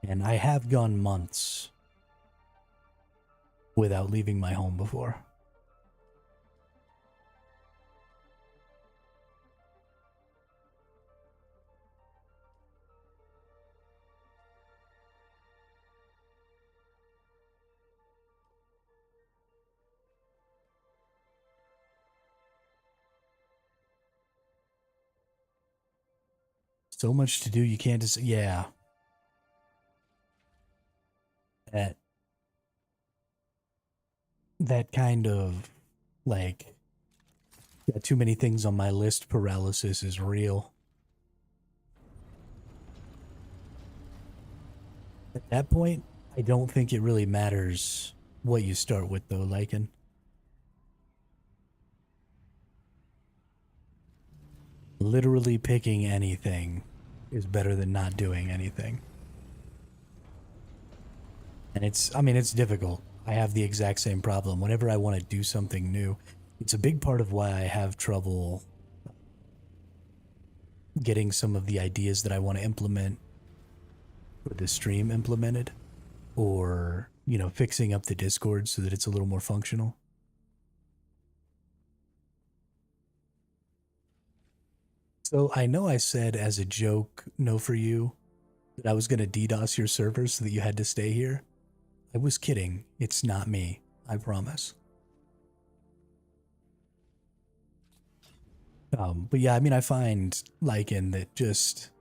A: And I have gone months without leaving my home before. So much to do, you can't just, yeah. That, that kind of, like, got too many things on my list paralysis is real. At that point, I don't think it really matters what you start with, though, Lycan. Literally picking anything is better than not doing anything. And it's difficult. I have the exact same problem. Whenever I want to do something new, it's a big part of why I have trouble getting some of the ideas that I want to implement for the stream implemented, or, fixing up the Discord so that it's a little more functional. So I know I said as a joke, no for you, that I was going to DDoS your server so that you had to stay here. I was kidding. It's not me. I promise. But yeah, I find Lycan that just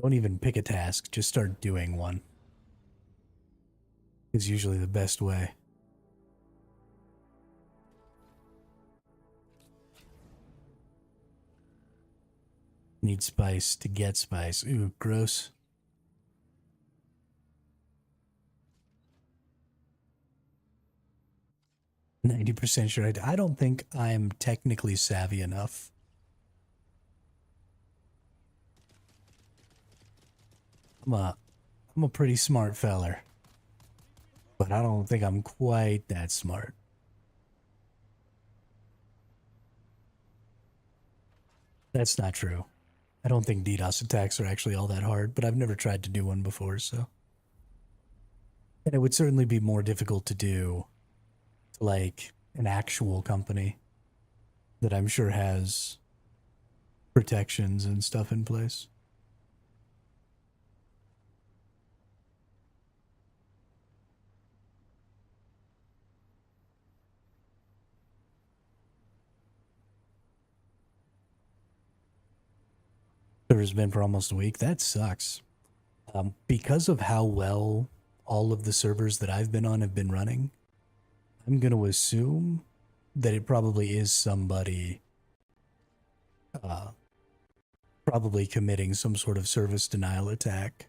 A: don't even pick a task, just start doing one is usually the best way. Need spice to get spice. Ooh, gross. %sure I don't think I'm technically savvy enough. I'm a pretty smart feller, but I don't think I'm quite that smart. That's not true. I don't think DDoS attacks are actually all that hard, but I've never tried to do one before, so. And it would certainly be more difficult to do to, like, an actual company that I'm sure has protections and stuff in place. Server's been for almost a week. That sucks. Because of how well all of the servers that I've been on have been running, I'm going to assume that it probably is somebody probably committing some sort of service denial attack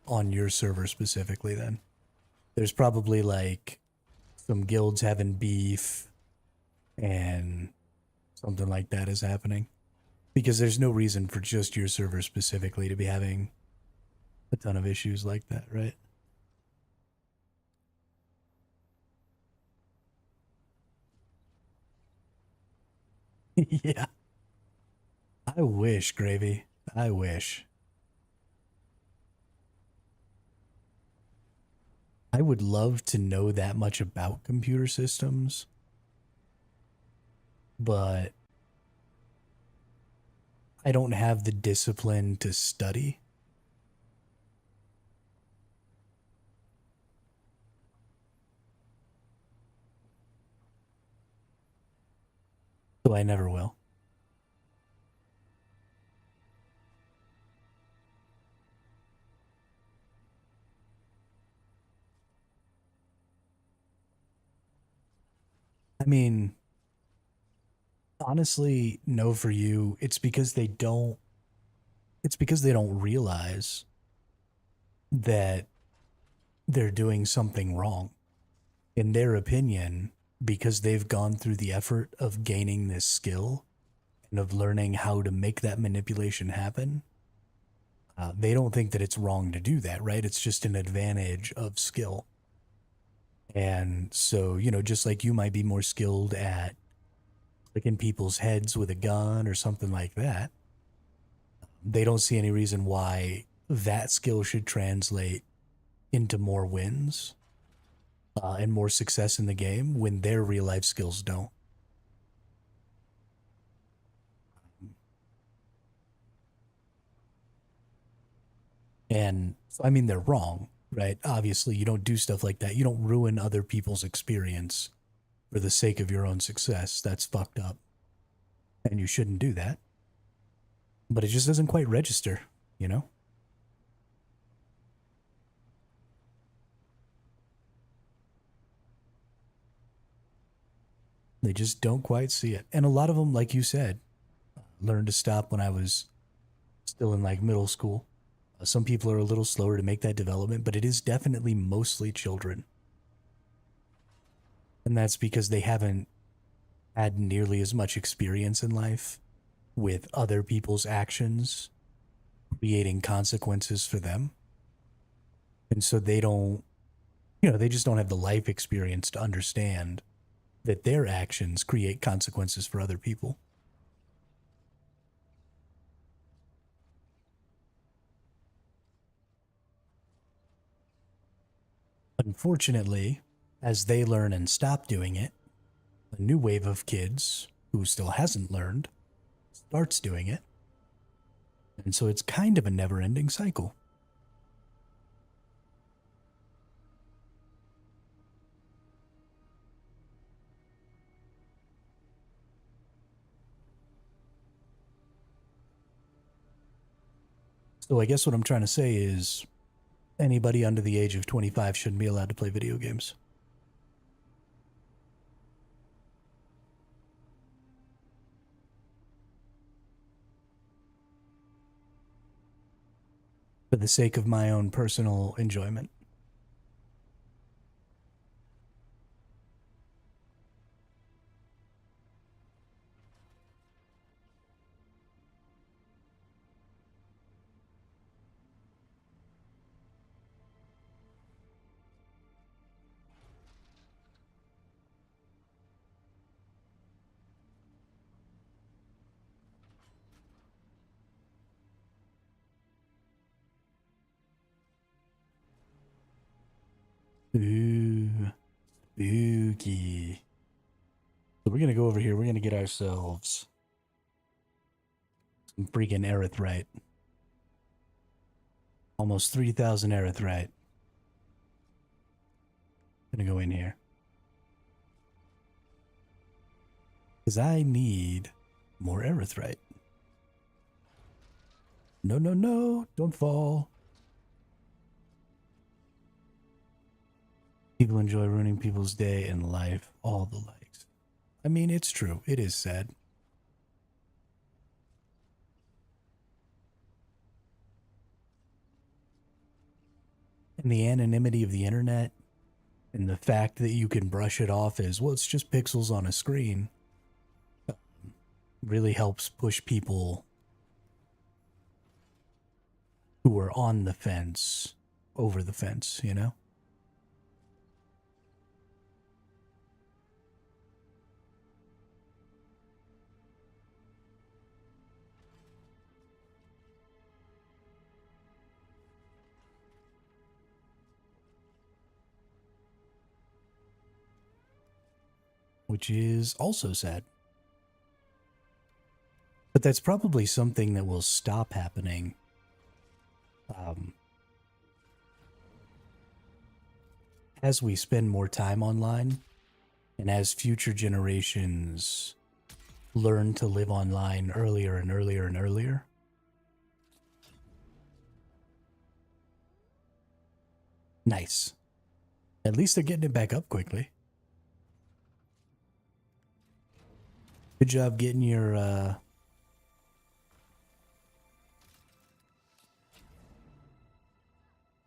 A: on your server specifically. Then there's probably like some guilds having beef and something like that is happening, because there's no reason for just your server specifically to be having a ton of issues like that, right? Yeah. I wish, Gravy. I wish. I would love to know that much about computer systems, but I don't have the discipline to study. So I never will. I mean, honestly, no for you. It's because they don't realize that they're doing something wrong. In their opinion, because they've gone through the effort of gaining this skill and of learning how to make that manipulation happen, they don't think that it's wrong to do that, right? It's just an advantage of skill. And so, just like you might be more skilled at clicking people's heads with a gun or something like that, they don't see any reason why that skill should translate into more wins and more success in the game when their real life skills don't. And so, they're wrong, right? Obviously, you don't do stuff like that. You don't ruin other people's experience for the sake of your own success. That's fucked up. And you shouldn't do that. But it just doesn't quite register, you know? They just don't quite see it. And a lot of them, like you said, learned to stop when I was still in like middle school. Some people are a little slower to make that development, but it is definitely mostly children. And that's because they haven't had nearly as much experience in life with other people's actions creating consequences for them. And so they don't, they just don't have the life experience to understand that their actions create consequences for other people. Unfortunately, as they learn and stop doing it, a new wave of kids who still hasn't learned starts doing it. And so it's kind of a never ending cycle. So I guess what I'm trying to say is anybody under the age of 25 shouldn't be allowed to play video games. For the sake of my own personal enjoyment. Ooh, spooky. So we're going to go over here. We're going to get ourselves some freaking erythrite. Almost 3,000 erythrite. Gonna go in here. Because I need more erythrite. No, no, no. Don't fall. People enjoy ruining people's day and life. All the likes. I mean, it's true. It is sad. And the anonymity of the internet and the fact that you can brush it off as, well, it's just pixels on a screen, really helps push people who are on the fence over the fence, you know? Which is also sad. But that's probably something that will stop happening. As we spend more time online, and as future generations learn to live online earlier and earlier and earlier. Nice. At least they're getting it back up quickly. Good job getting your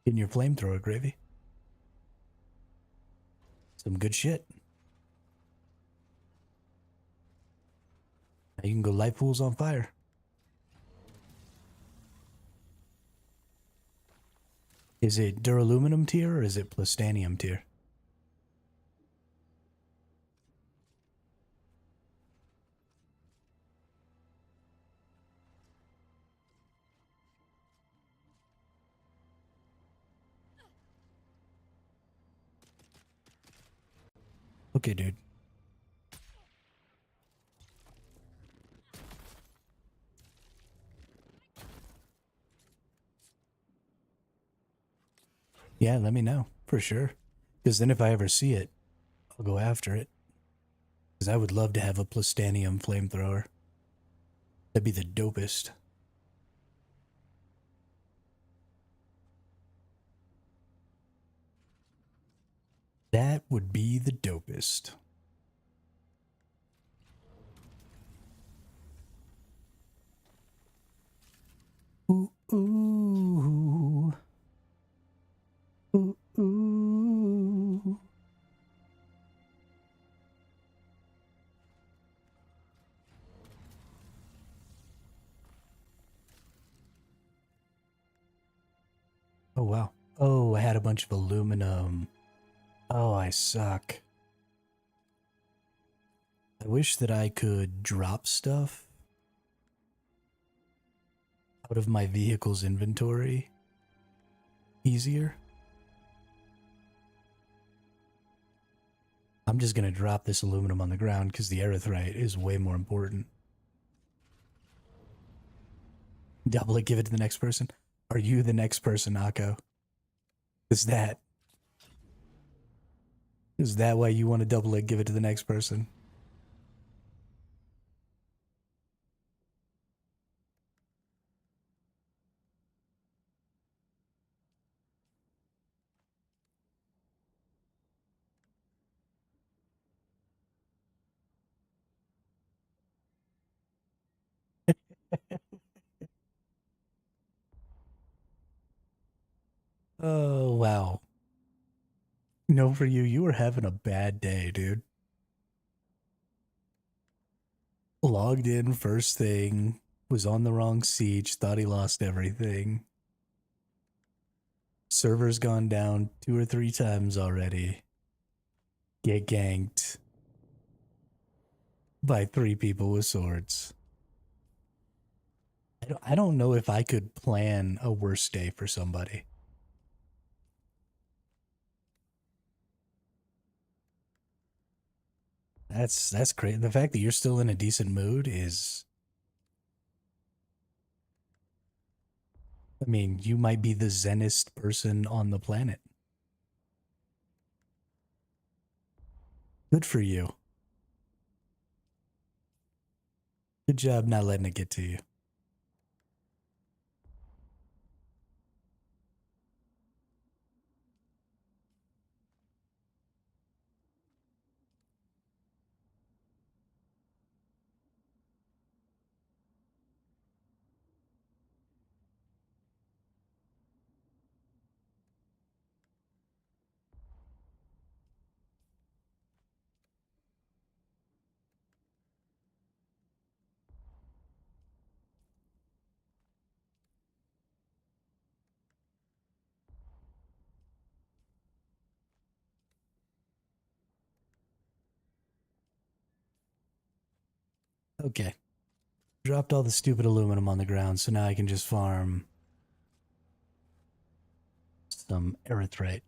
A: flamethrower, Gravy. Some good shit. Now you can go light fools on fire. Is it duraluminum tier or is it plastanium tier? Okay, dude. Yeah, let me know, for sure. Because then if I ever see it, I'll go after it. Because I would love to have a plastanium flamethrower. That'd be the dopest. That would be the dopest. Ooh, ooh, ooh, ooh. Oh, wow. Oh, I had a bunch of aluminum. Oh, I suck. I wish that I could drop stuff out of my vehicle's inventory easier. I'm just gonna drop this aluminum on the ground because the erythrite is way more important. Double it, give it to the next person. Are you the next person, Akko? Is that is that why you want to double it, give it to the next person? Oh wow. No, for you, you were having a bad day, dude. Logged in first thing, was on the wrong siege, thought he lost everything. Server's gone down 2 or 3 times already. Get ganked by 3 people with swords. I don't know if I could plan a worse day for somebody. That's great. The fact that you're still in a decent mood is, I mean, you might be the zenest person on the planet. Good for you. Good job not letting it get to you. Okay. Dropped all the stupid aluminum on the ground, so now I can just farm some erythrite.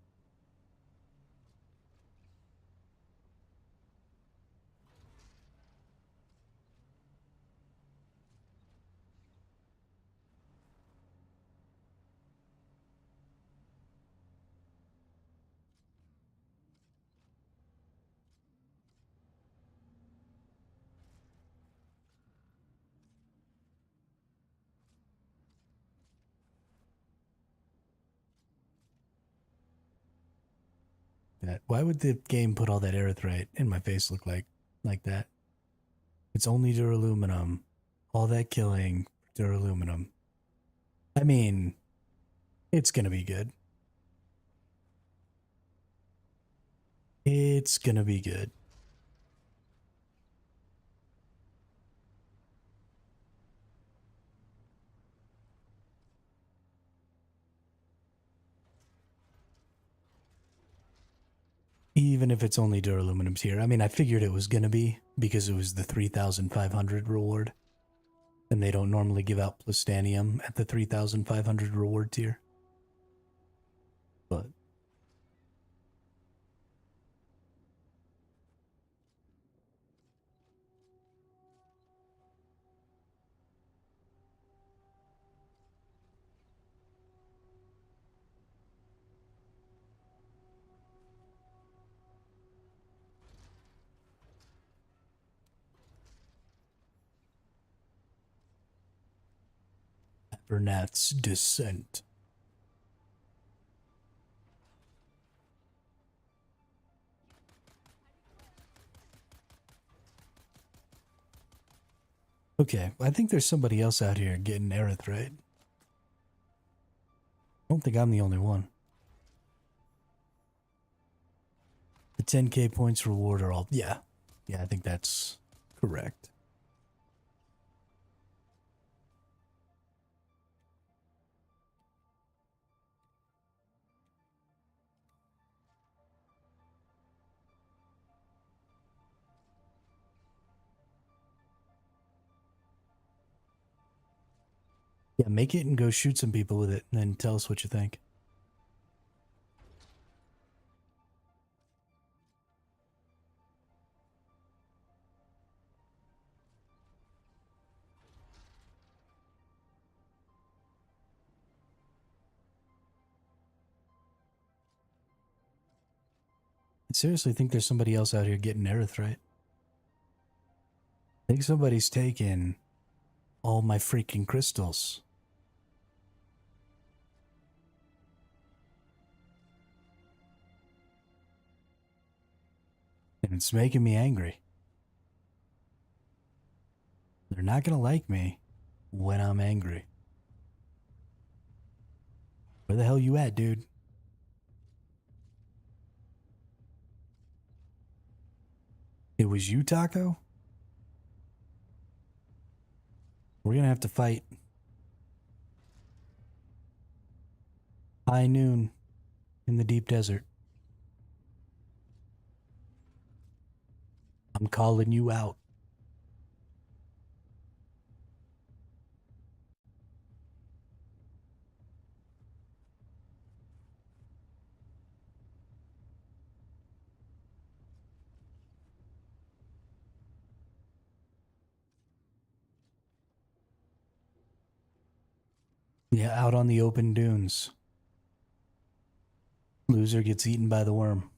A: That why would the game put all that erythrite in my face look like that? It's only duraluminum. All that killing duraluminum. I mean, it's gonna be good. It's gonna be good. Even if it's only duraluminum tier. I mean, I figured it was gonna be because it was the 3,500 reward. And they don't normally give out plastanium at the 3,500 reward tier. But Burnat's descent. Okay, I think there's somebody else out here getting erythrite. I don't think I'm the only one. The 10k points reward are all... Yeah. Yeah, I think that's correct. Yeah, make it and go shoot some people with it, and then tell us what you think. I seriously think there's somebody else out here getting erythrite. I think somebody's taken all my freaking crystals. And it's making me angry. They're not gonna like me when I'm angry. Where the hell you at, dude? It was you, Taco? We're gonna have to fight. High noon in the deep desert. I'm calling you out. Yeah, out on the open dunes. Loser gets eaten by the worm.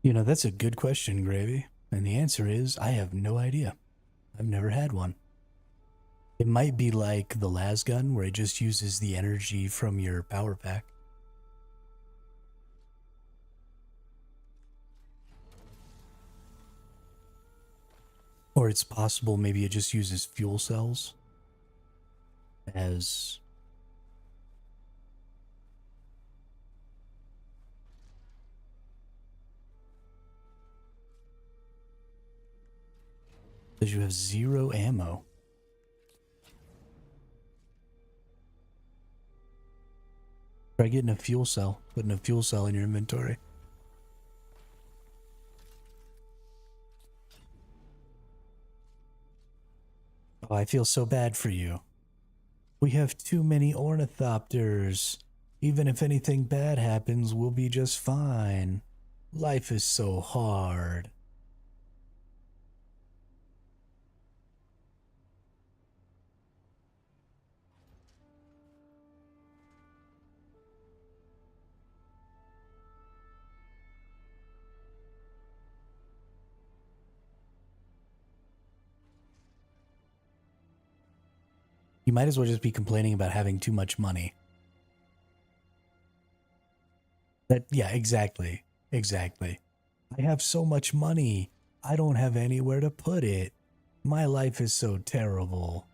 A: You know, that's a good question, Gravy. And the answer is, I have no idea. I've never had one. It might be like the las gun, where it just uses the energy from your power pack. Or it's possible maybe it just uses fuel cells as... Because you have 0 ammo. Try getting a fuel cell. Putting a fuel cell in your inventory. Oh, I feel so bad for you. We have too many ornithopters. Even if anything bad happens, we'll be just fine. Life is so hard. You might as well just be complaining about having too much money. Yeah, exactly. Exactly. I have so much money. I don't have anywhere to put it. My life is so terrible.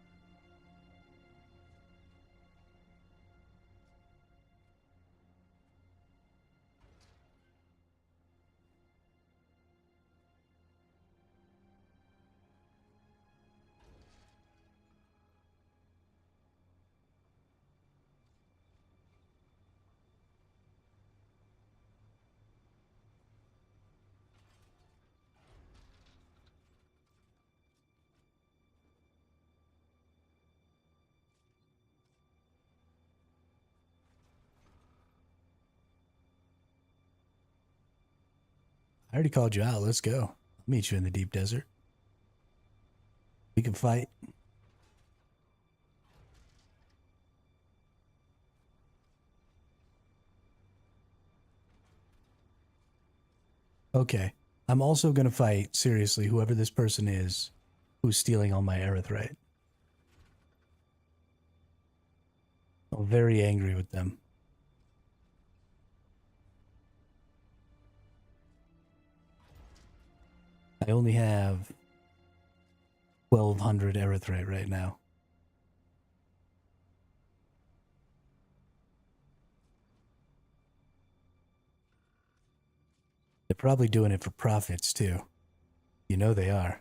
A: I already called you out. Let's go. I'll meet you in the deep desert. We can fight. Okay. I'm also going to fight, seriously, whoever this person is who's stealing all my erythrite. I'm very angry with them. I only have 1,200 erythrite right now. They're probably doing it for profits, too. You know they are.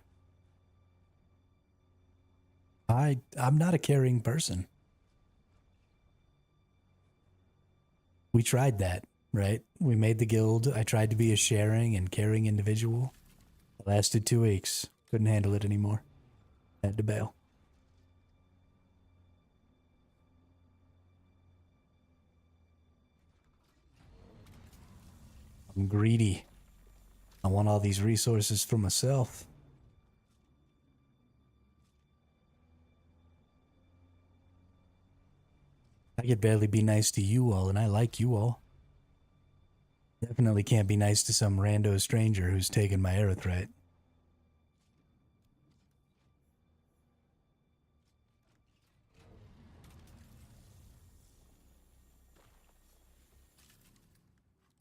A: I'm not a caring person. We tried that, right? We made the guild. I tried to be a sharing and caring individual. It lasted 2 weeks. Couldn't handle it anymore. Had to bail. I'm greedy. I want all these resources for myself. I could barely be nice to you all, and I like you all. Definitely can't be nice to some rando stranger who's taken my erythrite.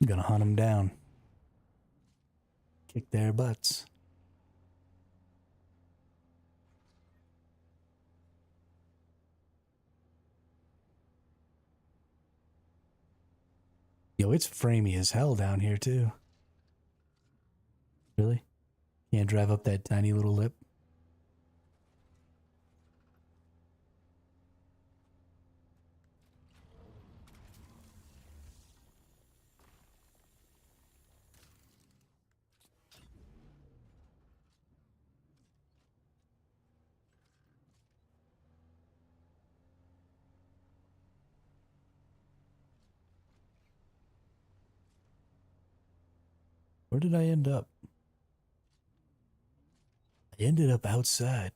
A: I'm gonna hunt them down. Kick their butts. Yo, it's framey as hell down here, too. Really? Can't drive up that tiny little lip? Where did I end up? I ended up outside.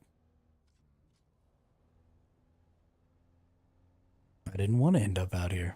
A: I didn't want to end up out here.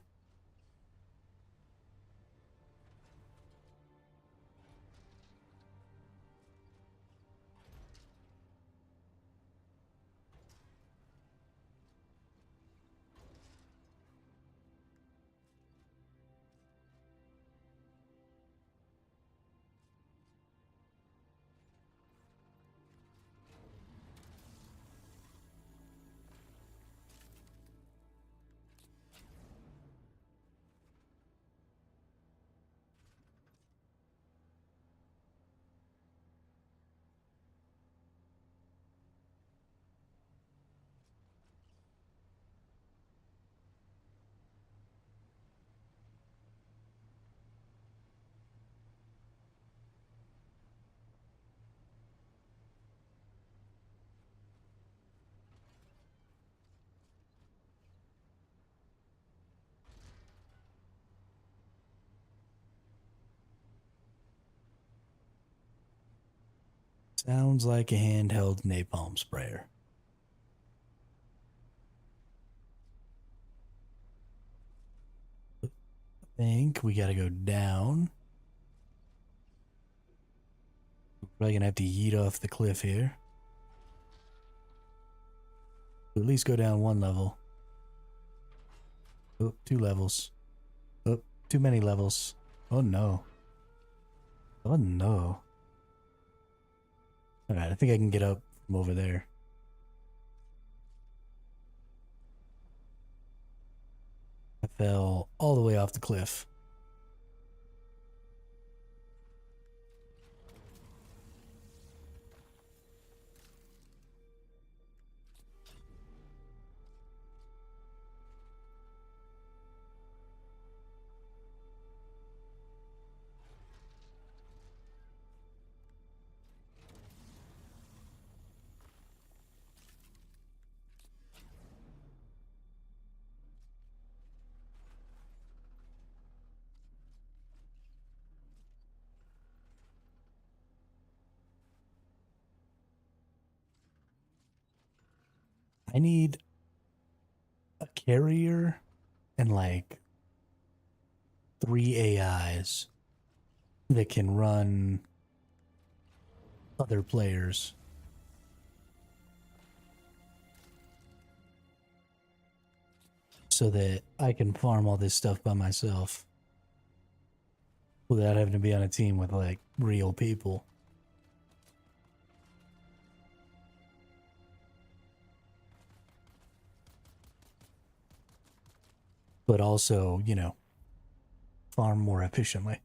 A: Sounds like a handheld napalm sprayer. I think we gotta go down. We're probably gonna have to yeet off the cliff here. At least go down 1 level. Oh, 2 levels. Oh, too many levels. Oh no. Oh no. Alright, I think I can get up from over there. I fell all the way off the cliff. I need a carrier and like 3 AIs that can run other players. So that I can farm all this stuff by myself without having to be on a team with like real people. But also, you know, farm more efficiently.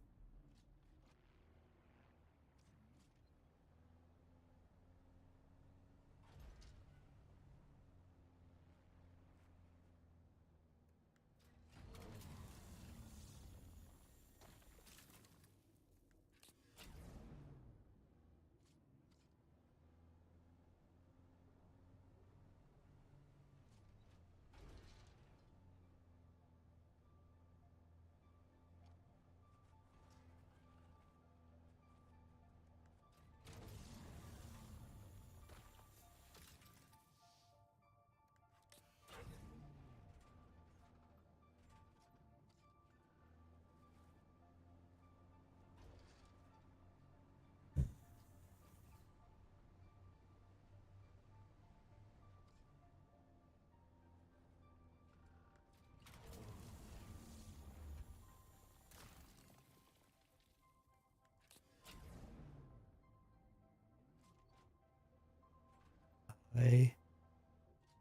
A: I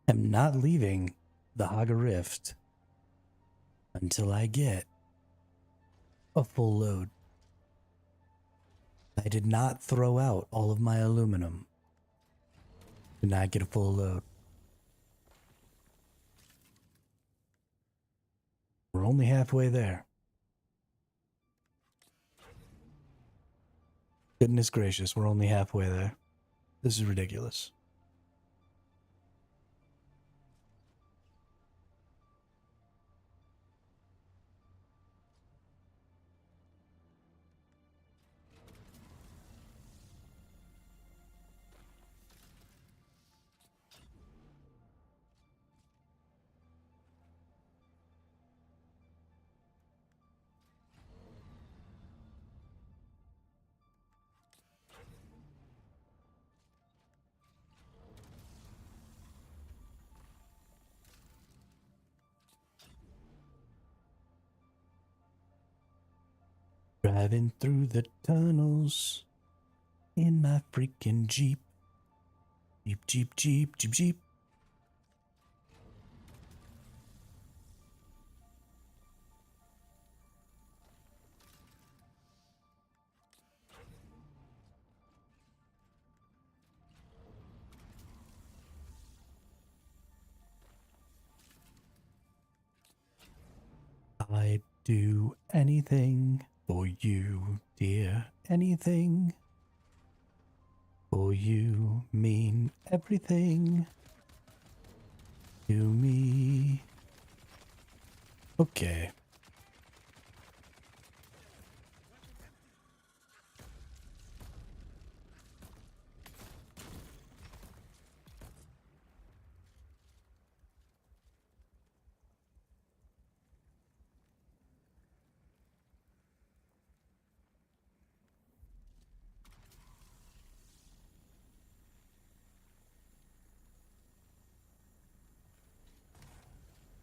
A: am not leaving the Haga Rift until I get a full load. I did not throw out all of my aluminum. Did not get a full load. We're only halfway there. Goodness gracious, we're only halfway there. This is ridiculous. Driving through the tunnels in my freaking Jeep. Jeep, Jeep, Jeep, Jeep, Jeep. I'd do anything for you, dear. Anything for you, mean everything to me. Okay.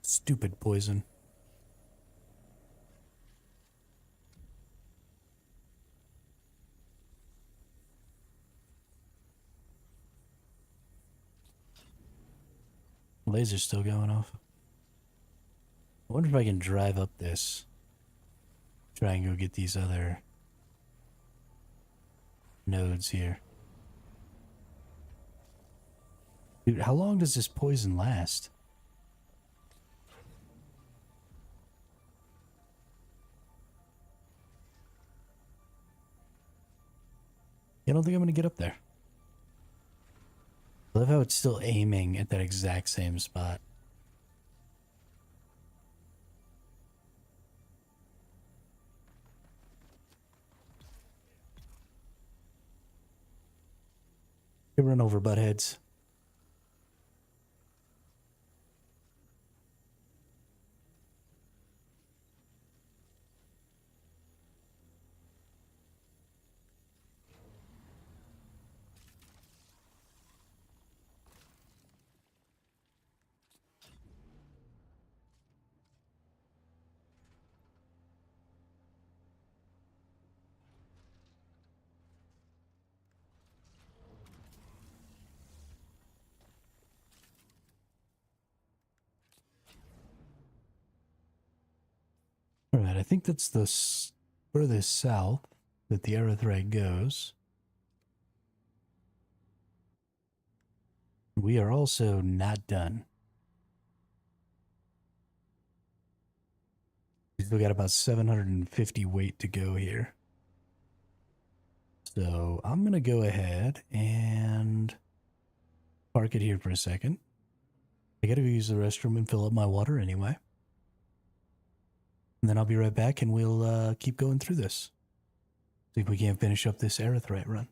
A: Stupid poison. Laser's still going off. I wonder if I can drive up this. Try and go get these other nodes here. Dude, how long does this poison last? I don't think I'm going to get up there. I love how it's still aiming at that exact same spot. Hey, run over, buttheads. Alright, I think that's the furthest south that the aerothread goes. We are also not done. We still got about 750 weight to go here. So I'm going to go ahead and park it here for a second. I got to go use the restroom and fill up my water anyway. And then I'll be right back and we'll keep going through this. See if we can't finish up this aerothreat run.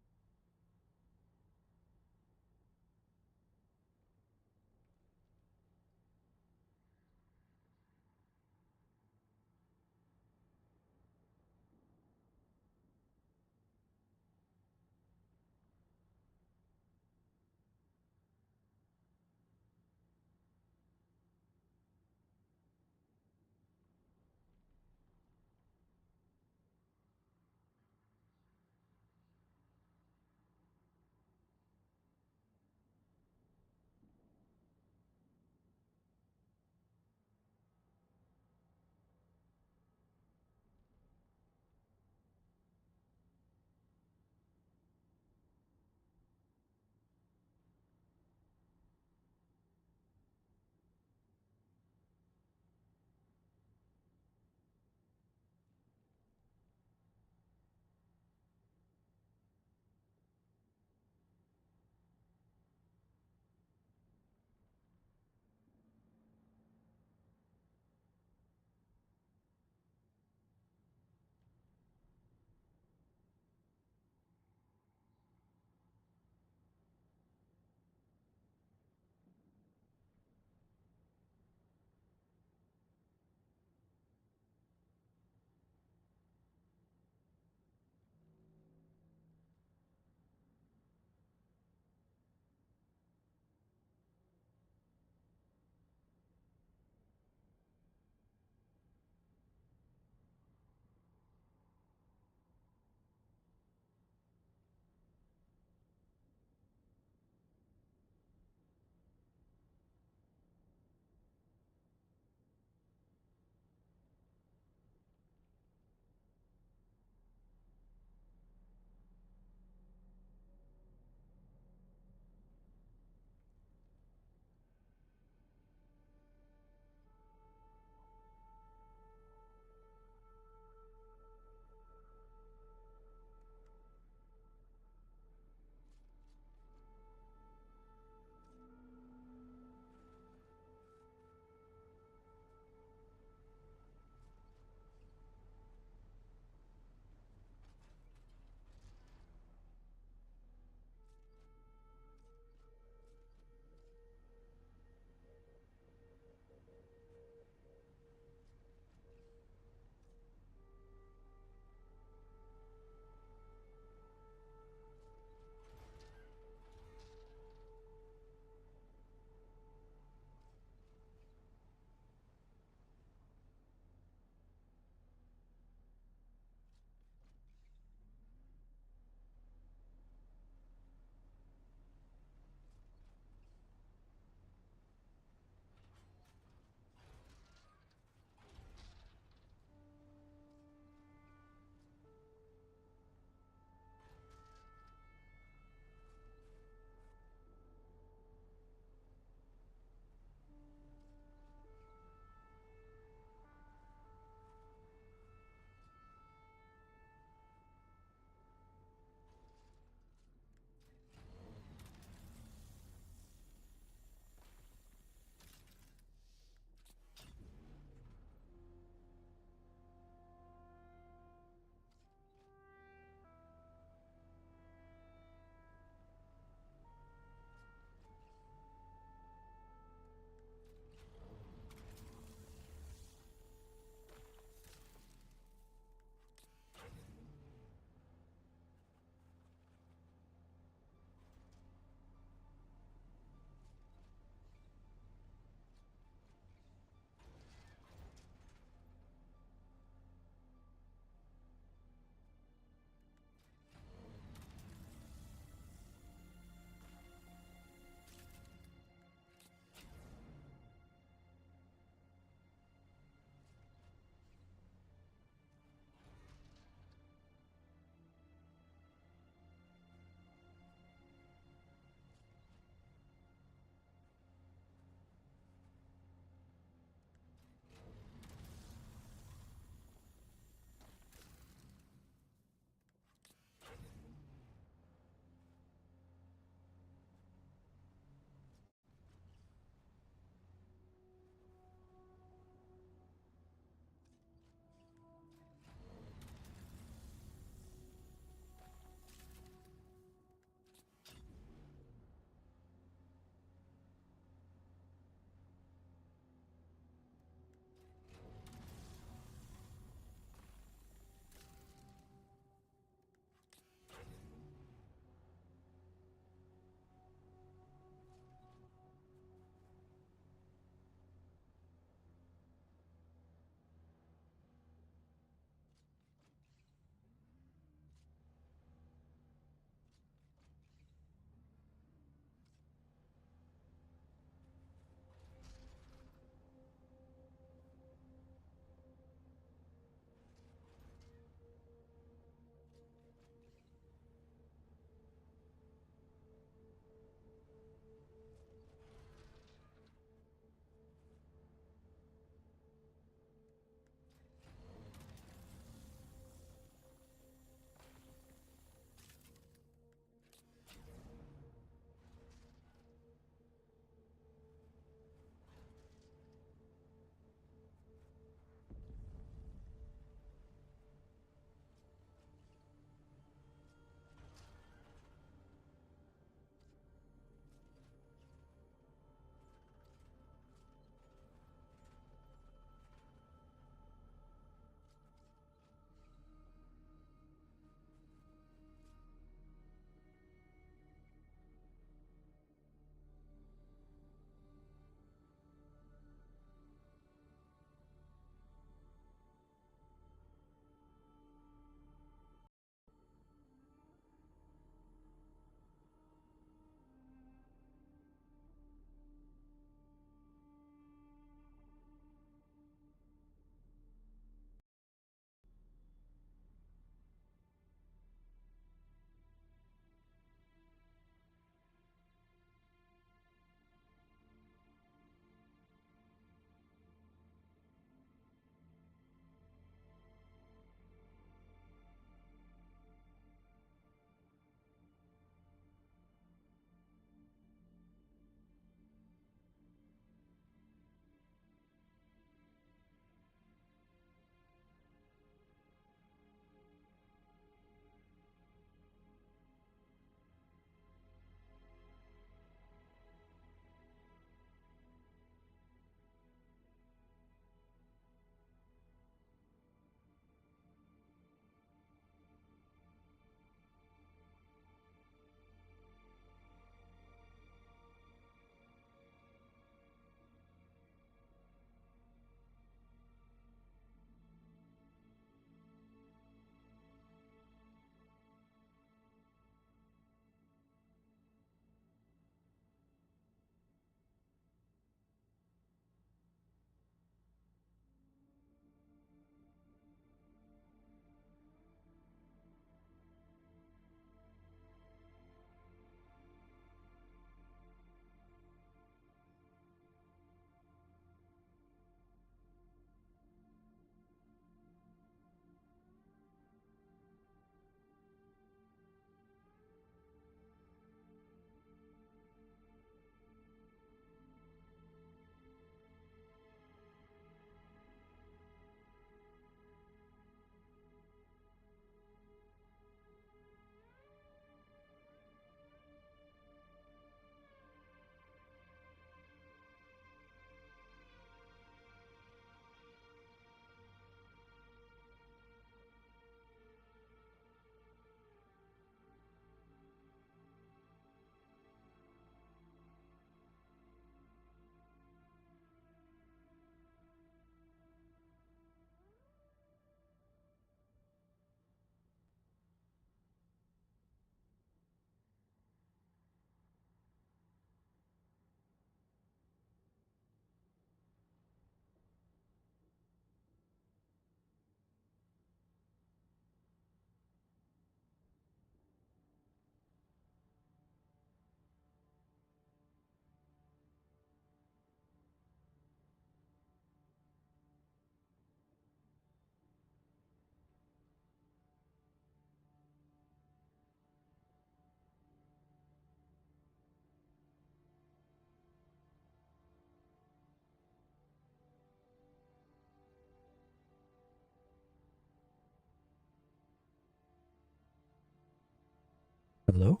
A: Hello?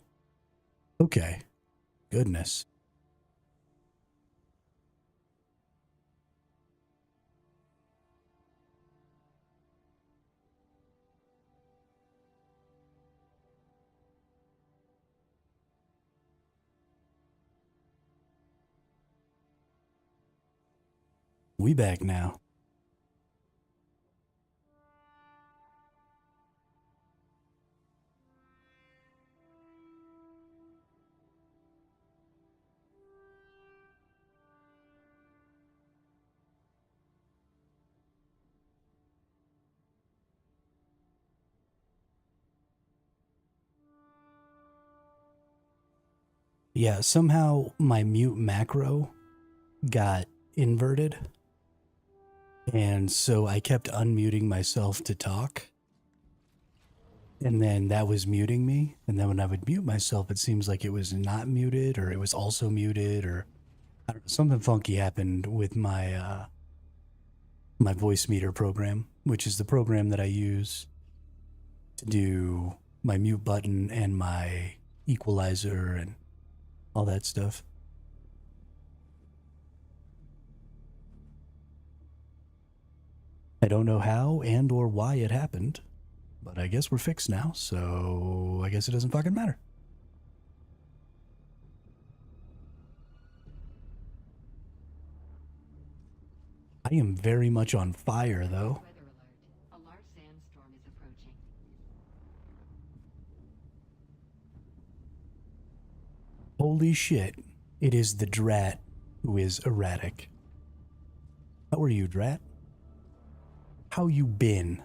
A: Okay. Goodness. We back now. Yeah, somehow my mute macro got inverted. And so I kept unmuting myself to talk. And then that was muting me. And then when I would mute myself, it seems like it was not muted or it was also muted or I don't know, something funky happened with my voice meter program, which is the program that I use to do my mute button and my equalizer and all that stuff. I don't know how and or why it happened, but I guess we're fixed now, so I guess it doesn't fucking matter. I am very much on fire, though.
B: Weather alert. A large sandstorm is approaching.
A: Holy shit. It is the Drat who is erratic. How are you, Drat? How you been?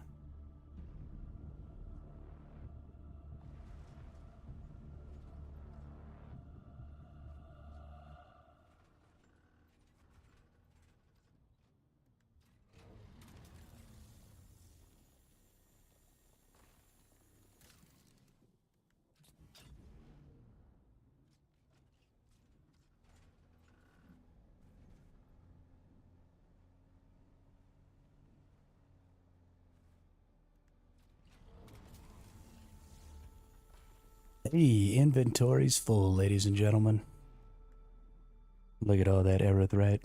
A: Hey, inventory's full, ladies and gentlemen. Look at all that erythrite.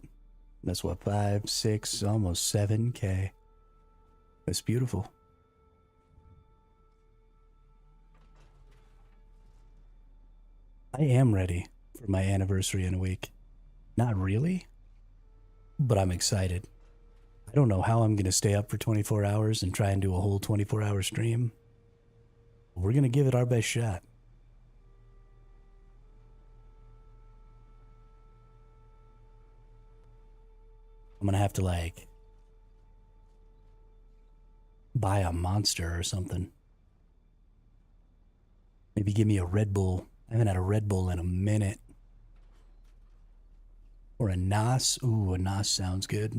A: That's what, 5, 6, almost 7K. That's beautiful. I am ready for my anniversary in a week. Not really, but I'm excited. I don't know how I'm going to stay up for 24 hours and try and do a whole 24-hour stream. We're going to give it our best shot. I'm going to have to, like, buy a monster or something. Maybe give me a Red Bull. I haven't had a Red Bull in a minute. Or a Nos. Ooh, a Nos sounds good.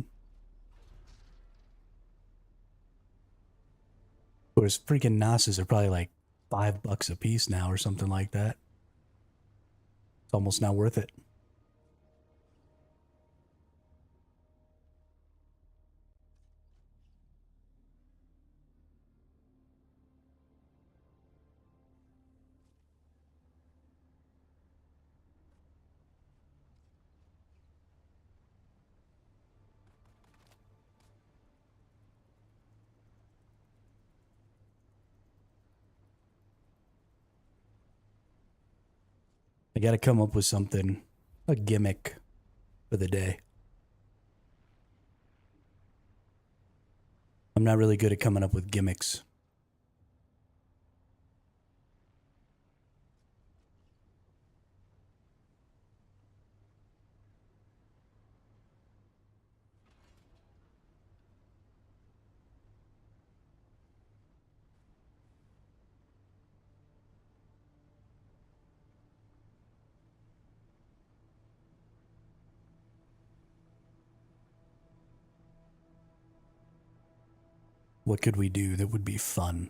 A: Of course, freaking Nosses are probably like $5 a piece now or something like that. It's almost not worth it. I got to come up with something, a gimmick for the day. I'm not really good at coming up with gimmicks. What could we do that would be fun?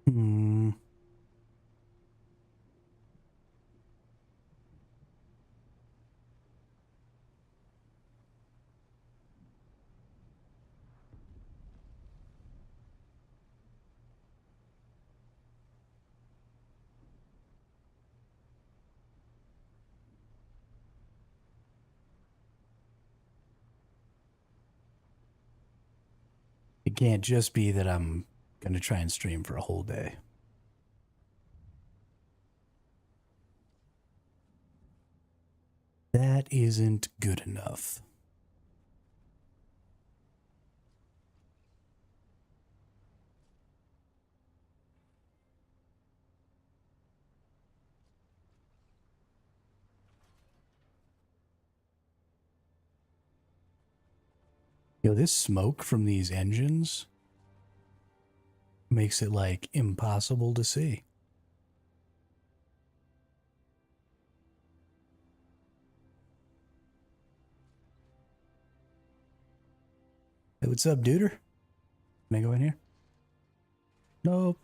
A: Hmm. can't just be that I'm going to try and stream for a whole day. That isn't good enough. Yo, this smoke from these engines makes it like impossible to see. Hey, what's up, duder? Can I go in here? Nope.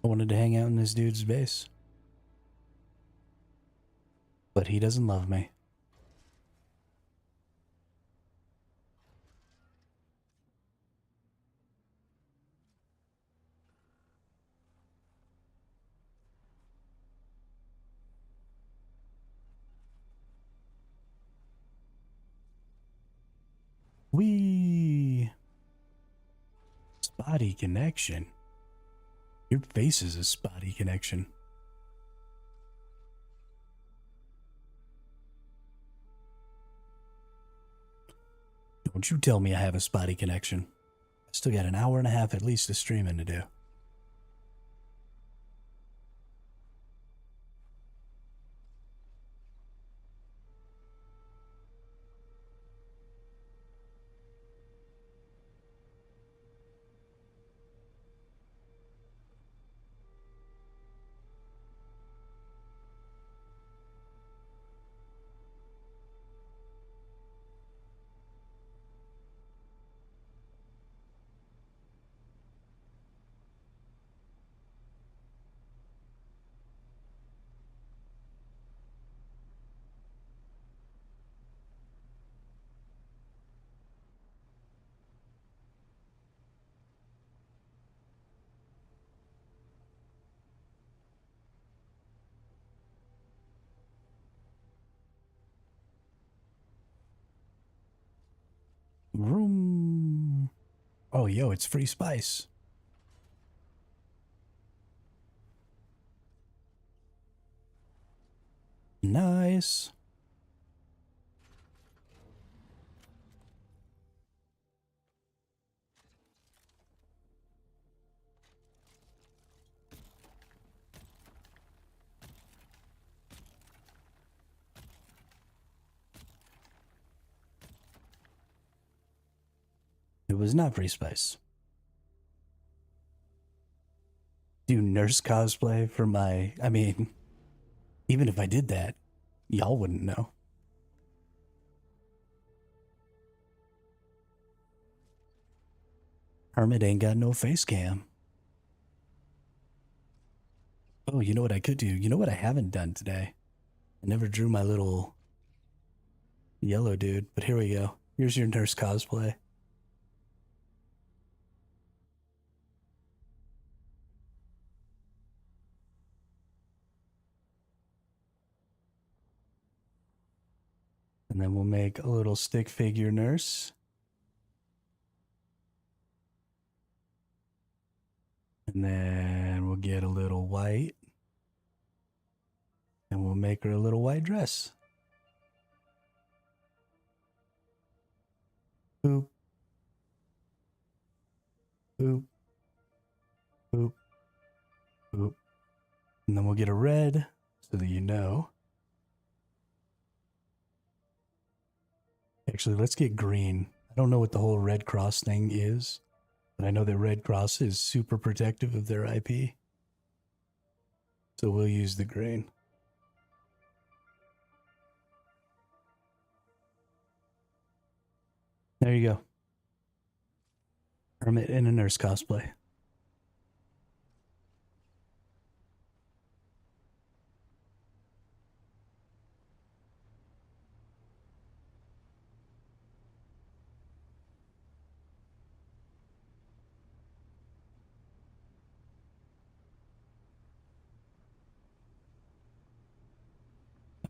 A: I wanted to hang out in this dude's base. But he doesn't love me. Wee. Spotty connection. Your face is a spotty connection. Don't you tell me I have a spotty connection. I still got an hour and a half at least of streaming to do. Room. Oh, yo, it's free spice. Nice. It was not free spice. Do nurse cosplay for my... I mean, even if I did that, y'all wouldn't know. Hermit ain't got no face cam. Oh, you know what I could do? You know what I haven't done today? I never drew my little yellow dude, but here we go. Here's your nurse cosplay. And then we'll make a little stick figure nurse. And then we'll get a little white. And we'll make her a little white dress. Boop. Boop. Boop. Boop. And then we'll get a red so that you know. Actually, let's get green. I don't know what the whole Red Cross thing is, but I know that Red Cross is super protective of their IP. So we'll use the green. There you go. Hermit in a nurse cosplay.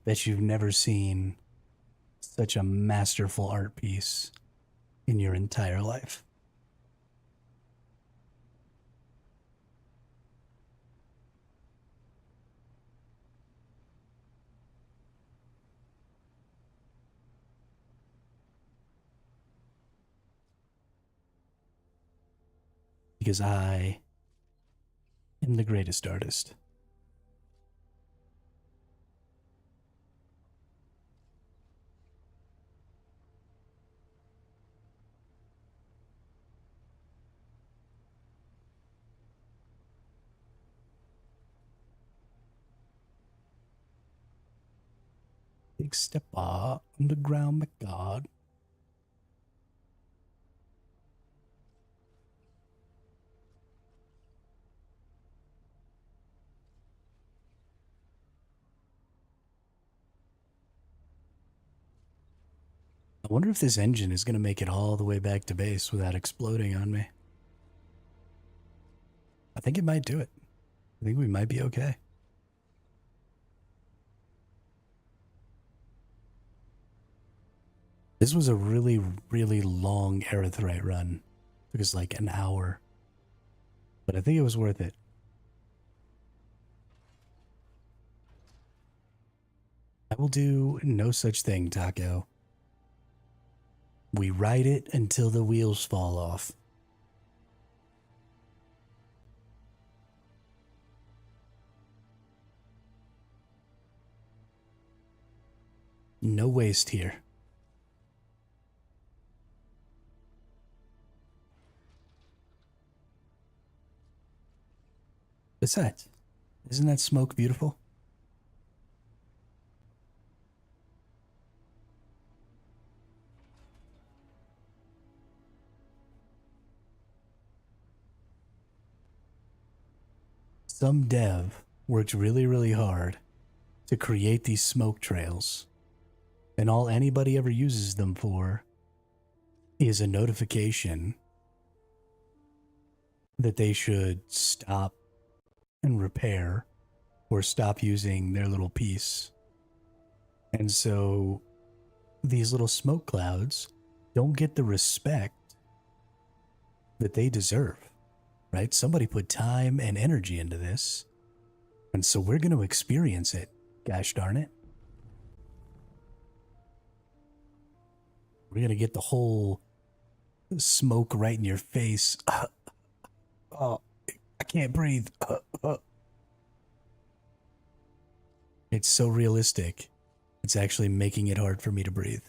A: Bet you've never seen such a masterful art piece in your entire life. Because I am the greatest artist. Big step underground, my god. I wonder if this engine is going to make it all the way back to base without exploding on me. I think it might do it. I think we might be okay. This was a really, really long aerothryte run. Took us like an hour. But I think it was worth it. I will do no such thing, Taco. We ride it until the wheels fall off. No waste here. Besides, isn't that smoke beautiful? Some dev worked really, really hard to create these smoke trails, and all anybody ever uses them for is a notification that they should stop and repair or stop using their little piece. And so these little smoke clouds don't get the respect that they deserve, right? Somebody put time and energy into this, and so we're going to experience it. Gosh darn it. We're going to get the whole smoke right in your face. Oh, I can't breathe. It's so realistic. It's actually making it hard for me to breathe.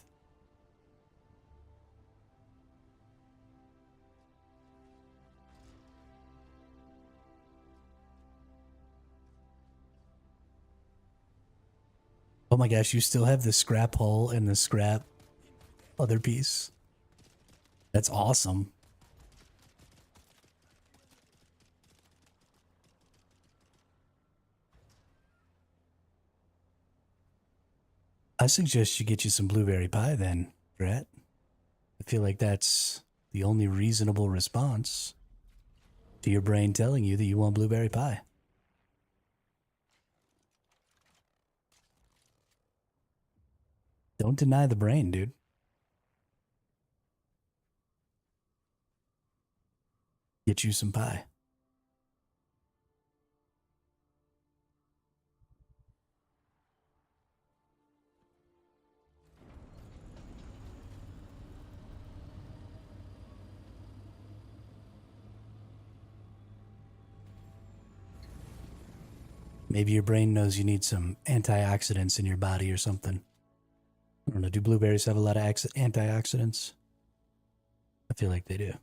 A: Oh my gosh, you still have the scrap hull and the scrap other piece. That's awesome. I suggest you get you some blueberry pie then, Drat. I feel like that's the only reasonable response to your brain telling you that you want blueberry pie. Don't deny the brain, dude. Get you some pie. Maybe your brain knows you need some antioxidants in your body or something. I don't know. Do blueberries have a lot of antioxidants? I feel like they do.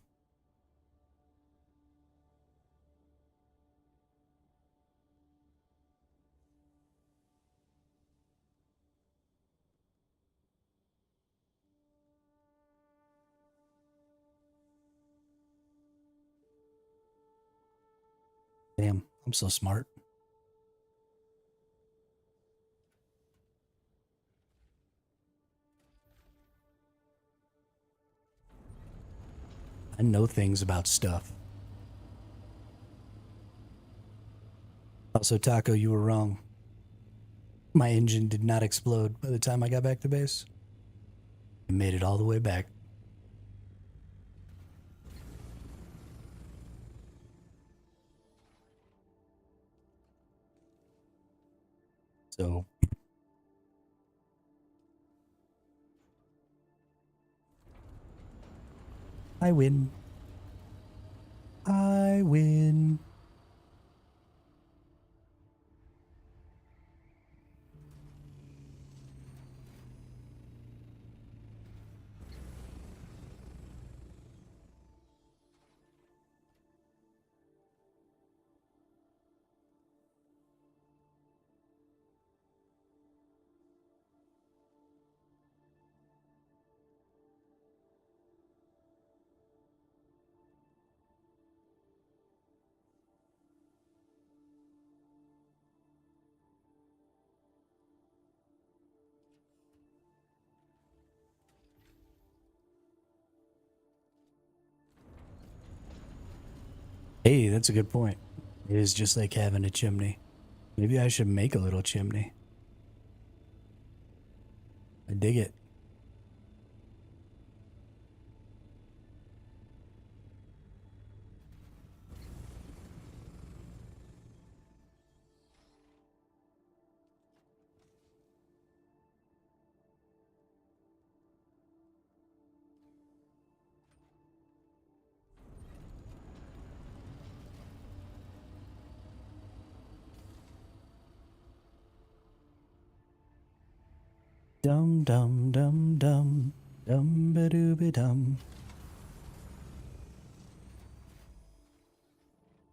A: Damn, I'm so smart. I know things about stuff. Also, Taco, you were wrong. My engine did not explode by the time I got back to base. I made it all the way back. So I win. I win. Hey, that's a good point. It is just like having a chimney. Maybe I should make a little chimney. I dig it. Dum dum dum dum dum ba doo ba dum.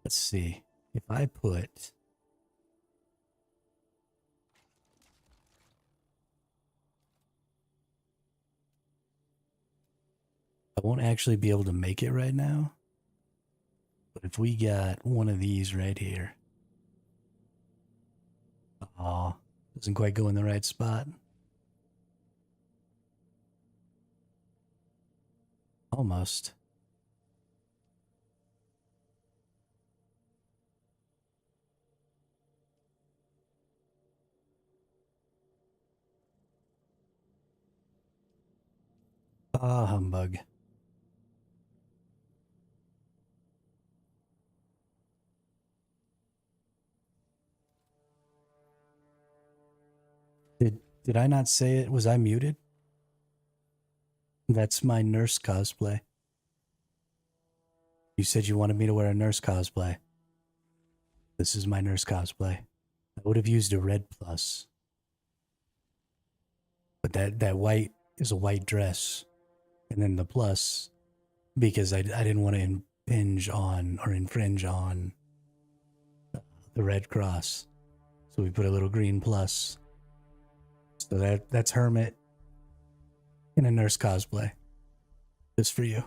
A: Let's see. If I put I won't actually be able to make it right now. But if we got one of these right here. Oh, doesn't quite go in the right spot. Almost. Ah, humbug. Did I not say it? Was I muted? That's my nurse cosplay. You said you wanted me to wear a nurse cosplay. This is my nurse cosplay. I would have used a red plus. But that white is a white dress. And then the plus, because I didn't want to impinge on or infringe on the Red Cross. So we put a little green plus. So that's Hermit in a nurse cosplay. Just for you.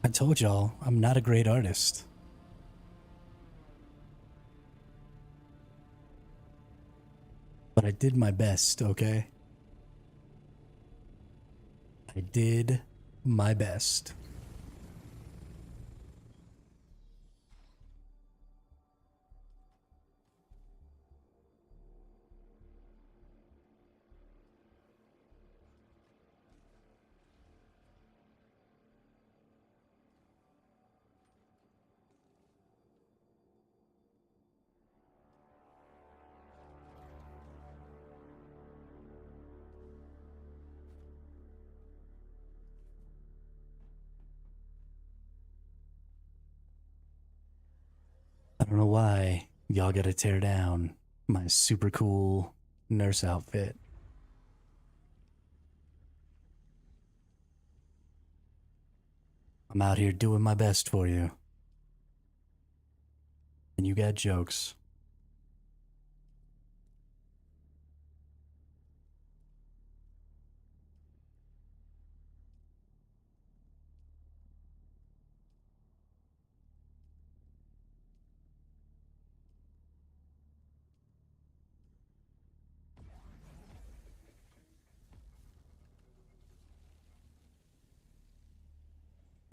A: I told y'all, I'm not a great artist. But I did my best, okay? I did my best. I don't know why y'all gotta tear down my super cool nurse outfit. I'm out here doing my best for you. And you got jokes.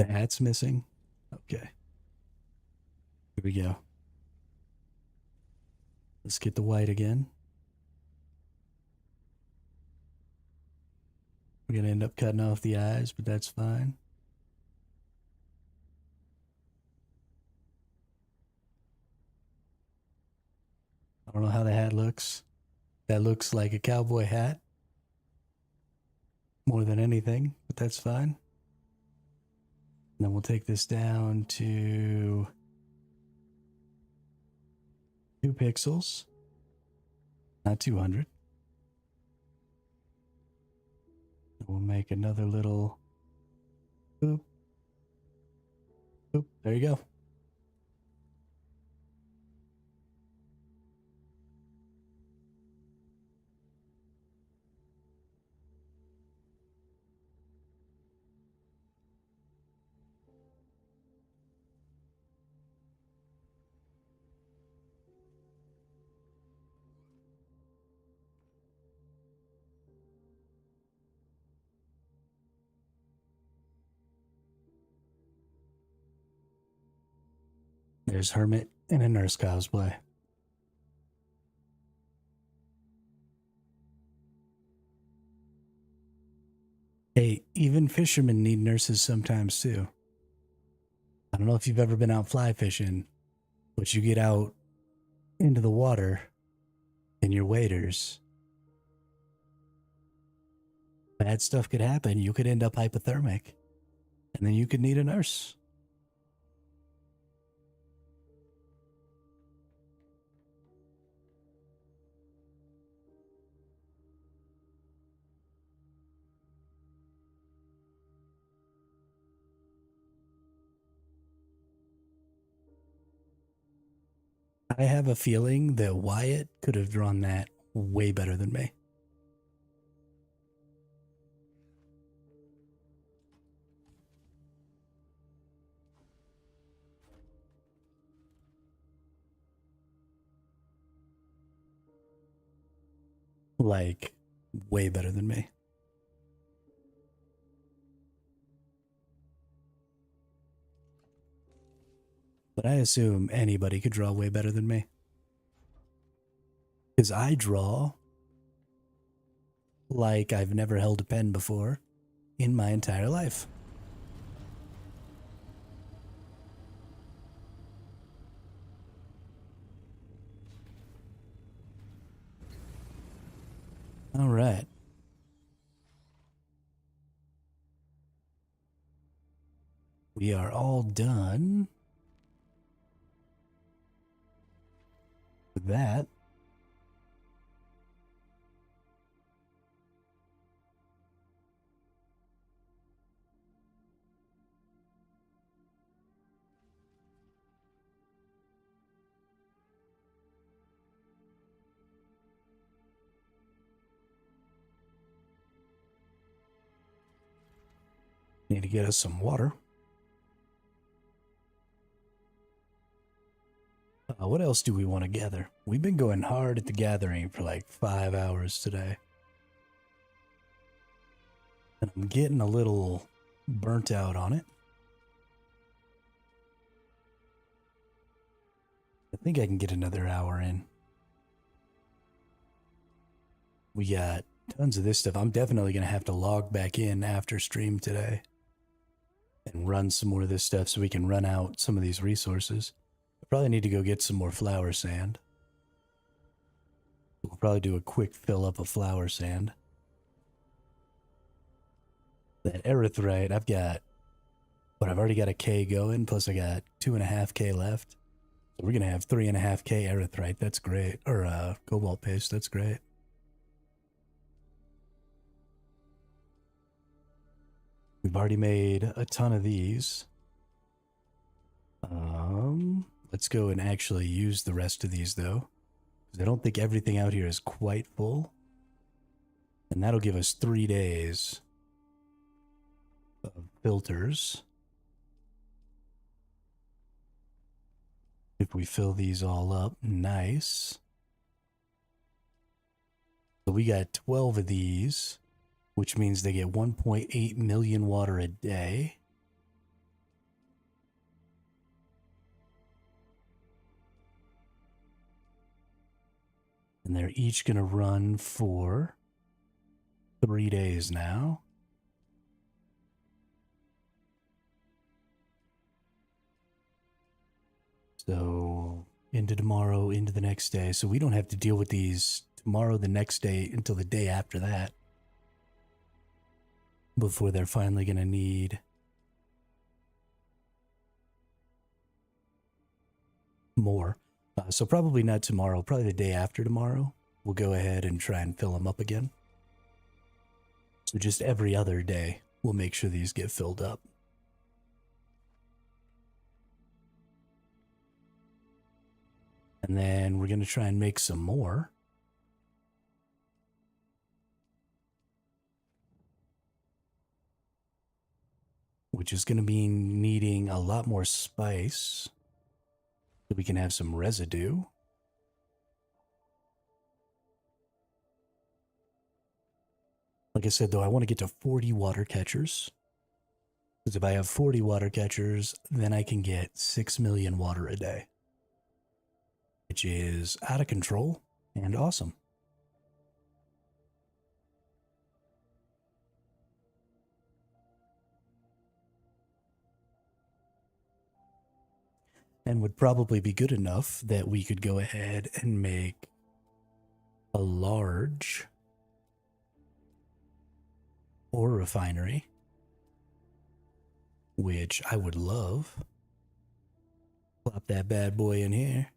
A: The hat's missing. Okay. Here we go. Let's get the white again. We're going to end up cutting off the eyes, but that's fine. I don't know how the hat looks. That looks like a cowboy hat more than anything, but that's fine. And then we'll take this down to 2 pixels, not 200. We'll make another little boop. Boop. There you go. There's Hermit in a nurse cosplay. Hey, even fishermen need nurses sometimes too. I don't know if you've ever been out fly fishing, but you get out into the water and your waders. Bad stuff could happen. You could end up hypothermic, and then you could need a nurse. I have a feeling that Wyatt could have drawn that way better than me. Like, way better than me. But I assume anybody could draw way better than me. Because I draw like I've never held a pen before in my entire life. All right. We are all done with that. Need to get us some water. What else do we want to gather? We've been going hard at the gathering for like 5 hours today. And I'm getting a little burnt out on it. I think I can get another hour in. We got tons of this stuff. I'm definitely going to have to log back in after stream today and run some more of this stuff so we can run out some of these resources. I probably need to go get some more flour sand. We'll probably do a quick fill up of flour sand. That erythrite, I've already got a K going, plus I got 2.5K left. So we're going to have 3.5K erythrite. That's great. Or cobalt paste. That's great. We've already made a ton of these. Let's go and actually use the rest of these, though. Because I don't think everything out here is quite full. And that'll give us 3 days of filters. If we fill these all up, nice. So we got 12 of these, which means they get 1.8 million water a day. And they're each going to run for 3 days now. So into tomorrow, into the next day. So we don't have to deal with these tomorrow, the next day, until the day after that. Before they're finally going to need more. So probably not tomorrow, probably the day after tomorrow. We'll go ahead and try and fill them up again. So just every other day, we'll make sure these get filled up. And then we're going to try and make some more. Which is going to be needing a lot more spice. So we can have some residue. Like I said, though, I want to get to 40 water catchers. Because if I have 40 water catchers, then I can get 6 million water a day. Which is out of control and awesome. And would probably be good enough that we could go ahead and make a large ore refinery, which I would love. Plop that bad boy in here.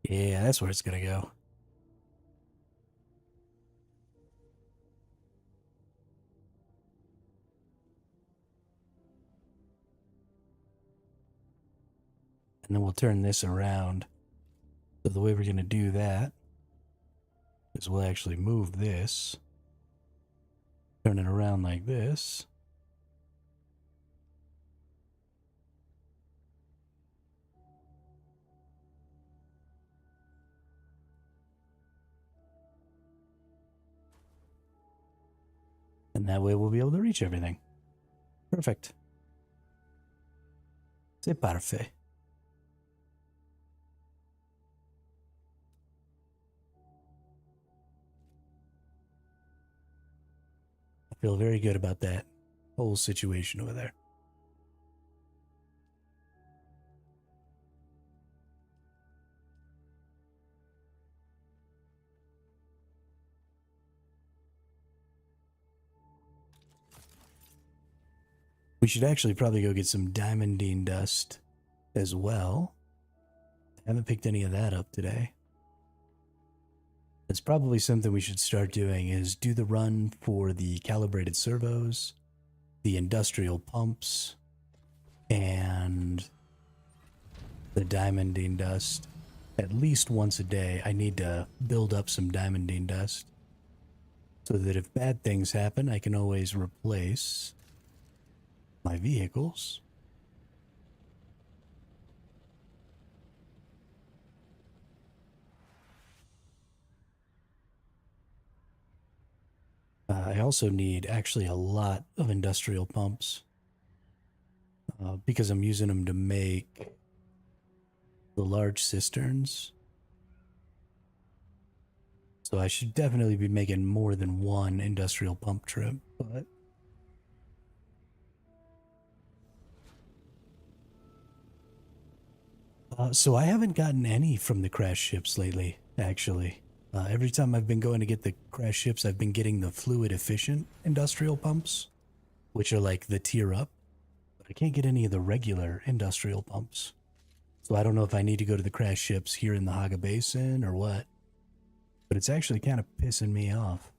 A: Yeah, that's where it's gonna go. And then we'll turn this around. So the way we're gonna do that is we'll actually move this, turn it around like this. And that way we'll be able to reach everything. Perfect. C'est parfait. I feel very good about that whole situation over there. We should actually probably go get some diamondine dust as well. I haven't picked any of that up today. It's probably something we should start doing is do the run for the calibrated servos, the industrial pumps, and the diamondine dust at least once a day. I need to build up some diamondine dust so that if bad things happen, I can always replace my vehicles. I also need actually a lot of industrial pumps because I'm using them to make the large cisterns. So I should definitely be making more than one industrial pump trip, but so I haven't gotten any from the crash ships lately, actually. Every time I've been going to get the crash ships, I've been getting the fluid efficient industrial pumps, which are like the tier up. But I can't get any of the regular industrial pumps. So I don't know if I need to go to the crash ships here in the Haga Basin or what. But it's actually kind of pissing me off.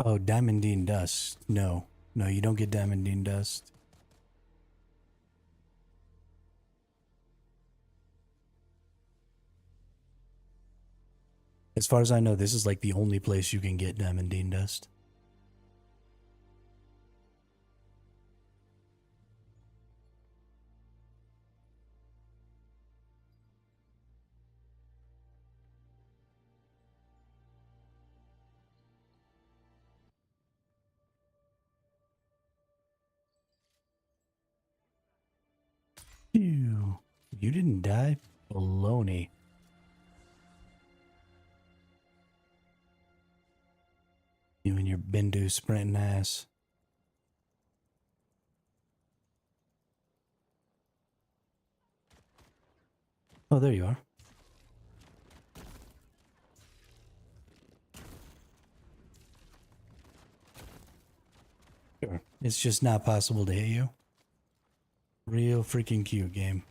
A: Oh, diamondine dust. No. No, you don't get diamondine dust. As far as I know, this is like the only place you can get diamondine dust. Phew. You didn't die? Baloney. You and your Bindu sprinting ass. Oh, there you are. Sure. It's just not possible to hit you. Real freaking cute game.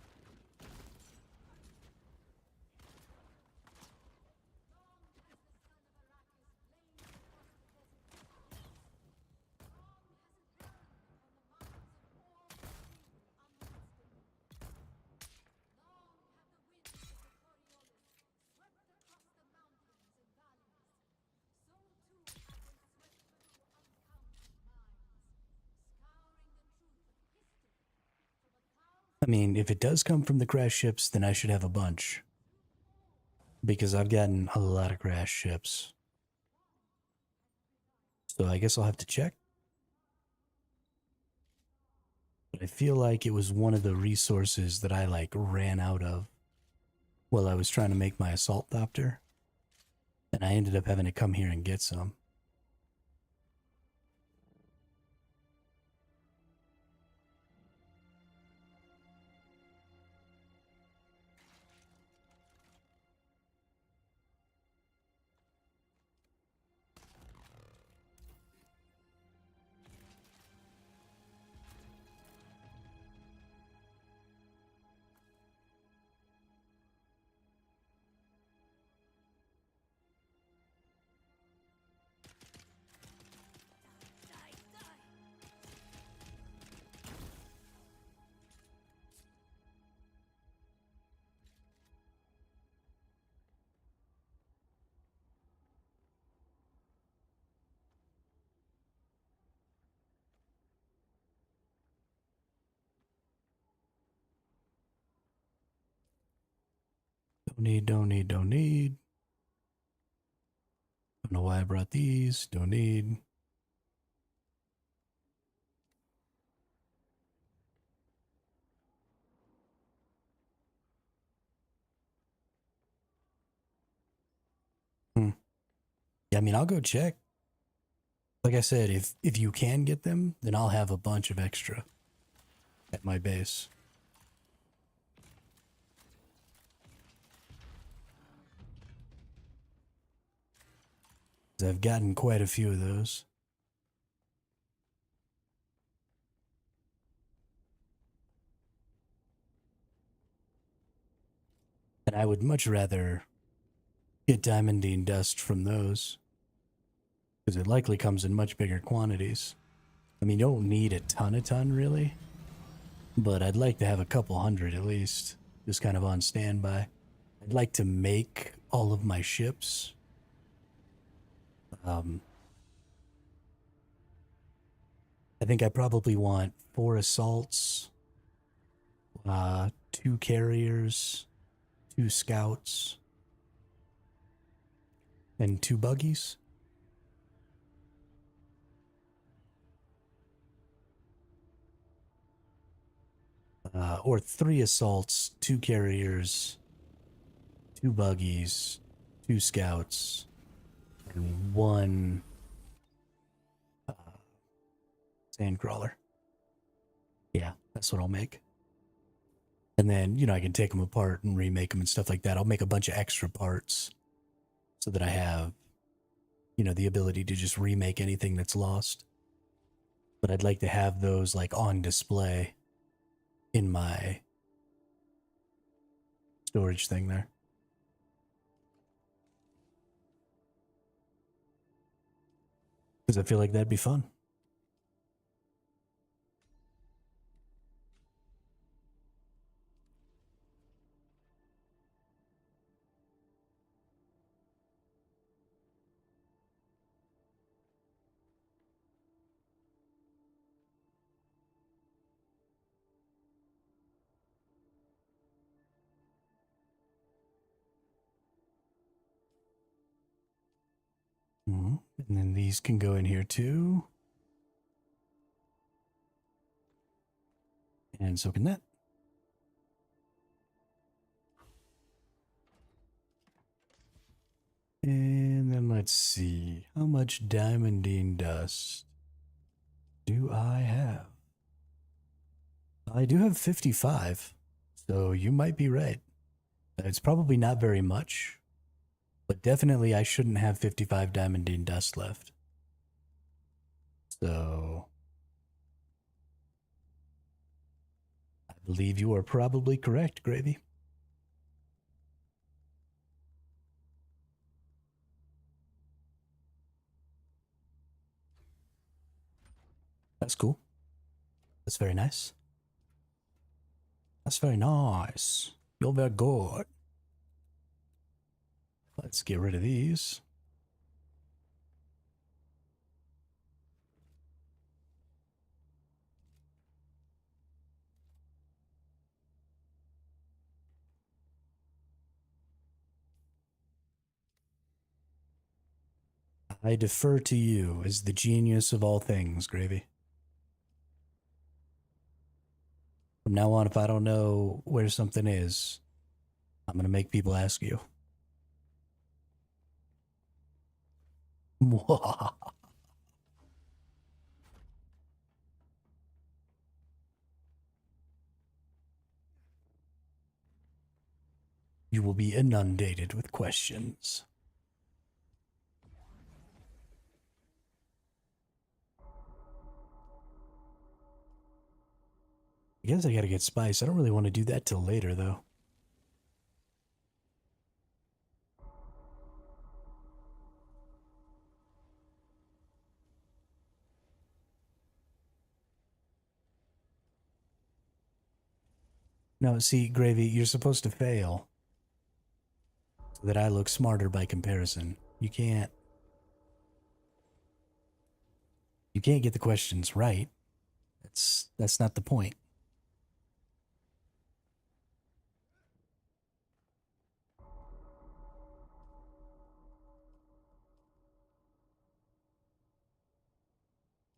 A: I mean, if it does come from the crash ships, then I should have a bunch. Because I've gotten a lot of crash ships. So I guess I'll have to check. But I feel like it was one of the resources that I like ran out of while I was trying to make my assault thopter. And I ended up having to come here and get some. Don't need. Don't know why I brought these. Don't need. Hmm. Yeah, I mean, I'll go check. Like I said, if you can get them, then I'll have a bunch of extra at my base. 'Cause I've gotten quite a few of those. And I would much rather get diamondine dust from those. Because it likely comes in much bigger quantities. I mean, you don't need a ton, really. But I'd like to have a couple hundred at least. Just kind of on standby. I'd like to make all of my ships. I think I probably want 4 assaults, 2 carriers, 2 scouts, and 2 buggies. Or 3 assaults, 2 carriers, 2 buggies, 2 scouts, and 1 sandcrawler. Yeah, that's what I'll make. And then, you know, I can take them apart and remake them and stuff like that. I'll make a bunch of extra parts so that I have, you know, the ability to just remake anything that's lost. But I'd like to have those like on display in my storage thing there. Because I feel like that'd be fun. And then these can go in here too. And so can that. And then let's see. How much diamondine dust do I have? I do have 55. So you might be right. It's probably not very much. But definitely I shouldn't have 55 diamondine dust left. So I believe you are probably correct, Gravy. That's cool. That's very nice. That's very nice. You're very good. Let's get rid of these. I defer to you as the genius of all things, Gravy. From now on, if I don't know where something is, I'm going to make people ask you. You will be inundated with questions. I guess I gotta get spice. I don't really want to do that till later, though. No, see, Gravy, you're supposed to fail so that I look smarter by comparison. You can't get the questions right. That's not the point.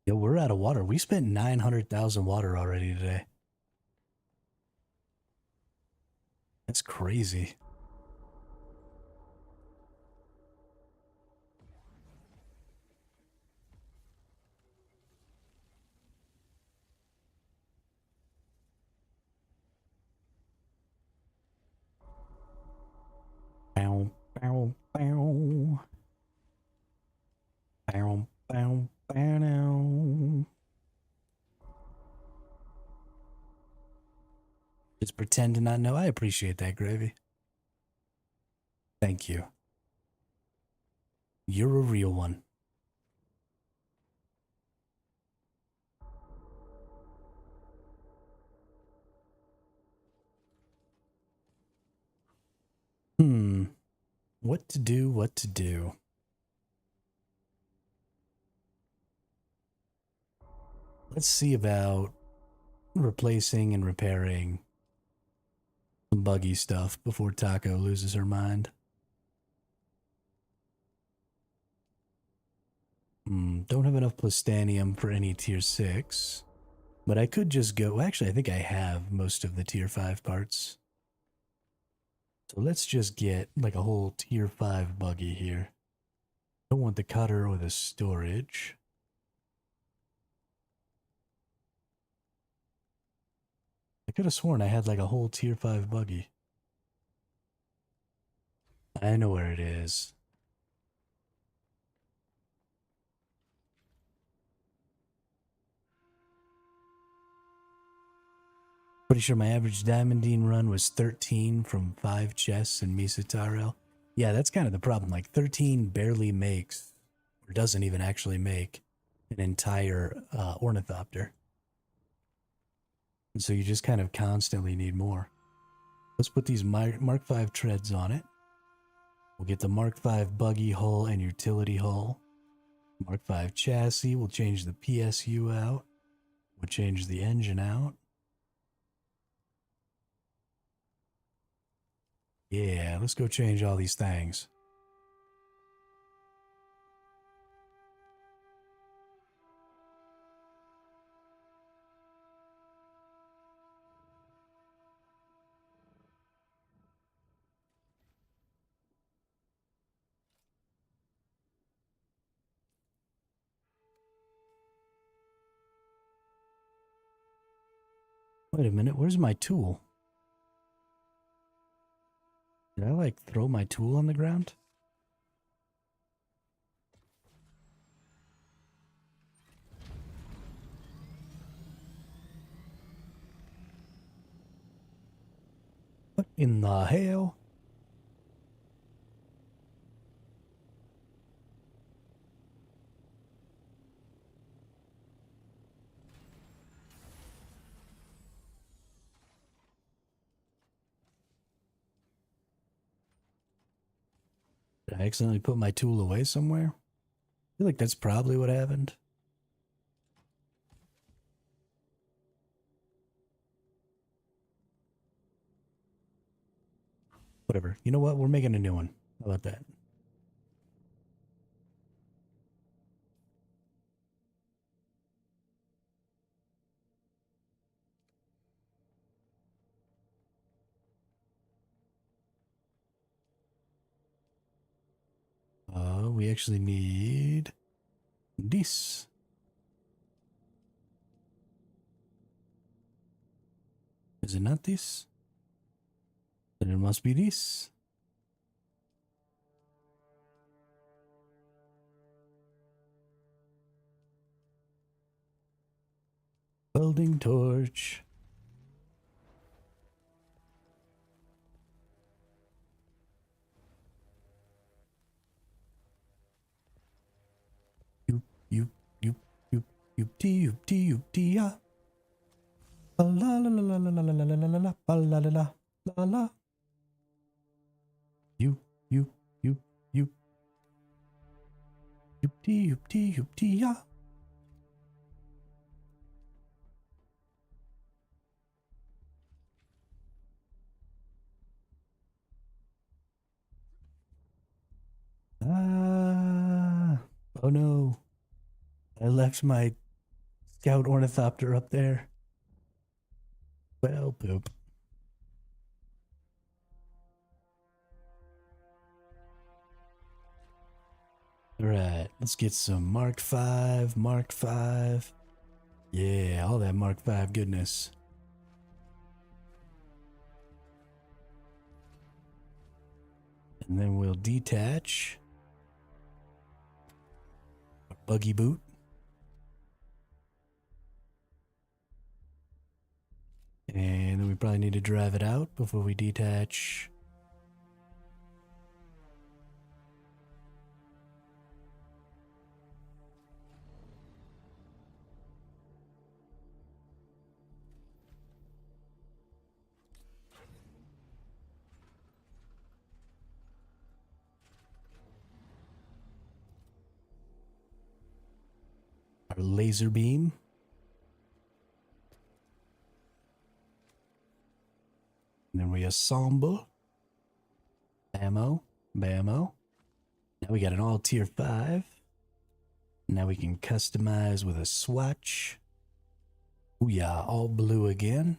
A: Yo, we're out of water. We spent 900,000 water already today. That's crazy. Bow, bow, bow. Bow, bow, bow. Just pretend to not know. I appreciate that, Gravy. Thank you. You're a real one. What to do, what to do. Let's see about replacing and repairing some buggy stuff before Taco loses her mind. Don't have enough plastanium for any tier 6. But I could just go... Actually, I think I have most of the tier 5 parts. So let's just get like a whole tier 5 buggy here. Don't want the cutter or the storage. I could have sworn I had like a whole tier 5 buggy. I know where it is. Pretty sure my average diamondine run was 13 from 5 chests in Misatarel. Yeah, that's kind of the problem. Like 13 barely makes, or doesn't even actually make, an entire ornithopter. And so you just kind of constantly need more. Let's put these Mark 5 treads on it. We'll get the Mark 5 buggy hull and utility hull. Mark 5 chassis. We'll change the PSU out. We'll change the engine out. Yeah, let's go change all these things. Wait a minute, where's my tool? Did I like throw my tool on the ground? What in the hell? Did I accidentally put my tool away somewhere? I feel like that's probably what happened. Whatever. You know what? We're making a new one. How about that? We actually need this. Is it not this? Then it must be this. Welding torch. Yoop, yoop, yoop, yoop, yoop, dee, yoop, dee, yoop, dee, ah. La la la la la la la la la la la la la la la la la. Yoop, yoop, yoop, yoop. Yoop, dee, yoop, dee, yoop, dee, ah. Ah. Oh no. I left my scout ornithopter up there. Well, poop. Alright, let's get some Mark 5, Mark 5. Yeah, all that Mark 5 goodness. And then we'll detach our buggy boot. And then we probably need to drive it out before we detach. Our laser beam. And then we assemble. Bammo. Bammo. Now we got an all tier 5. Now we can customize with a swatch. Ooh yeah, all blue again.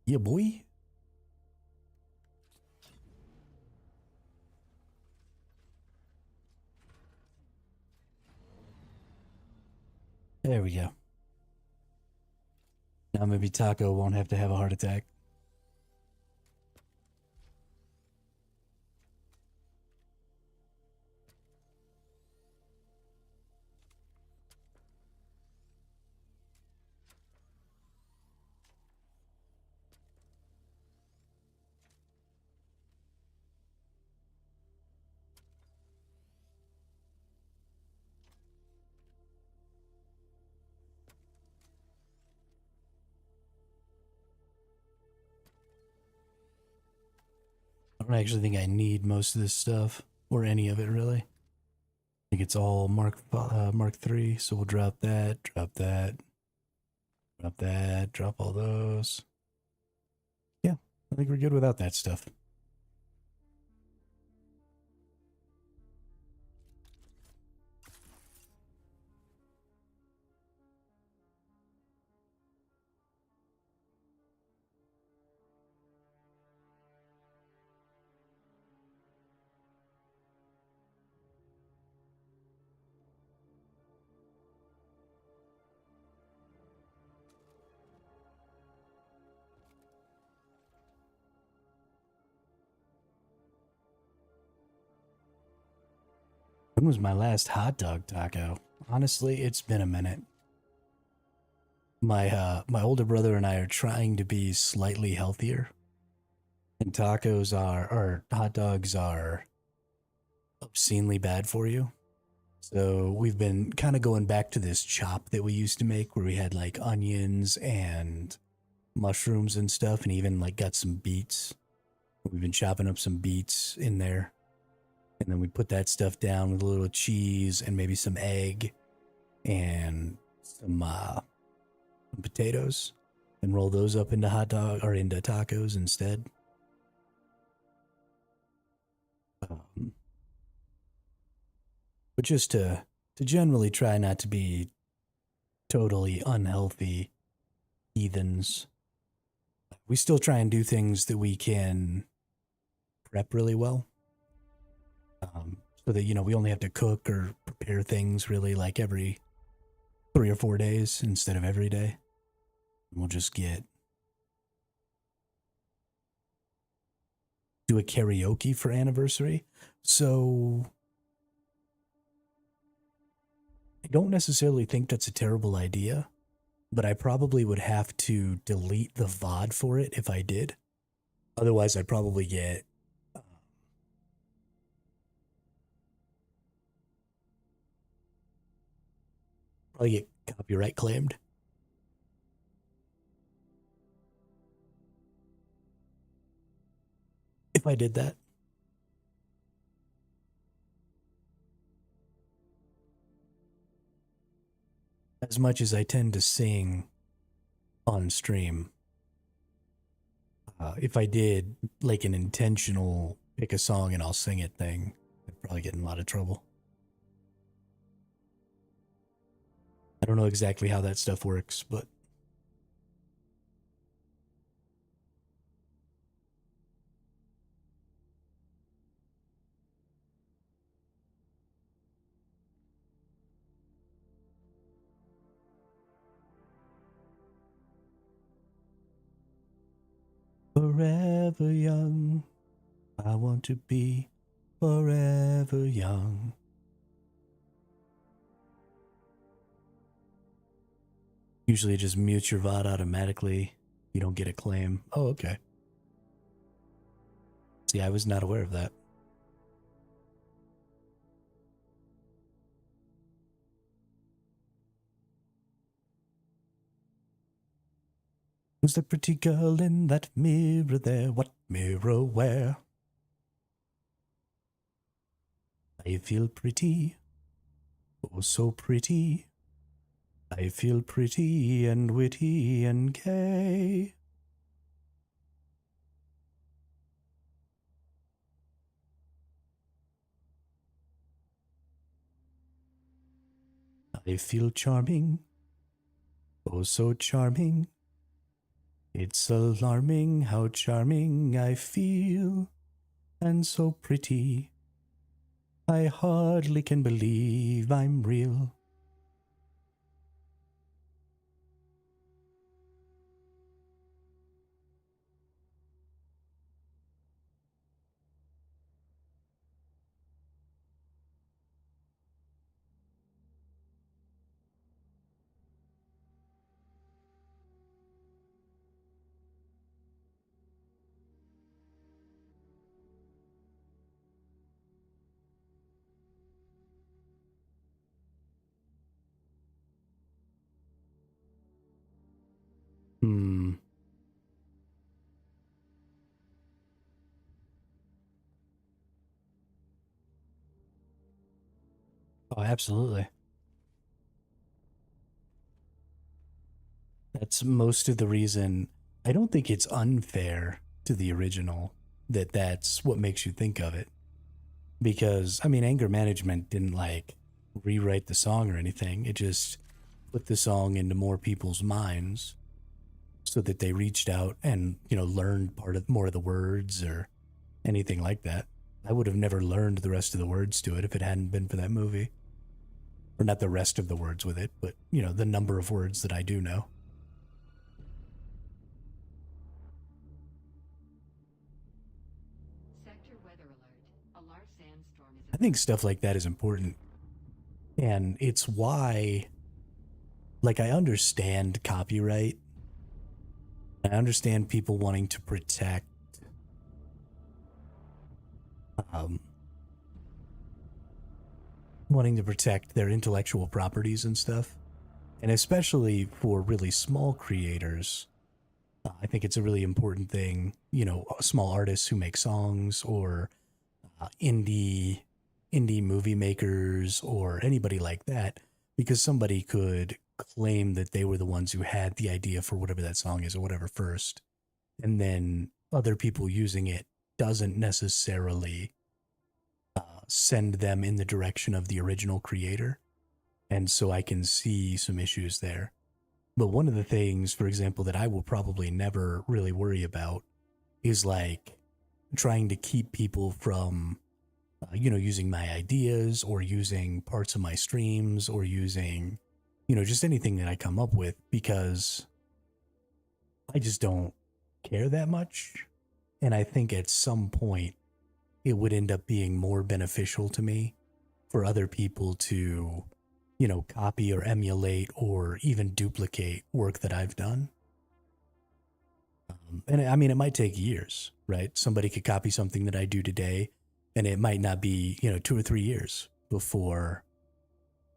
A: Yeah, boy. There we go. Now maybe Taco won't have to have a heart attack. I don't actually think I need most of this stuff, or any of it really. I think it's all Mark 3, so we'll drop that, drop that, drop that, drop all those. Yeah, I think we're good without that stuff. When was my last hot dog taco? Honestly, it's been a minute. My older brother and I are trying to be slightly healthier, and tacos are or hot dogs are obscenely bad for you. So we've been kind of going back to this chop that we used to make where we had like onions and mushrooms and stuff and even like got some beets. We've been chopping up some beets in there. And then we put that stuff down with a little cheese and maybe some egg and some potatoes and roll those up into hot dog or into tacos instead. Um, but just to generally try not to be totally unhealthy heathens. We still try and do things that we can prep really well. So that, we only have to cook or prepare things really like every 3 or 4 days instead of every day. We'll just do a karaoke for anniversary. So I don't necessarily think that's a terrible idea, but I probably would have to delete the VOD for it if I did. Otherwise, I'd probably get copyright claimed. If I did that. As much as I tend to sing on stream, if I did like an intentional pick a song and I'll sing it thing, I'd probably get in a lot of trouble. I don't know exactly how that stuff works, but forever young, I want to be forever young. Usually just mute your VOD automatically. You don't get a claim. Oh, okay. See, I was not aware of that. Who's the pretty girl in that mirror there? What mirror where? I feel pretty, oh so pretty. I feel pretty and witty and gay. I feel charming, oh so charming. It's alarming how charming I feel, and so pretty. I hardly can believe I'm real. Hmm. Oh, absolutely. That's most of the reason. I don't think it's unfair to the original that that's what makes you think of it. Because, I mean, anger management didn't like rewrite the song or anything. It just put the song into more people's minds so that they reached out and, learned more of the words or anything like that. I would have never learned the rest of the words to it if it hadn't been for that movie. Or not the rest of the words with it, but, the number of words that I do know.
B: Sector weather alert. A large sandstorm is
A: think stuff like that is important. And it's why, like, I understand copyright. I understand people wanting to protect um, their intellectual properties and stuff. And especially for really small creators, I think it's a really important thing. You know, small artists who make songs, or indie movie makers, or anybody like that, because somebody could claim that they were the ones who had the idea for whatever that song is or whatever first, and then other people using it doesn't necessarily send them in the direction of the original creator. And so I can see some issues there. But one of the things, for example, that I will probably never really worry about is like trying to keep people from, using my ideas, or using parts of my streams, or using, just anything that I come up with, because I just don't care that much. And I think at some point it would end up being more beneficial to me for other people to, copy or emulate or even duplicate work that I've done. And I mean, it might take years, right? Somebody could copy something that I do today, and it might not be, 2 or 3 years before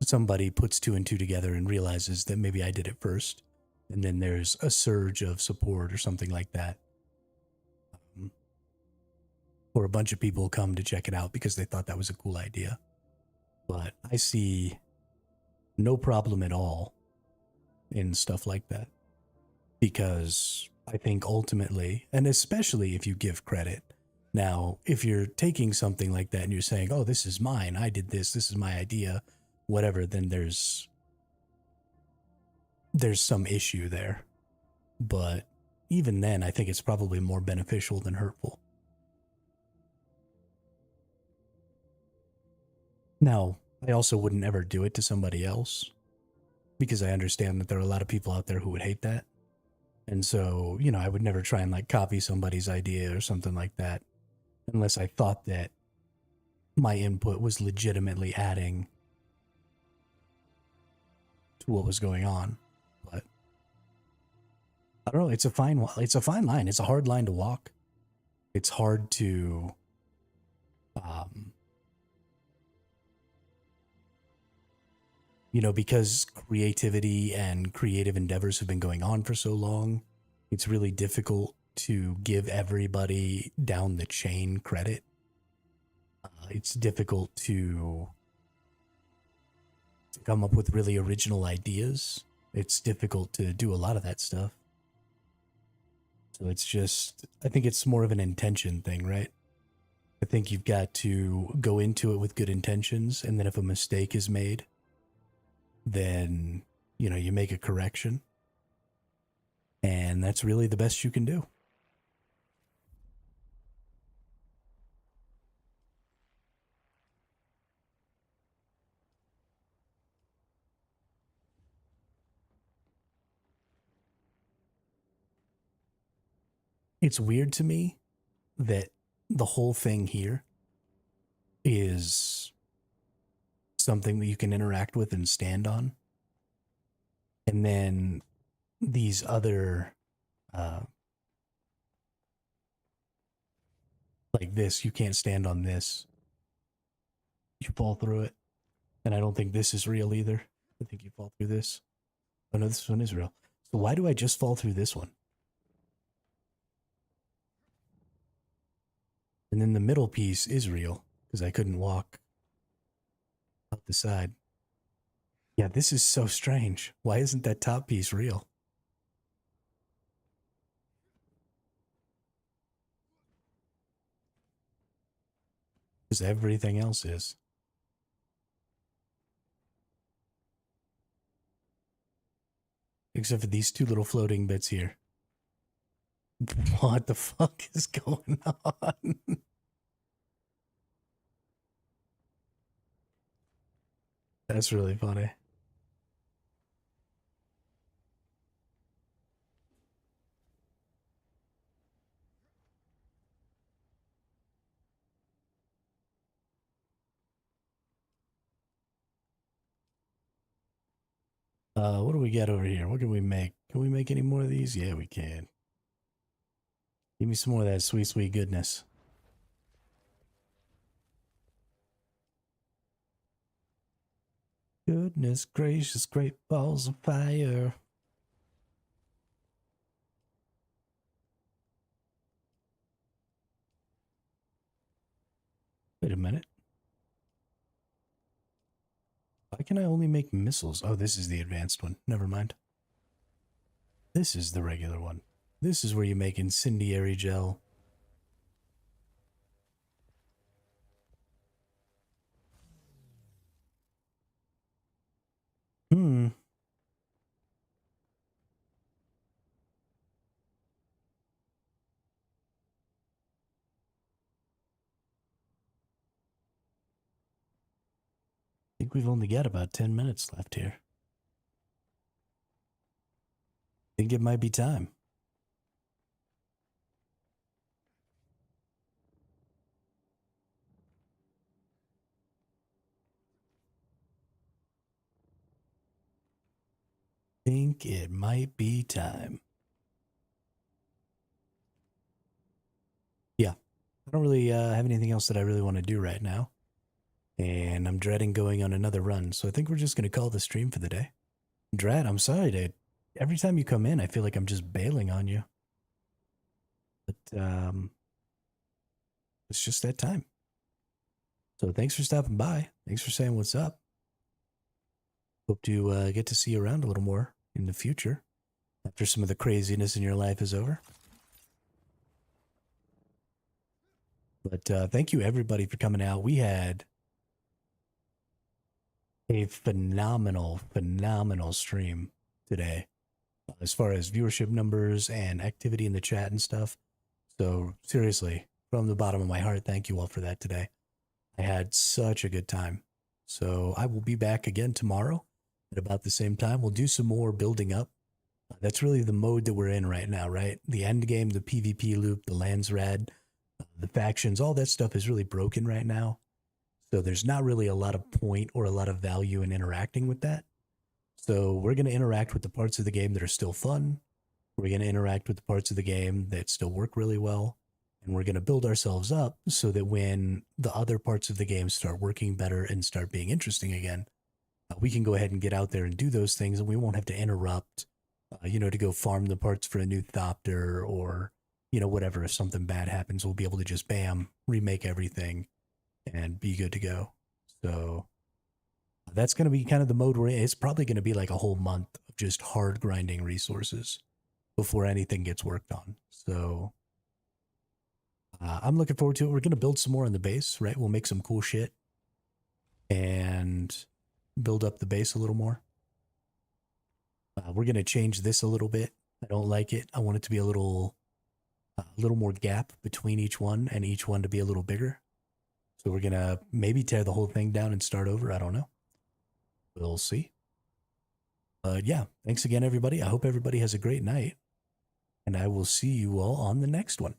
A: somebody puts two and two together and realizes that maybe I did it first. And then there's a surge of support or something like that. Or a bunch of people come to check it out because they thought that was a cool idea. But I see no problem at all in stuff like that, because I think ultimately, and especially if you give credit. Now, if you're taking something like that and you're saying, oh, this is mine, I did this is my idea, whatever, then there's some issue there. But even then, I think it's probably more beneficial than hurtful. Now, I also wouldn't ever do it to somebody else, because I understand that there are a lot of people out there who would hate that. And so, I would never try and like copy somebody's idea or something like that, unless I thought that my input was legitimately adding to what was going on. But I don't know, it's a fine line. It's a hard line to walk. It's hard to because creativity and creative endeavors have been going on for so long, it's really difficult to give everybody down the chain credit. It's difficult to come up with really original ideas. It's difficult to do a lot of that stuff. So it's just, I think it's more of an intention thing, right? I think you've got to go into it with good intentions, and then if a mistake is made, then, you make a correction. And that's really the best you can do. It's weird to me that the whole thing here is something that you can interact with and stand on. And then these other, like this, you can't stand on this. You fall through it. And I don't think this is real either. I think you fall through this. Oh no, this one is real. So why do I just fall through this one? And then the middle piece is real, because I couldn't walk out the side. Yeah, this is so strange. Why isn't that top piece real? Because everything else is. Except for these two little floating bits here. What the fuck is going on? That's really funny. What do we got over here? What can we make? Can we make any more of these? Yeah, we can. Give me some more of that sweet, sweet goodness. Goodness gracious, great balls of fire. Wait a minute. Why can I only make missiles? Oh, this is the advanced one. Never mind. This is the regular one. This is where you make incendiary gel. Hmm. I think we've only got about 10 minutes left here. Think it might be time. Think it might be time. Yeah. I don't really have anything else that I really want to do right now. And I'm dreading going on another run. So I think we're just going to call the stream for the day. Dread, I'm sorry to... Every time you come in, I feel like I'm just bailing on you. But it's just that time. So thanks for stopping by. Thanks for saying what's up. Hope to get to see you around a little more in the future after some of the craziness in your life is over. But thank you everybody for coming out. We had a phenomenal, phenomenal stream today as far as viewership numbers and activity in the chat and stuff. So seriously, from the bottom of my heart, thank you all for that today. I had such a good time. So I will be back again tomorrow at about the same time. We'll do some more building up. That's really the mode that we're in right now, right? The end game, the PvP loop, the lands rad, the factions, all that stuff is really broken right now. So there's not really a lot of point or a lot of value in interacting with that. So we're going to interact with the parts of the game that are still fun. We're going to interact with the parts of the game that still work really well. And we're going to build ourselves up so that when the other parts of the game start working better and start being interesting again, we can go ahead and get out there and do those things, and we won't have to interrupt, to go farm the parts for a new Thopter or, whatever. If something bad happens, we'll be able to just bam, remake everything and be good to go. So that's going to be kind of the mode we're in. It's probably going to be like a whole month of just hard grinding resources before anything gets worked on. So I'm looking forward to it. We're going to build some more on the base, right? We'll make some cool shit and build up the base a little more. We're going to change this a little bit. I don't like it. I want it to be a little more gap between each one, and each one to be a little bigger. So we're going to maybe tear the whole thing down and start over. I don't know. We'll see. But yeah, thanks again, everybody. I hope everybody has a great night, and I will see you all on the next one.